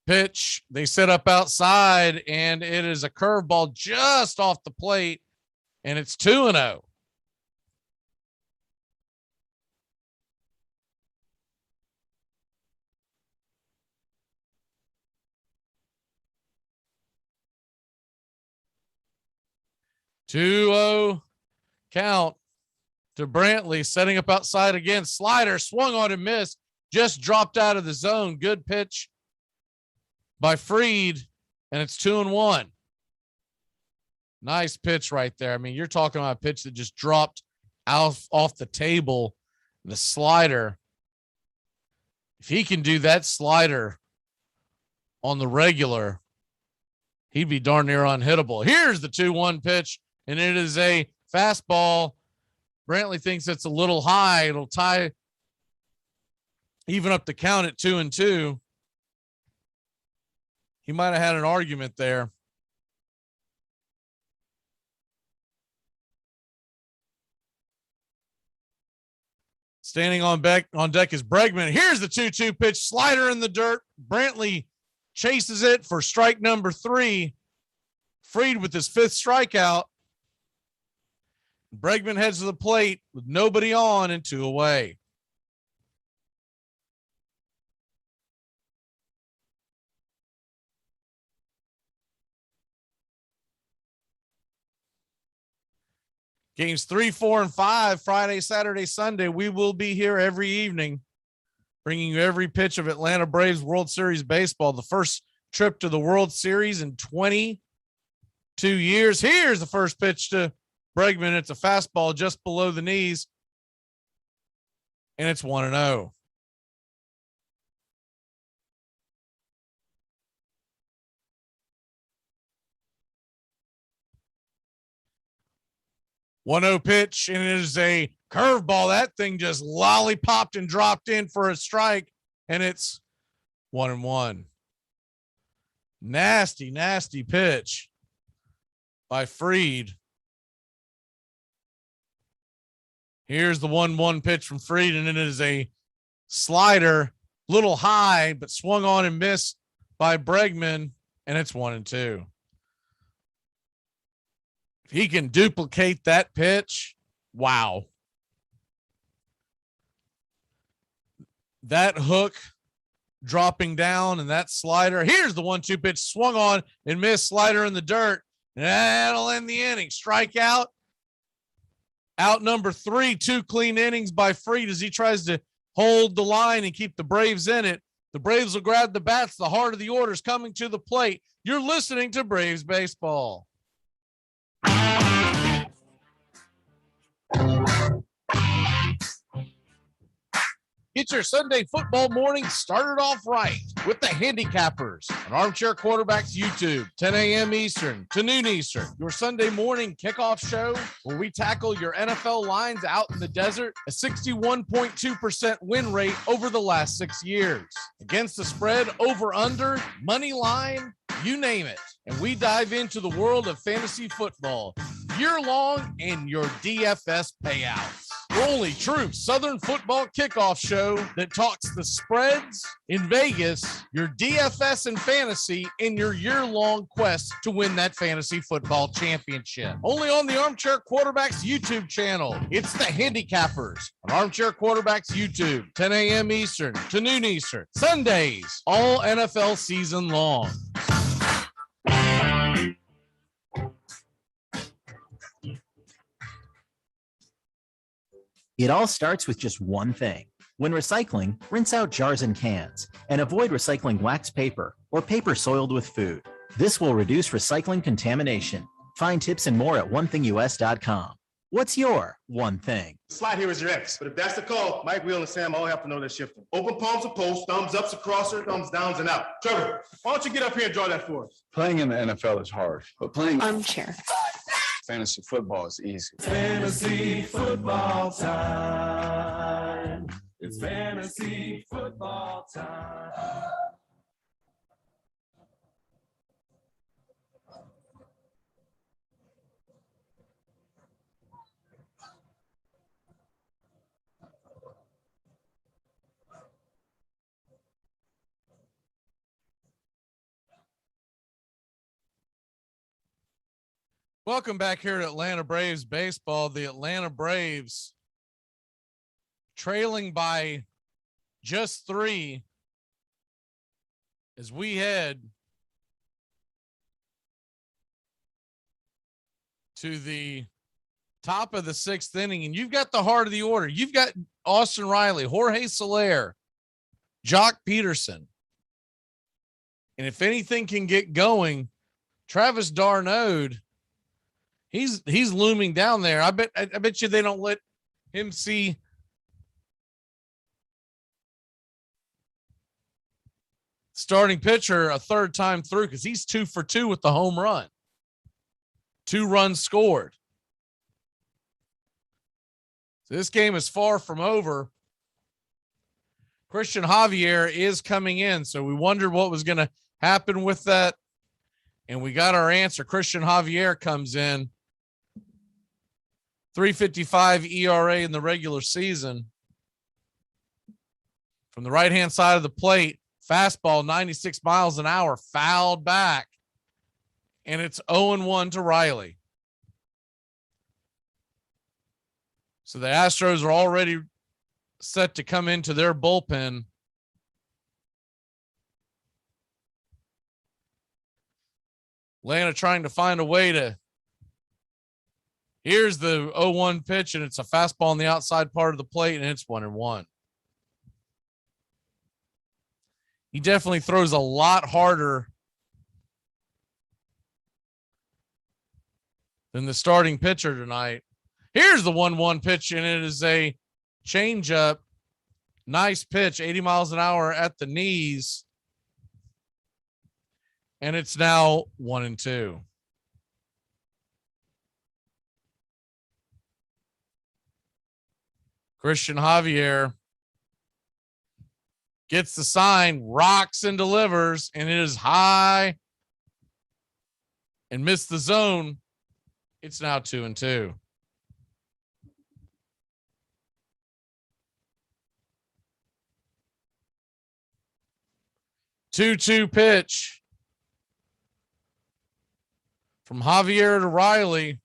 Pitch. They set up outside, and it is a curveball just off the plate, and it's 2-0. Count to Brantley, setting up outside again. Slider swung on and missed, just dropped out of the zone. Good pitch by Fried, and it's 2-1. Nice pitch right there. I mean, you're talking about a pitch that just dropped off the table, the slider. If he can do that slider on the regular, he'd be darn near unhittable. Here's the 2-1 pitch, and it is a fastball. Brantley thinks it's a little high. It'll tie, even up the count at 2-2. He might have had an argument there. Standing on deck is Bregman. Here's the 2-2 pitch, slider in the dirt. Brantley chases it for strike number 3. Fried with his 5th strikeout. Bregman heads to the plate with nobody on and 2 away. Games 3, 4, and 5, Friday, Saturday, Sunday. We will be here every evening, bringing you every pitch of Atlanta Braves World Series baseball. The first trip to the World Series in 22 years. Here's the first pitch to Bregman. It's a fastball just below the knees, and it's 1-0. Pitch, and it is a curveball. That thing just lollipopped and dropped in for a strike, and it's 1-1. Nasty, nasty pitch by Fried. Here's the 1-1 pitch from Fried, and it is a slider, little high, but swung on and missed by Bregman, and it's 1-2. If he can duplicate that pitch, wow. That hook dropping down and that slider. Here's the 1-2 pitch, swung on and missed, slider in the dirt. That'll end the inning. Strikeout. Out number 3, 2 clean innings by Fried as he tries to hold the line and keep the Braves in it. The Braves will grab the bats. The heart of the order is coming to the plate. You're listening to Braves Baseball. Get your Sunday football morning started off right with the Handicappers on Armchair Quarterbacks YouTube, 10 a.m. Eastern to noon Eastern. Your Sunday morning kickoff show where we tackle your NFL lines out in the desert, a 61.2% win rate over the last 6 years. Against the spread, over, under, money line, you name it. And we dive into the world of fantasy football year-long and your DFS payouts. The only true Southern football kickoff show that talks the spreads in Vegas, your DFS and fantasy in your year-long quest to win that fantasy football championship. Only on the Armchair Quarterbacks YouTube channel. It's the Handicappers on Armchair Quarterbacks YouTube, 10 a.m. Eastern to noon Eastern. Sundays, all NFL season long.
It all starts with just one thing. When recycling, rinse out jars and cans and avoid recycling wax paper or paper soiled with food. This will reduce recycling contamination. Find tips and more at onethingus.com. What's your one thing?
Slide here is your ex. But if that's the call, Mike, Will, and Sam all have to know they're shifting. Open palms to post, thumbs ups across her, thumbs downs and out. Trevor, why don't you get up here and draw that for us?
Playing in the NFL is hard, but playing
Armchair.
fantasy football is easy.
Fantasy football time. It's fantasy football time.
Welcome back here to Atlanta Braves baseball. The Atlanta Braves trailing by just 3 as we head to the top of the 6th inning. And you've got the heart of the order. You've got Austin Riley, Jorge Soler, Jock Peterson. And if anything can get going, Travis d'Arnaud, he's looming down there. I bet you they don't let him see starting pitcher a third time through because he's 2 for 2 with the home run. 2 runs scored. So this game is far from over. Christian Javier is coming in, so we wondered what was going to happen with that, and we got our answer. Christian Javier comes in. 3.55 ERA in the regular season. From the right-hand side of the plate, fastball 96 miles an hour, fouled back. And it's 0-1 to Riley. So the Astros are already set to come into their bullpen. Atlanta trying to find a way to. Here's the 0-1 pitch, and it's a fastball on the outside part of the plate, and it's 1-1. He definitely throws a lot harder than the starting pitcher tonight. Here's the 1-1 pitch, and it is a changeup. Nice pitch, 80 miles an hour at the knees. And it's now 1-2. Christian Javier gets the sign, rocks and delivers, and it is high and missed the zone. It's now 2-2. 2-2 pitch from Javier to Riley.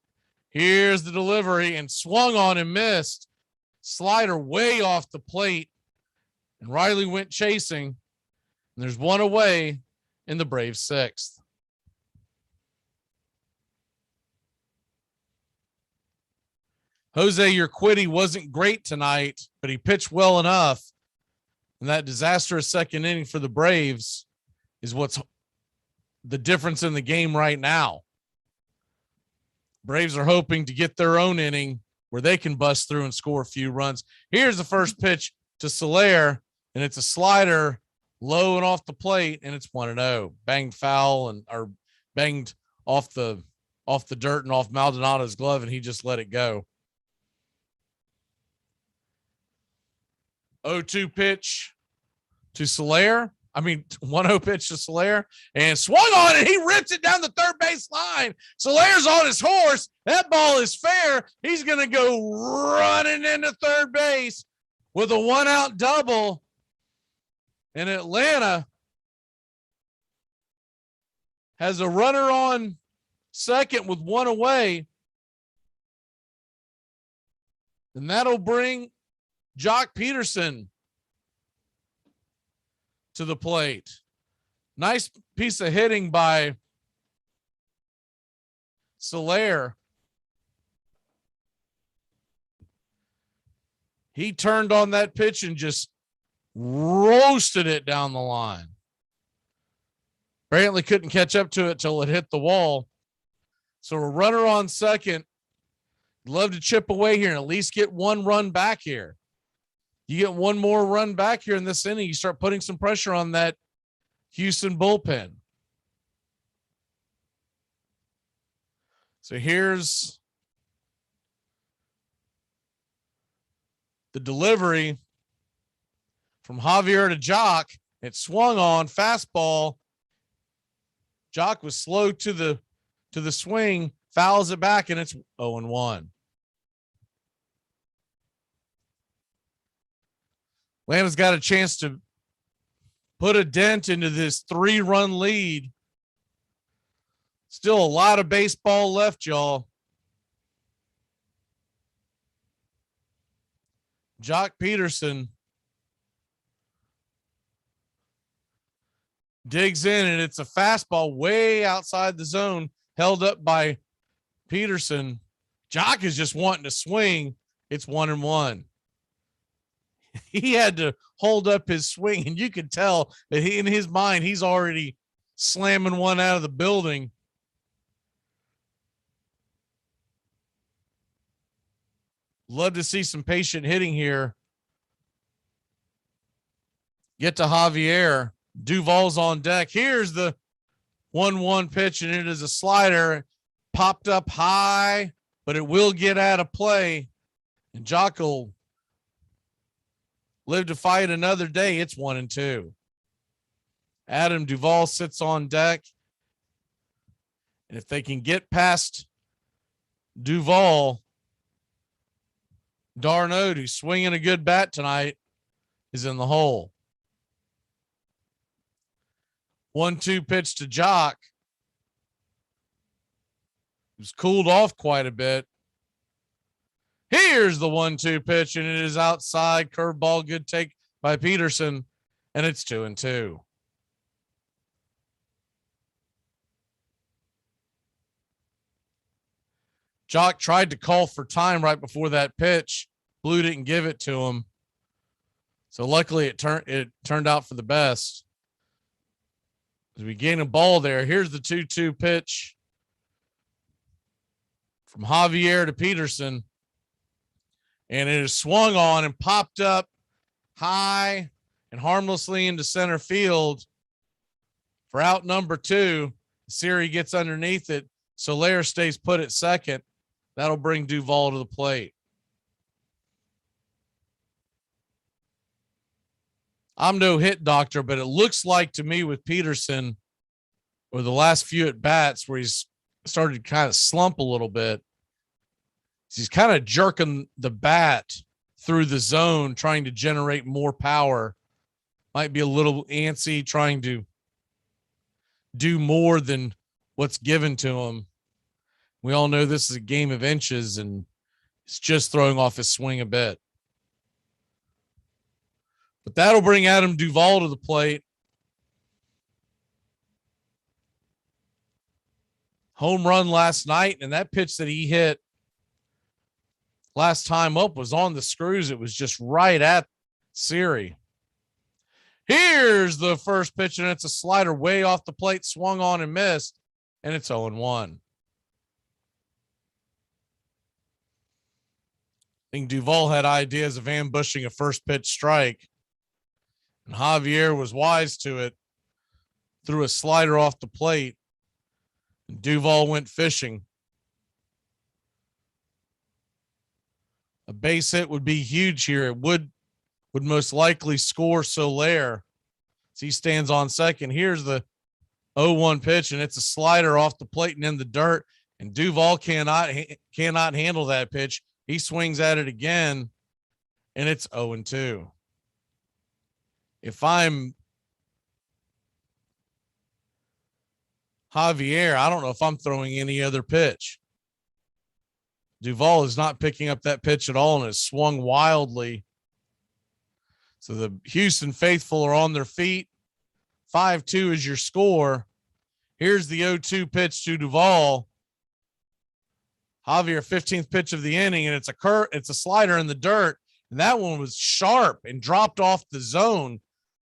Here's the delivery and swung on and missed. Slider way off the plate. And Riley went chasing. And there's one away in the Braves' sixth. Jose Urquidy wasn't great tonight, but he pitched well enough. And that disastrous second inning for the Braves is what's the difference in the game right now. Braves are hoping to get their own inning where they can bust through and score a few runs. Here's the first pitch to Soler, and it's a slider low and off the plate, and it's 1-0. Banged foul or banged off the dirt and off Maldonado's glove, and he just let it go. 0-2 pitch to Soler. 1-0 pitch to Soler, and swung on it. He rips it down the third base line. Soler's on his horse. That ball is fair. He's going to go running into third base with a 1-out double. And Atlanta has a runner on second with one away. And that'll bring Jock Peterson to the plate. Nice piece of hitting by Soler. He turned on that pitch and just roasted it down the line. Brantley couldn't catch up to it till it hit the wall. So a runner on second. Love to chip away here and at least get one run back here. You get one more run back here in this inning, you start putting some pressure on that Houston bullpen. So here's the delivery from Javier to Jock. It swung on, fastball. Jock was slow to the swing, fouls it back, and it's 0-1. Atlanta's got a chance to put a dent into this 3-run lead. Still a lot of baseball left, y'all. Jock Peterson digs in, and it's a fastball way outside the zone, held up by Peterson. Jock is just wanting to swing. It's 1-1. He had to hold up his swing, and you could tell that in his mind, he's already slamming one out of the building. Love to see some patient hitting here. Get to Javier. Duvall's on deck. Here's the 1-1 pitch, and it is a slider. Popped up high, but it will get out of play. And Jock will live to fight another day. It's 1-2. Adam Duvall sits on deck. And if they can get past Duvall, Darno, who's swinging a good bat tonight, is in the hole. 1-2 pitch to Jock. It was cooled off quite a bit. Here's the 1-2 pitch, and it is outside. Curveball, good take by Peterson, and it's 2-2. Jock tried to call for time right before that pitch. Blue didn't give it to him. So luckily it turned out for the best. As we gain a ball there, here's the 2-2 pitch from Javier to Peterson. And it is swung on and popped up high and harmlessly into center field for out number 2. Siri gets underneath it. Soler stays put at second. That'll bring Duvall to the plate. I'm no hit doctor, but it looks like to me with Peterson, or the last few at bats where he's started to kind of slump a little bit, he's kind of jerking the bat through the zone, trying to generate more power. Might be a little antsy, trying to do more than what's given to him. We all know this is a game of inches, and it's just throwing off his swing a bit. But that'll bring Adam Duvall to the plate. Home run last night, and that pitch that he hit last time up was on the screws. It was just right at Siri. Here's the first pitch, and it's a slider way off the plate, swung on and missed, and it's 0-1. I think Duvall had ideas of ambushing a first pitch strike, and Javier was wise to it, threw a slider off the plate, and Duvall went fishing. A base hit would be huge here. It would most likely score Soler as he stands on second. Here's the 0-1 pitch, and it's a slider off the plate and in the dirt, and Duvall cannot handle that pitch. He swings at it again, and it's 0-2. If I'm Javier, I don't know if I'm throwing any other pitch. Duvall is not picking up that pitch at all and has swung wildly. So the Houston faithful are on their feet. 5-2 is your score. Here's the 0-2 pitch to Duvall. Javier, 15th pitch of the inning, and it's a slider in the dirt. And that one was sharp and dropped off the zone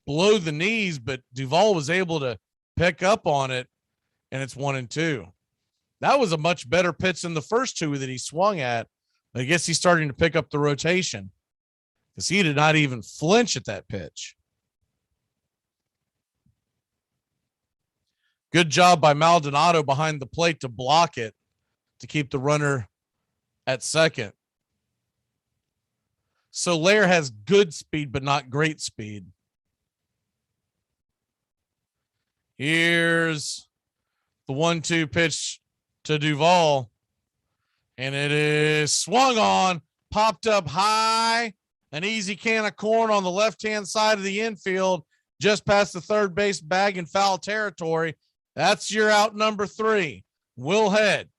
below the knees, but Duvall was able to pick up on it, and it's 1-2. That was a much better pitch than the first two that he swung at. I guess he's starting to pick up the rotation because he did not even flinch at that pitch. Good job by Maldonado behind the plate to block it, to keep the runner at second. Soler has good speed, but not great speed. Here's the 1-2 pitch to Duvall, and it is swung on, popped up high, an easy can of corn on the left-hand side of the infield, just past the third base bag in foul territory. That's your out number 3. We'll head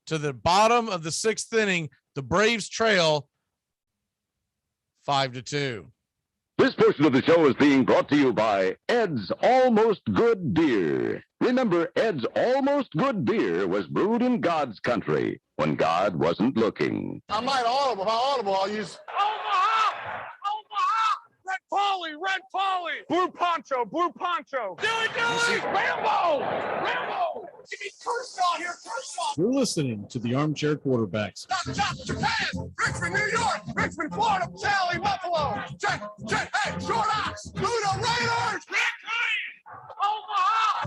to the bottom of the 6th inning. The Braves trail 5-2.
This portion of the show is being brought to you by Ed's Almost Good Beer. Remember, Ed's Almost Good Beer was brewed in God's country when God wasn't looking.
I might audible. If I audible, I'll use Omaha! Omaha! Red Polly! Red Polly! Blue Poncho! Blue Poncho! Do it! Rambo! Rambo! Give me Kershaw here, Kershaw!
You're listening to the Armchair Quarterbacks.
Chop, Japan! Richmond, New York! Richmond, Florida! Cali, Buffalo! Hey, Short Ox! Luda Raiders! Omaha!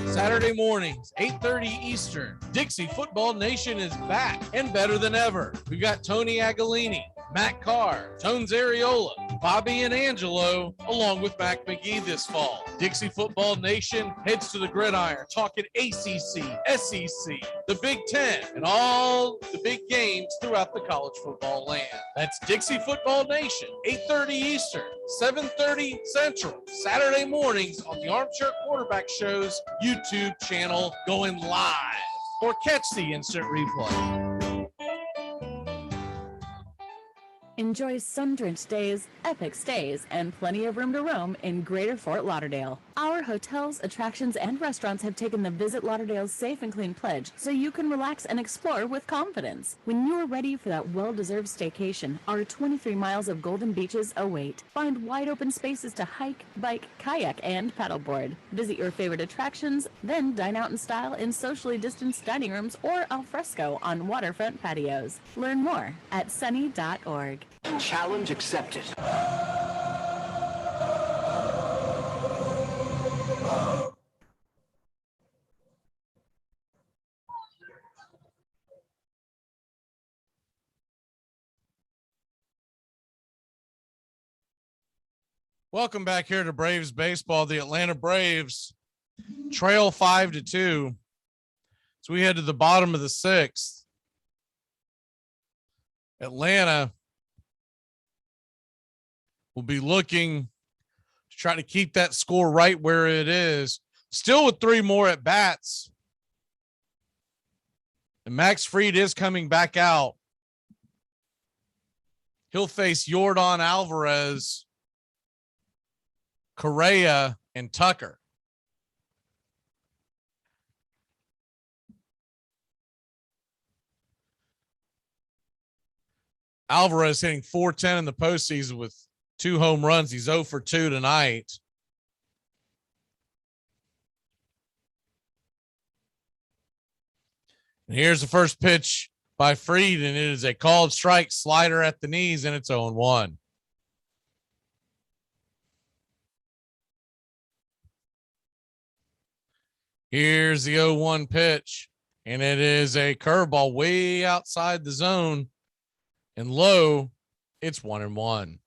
Saturday mornings, 8:30 Eastern. Dixie Football Nation is back and better than ever. We've got Tony Agolini, Matt Carr, Tones Areola, Bobby and Angelo, along with Mac McGee this fall. Dixie Football Nation heads to the gridiron, talking ACC, SEC, the Big Ten, and all the big games throughout the college football land. That's Dixie Football Nation, 8:30 Eastern, 7:30 Central, Saturday mornings on the Armchair Quarterback Show's YouTube channel, going live, or catch the instant replay.
Enjoy sun-drenched days, epic stays, and plenty of room to roam in Greater Fort Lauderdale. Our hotels, attractions, and restaurants have taken the Visit Lauderdale's Safe and Clean pledge, so you can relax and explore with confidence. When you are ready for that well-deserved staycation, our 23 miles of golden beaches await. Find wide-open spaces to hike, bike, kayak, and paddleboard. Visit your favorite attractions, then dine out in style in socially distanced dining rooms or al fresco on waterfront patios. Learn more at sunny.org.
Challenge accepted.
Welcome back here to Braves baseball. The Atlanta Braves trail 5-2. So we head to the bottom of the 6th. Atlanta will be looking to try to keep that score right where it is. Still with 3 more at bats. And Max Fried is coming back out. He'll face Yordan Alvarez, Correa, and Tucker. Alvarez hitting .410 in the postseason with 2 home runs. He's 0 for 2 tonight. And here's the first pitch by Fried, and it is a called strike, slider at the knees, and it's 0-1. Here's the 0-1 pitch, and it is a curveball way outside the zone and low. It's 1-1.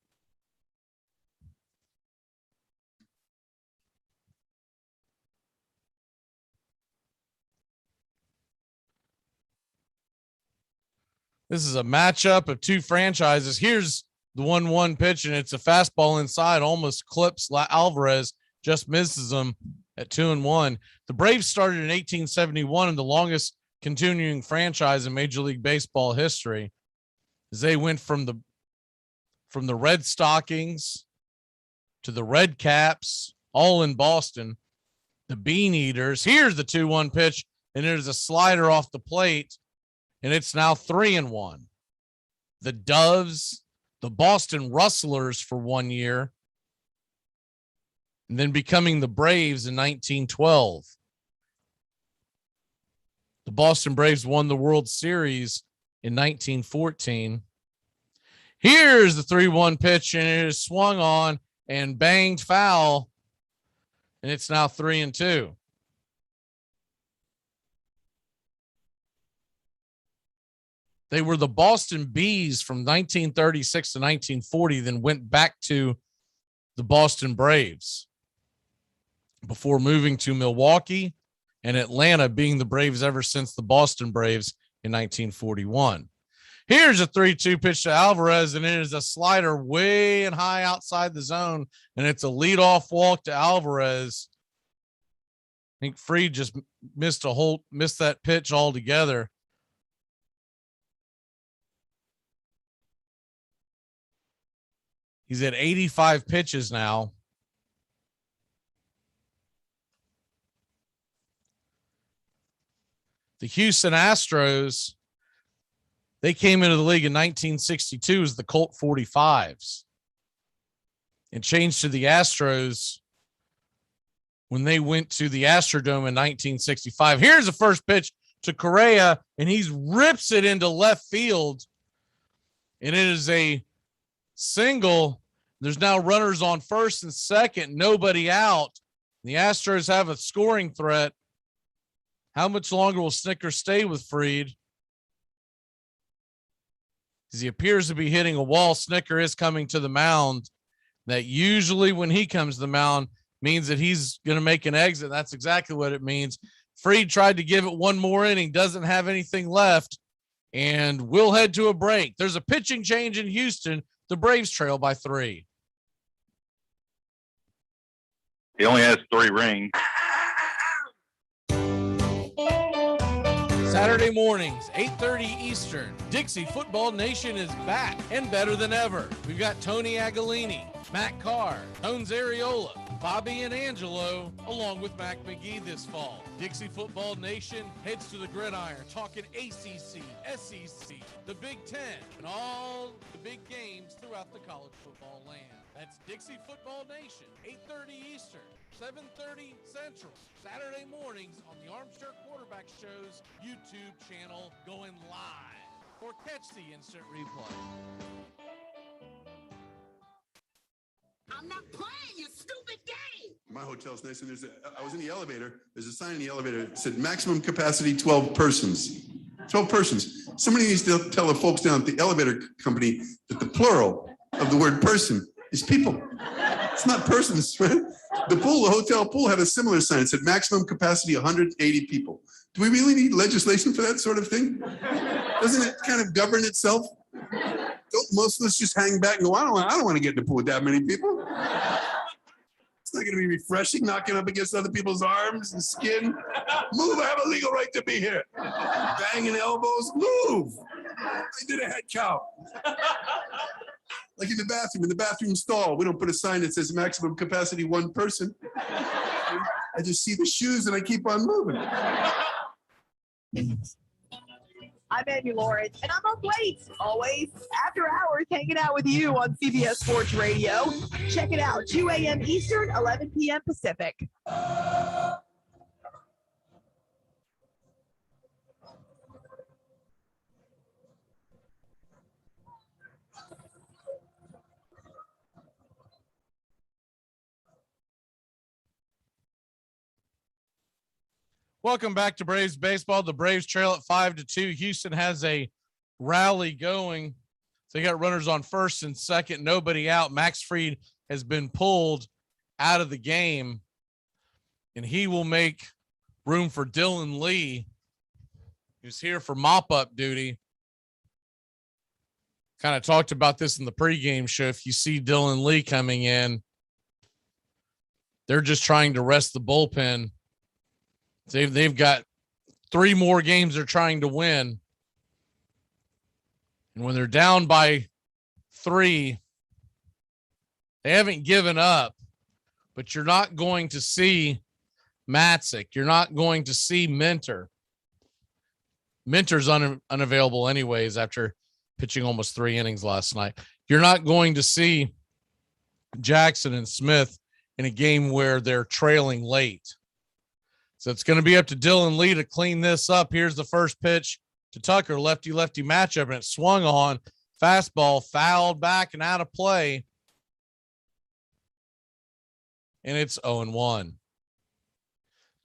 This is a matchup of 2 franchises. Here's the 1-1 pitch, and it's a fastball inside, almost clips Alvarez, just misses him at 2-1. The Braves started in 1871 and the longest continuing franchise in Major League Baseball history, as they went from the Red Stockings to the Red Caps, all in Boston, the Bean Eaters. Here's the 2-1 pitch, and it is a slider off the plate, and it's now 3-1. The Doves, the Boston Rustlers for 1 year, and then becoming the Braves in 1912. The Boston Braves won the World Series in 1914. Here's the 3-1 pitch, and it is swung on and banged foul, and it's now 3-2. They were the Boston Bees from 1936 to 1940, then went back to the Boston Braves before moving to Milwaukee and Atlanta, being the Braves ever since the Boston Braves in 1941. Here's a 3-2 pitch to Alvarez, and it is a slider way and high outside the zone, and it's a leadoff walk to Alvarez. I think Fried just missed that pitch altogether. He's at 85 pitches now. The Houston Astros, they came into the league in 1962 as the Colt 45s and changed to the Astros when they went to the Astrodome in 1965. Here's the first pitch to Correa, and he rips it into left field, and it is a single. There's now runners on first and second, nobody out. The Astros have a scoring threat. How much longer will Snicker stay with Fried? As he appears to be hitting a wall, Snicker is coming to the mound. That usually when he comes to the mound means that he's going to make an exit. That's exactly what it means. Fried tried to give it one more inning, doesn't have anything left, and we'll head to a break. There's a pitching change in Houston. The Braves trail by 3.
He only has 3 rings.
Saturday mornings, 8:30 Eastern. Dixie Football Nation is back and better than ever. We've got Tony Agolini, Matt Carr, Tones Areola, Bobby and Angelo, along with Mac McGee this fall. Dixie Football Nation heads to the gridiron, talking ACC, SEC, the Big Ten, and all the big games throughout the college football land. That's Dixie Football Nation, 8:30 Eastern, 7:30 Central, Saturday mornings on the Armchair Quarterback Show's YouTube channel, going live, or catch the instant replay.
I'm not playing your stupid game.
My hotel's nice, and I was in the elevator. There's a sign in the elevator that said maximum capacity 12 persons. 12 persons. Somebody needs to tell the folks down at the elevator company that the plural of the word person is people. It's not persons, right? The hotel pool had a similar sign. It said maximum capacity 180 people. Do we really need legislation for that sort of thing? Doesn't it kind of govern itself? Most of us just hang back and go, I don't want to get in the pool with that many people. It's not going to be refreshing, knocking up against other people's arms and skin. Move, I have a legal right to be here. Banging elbows, move. I did a head count. Like in the bathroom stall, we don't put a sign that says maximum capacity 1 person. I just see the shoes and I keep on moving.
I'm Amy Lawrence, and I'm up late, always after hours, hanging out with you on CBS Sports Radio. Check it out, 2 a.m. Eastern, 11 p.m. Pacific.
Welcome back to Braves baseball. The Braves trail at 5-2. Houston has a rally going. So they got runners on first and second, nobody out. Max Fried has been pulled out of the game, and he will make room for Dylan Lee, who's here for mop-up duty. Kind of talked about this in the pregame show. If you see Dylan Lee coming in, they're just trying to rest the bullpen. They've got 3 more games they're trying to win. And when they're down by 3, they haven't given up, but you're not going to see Matzik. You're not going to see Minter. Minter's unavailable anyways after pitching almost 3 innings last night. You're not going to see Jackson and Smith in a game where they're trailing late. So it's going to be up to Dylan Lee to clean this up. Here's the first pitch to Tucker, lefty-lefty matchup, and it swung on. Fastball fouled back and out of play. And it's 0-1.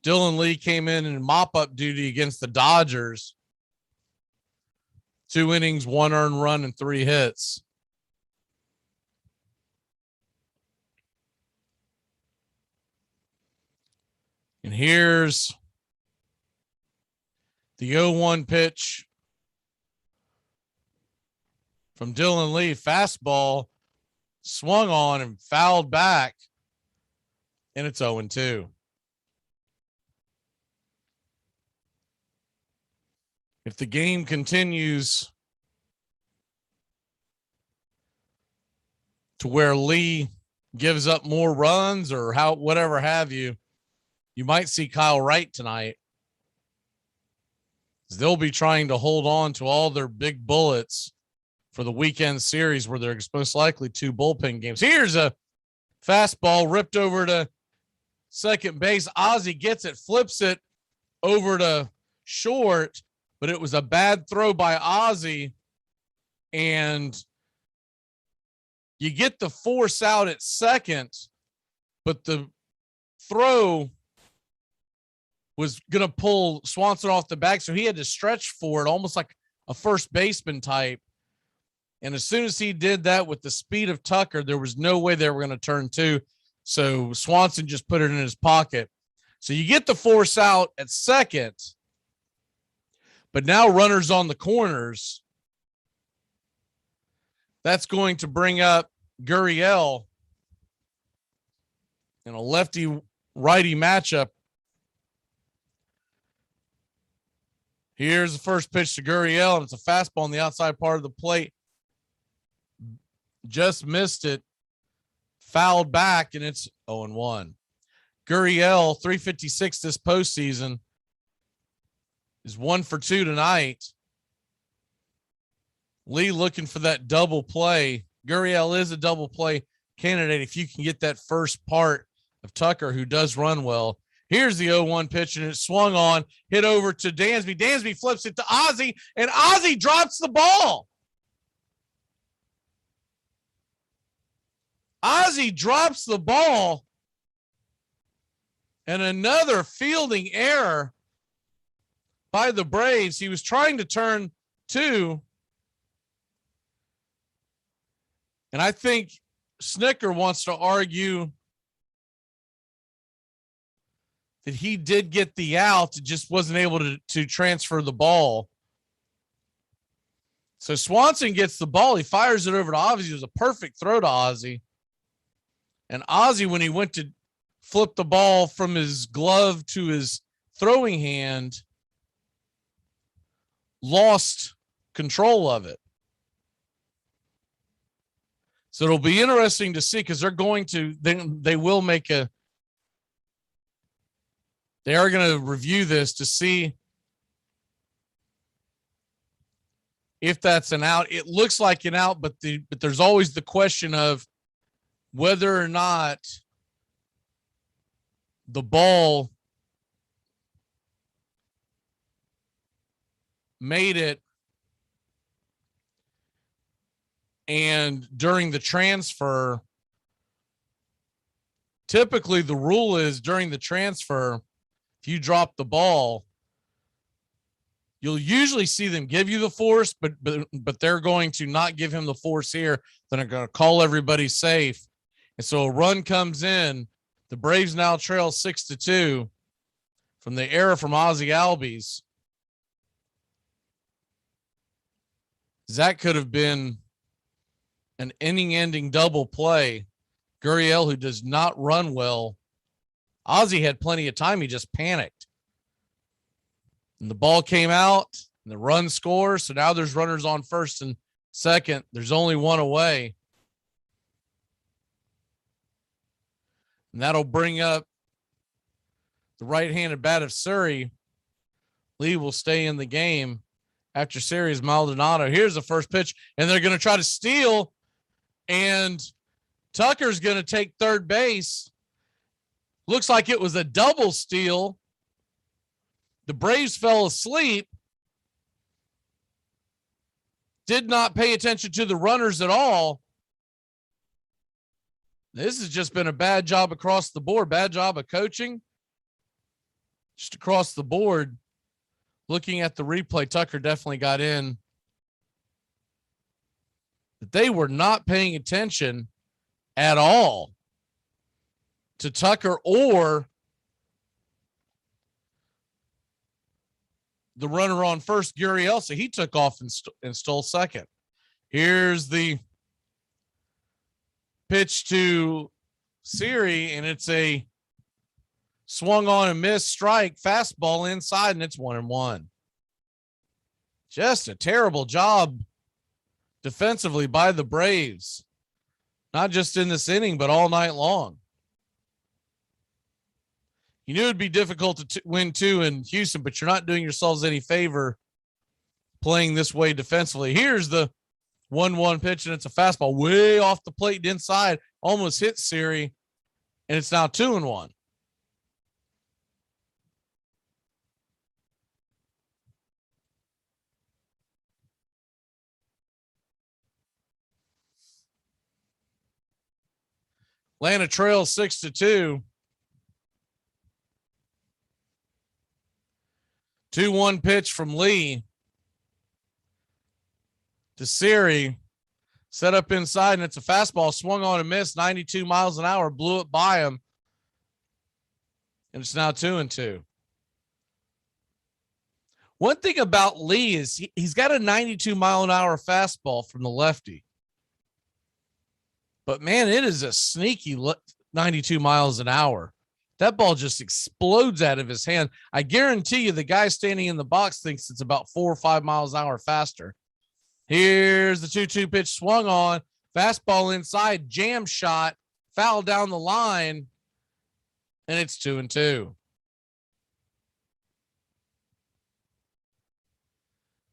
Dylan Lee came in mop-up duty against the Dodgers. 2 innings, 1 earned run, and 3 hits. And here's the 0-1 pitch from Dylan Lee. Fastball swung on and fouled back, and it's 0-2. If the game continues to where Lee gives up more runs or whatever have you, you might see Kyle Wright tonight. They'll be trying to hold on to all their big bullets for the weekend series where there's most likely 2 bullpen games. Here's a fastball ripped over to second base. Ozzie gets it, flips it over to short, but it was a bad throw by Ozzie, and you get the force out at second, but the throw was going to pull Swanson off the back, so he had to stretch for it almost like a first baseman type. And as soon as he did that with the speed of Tucker, there was no way they were going to turn 2. So Swanson just put it in his pocket. So you get the force out at second, but now runners on the corners. That's going to bring up Gurriel in a lefty-righty matchup. Here's the first pitch to Gurriel, and it's a fastball on the outside part of the plate. Just missed it. Fouled back, and it's 0-1. Gurriel, 356 this postseason, is 1 for 2 tonight. Lee looking for that double play. Gurriel is a double play candidate if you can get that first part of Tucker, who does run well. Here's the 0-1 pitch, and it swung on, hit over to Dansby. Dansby flips it to Ozzie, and Ozzie drops the ball. Ozzie drops the ball, and another fielding error by the Braves. He was trying to turn 2, and I think Snicker wants to argue that he did get the out, just wasn't able to transfer the ball. So Swanson gets the ball. He fires it over to Ozzie. It was a perfect throw to Ozzie. And Ozzie, when he went to flip the ball from his glove to his throwing hand, lost control of it. So it'll be interesting to see, because they are going to review this to see if that's an out. It looks like an out, but there's always the question of whether or not the ball made it. And during the transfer, typically the rule is during the transfer, if you drop the ball, you'll usually see them give you the force, but they're going to not give him the force here. Then they're going to call everybody safe. And so a run comes in. The Braves now trail 6-2 from the error from Ozzie Albies. That could have been an inning-ending double play. Gurriel, who does not run well. Ozzie had plenty of time. He just panicked. And the ball came out, and the run scores. So now there's runners on first and second. There's only one away. And that'll bring up the right-handed bat of Surrey. Lee will stay in the game after Sirius Maldonado. Here's the first pitch, and they're going to try to steal, and Tucker's going to take third base. Looks like it was a double steal. The Braves fell asleep, did not pay attention to the runners at all. This has just been a bad job across the board, bad job of coaching. Just across the board. Looking at the replay, Tucker definitely got in. But they were not paying attention at all to Tucker or the runner on first, Gurriel. So he took off and stole second. Here's the pitch to Siri, and it's a swung on and missed strike, fastball inside, and it's 1-1. Just a terrible job defensively by the Braves, not just in this inning, but all night long. You knew it'd be difficult to win two in Houston, but you're not doing yourselves any favor playing this way defensively. Here's the 1-1 pitch, and it's a fastball way off the plate inside, almost hit Siri, and it's now 2-1. Atlanta trails 6-2. 2-1 pitch from Lee to Siri. Set up inside, and it's a fastball swung on and missed. 92 miles an hour, blew it by him. And it's now 2-2. One thing about Lee is he's got a 92 mile an hour fastball from the lefty. But man, it is a sneaky 92 miles an hour. That ball just explodes out of his hand. I guarantee you the guy standing in the box thinks it's about 4 or 5 miles an hour faster. Here's the 2-2 pitch swung on. Fastball inside, jam shot, foul down the line, and it's 2-2.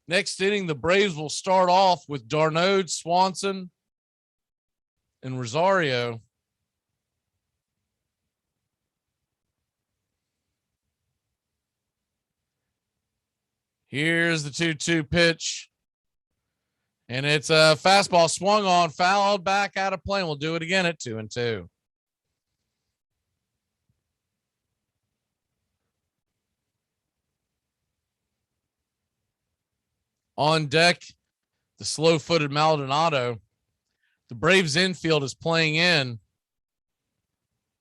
Next inning, the Braves will start off with Darnode, Swanson, and Rosario. Here's the 2-2 pitch. And it's a fastball swung on, fouled back out of play. And we'll do it again at 2-2. On deck, the slow-footed Maldonado. The Braves infield is playing in,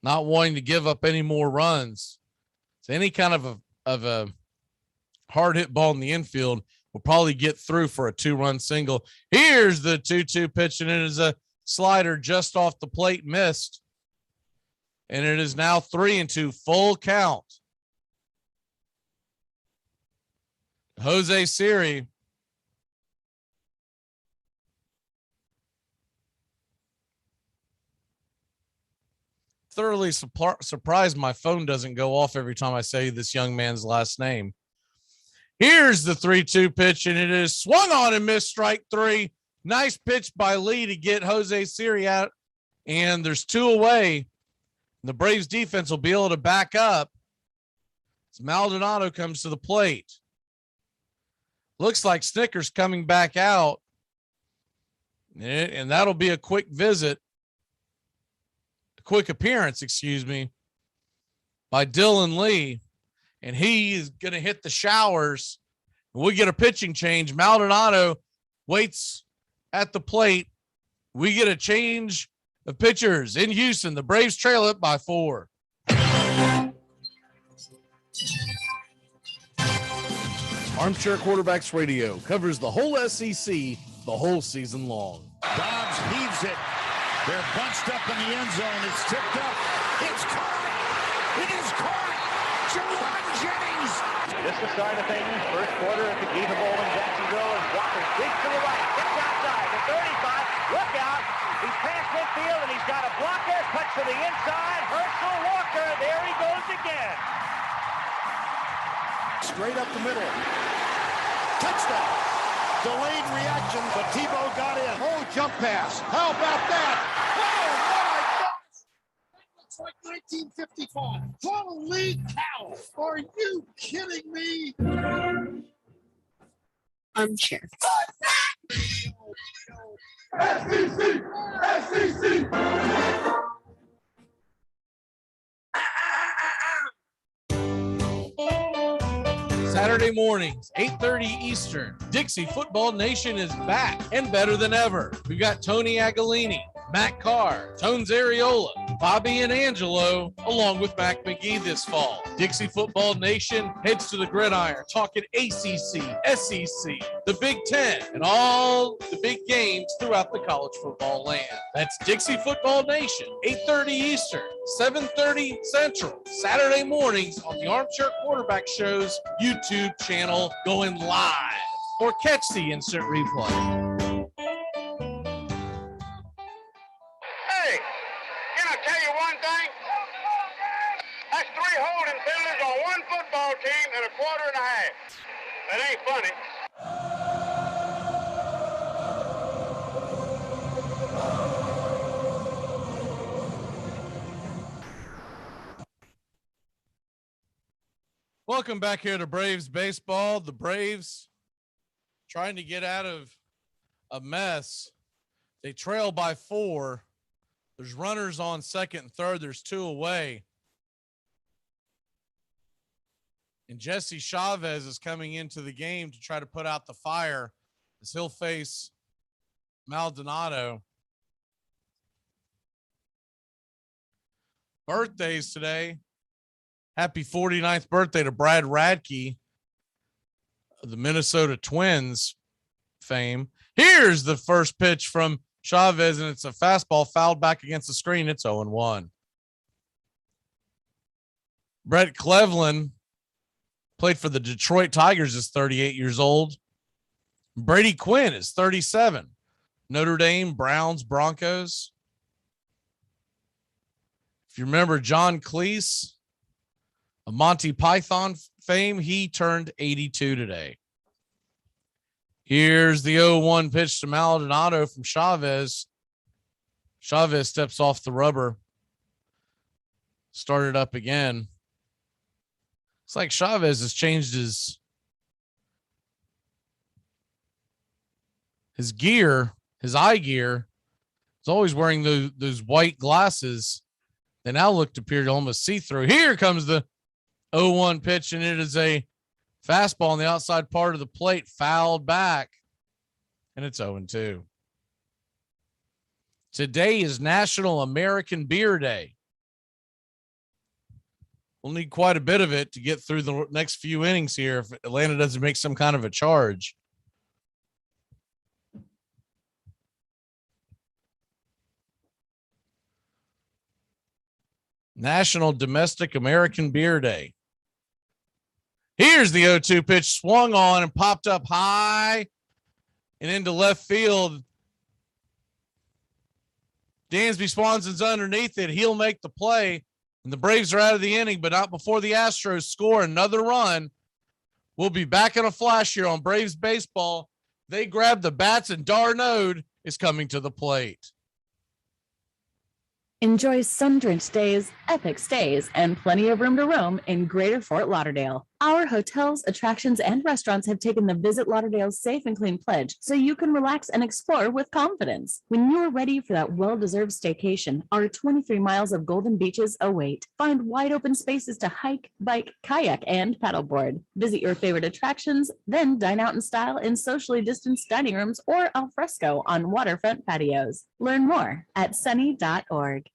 not wanting to give up any more runs. So any kind of a hard hit ball in the infield, will probably get through for a 2-run single. Here's the 2-2 pitch, and it is a slider just off the plate, missed. And it is now 3-2, full count. Jose Siri thoroughly surprised my phone doesn't go off every time I say this young man's last name. Here's the 3-2 pitch, and it is swung on and missed, strike 3. Nice pitch by Lee to get Jose Siri out, and there's 2 away. The Braves defense will be able to back up as Maldonado comes to the plate. Looks like Snicker's coming back out, and that'll be a quick appearance, by Dylan Lee, and he is going to hit the showers. We get a pitching change. Maldonado waits at the plate. We get a change of pitchers in Houston. The Braves trail it by 4. Armchair Quarterbacks Radio covers the whole SEC the whole season long.
Dobbs heaves it. They're bunched up in the end zone. It's tipped up. It's caught. It is caught. Jawan Jennings.
Just the start of things. First quarter at the Gita Bowl in Jacksonville. And Walker deep to the right. Gets outside. The 35. Look out. He's past midfield and he's got a blocker. Cuts to the inside. Herschel Walker. There he goes again.
Straight up the middle. Touchdown. Delayed reaction, but Tebow got in. Oh, jump pass. How about that? Oh, my gosh. That looks like 1955. Holy cow. Are you kidding me?
Armchair.
SEC!
Saturday mornings, 8:30 Eastern. Dixie Football Nation is back and better than ever. We've got Tony Agolini, Matt Carr, Tones Ariola, Bobby and Angelo, along with Mac McGee this fall. Dixie Football Nation heads to the gridiron, talking ACC, SEC, the Big Ten, and all the big games throughout the college football land. That's Dixie Football Nation, 8:30 Eastern, 7:30 Central, Saturday mornings on the Armchair Quarterback Show's YouTube channel, going live, or catch the instant replay.
That's 3 holding penalties on one football team in a quarter and a half. That ain't funny.
Welcome back here to Braves Baseball. The Braves trying to get out of a mess. They trail by 4. There's runners on second and third. There's 2 away. And Jesse Chavez is coming into the game to try to put out the fire as he'll face Maldonado. Birthdays today. Happy 49th birthday to Brad Radke of the Minnesota Twins fame. Here's the first pitch from Chavez, and it's a fastball fouled back against the screen. It's 0-1. Brett Cleveland played for the Detroit Tigers, is 38 years old. Brady Quinn is 37. Notre Dame, Browns, Broncos. If you remember John Cleese of Monty Python fame, he turned 82 today. Here's the 0-1 pitch to Maldonado from Chavez. Chavez steps off the rubber. Started up again. It's like Chavez has changed his gear, his eye gear. He's always wearing those white glasses. They now look to appear to almost see-through. Here comes the 0-1 pitch, and it is a fastball on the outside part of the plate, fouled back, and it's 0-2. Today is National American Beer Day. We'll need quite a bit of it to get through the next few innings here if Atlanta doesn't make some kind of a charge. National Domestic American Beer Day. Here's the 0-2 pitch, swung on and popped up high and into left field. Dansby Swanson's underneath it. He'll make the play, and the Braves are out of the inning, but not before the Astros score another run. We'll be back in a flash here on Braves baseball. They grab the bats, and Darnode is coming to the plate.
Enjoy sun-drenched days, epic stays, and plenty of room to roam in Greater Fort Lauderdale. Our hotels, attractions, and restaurants have taken the Visit Lauderdale's Safe and Clean pledge, so you can relax and explore with confidence. When you're ready for that well-deserved staycation, our 23 miles of golden beaches await. Find wide-open spaces to hike, bike, kayak, and paddleboard. Visit your favorite attractions, then dine out in style in socially distanced dining rooms or al fresco on waterfront patios. Learn more at sunny.org.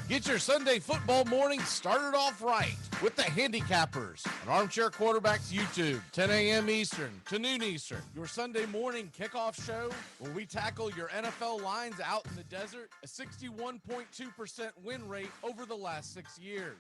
Get your Sunday football morning started off right with the Handicappers on Armchair Quarterbacks YouTube, 10 a.m. Eastern to noon Eastern. Your Sunday morning kickoff show where we tackle your NFL lines out in the desert, a 61.2% win rate over the last 6 years.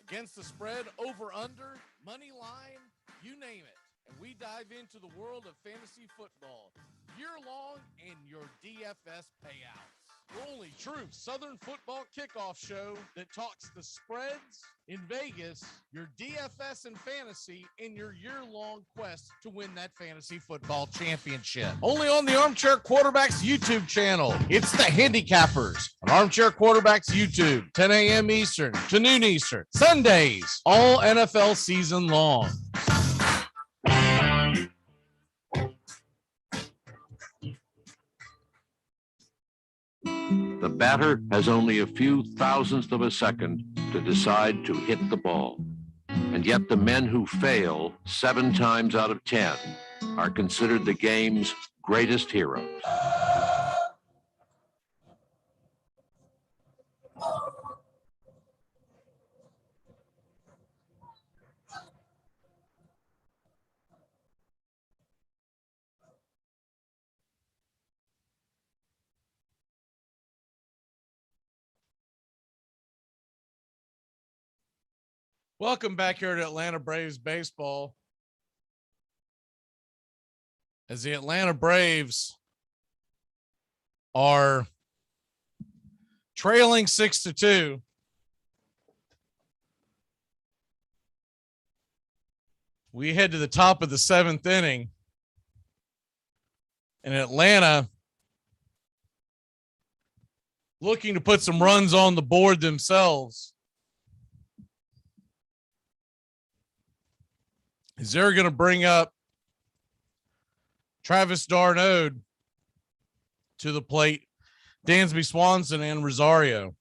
Against the spread, over, under, money line, you name it. And we dive into the world of fantasy football year-long in your DFS payouts. The only true Southern football kickoff show that talks the spreads in Vegas, your DFS and fantasy, in your year-long quest to win that fantasy football championship. Only on the Armchair Quarterbacks YouTube channel. It's the Handicappers on Armchair Quarterbacks YouTube, 10 a.m. Eastern to noon Eastern. Sundays, all NFL season long.
The batter has only a few thousandths of a second to decide to hit the ball. And yet the men who fail 7 times out of 10 are considered the game's greatest heroes.
Welcome back here to Atlanta Braves baseball. As the Atlanta Braves are trailing 6-2. We head to the top of the 7th inning. And Atlanta looking to put some runs on the board themselves. Is they're going to bring up Travis Darnode to the plate, Dansby Swanson, and Rosario.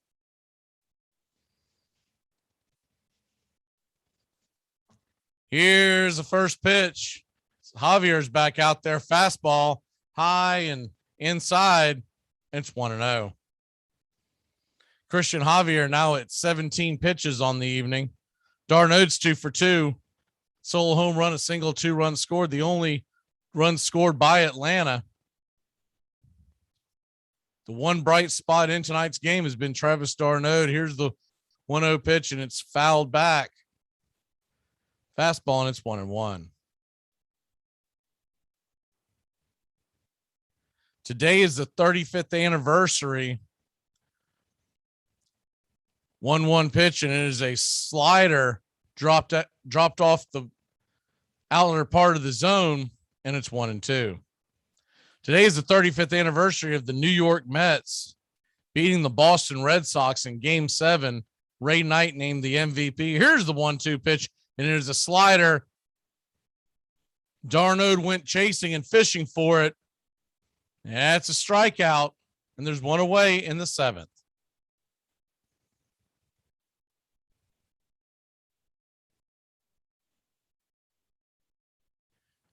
Here's the first pitch. Javier's back out there. Fastball high and inside. It's 1-0. Christian Javier now at 17 pitches on the evening. Darnode's 2 for 2. Solo home run, a single, 2 runs scored. The only run scored by Atlanta. The one bright spot in tonight's game has been Travis Darnode. Here's the 1-0 pitch, and it's fouled back. Fastball, and it's 1-1. Today is the 35th anniversary. 1-1 pitch, and it is a slider dropped off the outer part of the zone, and it's 1-2. Today is the 35th anniversary of the New York Mets beating the Boston Red Sox in Game 7. Ray Knight named the MVP. Here's the 1-2 pitch, and it is a slider. Darnode went chasing and fishing for it. That's a strikeout, and there's one away in the 7th.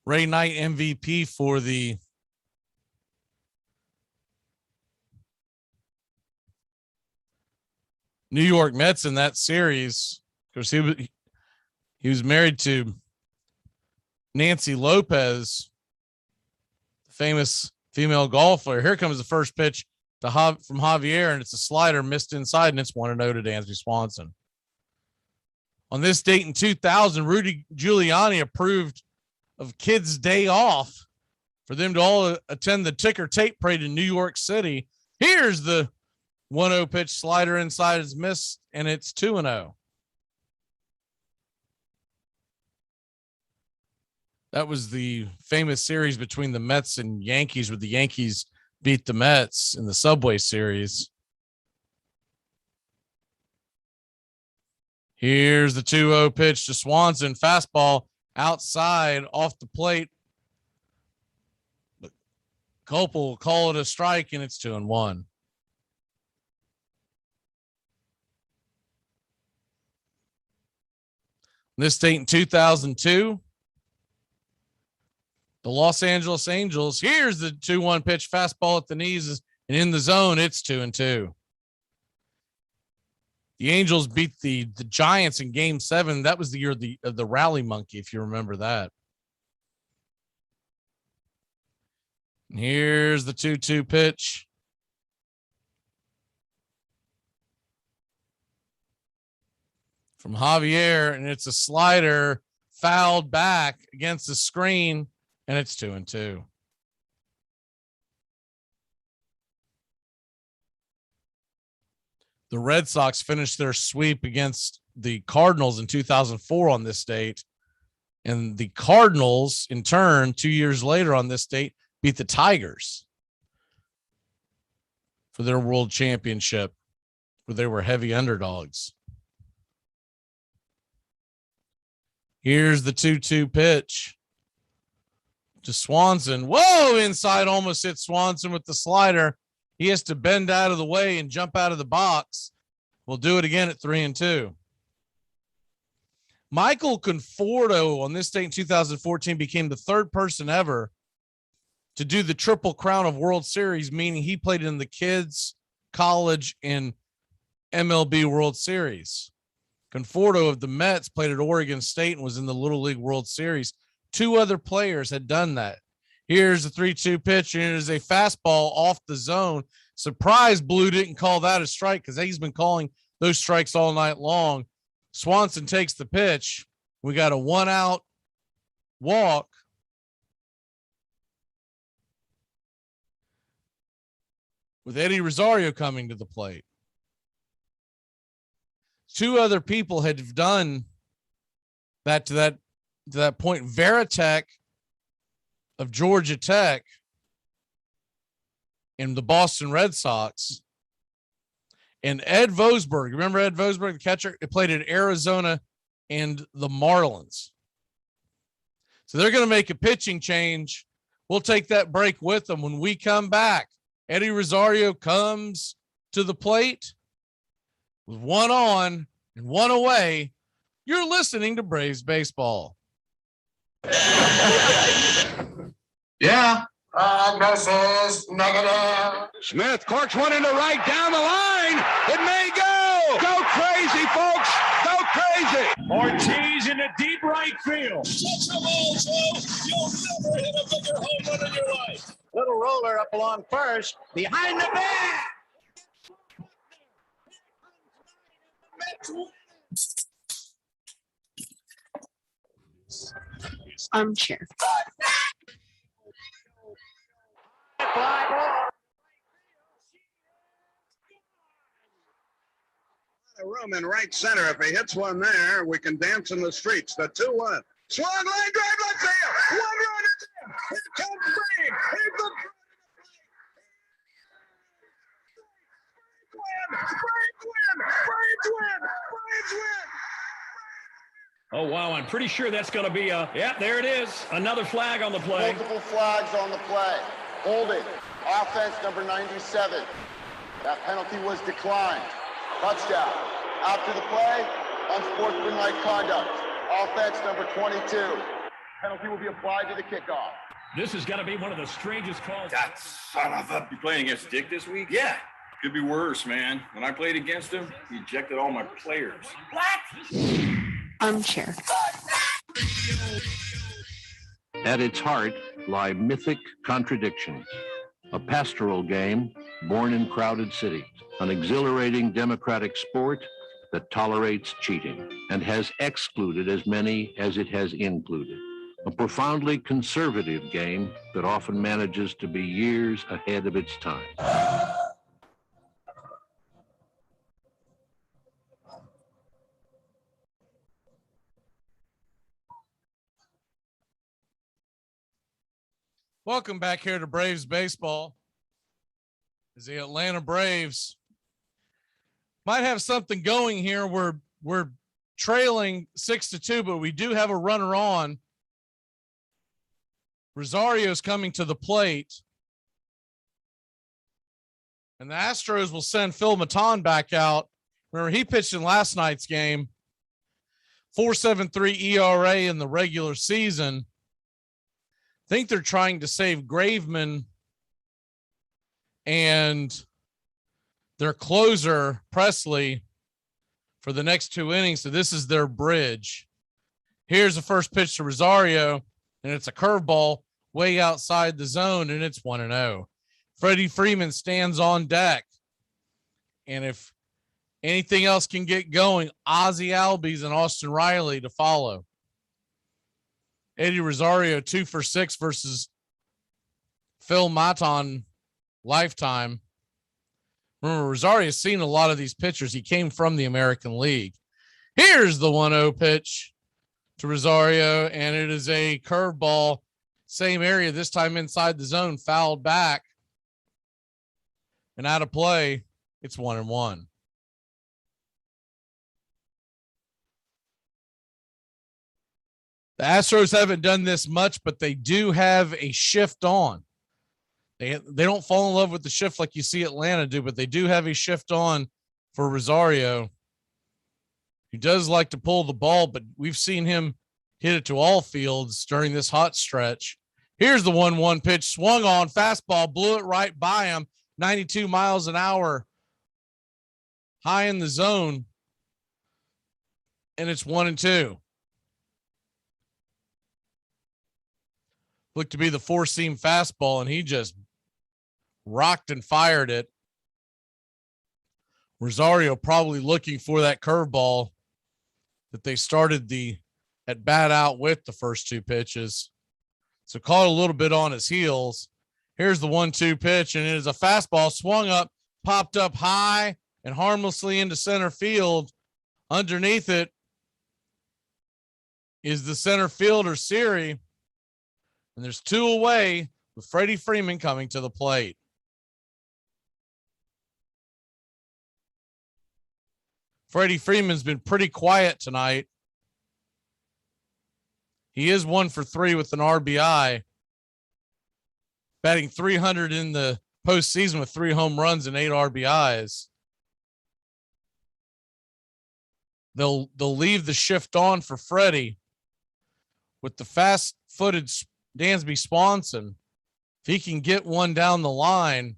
Ray Knight MVP for the New York Mets in that series. Of course, he was married to Nancy Lopez, famous female golfer. Here comes the first pitch from Javier, and it's a slider missed inside, and it's 1-0 to Dansby Swanson. On this date in 2000, Rudy Giuliani approved of kids' day off for them to all attend the ticker tape parade in New York City. Here's the 1-0 pitch, slider inside is missed, and it's 2-0. That was the famous series between the Mets and Yankees, where the Yankees beat the Mets in the Subway Series. Here's the 2-0 pitch to Swanson. Fastball outside off the plate. Culp will call it a strike, and it's 2-1. This date in 2002, the Los Angeles Angels. Here's the 2-1 pitch, fastball at the knees, and in the zone, it's 2-2. The Angels beat the Giants in Game 7. That was the year of the Rally Monkey, if you remember that. And here's the 2-2 pitch. From Javier, and it's a slider fouled back against the screen, and it's 2-2. The Red Sox finished their sweep against the Cardinals in 2004 on this date. And the Cardinals, in turn, 2 years later on this date, beat the Tigers for their world championship, where they were heavy underdogs. Here's the 2-2 pitch to Swanson. Whoa, inside, almost hit Swanson with the slider. He has to bend out of the way and jump out of the box. We'll do it again at 3-2. Michael Conforto on this date in 2014 became the third person ever to do the Triple Crown of World Series, meaning he played in the kids, college, and MLB World Series. Conforto of the Mets played at Oregon State and was in the Little League World Series. 2 other players had done that. Here's the 3-2 pitch, and it is a fastball off the zone. Surprise, Blue didn't call that a strike because he's been calling those strikes all night long. Swanson takes the pitch. We got a 1-out walk. With Eddie Rosario coming to the plate. 2 other people had done that to that point. Veritek of Georgia Tech and the Boston Red Sox, and Ed Vosberg. Remember Ed Vosberg, the catcher? It played at Arizona and the Marlins. So they're going to make a pitching change. We'll take that break with them. When we come back, Eddie Rosario comes to the plate with 1 on and 1 away. You're listening to Braves Baseball.
Yeah. Prognosis negative.
Smith corks one into right down the line. It may go. Go crazy, folks. Go crazy.
Ortiz in the deep right field. Such a ball, Joe. You'll never hit a bigger home run in your life. Little roller up along first. Behind the bat.
Armchair.
Room in right center. If he hits one there, we can dance in the streets. The 2-1. Swung line drive left field. 1 run is in. Here comes Brave. Here's the Braves win.
Oh, wow. I'm pretty sure that's going to be there it is. Another flag on the play.
Multiple flags on the play. Holding. Offense number 97. That penalty was declined. Touchdown. After the play, unsportsmanlike conduct. Offense number 22. Penalty will be applied to the kickoff.
This is going to be one of the strangest calls.
That son of a... You playing against Dick this week?
Yeah.
Could be worse, man. When I played against him, he ejected all my players.
What? Armchair.
At its heart lie mythic contradictions. a pastoral game born in crowded cities, an exhilarating democratic sport that tolerates cheating and has excluded as many as it has included, a profoundly conservative game that often manages to be years ahead of its time.
Welcome back here to Braves baseball. As the Atlanta Braves might have something going here. We're trailing 6-2, but we do have a runner on. Rosario's coming to the plate. And the Astros will send Phil Maton back out. Remember, he pitched in last night's game. 4.73 ERA in the regular season. I think they're trying to save Graveman and their closer, Presley, for the next 2 innings. So this is their bridge. Here's the first pitch to Rosario, and it's a curveball way outside the zone, and it's 1-0. Freddie Freeman stands on deck. And if anything else can get going, Ozzie Albies and Austin Riley to follow. Eddie Rosario 2 for 6 versus Phil Maton lifetime. Remember, Rosario's seen a lot of these pitchers. He came from the American League. Here's the 1-0 pitch to Rosario, and it is a curveball, same area, this time inside the zone, fouled back and out of play. It's 1-1. The Astros haven't done this much, but they do have a shift on. They don't fall in love with the shift like you see Atlanta do, but they do have a shift on for Rosario. He does like to pull the ball, but we've seen him hit it to all fields during this hot stretch. Here's the 1-1 pitch, swung on, fastball, blew it right by him, 92 miles an hour, high in the zone, and it's 1-2. Looked to be the four-seam fastball, and he just rocked and fired it. Rosario probably looking for that curveball that they started the at bat out with the first two pitches. So caught a little bit on his heels. Here's the 1-2 pitch, and it is a fastball swung up, popped up high and harmlessly into center field. Underneath it is the center fielder, Siri. And there's two away with Freddie Freeman coming to the plate. Freddie Freeman's been pretty quiet tonight. He is 1 for 3 with an RBI, batting .300 in the postseason with 3 home runs and 8 RBIs. They'll leave the shift on for Freddie with the fast-footed Dansby Swanson. If he can get one down the line,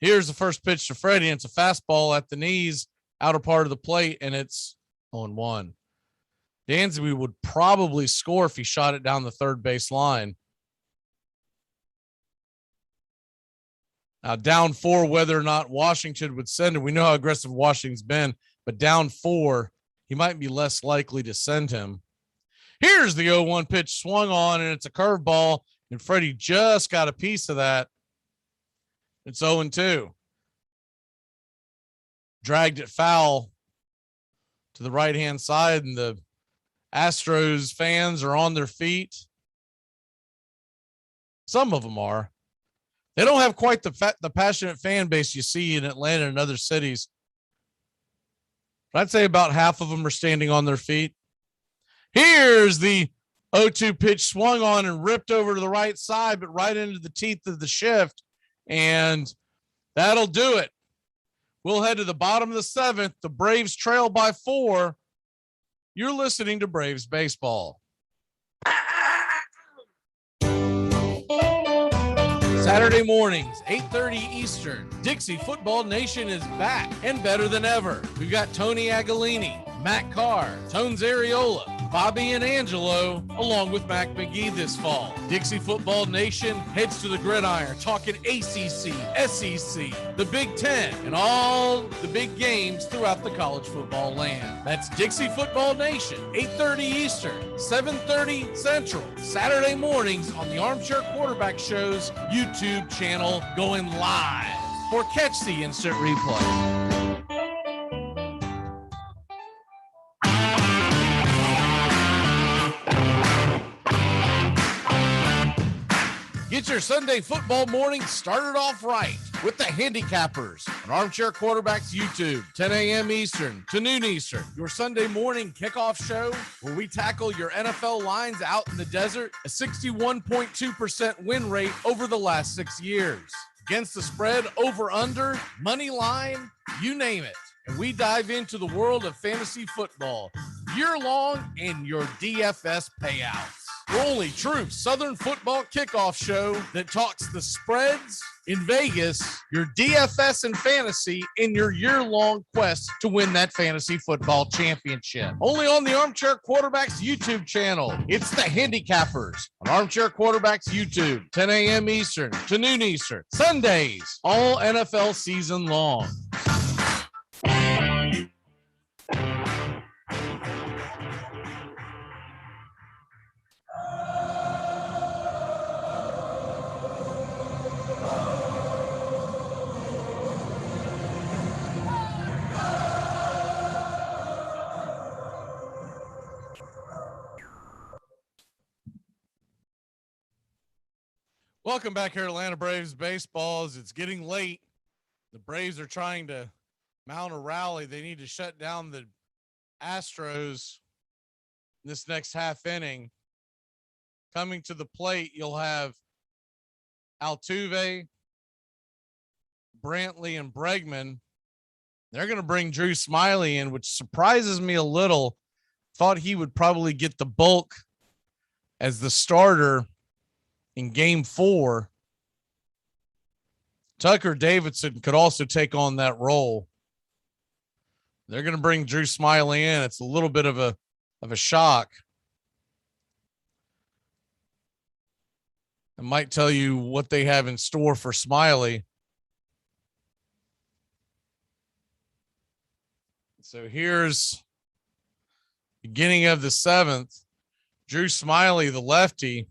here's the first pitch to Freddie, and it's a fastball at the knees, outer part of the plate, and it's 0-1. Dansby would probably score if he shot it down the third base line. Now, down 4, whether or not Washington would send him, we know how aggressive Washington's been, but down 4, he might be less likely to send him. Here's the 0-1 pitch swung on, and it's a curveball, and Freddie just got a piece of that. It's 0-2. Dragged it foul to the right-hand side, and the Astros fans are on their feet. Some of them are. They don't have quite the passionate fan base you see in Atlanta and other cities. But I'd say about half of them are standing on their feet. Here's the 0-2 pitch swung on and ripped over to the right side, but right into the teeth of the shift. And that'll do it. We'll head to the bottom of the 7th. The Braves trail by 4. You're listening to Braves Baseball. Saturday mornings, 8:30 Eastern. Dixie Football Nation is back and better than ever. We've got Tony Agolini, Matt Carr, Tones Ariola, Bobby and Angelo, along with Mac McGee this fall. Dixie Football Nation heads to the gridiron, talking ACC, SEC, the Big Ten, and all the big games throughout the college football land. That's Dixie Football Nation, 8:30 Eastern, 7:30 Central, Saturday mornings on the Armchair Quarterback Show's YouTube channel, going live. Or catch the instant replay. Get your Sunday football morning started off right with the Handicappers on Armchair Quarterbacks YouTube, 10 a.m. Eastern to noon Eastern. Your Sunday morning kickoff show where we tackle your NFL lines out in the desert, a 61.2% win rate over the last 6 years. Against the spread, over, under, money line, you name it. And we dive into the world of fantasy football year long and your DFS payouts. The only true Southern football kickoff show that talks the spreads in Vegas, your DFS and fantasy in your year-long quest to win that fantasy football championship. Only on the Armchair Quarterbacks YouTube channel. It's the Handicappers on Armchair Quarterbacks YouTube, 10 a.m. Eastern to noon Eastern. Sundays, all NFL season long. Welcome back here to Atlanta Braves baseball. As it's getting late, the Braves are trying to mount a rally. They need to shut down the Astros this next half inning. Coming to the plate, you'll have Altuve, Brantley, and Bregman. They're going to bring Drew Smiley in, which surprises me a little. Thought he would probably get the bulk as the starter in game 4. Tucker Davidson could also take on that role. They're going to bring Drew Smiley in. It's a little bit of a shock. I might tell you what they have in store for Smiley. So here's beginning of the 7th. Drew Smiley, the lefty,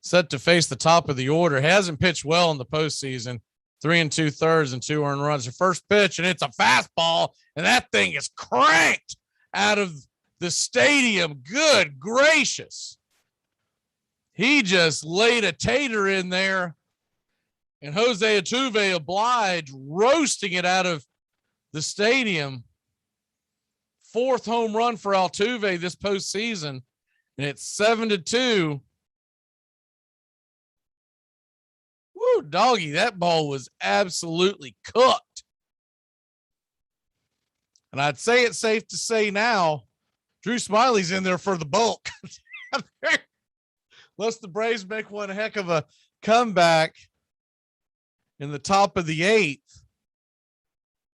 set to face the top of the order. Hasn't pitched well in the postseason. 3 2/3 and 2 earned runs. The first pitch, and it's a fastball, and that thing is cranked out of the stadium. Good gracious. He just laid a tater in there, and Jose Altuve obliged, roasting it out of the stadium. 4th home run for Altuve this postseason, and it's 7-2. Woo, doggy, that ball was absolutely cooked. And I'd say it's safe to say now, Drew Smiley's in there for the bulk. Unless the Braves make one heck of a comeback in the top of the 8th,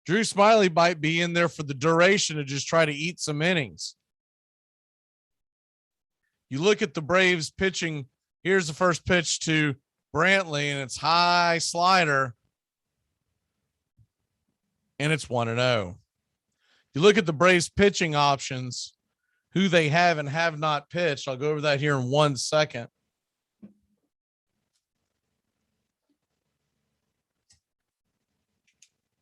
Drew Smiley might be in there for the duration to just try to eat some innings. You look at the Braves pitching. Here's the first pitch to Brantley, and it's high slider, and it's 1-0. You look at the Braves pitching options, who they have and have not pitched. I'll go over that here in 1 second.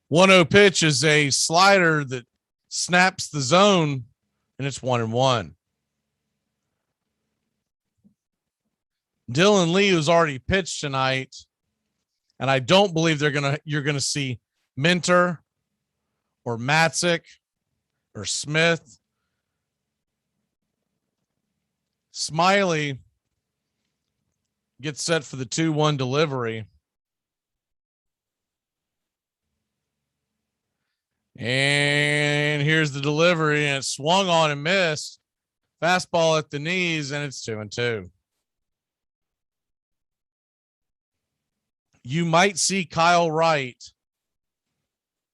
One-zero pitch is a slider that snaps the zone, and it's 1-1. Dylan Lee, who's already pitched tonight, and I don't believe you're gonna see Minter or Matzik or Smith. Smiley gets set for the 2-1 delivery. And here's the delivery, and it swung on and missed. Fastball at the knees, and it's 2-2. You might see Kyle Wright,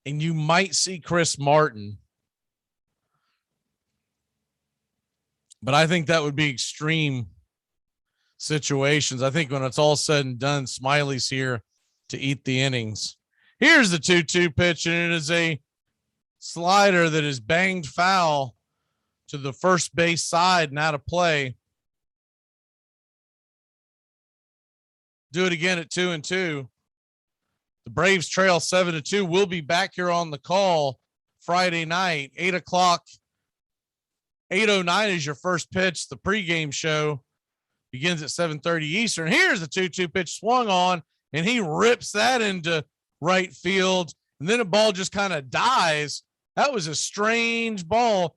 and you might see Chris Martin But I think that would be extreme situations. I think when it's all said and done, Smiley's here to eat the innings. Here's the 2-2 pitch, and it is a slider that is banged foul to the first base side and out of play. Do it again at 2-2. The Braves trail 7-2. We'll be back here on the call Friday night, 8 o'clock. 8:09 is your first pitch. The pregame show begins at 7:30 Eastern. Here's the 2-2 pitch swung on, and he rips that into right field. And then the ball just kind of dies. That was a strange ball.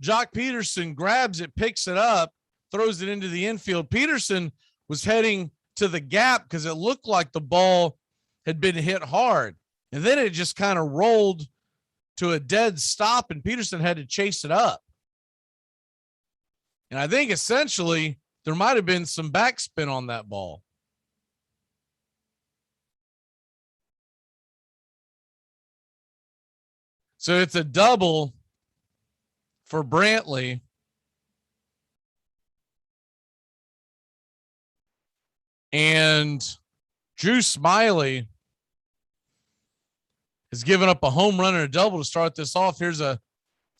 Jock Peterson grabs it, picks it up, throws it into the infield. Peterson was heading to the gap because it looked like the ball had been hit hard. And then it just kind of rolled to a dead stop, and Peterson had to chase it up. And I think essentially there might have been some backspin on that ball. So it's a double for Brantley. And Drew Smiley has given up a home run and a double to start this off. Here's a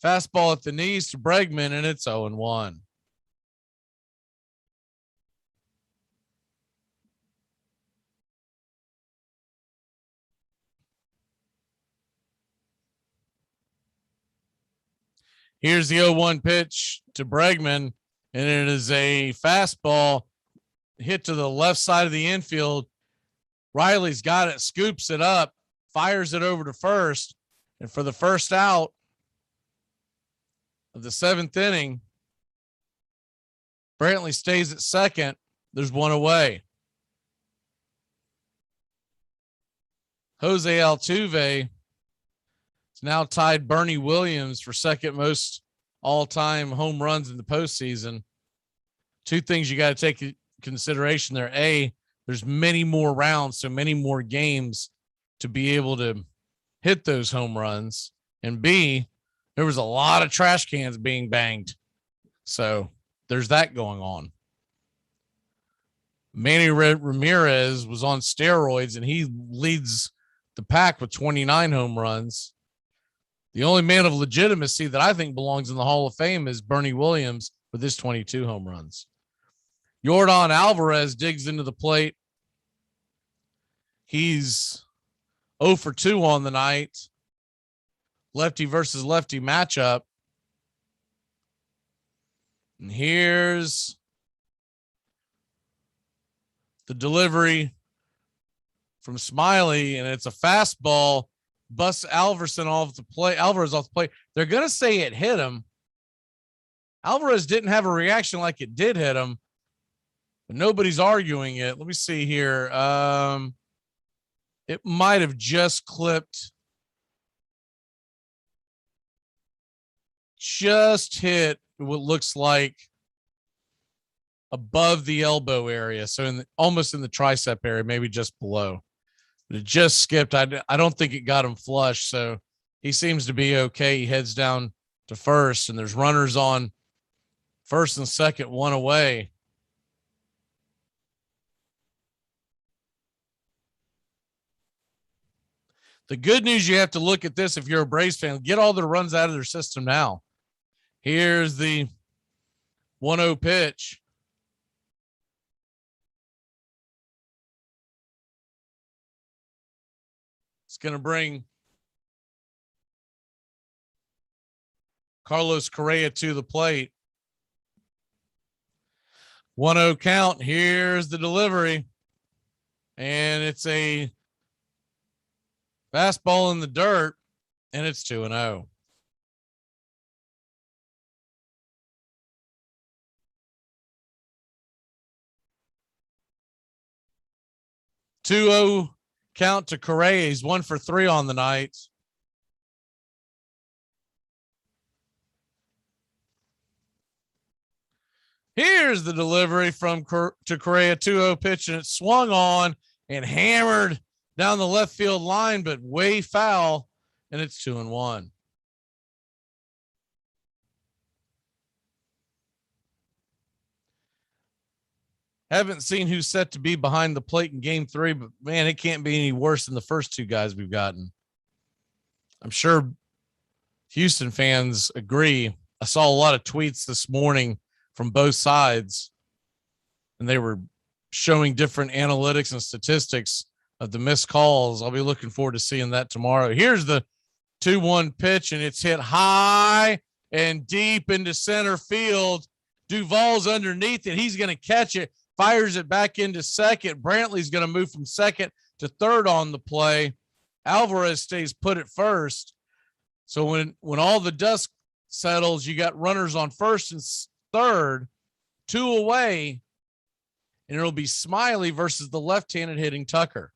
fastball at the knees to Bregman, and it's 0-1. Here's the 0-1 pitch to Bregman, and it is a fastball hit to the left side of the infield. Riley's got it, scoops it up, fires it over to first, and for the first out of the 7th inning, Brantley stays at second. There's one away. Jose Altuve now tied Bernie Williams for second most all-time home runs in the postseason. Two things you got to take into consideration there. A, there's many more rounds, so many more games to be able to hit those home runs. And B, there was a lot of trash cans being banged. So there's that going on. Manny Ramirez was on steroids, and he leads the pack with 29 home runs. The only man of legitimacy that I think belongs in the Hall of Fame is Bernie Williams with his 22 home runs. Yordan Alvarez digs into the plate. He's 0 for 2 on the night. Lefty versus lefty matchup. And here's the delivery from Smiley, and it's a fastball. Busts Alvarez off the plate. They're going to say it hit him. Alvarez didn't have a reaction like it did hit him, but nobody's arguing it. Let me see here. It might have just clipped. Just hit what looks like above the elbow area. So almost in the tricep area, maybe just below. It just skipped. I don't think it got him flush, so he seems to be okay. He heads down to first, and there's runners on first and second, one away. The good news, you have to look at this if you're a Braves fan. Get all the runs out of their system now. Here's the 1-0 pitch. It's going to bring Carlos Correa to the plate. 1-0 count. Here's the delivery. And it's a fastball in the dirt, and it's 2-0. Count to Correa. He's 1 for 3 on the night. Here's the delivery to Correa, 2-0 pitch, and it's swung on and hammered down the left field line, but way foul, and it's 2-1. Haven't seen who's set to be behind the plate in game 3, but man, it can't be any worse than the first 2 guys we've gotten. I'm sure Houston fans agree. I saw a lot of tweets this morning from both sides, and they were showing different analytics and statistics of the missed calls. I'll be looking forward to seeing that tomorrow. Here's the 2-1 pitch, and it's hit high and deep into center field. Duvall's underneath it. He's going to catch it, fires it back into second. Brantley's going to move from second to third on the play. Alvarez stays put at first. So when all the dust settles, you got runners on first and third, 2 away, and it'll be Smiley versus the left-handed hitting Tucker.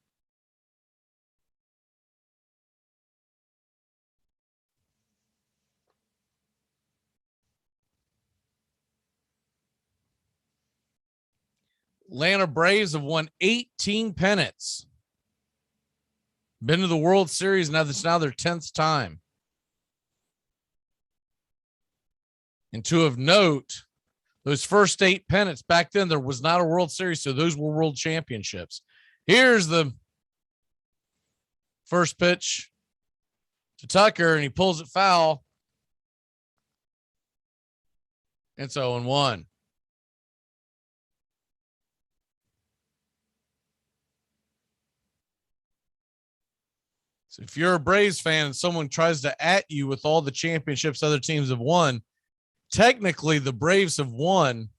Atlanta Braves have won 18 pennants. Been to the World Series. Now that's now their 10th time. And to of note, those first 8 pennants back then, there was not a World Series, so those were World Championships. Here's the first pitch to Tucker, and he pulls it foul. It's 0-1. So if you're a Braves fan and someone tries to at you with all the championships other teams have won, technically the Braves have won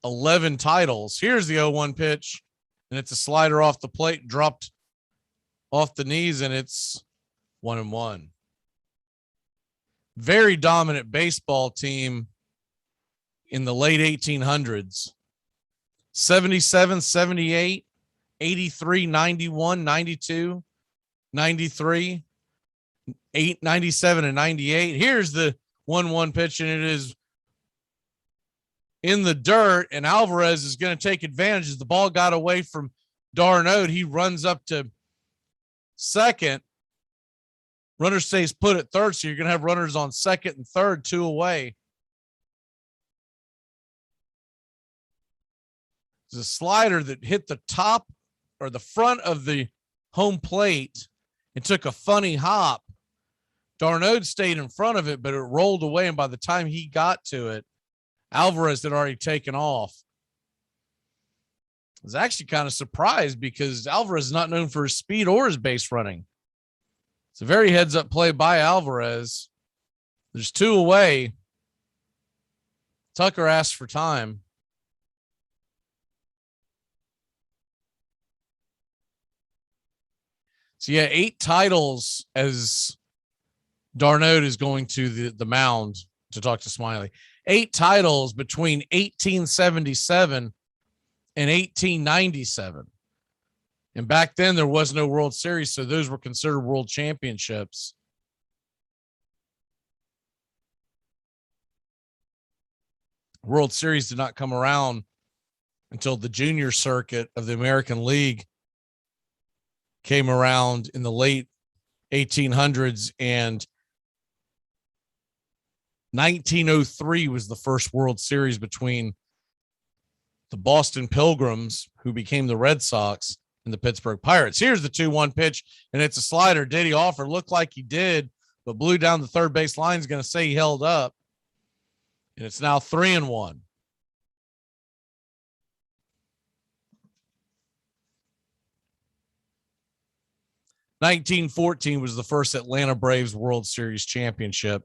11 titles. Here's the 0-1 pitch, and it's a slider off the plate, dropped off the knees, and it's 1-1. Very dominant baseball team in the late 1800s. 77, 78, 83, 91, 92, 93, 97, and 98. Here's the 1-1 pitch, and it is in the dirt, and Alvarez is going to take advantage. As the ball got away from Darnode, he runs up to second. Runner stays put at third, so you're going to have runners on second and third, 2 away. It's a slider that hit the top or the front of the home plate and took a funny hop. Darnode stayed in front of it, but it rolled away, and by the time he got to it, Alvarez had already taken off. I was actually kind of surprised because Alvarez is not known for his speed or his base running. It's a very heads-up play by Alvarez. There's 2 away. Tucker asks for time. So, yeah, 8 titles as Darnode is going to the mound to talk to Smiley. 8 titles between 1877 and 1897. And back then there was no World Series, so those were considered world championships. World Series did not come around until the junior circuit of the American League came around in the late 1800s, and 1903 was the first World Series between the Boston Pilgrims, who became the Red Sox, and the Pittsburgh Pirates. Here's the 2-1 pitch, and it's a slider. Did he offer? Looked like he did, but blew down the third base line. Is going to say he held up, and it's now 3-1. (1914) was the first Atlanta Braves World Series championship.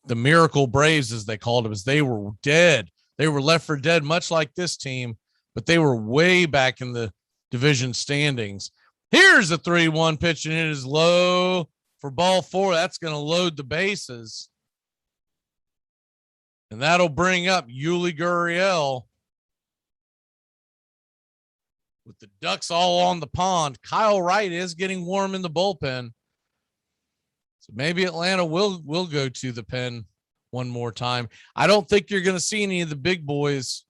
The Miracle Braves, as they called them, as they were dead. They were left for dead, much like this team, but they were way back in the division standings. Here's a 3-1 pitch, and it is low for ball 4. That's going to load the bases. And that'll bring up Yuli Gurriel. With the Ducks all on the pond, Kyle Wright is getting warm in the bullpen. So maybe Atlanta will go to the pen one more time. I don't think you're going to see any of the big boys.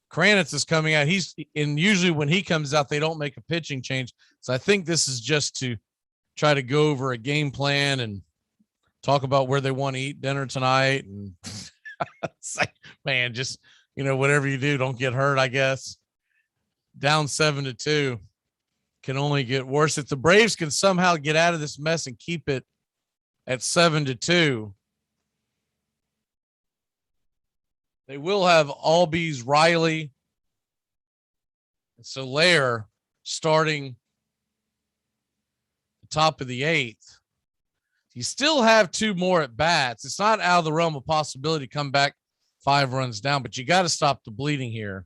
Kranitz is coming out. And usually when he comes out, they don't make a pitching change. So I think this is just to try to go over a game plan and talk about where they want to eat dinner tonight. And It's like, man, just, whatever you do, don't get hurt, I guess. Down 7-2 can only get worse. If the Braves can somehow get out of this mess and keep it at 7-2, they will have Albies, Riley, and Soler starting the top of the 8th. You still have 2 more at bats. It's not out of the realm of possibility to come back 5 runs down, but you got to stop the bleeding here.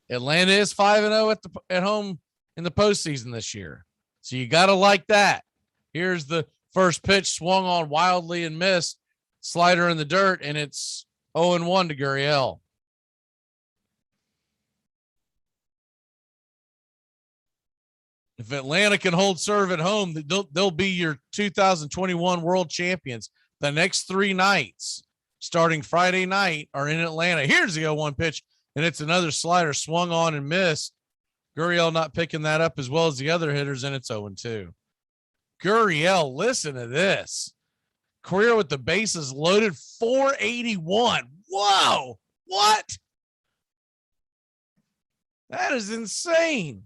Atlanta is 5-0 at home in the postseason this year, so you got to like that. Here's the first pitch, swung on wildly and missed. Slider in the dirt, and it's 0-1 to Gurriel. If Atlanta can hold serve at home, they'll be your 2021 world champions. The next 3 nights, starting Friday night, are in Atlanta. Here's the 0-1 pitch, and it's another slider swung on and missed. Gurriel not picking that up as well as the other hitters, and it's 0-2. Gurriel, listen to this. Career with the bases loaded, 481. Whoa, what? That is insane.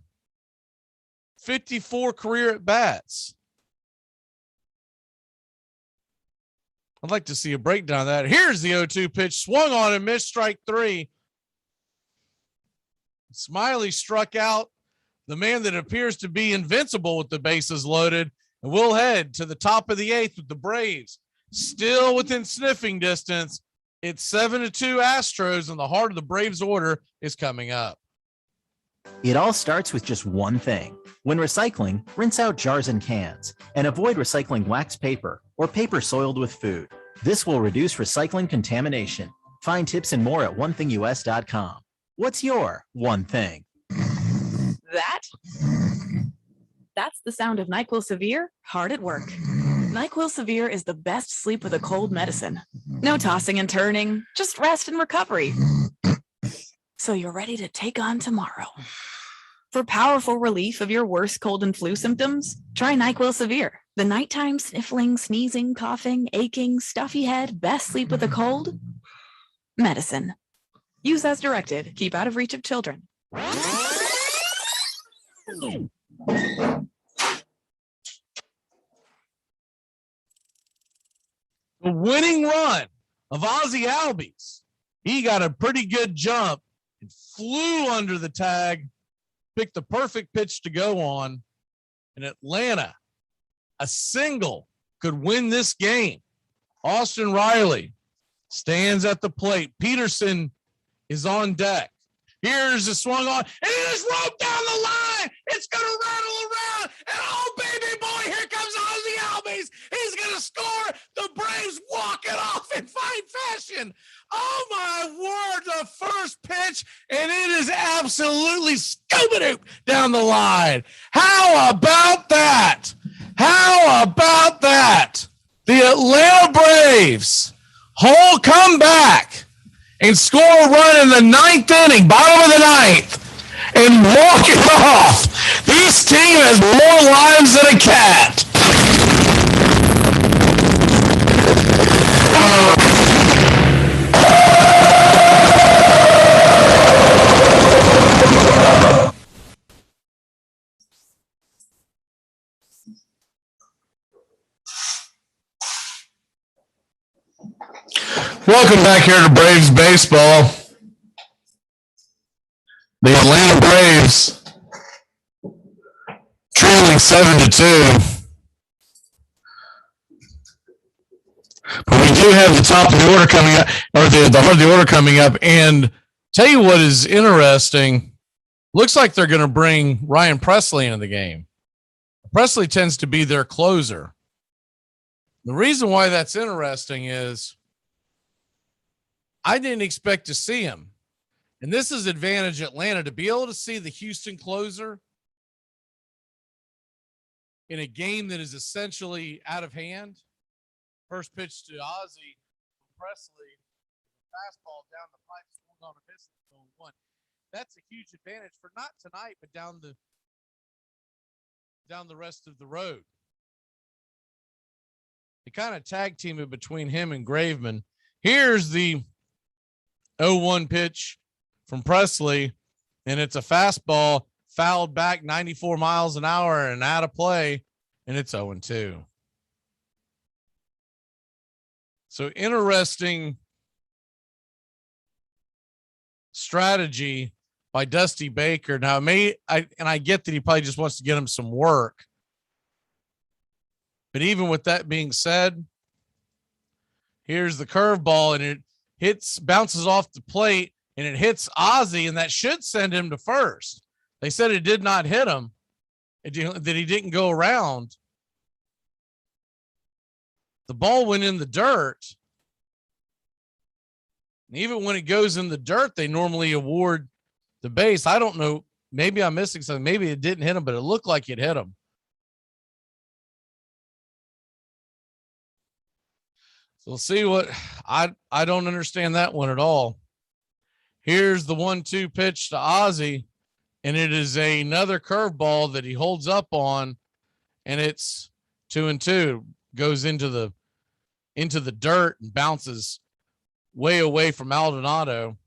54 career at bats. I'd like to see a breakdown of that. Here's the 0-2 pitch, swung on and missed, strike 3. Smiley struck out the man that appears to be invincible with the bases loaded, and we'll head to the top of the 8th with the Braves still within sniffing distance. It's 7-2 Astros, and the heart of the Braves order is coming up.
It all starts with just one thing. When recycling, rinse out jars and cans, and avoid recycling wax paper or paper soiled with food. This will reduce recycling contamination. Find tips and more at onethingus.com. What's your one thing?
That's the sound of NyQuil Severe hard at work. NyQuil Severe is the best sleep with a cold medicine. No tossing and turning, just rest and recovery. So you're ready to take on tomorrow. For powerful relief of your worst cold and flu symptoms, try NyQuil Severe. The nighttime sniffling, sneezing, coughing, aching, stuffy head, best sleep with a cold medicine. Use as directed. Keep out of reach of children.
The winning run of Ozzie Albies. He got a pretty good jump and flew under the tag, picked the perfect pitch to go on. In Atlanta, a single could win this game. Austin Riley stands at the plate. Peterson is on deck. Here's the swung on, and it is roped down the line. It's going to rattle around, and oh, baby boy, here comes Ozzie Albies. He's going to score. The Braves walk it off in fine fashion. Oh, my word, the first pitch, and it is absolutely Scooby-Doo down the line. How about that? How about that? The Atlanta Braves whole comeback and score a run in the 9th inning, bottom of the 9th, and walk it off. This team has more lives than a cat. Welcome back here to Braves Baseball. The Atlanta Braves trailing 7-2. But we do have the top of the order coming up, or the heart of the order coming up. And tell you what is interesting, looks like they're going to bring Ryan Presley into the game. Presley tends to be their closer. The reason why that's interesting is I didn't expect to see him. And this is advantage Atlanta, to be able to see the Houston closer in a game that is essentially out of hand. First pitch to Ozzie Presley, fastball down the pipe, swung on a miss, 0-1. That's a huge advantage for not tonight, but down the rest of the road. They kind of tag team it between him and Graveman. Here's the 0-1 pitch from Presley, and it's a fastball fouled back 94 miles an hour and out of play, and it's 0-2. So interesting strategy by Dusty Baker. Now, I get that he probably just wants to get him some work. But even with that being said, here's the curveball, and it bounces off the plate, and it hits Ozzie, and that should send him to first. They said it did not hit him, that he didn't go around. The ball went in the dirt. And even when it goes in the dirt, they normally award the base. I don't know. Maybe I'm missing something. Maybe it didn't hit him, but it looked like it hit him. So we'll see what I don't understand that one at all. Here's the 1-2 pitch to Ozzie, and it is another curveball that he holds up on, and it's 2-2. Goes into the dirt and bounces way away from Maldonado.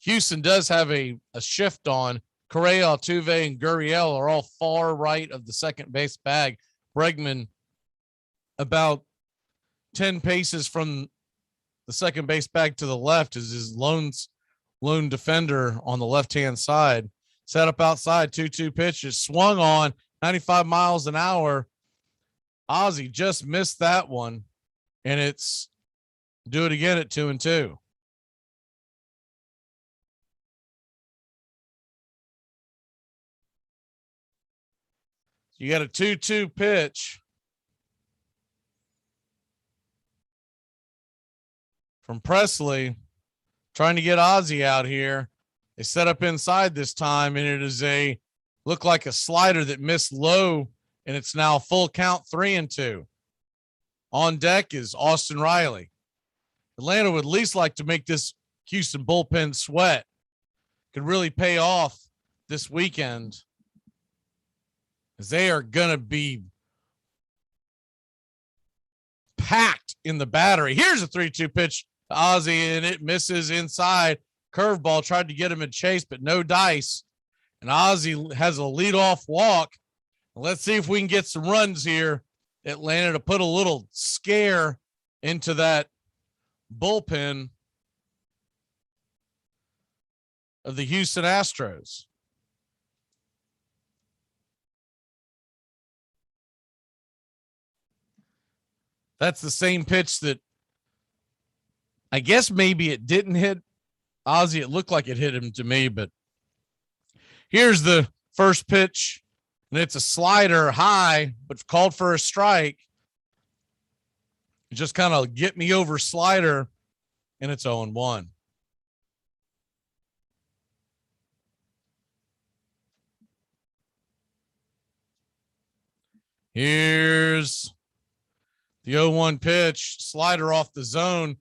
Houston does have a shift on. Correa, Altuve, and Gurriel are all far right of the second base bag. Bregman about 10 paces from the second base bag to the left is his lone defender on the left-hand side. Set up outside, 2-2 pitches, swung on 95 miles an hour. Ozzie just missed that one, and it's do it again at 2-2. You got a 2-2 pitch from Presley trying to get Ozzie out here. They set up inside this time, and it is look like a slider that missed low, and it's now full count, 3-2. On deck is Austin Riley. Atlanta would at least like to make this Houston bullpen sweat. Could really pay off this weekend, as they are going to be packed in the battery. Here's a 3-2 pitch to Ozzie, and it misses inside. Curveball tried to get him in chase, but no dice. And Ozzie has a leadoff walk. Let's see if we can get some runs here, Atlanta, to put a little scare into that bullpen of the Houston Astros. That's the same pitch that I guess maybe it didn't hit Ozzie. It looked like it hit him to me, but here's the first pitch, and it's a slider high, but called for a strike. Just kind of get me over slider, and it's 0-1. Here's the 0-1 pitch, slider off the zone,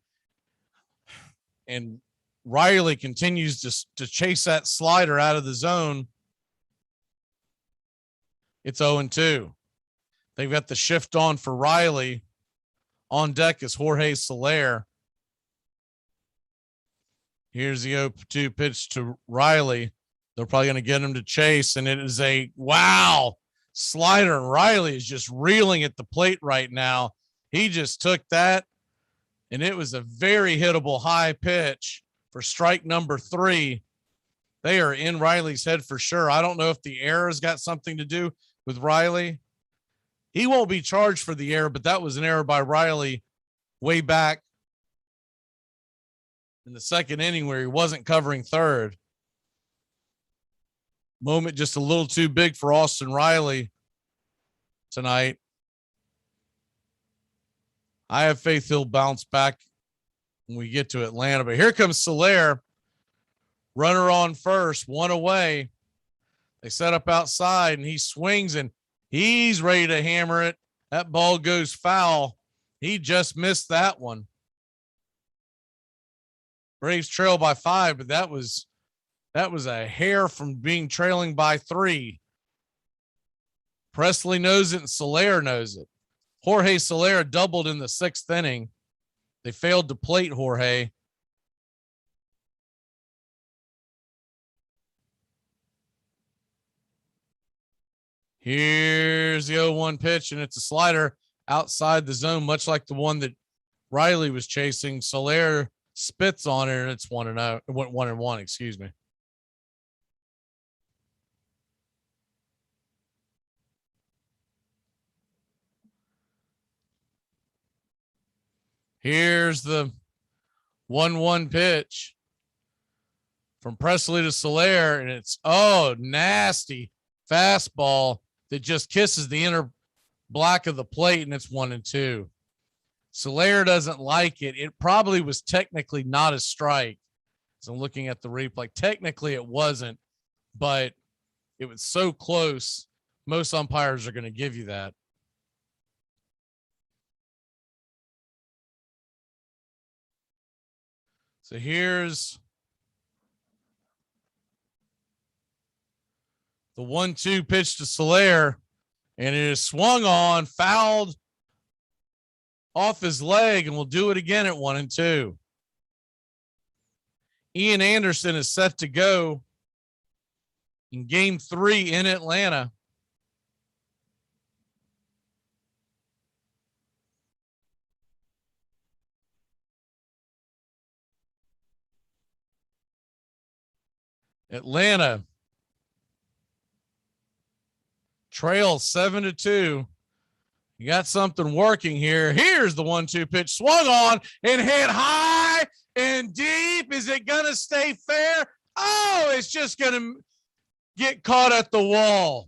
and Riley continues to chase that slider out of the zone. It's 0-2. They've got the shift on for Riley. On deck is Jorge Soler. Here's the 0-2 pitch to Riley. They're probably going to get him to chase, and it is a wow slider. And Riley is just reeling at the plate right now. He just took that, and it was a very hittable high pitch for strike number 3. They are in Riley's head for sure. I don't know if the error's got something to do with Riley. He won't be charged for the error, but that was an error by Riley way back in the second inning where he wasn't covering third. Moment just a little too big for Austin Riley tonight. I have faith he'll bounce back when we get to Atlanta. But here comes Soler. Runner on first, one away. They set up outside, and he swings, and he's ready to hammer it. That ball goes foul. He just missed that one. Braves trail by 5, but that was a hair from being trailing by 3. Presley knows it, and Soler knows it. Jorge Soler doubled in the 6th inning. They failed to plate Jorge. Here's the 0-1 pitch, and it's a slider outside the zone, much like the one that Riley was chasing. Soler spits on it, and it's 1-0. It went 1-1, excuse me. Here's the 1-1 pitch from Presley to Soler, and it's, nasty fastball that just kisses the inner block of the plate, and it's 1-2. Soler doesn't like it. It probably was technically not a strike. So I'm looking at the replay. Technically it wasn't, but it was so close. Most umpires are going to give you that. So here's the 1-2 pitch to Soler, and it is swung on, fouled off his leg, and we'll do it again at 1-2. Ian Anderson is set to go in game 3 in Atlanta. Atlanta trails 7-2. You got something working here. Here's the 1-2 pitch, swung on and hit high and deep. Is it going to stay fair? Oh, it's just going to get caught at the wall.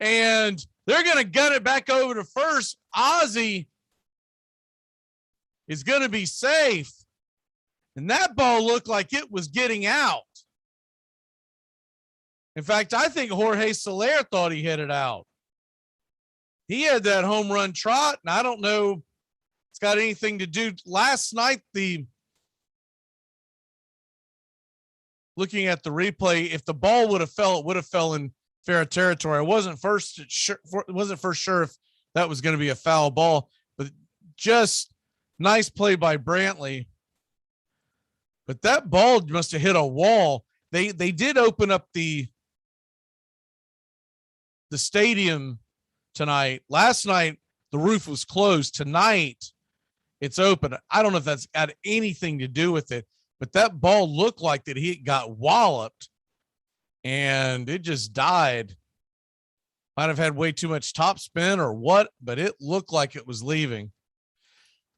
And they're going to gun it back over to first. Ozzie is going to be safe. And that ball looked like it was getting out. In fact, I think Jorge Soler thought he hit it out. He had that home run trot, and I don't know if it's got anything to do. Last night, looking at the replay, if the ball would have fell, it would have fell in fair territory. I wasn't for sure if that was going to be a foul ball, but just nice play by Brantley. But that ball must have hit a wall. They did open up the stadium tonight. Last night, the roof was closed. Tonight, it's open. I don't know if that's got anything to do with it, but that ball looked like that he got walloped and it just died. Might have had way too much top spin or what, but it looked like it was leaving.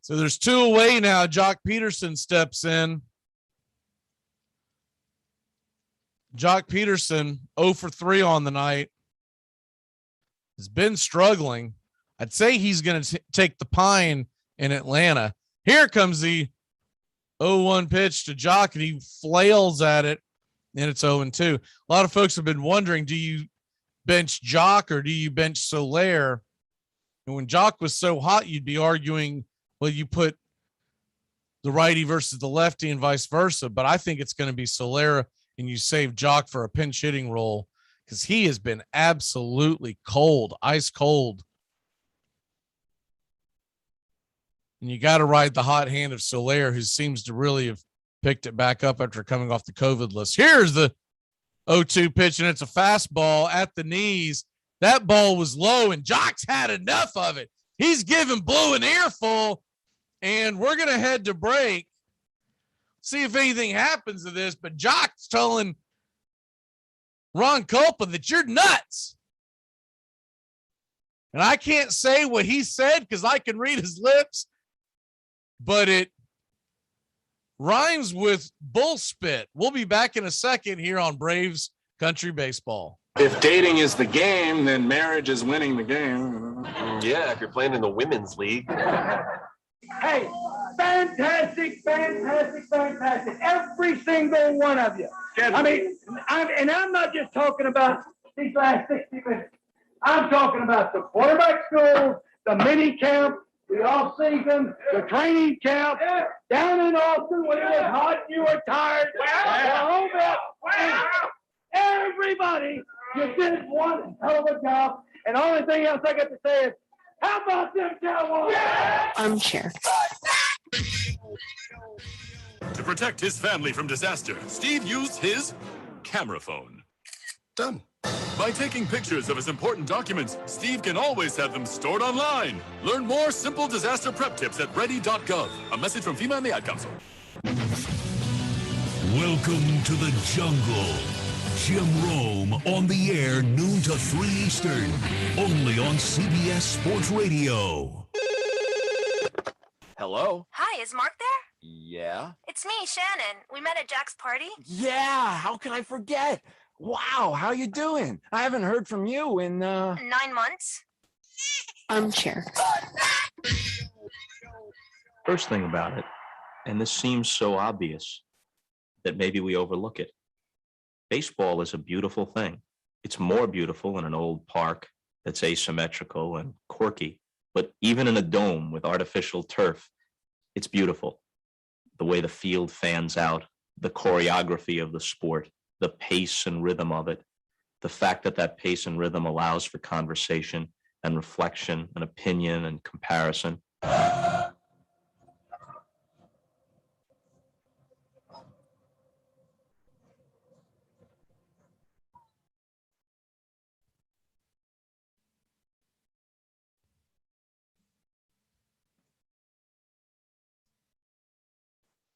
So there's 2 away now. Jock Peterson steps in. Jock Peterson, 0 for 3 on the night. Has been struggling. I'd say he's going to take the pine in Atlanta. Here comes the 0-1 pitch to Jock, and he flails at it, and it's 0-2. A lot of folks have been wondering, do you bench Jock or do you bench Soler? And when Jock was so hot, you'd be arguing, well, you put the righty versus the lefty and vice versa. But I think it's going to be Soler, and you save Jock for a pinch hitting role, because he has been absolutely cold, ice cold. And you got to ride the hot hand of Soler, who seems to really have picked it back up after coming off the COVID list. Here's the 0-2 pitch, and it's a fastball at the knees. That ball was low, and Jock's had enough of it. He's giving Blue an earful, and we're going to head to break. See if anything happens to this, but Jock's telling Ron Culpa that you're nuts. And I can't say what he said because I can read his lips, but it rhymes with bullspit. We'll be back in a second here on Braves Country Baseball.
If dating is the game, then marriage is winning the game.
Yeah, if you're playing in the women's league.
Hey, fantastic. Every single one of you. I mean, I'm not just talking about these last 60 minutes. I'm talking about the quarterback school, the mini camp, the off-season, the training camp, down in Austin when it was hot and you were tired. Everybody, you did one hell of a job. And the only thing else I got to say is, how about them Cowboys?
Armchair.
To protect his family from disaster, Steve used his camera phone. Done. By taking pictures of his important documents, Steve can always have them stored online. Learn more simple disaster prep tips at ready.gov. A message from FEMA and the Ad Council.
Welcome to the jungle. Jim Rome on the air noon to 3 Eastern. Only on CBS Sports Radio.
Hello?
Hi, is Mark there?
Yeah?
It's me, Shannon. We met at Jack's party.
Yeah, how can I forget? Wow, how you doing? I haven't heard from you in,
9 months.
Armchair.
First thing about it, and this seems so obvious that maybe we overlook it. Baseball is a beautiful thing. It's more beautiful in an old park that's asymmetrical and quirky, but even in a dome with artificial turf, it's beautiful. The way the field fans out, the choreography of the sport, the pace and rhythm of it, the fact that that pace and rhythm allows for conversation and reflection and opinion and comparison.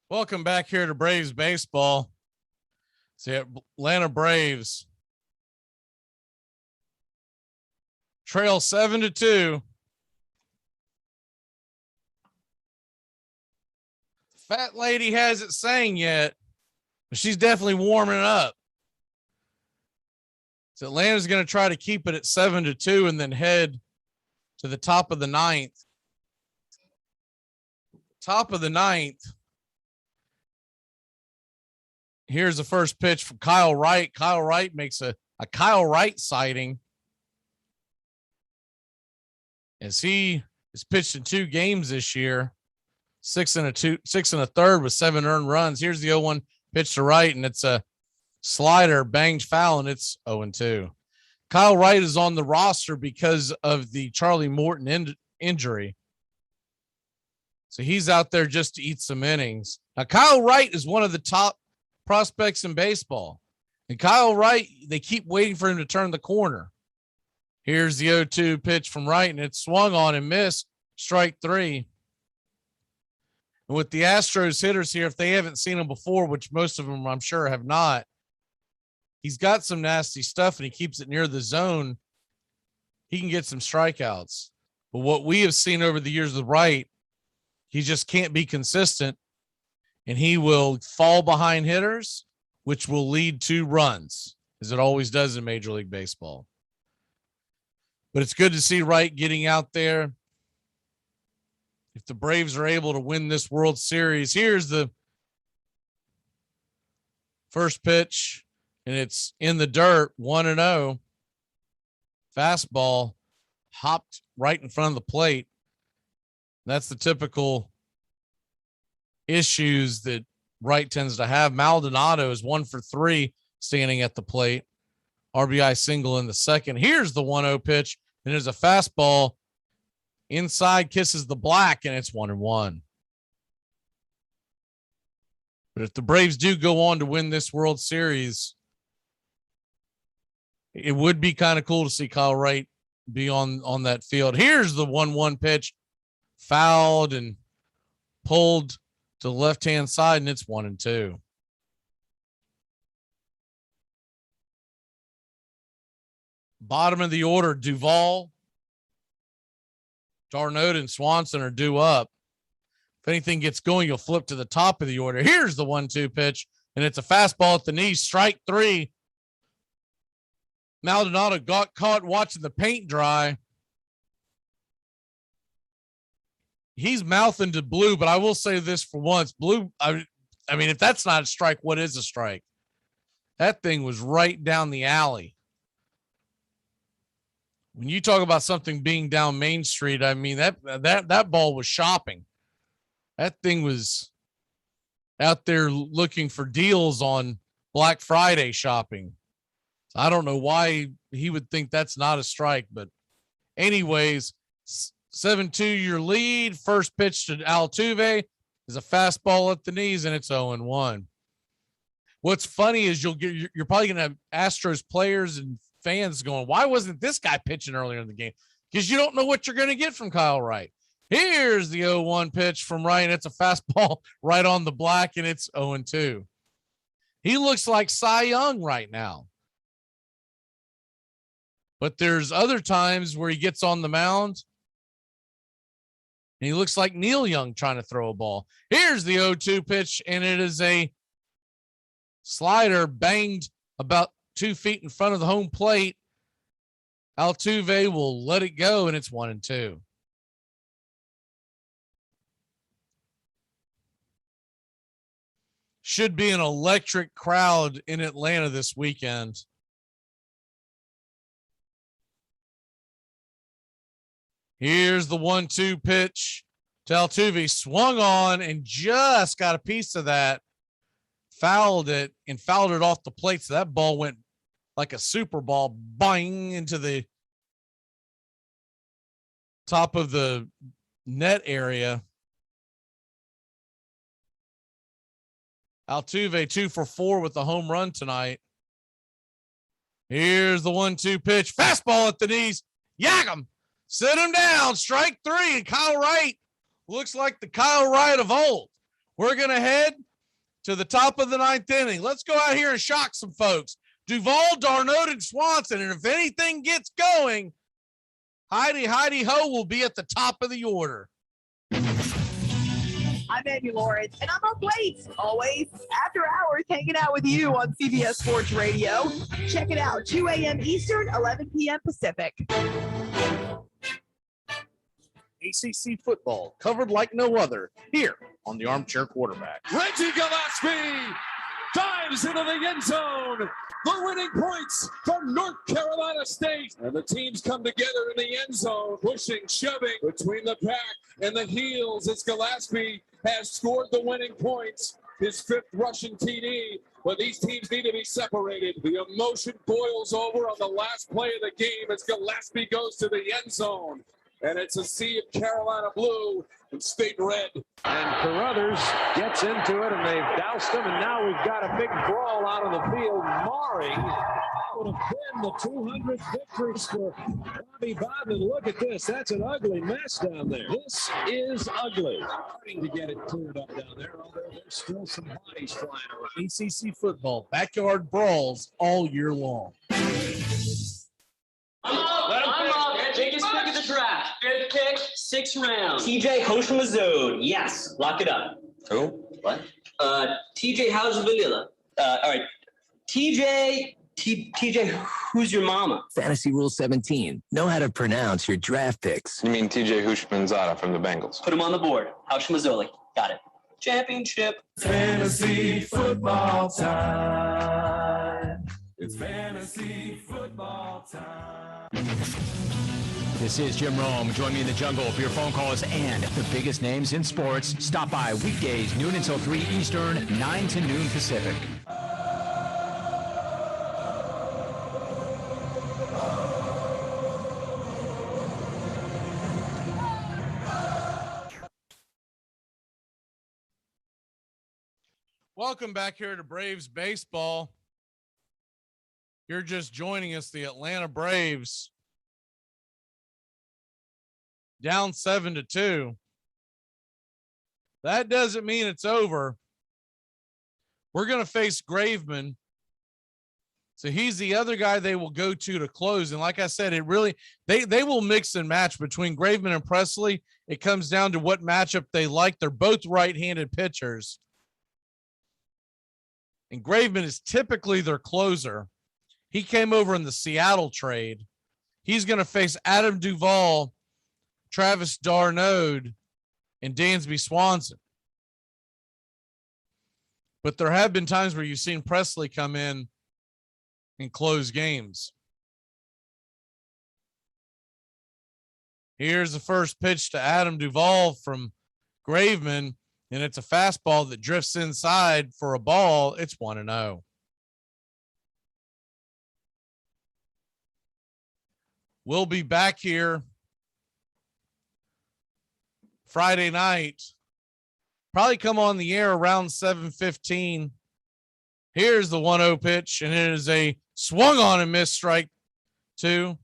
Welcome back here to Braves baseball. See, Atlanta Braves trail 7-2. Fat lady hasn't sang yet, but she's definitely warming up. So Atlanta's going to try to keep it at 7-2 and then head to the top of the ninth. Top of the ninth. Here's the first pitch from Kyle Wright. Kyle Wright makes a Kyle Wright sighting as he has pitched in 2 games this year. 6 1/3 with 7 earned runs. Here's the 0-1 pitch to Wright, and it's a slider banged foul, and it's 0-2. Kyle Wright is on the roster because of the Charlie Morton injury. So he's out there just to eat some innings. Now, Kyle Wright is one of the top prospects in baseball. And Kyle Wright, they keep waiting for him to turn the corner. Here's the 0-2 pitch from Wright, and it swung on and missed. Strike 3. And with the Astros hitters here, if they haven't seen him before, which most of them I'm sure have not, he's got some nasty stuff and he keeps it near the zone. He can get some strikeouts. But what we have seen over the years with Wright, he just can't be consistent. And he will fall behind hitters, which will lead to runs, as it always does in Major League Baseball. But it's good to see Wright getting out there. If the Braves are able to win this World Series, here's the first pitch, and it's in the dirt, 1-0. Fastball hopped right in front of the plate. That's the typical issues that Wright tends to have. Maldonado is 1 for 3 standing at the plate. RBI single in the second. Here's the 1-0 pitch, and there's a fastball inside, kisses the black, and it's 1-1. But if the Braves do go on to win this World Series, it would be kind of cool to see Kyle Wright be on that field. Here's the 1-1 pitch, fouled and pulled to the left-hand side, and it's 1-2. Bottom of the order, Duvall, Darnold, and Swanson are due up. If anything gets going, you'll flip to the top of the order. Here's the 1-2 pitch, and it's a fastball at the knee, strike 3. Maldonado got caught watching the paint dry. He's mouthing to Blue, but I will say this for once. Blue, I mean, if that's not a strike, what is a strike? That thing was right down the alley. When you talk about something being down Main Street, I mean, that ball was shopping. That thing was out there looking for deals on Black Friday shopping. So I don't know why he would think that's not a strike, but anyways, 7-2 your lead. First pitch to Altuve is a fastball at the knees, and it's 0-1. What's funny is you're probably going to have Astros players and fans going, why wasn't this guy pitching earlier in the game? Because you don't know what you're going to get from Kyle Wright. Here's the 0-1 pitch from Wright. It's a fastball right on the black, and it's 0-2. He looks like Cy Young right now. But there's other times where he gets on the mound and he looks like Neil Young trying to throw a ball. Here's the 0-2 pitch, and it is a slider banged about 2 feet in front of the home plate. Altuve will let it go, and it's 1-2. Should be an electric crowd in Atlanta this weekend. Here's the 1-2 pitch to Altuve, swung on and just got a piece of that, fouled it off the plate. So that ball went like a super ball, bang, into the top of the net area. Altuve 2 for 4 with the home run tonight. Here's the 1-2 pitch, fastball at the knees, yak him. Sit him down, strike 3, and Kyle Wright looks like the Kyle Wright of old. We're going to head to the top of the 9th inning. Let's go out here and shock some folks. Duvall, Darno, and Swanson, and if anything gets going, Heidi Ho will be at the top of the order.
I'm Andy Lawrence, and I'm up late, always, after hours, hanging out with you on CBS Sports Radio. Check it out, 2 a.m. Eastern, 11 p.m. Pacific.
ACC football covered like no other here on the Armchair Quarterback.
Reggie Gillespie dives into the end zone. The winning points from North Carolina State. And the teams come together in the end zone, pushing, shoving between the pack and the heels as Gillespie has scored the winning points, his 5th rushing TD. But these teams need to be separated. The emotion boils over on the last play of the game as Gillespie goes to the end zone. And it's a sea of Carolina blue and state red.
And Carruthers gets into it, and they've doused him, and now we've got a big brawl out of the field. Maury would have been the 200th victory for Bobby Bodman. Look at this. That's an ugly mess down there. This is ugly. Starting to get it cleared up down there, although there's still some bodies flying around.
ACC football, backyard brawls all year long.
I'm up. Biggest pick of the draft. 5th pick, 6th round. TJ Hoshimazode. Yes. Lock it up.
Who? What?
TJ, how's the vanilla? All right. TJ, who's your mama?
Fantasy Rule 17. Know how to pronounce your draft picks.
You mean TJ Hushmanzada from the Bengals?
Put him on the board. Hoshimazole. Got it. Championship.
Fantasy football time. It's fantasy football time.
This is Jim Rome. Join me in the jungle for your phone calls and the biggest names in sports. Stop by weekdays, noon until 3 Eastern, 9 to noon Pacific.
Welcome back here to Braves baseball. You're just joining us. The Atlanta Braves down 7-2. That doesn't mean it's over. We're going to face Graveman. So he's the other guy they will go to close. And like I said, it really, they will mix and match between Graveman and Presley. It comes down to what matchup they like. They're both right-handed pitchers. And Graveman is typically their closer. He came over in the Seattle trade. He's going to face Adam Duvall, Travis d'Arnaud, and Dansby Swanson. But there have been times where you've seen Presley come in and close games. Here's the first pitch to Adam Duvall from Graveman, and it's a fastball that drifts inside for a ball. It's 1-0. We'll be back here Friday night Probably come on the air around 7:15. Here's the 1-0 pitch, and it is a swung on and missed strike 2.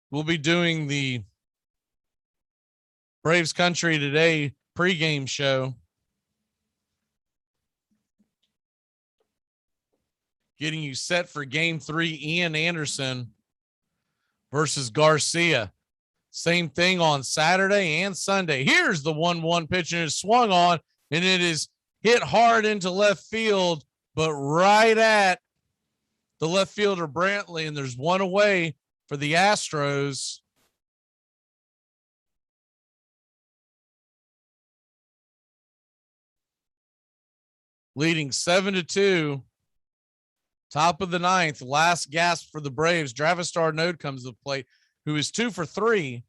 We'll be doing the Braves Country Today pregame show. Getting you set for game 3, Ian Anderson versus Garcia. Same thing on Saturday and Sunday. Here's the 1-1 pitch, and it's swung on, and it is hit hard into left field, but right at the left fielder Brantley, and there's one away for the Astros. Leading 7-2. Top of the 9th, last gasp for the Braves. Travis d'Arnaud comes to the plate, who is 2 for 3.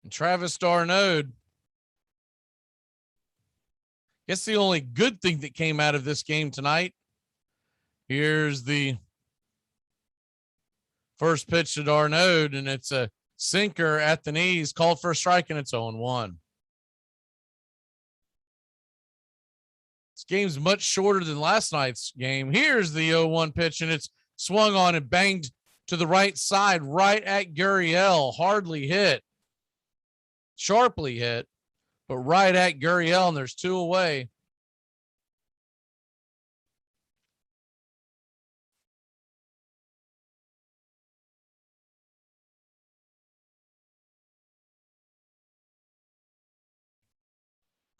And Travis d'Arnaud, guess the only good thing that came out of this game tonight. Here's the first pitch to d'Arnaud, and it's a sinker at the knees, called for a strike, and it's 0-1. This game's much shorter than last night's game. Here's the 0-1 pitch, and it's swung on and banged to the right side, right at Gurriel. Hardly hit. Sharply hit, but right at Gurriel, and there's 2 away.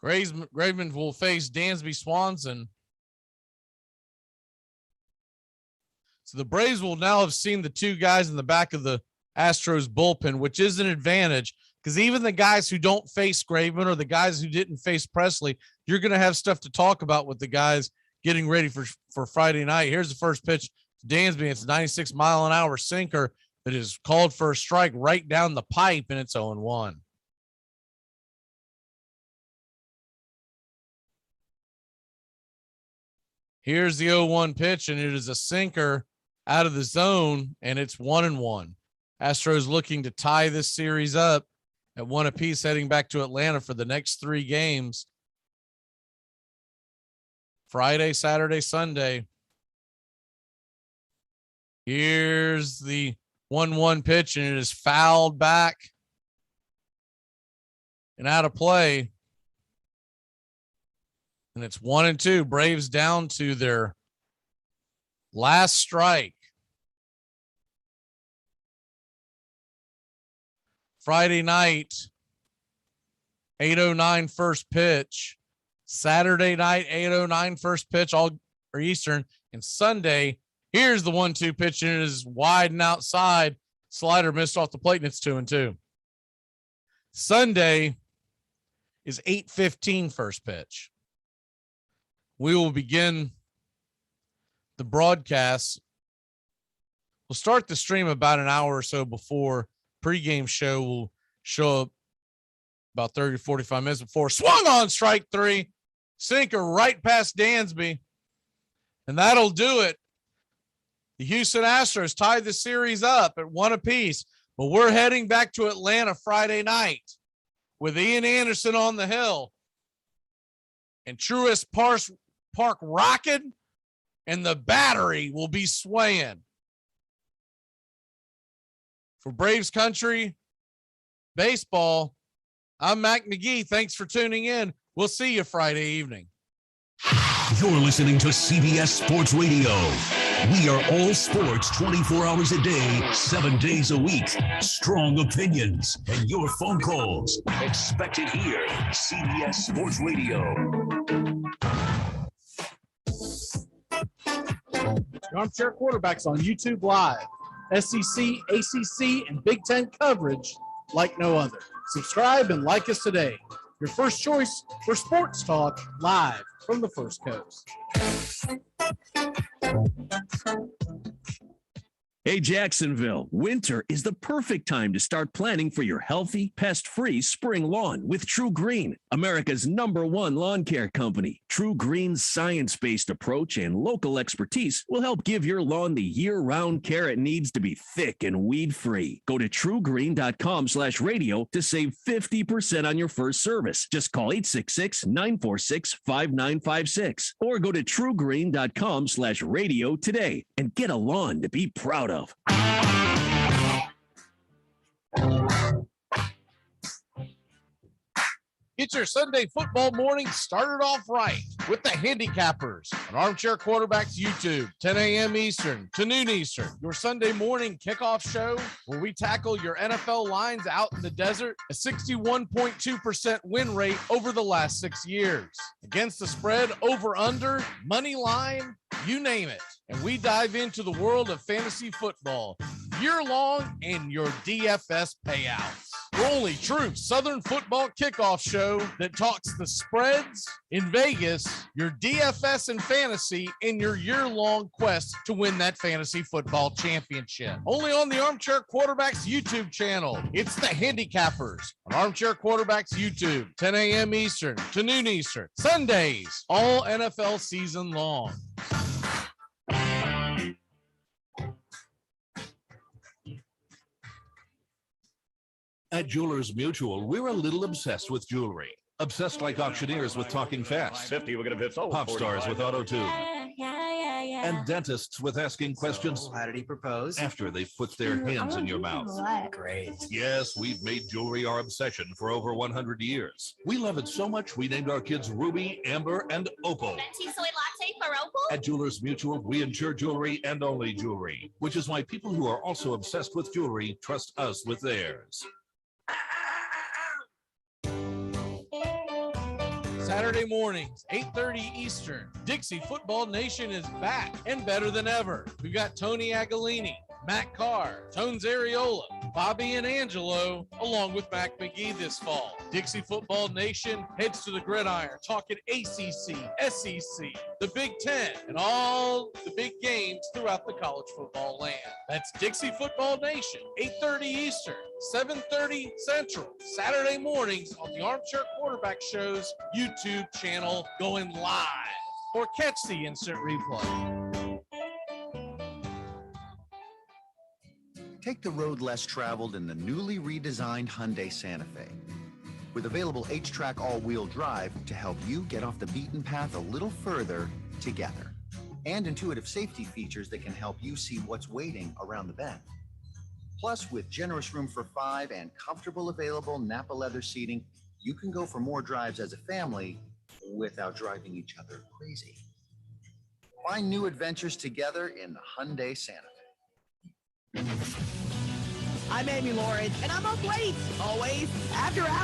Graveman will face Dansby Swanson. So the Braves will now have seen the 2 guys in the back of the Astros bullpen, which is an advantage, because even the guys who don't face Graveman or the guys who didn't face Presley, you're going to have stuff to talk about with the guys getting ready for Friday night. Here's the first pitch to Dansby. It's a 96-mile-an-hour sinker that is called for a strike right down the pipe, and it's 0-1. Here's the 0-1 pitch, and it is a sinker out of the zone, and it's 1-1. Astros looking to tie this series up at 1 apiece, heading back to Atlanta for the next 3 games. Friday, Saturday, Sunday. Here's the 1-1 pitch, and it is fouled back and out of play. And it's 1-2. Braves down to their last strike. Friday night, 8:09 first pitch. Saturday night, 8:09 first pitch, all or Eastern. And Sunday, here's the 1-2 pitch, and it is wide and outside. Slider missed off the plate, and it's 2-2. Sunday is 8:15 first pitch. We will begin the broadcast. We'll start the stream about an hour or so before. Pregame show will show up about 30 to 45 minutes before. Swung on, strike 3. Sinker right past Dansby. And that'll do it. The Houston Astros tied the series up at 1 apiece. But we're heading back to Atlanta Friday night with Ian Anderson on the hill and Truist Park rocking, and the battery will be swaying. For Braves Country Baseball, I'm Mac McGee. Thanks for tuning in. We'll see you Friday evening.
You're listening to CBS Sports Radio. We are all sports 24 hours a day, 7 days a week. Strong opinions and your phone calls. Expected here. CBS Sports Radio.
Armchair Quarterbacks on YouTube Live. SEC, ACC, and Big Ten coverage like no other. Subscribe and like us today. Your first choice for sports talk live from the First Coast.
Hey, Jacksonville, winter is the perfect time to start planning for your healthy, pest-free spring lawn with True Green, America's #1 lawn care company. True Green's science-based approach and local expertise will help give your lawn the year-round care it needs to be thick and weed-free. Go to truegreen.com/radio to save 50% on your first service. Just call 866-946-5956 or go to truegreen.com/radio today and get a lawn to be proud of.
Get your Sunday football morning started off right with the Handicappers on Armchair Quarterbacks YouTube, 10 a.m. Eastern to noon Eastern. Your Sunday morning kickoff show where we tackle your NFL lines out in the desert, a 61.2% win rate over the last 6 years. Against the spread, over, under, money line, you name it. And we dive into the world of fantasy football year-long and your DFS payouts. The only true Southern football kickoff show that talks the spreads in Vegas, your DFS and fantasy, in your year-long quest to win that fantasy football championship. Only on the Armchair Quarterbacks YouTube channel. It's the Handicappers on Armchair Quarterbacks YouTube, 10 a.m. Eastern to noon Eastern. Sundays, all NFL season long.
At Jewelers Mutual, we're a little obsessed with jewelry. Obsessed like auctioneers with talking fast.
50, we're going to fit so.
Pop stars with auto-tune.
Yeah.
And dentists with asking questions.
So, how did he propose?
After they've put their hands in your mouth.
Great.
Yes, we've made jewelry our obsession for over 100 years. We love it so much, we named our kids Ruby, Amber, and Opal.
Venti soy latte for Opal?
At Jewelers Mutual, we insure jewelry and only jewelry, which is why people who are also obsessed with jewelry trust us with theirs.
Saturday mornings, 8:30 Eastern. Dixie Football Nation is back and better than ever. We've got Tony Agolini, Matt Carr, Tones Ariola, Bobby and Angelo, along with Mac McGee this fall. Dixie Football Nation heads to the gridiron, talking ACC, SEC, the Big Ten, and all the big games throughout the college football land. That's Dixie Football Nation, 8:30 Eastern, 7:30 Central, Saturday mornings on the Armchair Quarterback Show's YouTube channel, going live, or catch the instant replay.
Take the road less traveled in the newly redesigned Hyundai Santa Fe. With available H-Track all-wheel drive to help you get off the beaten path a little further together. And intuitive safety features that can help you see what's waiting around the bend. Plus, with generous room for 5 and comfortable available Napa leather seating, you can go for more drives as a family without driving each other crazy. Find new adventures together in the Hyundai Santa Fe.
I'm Amy Lawrence, and I'm up late, always after hours.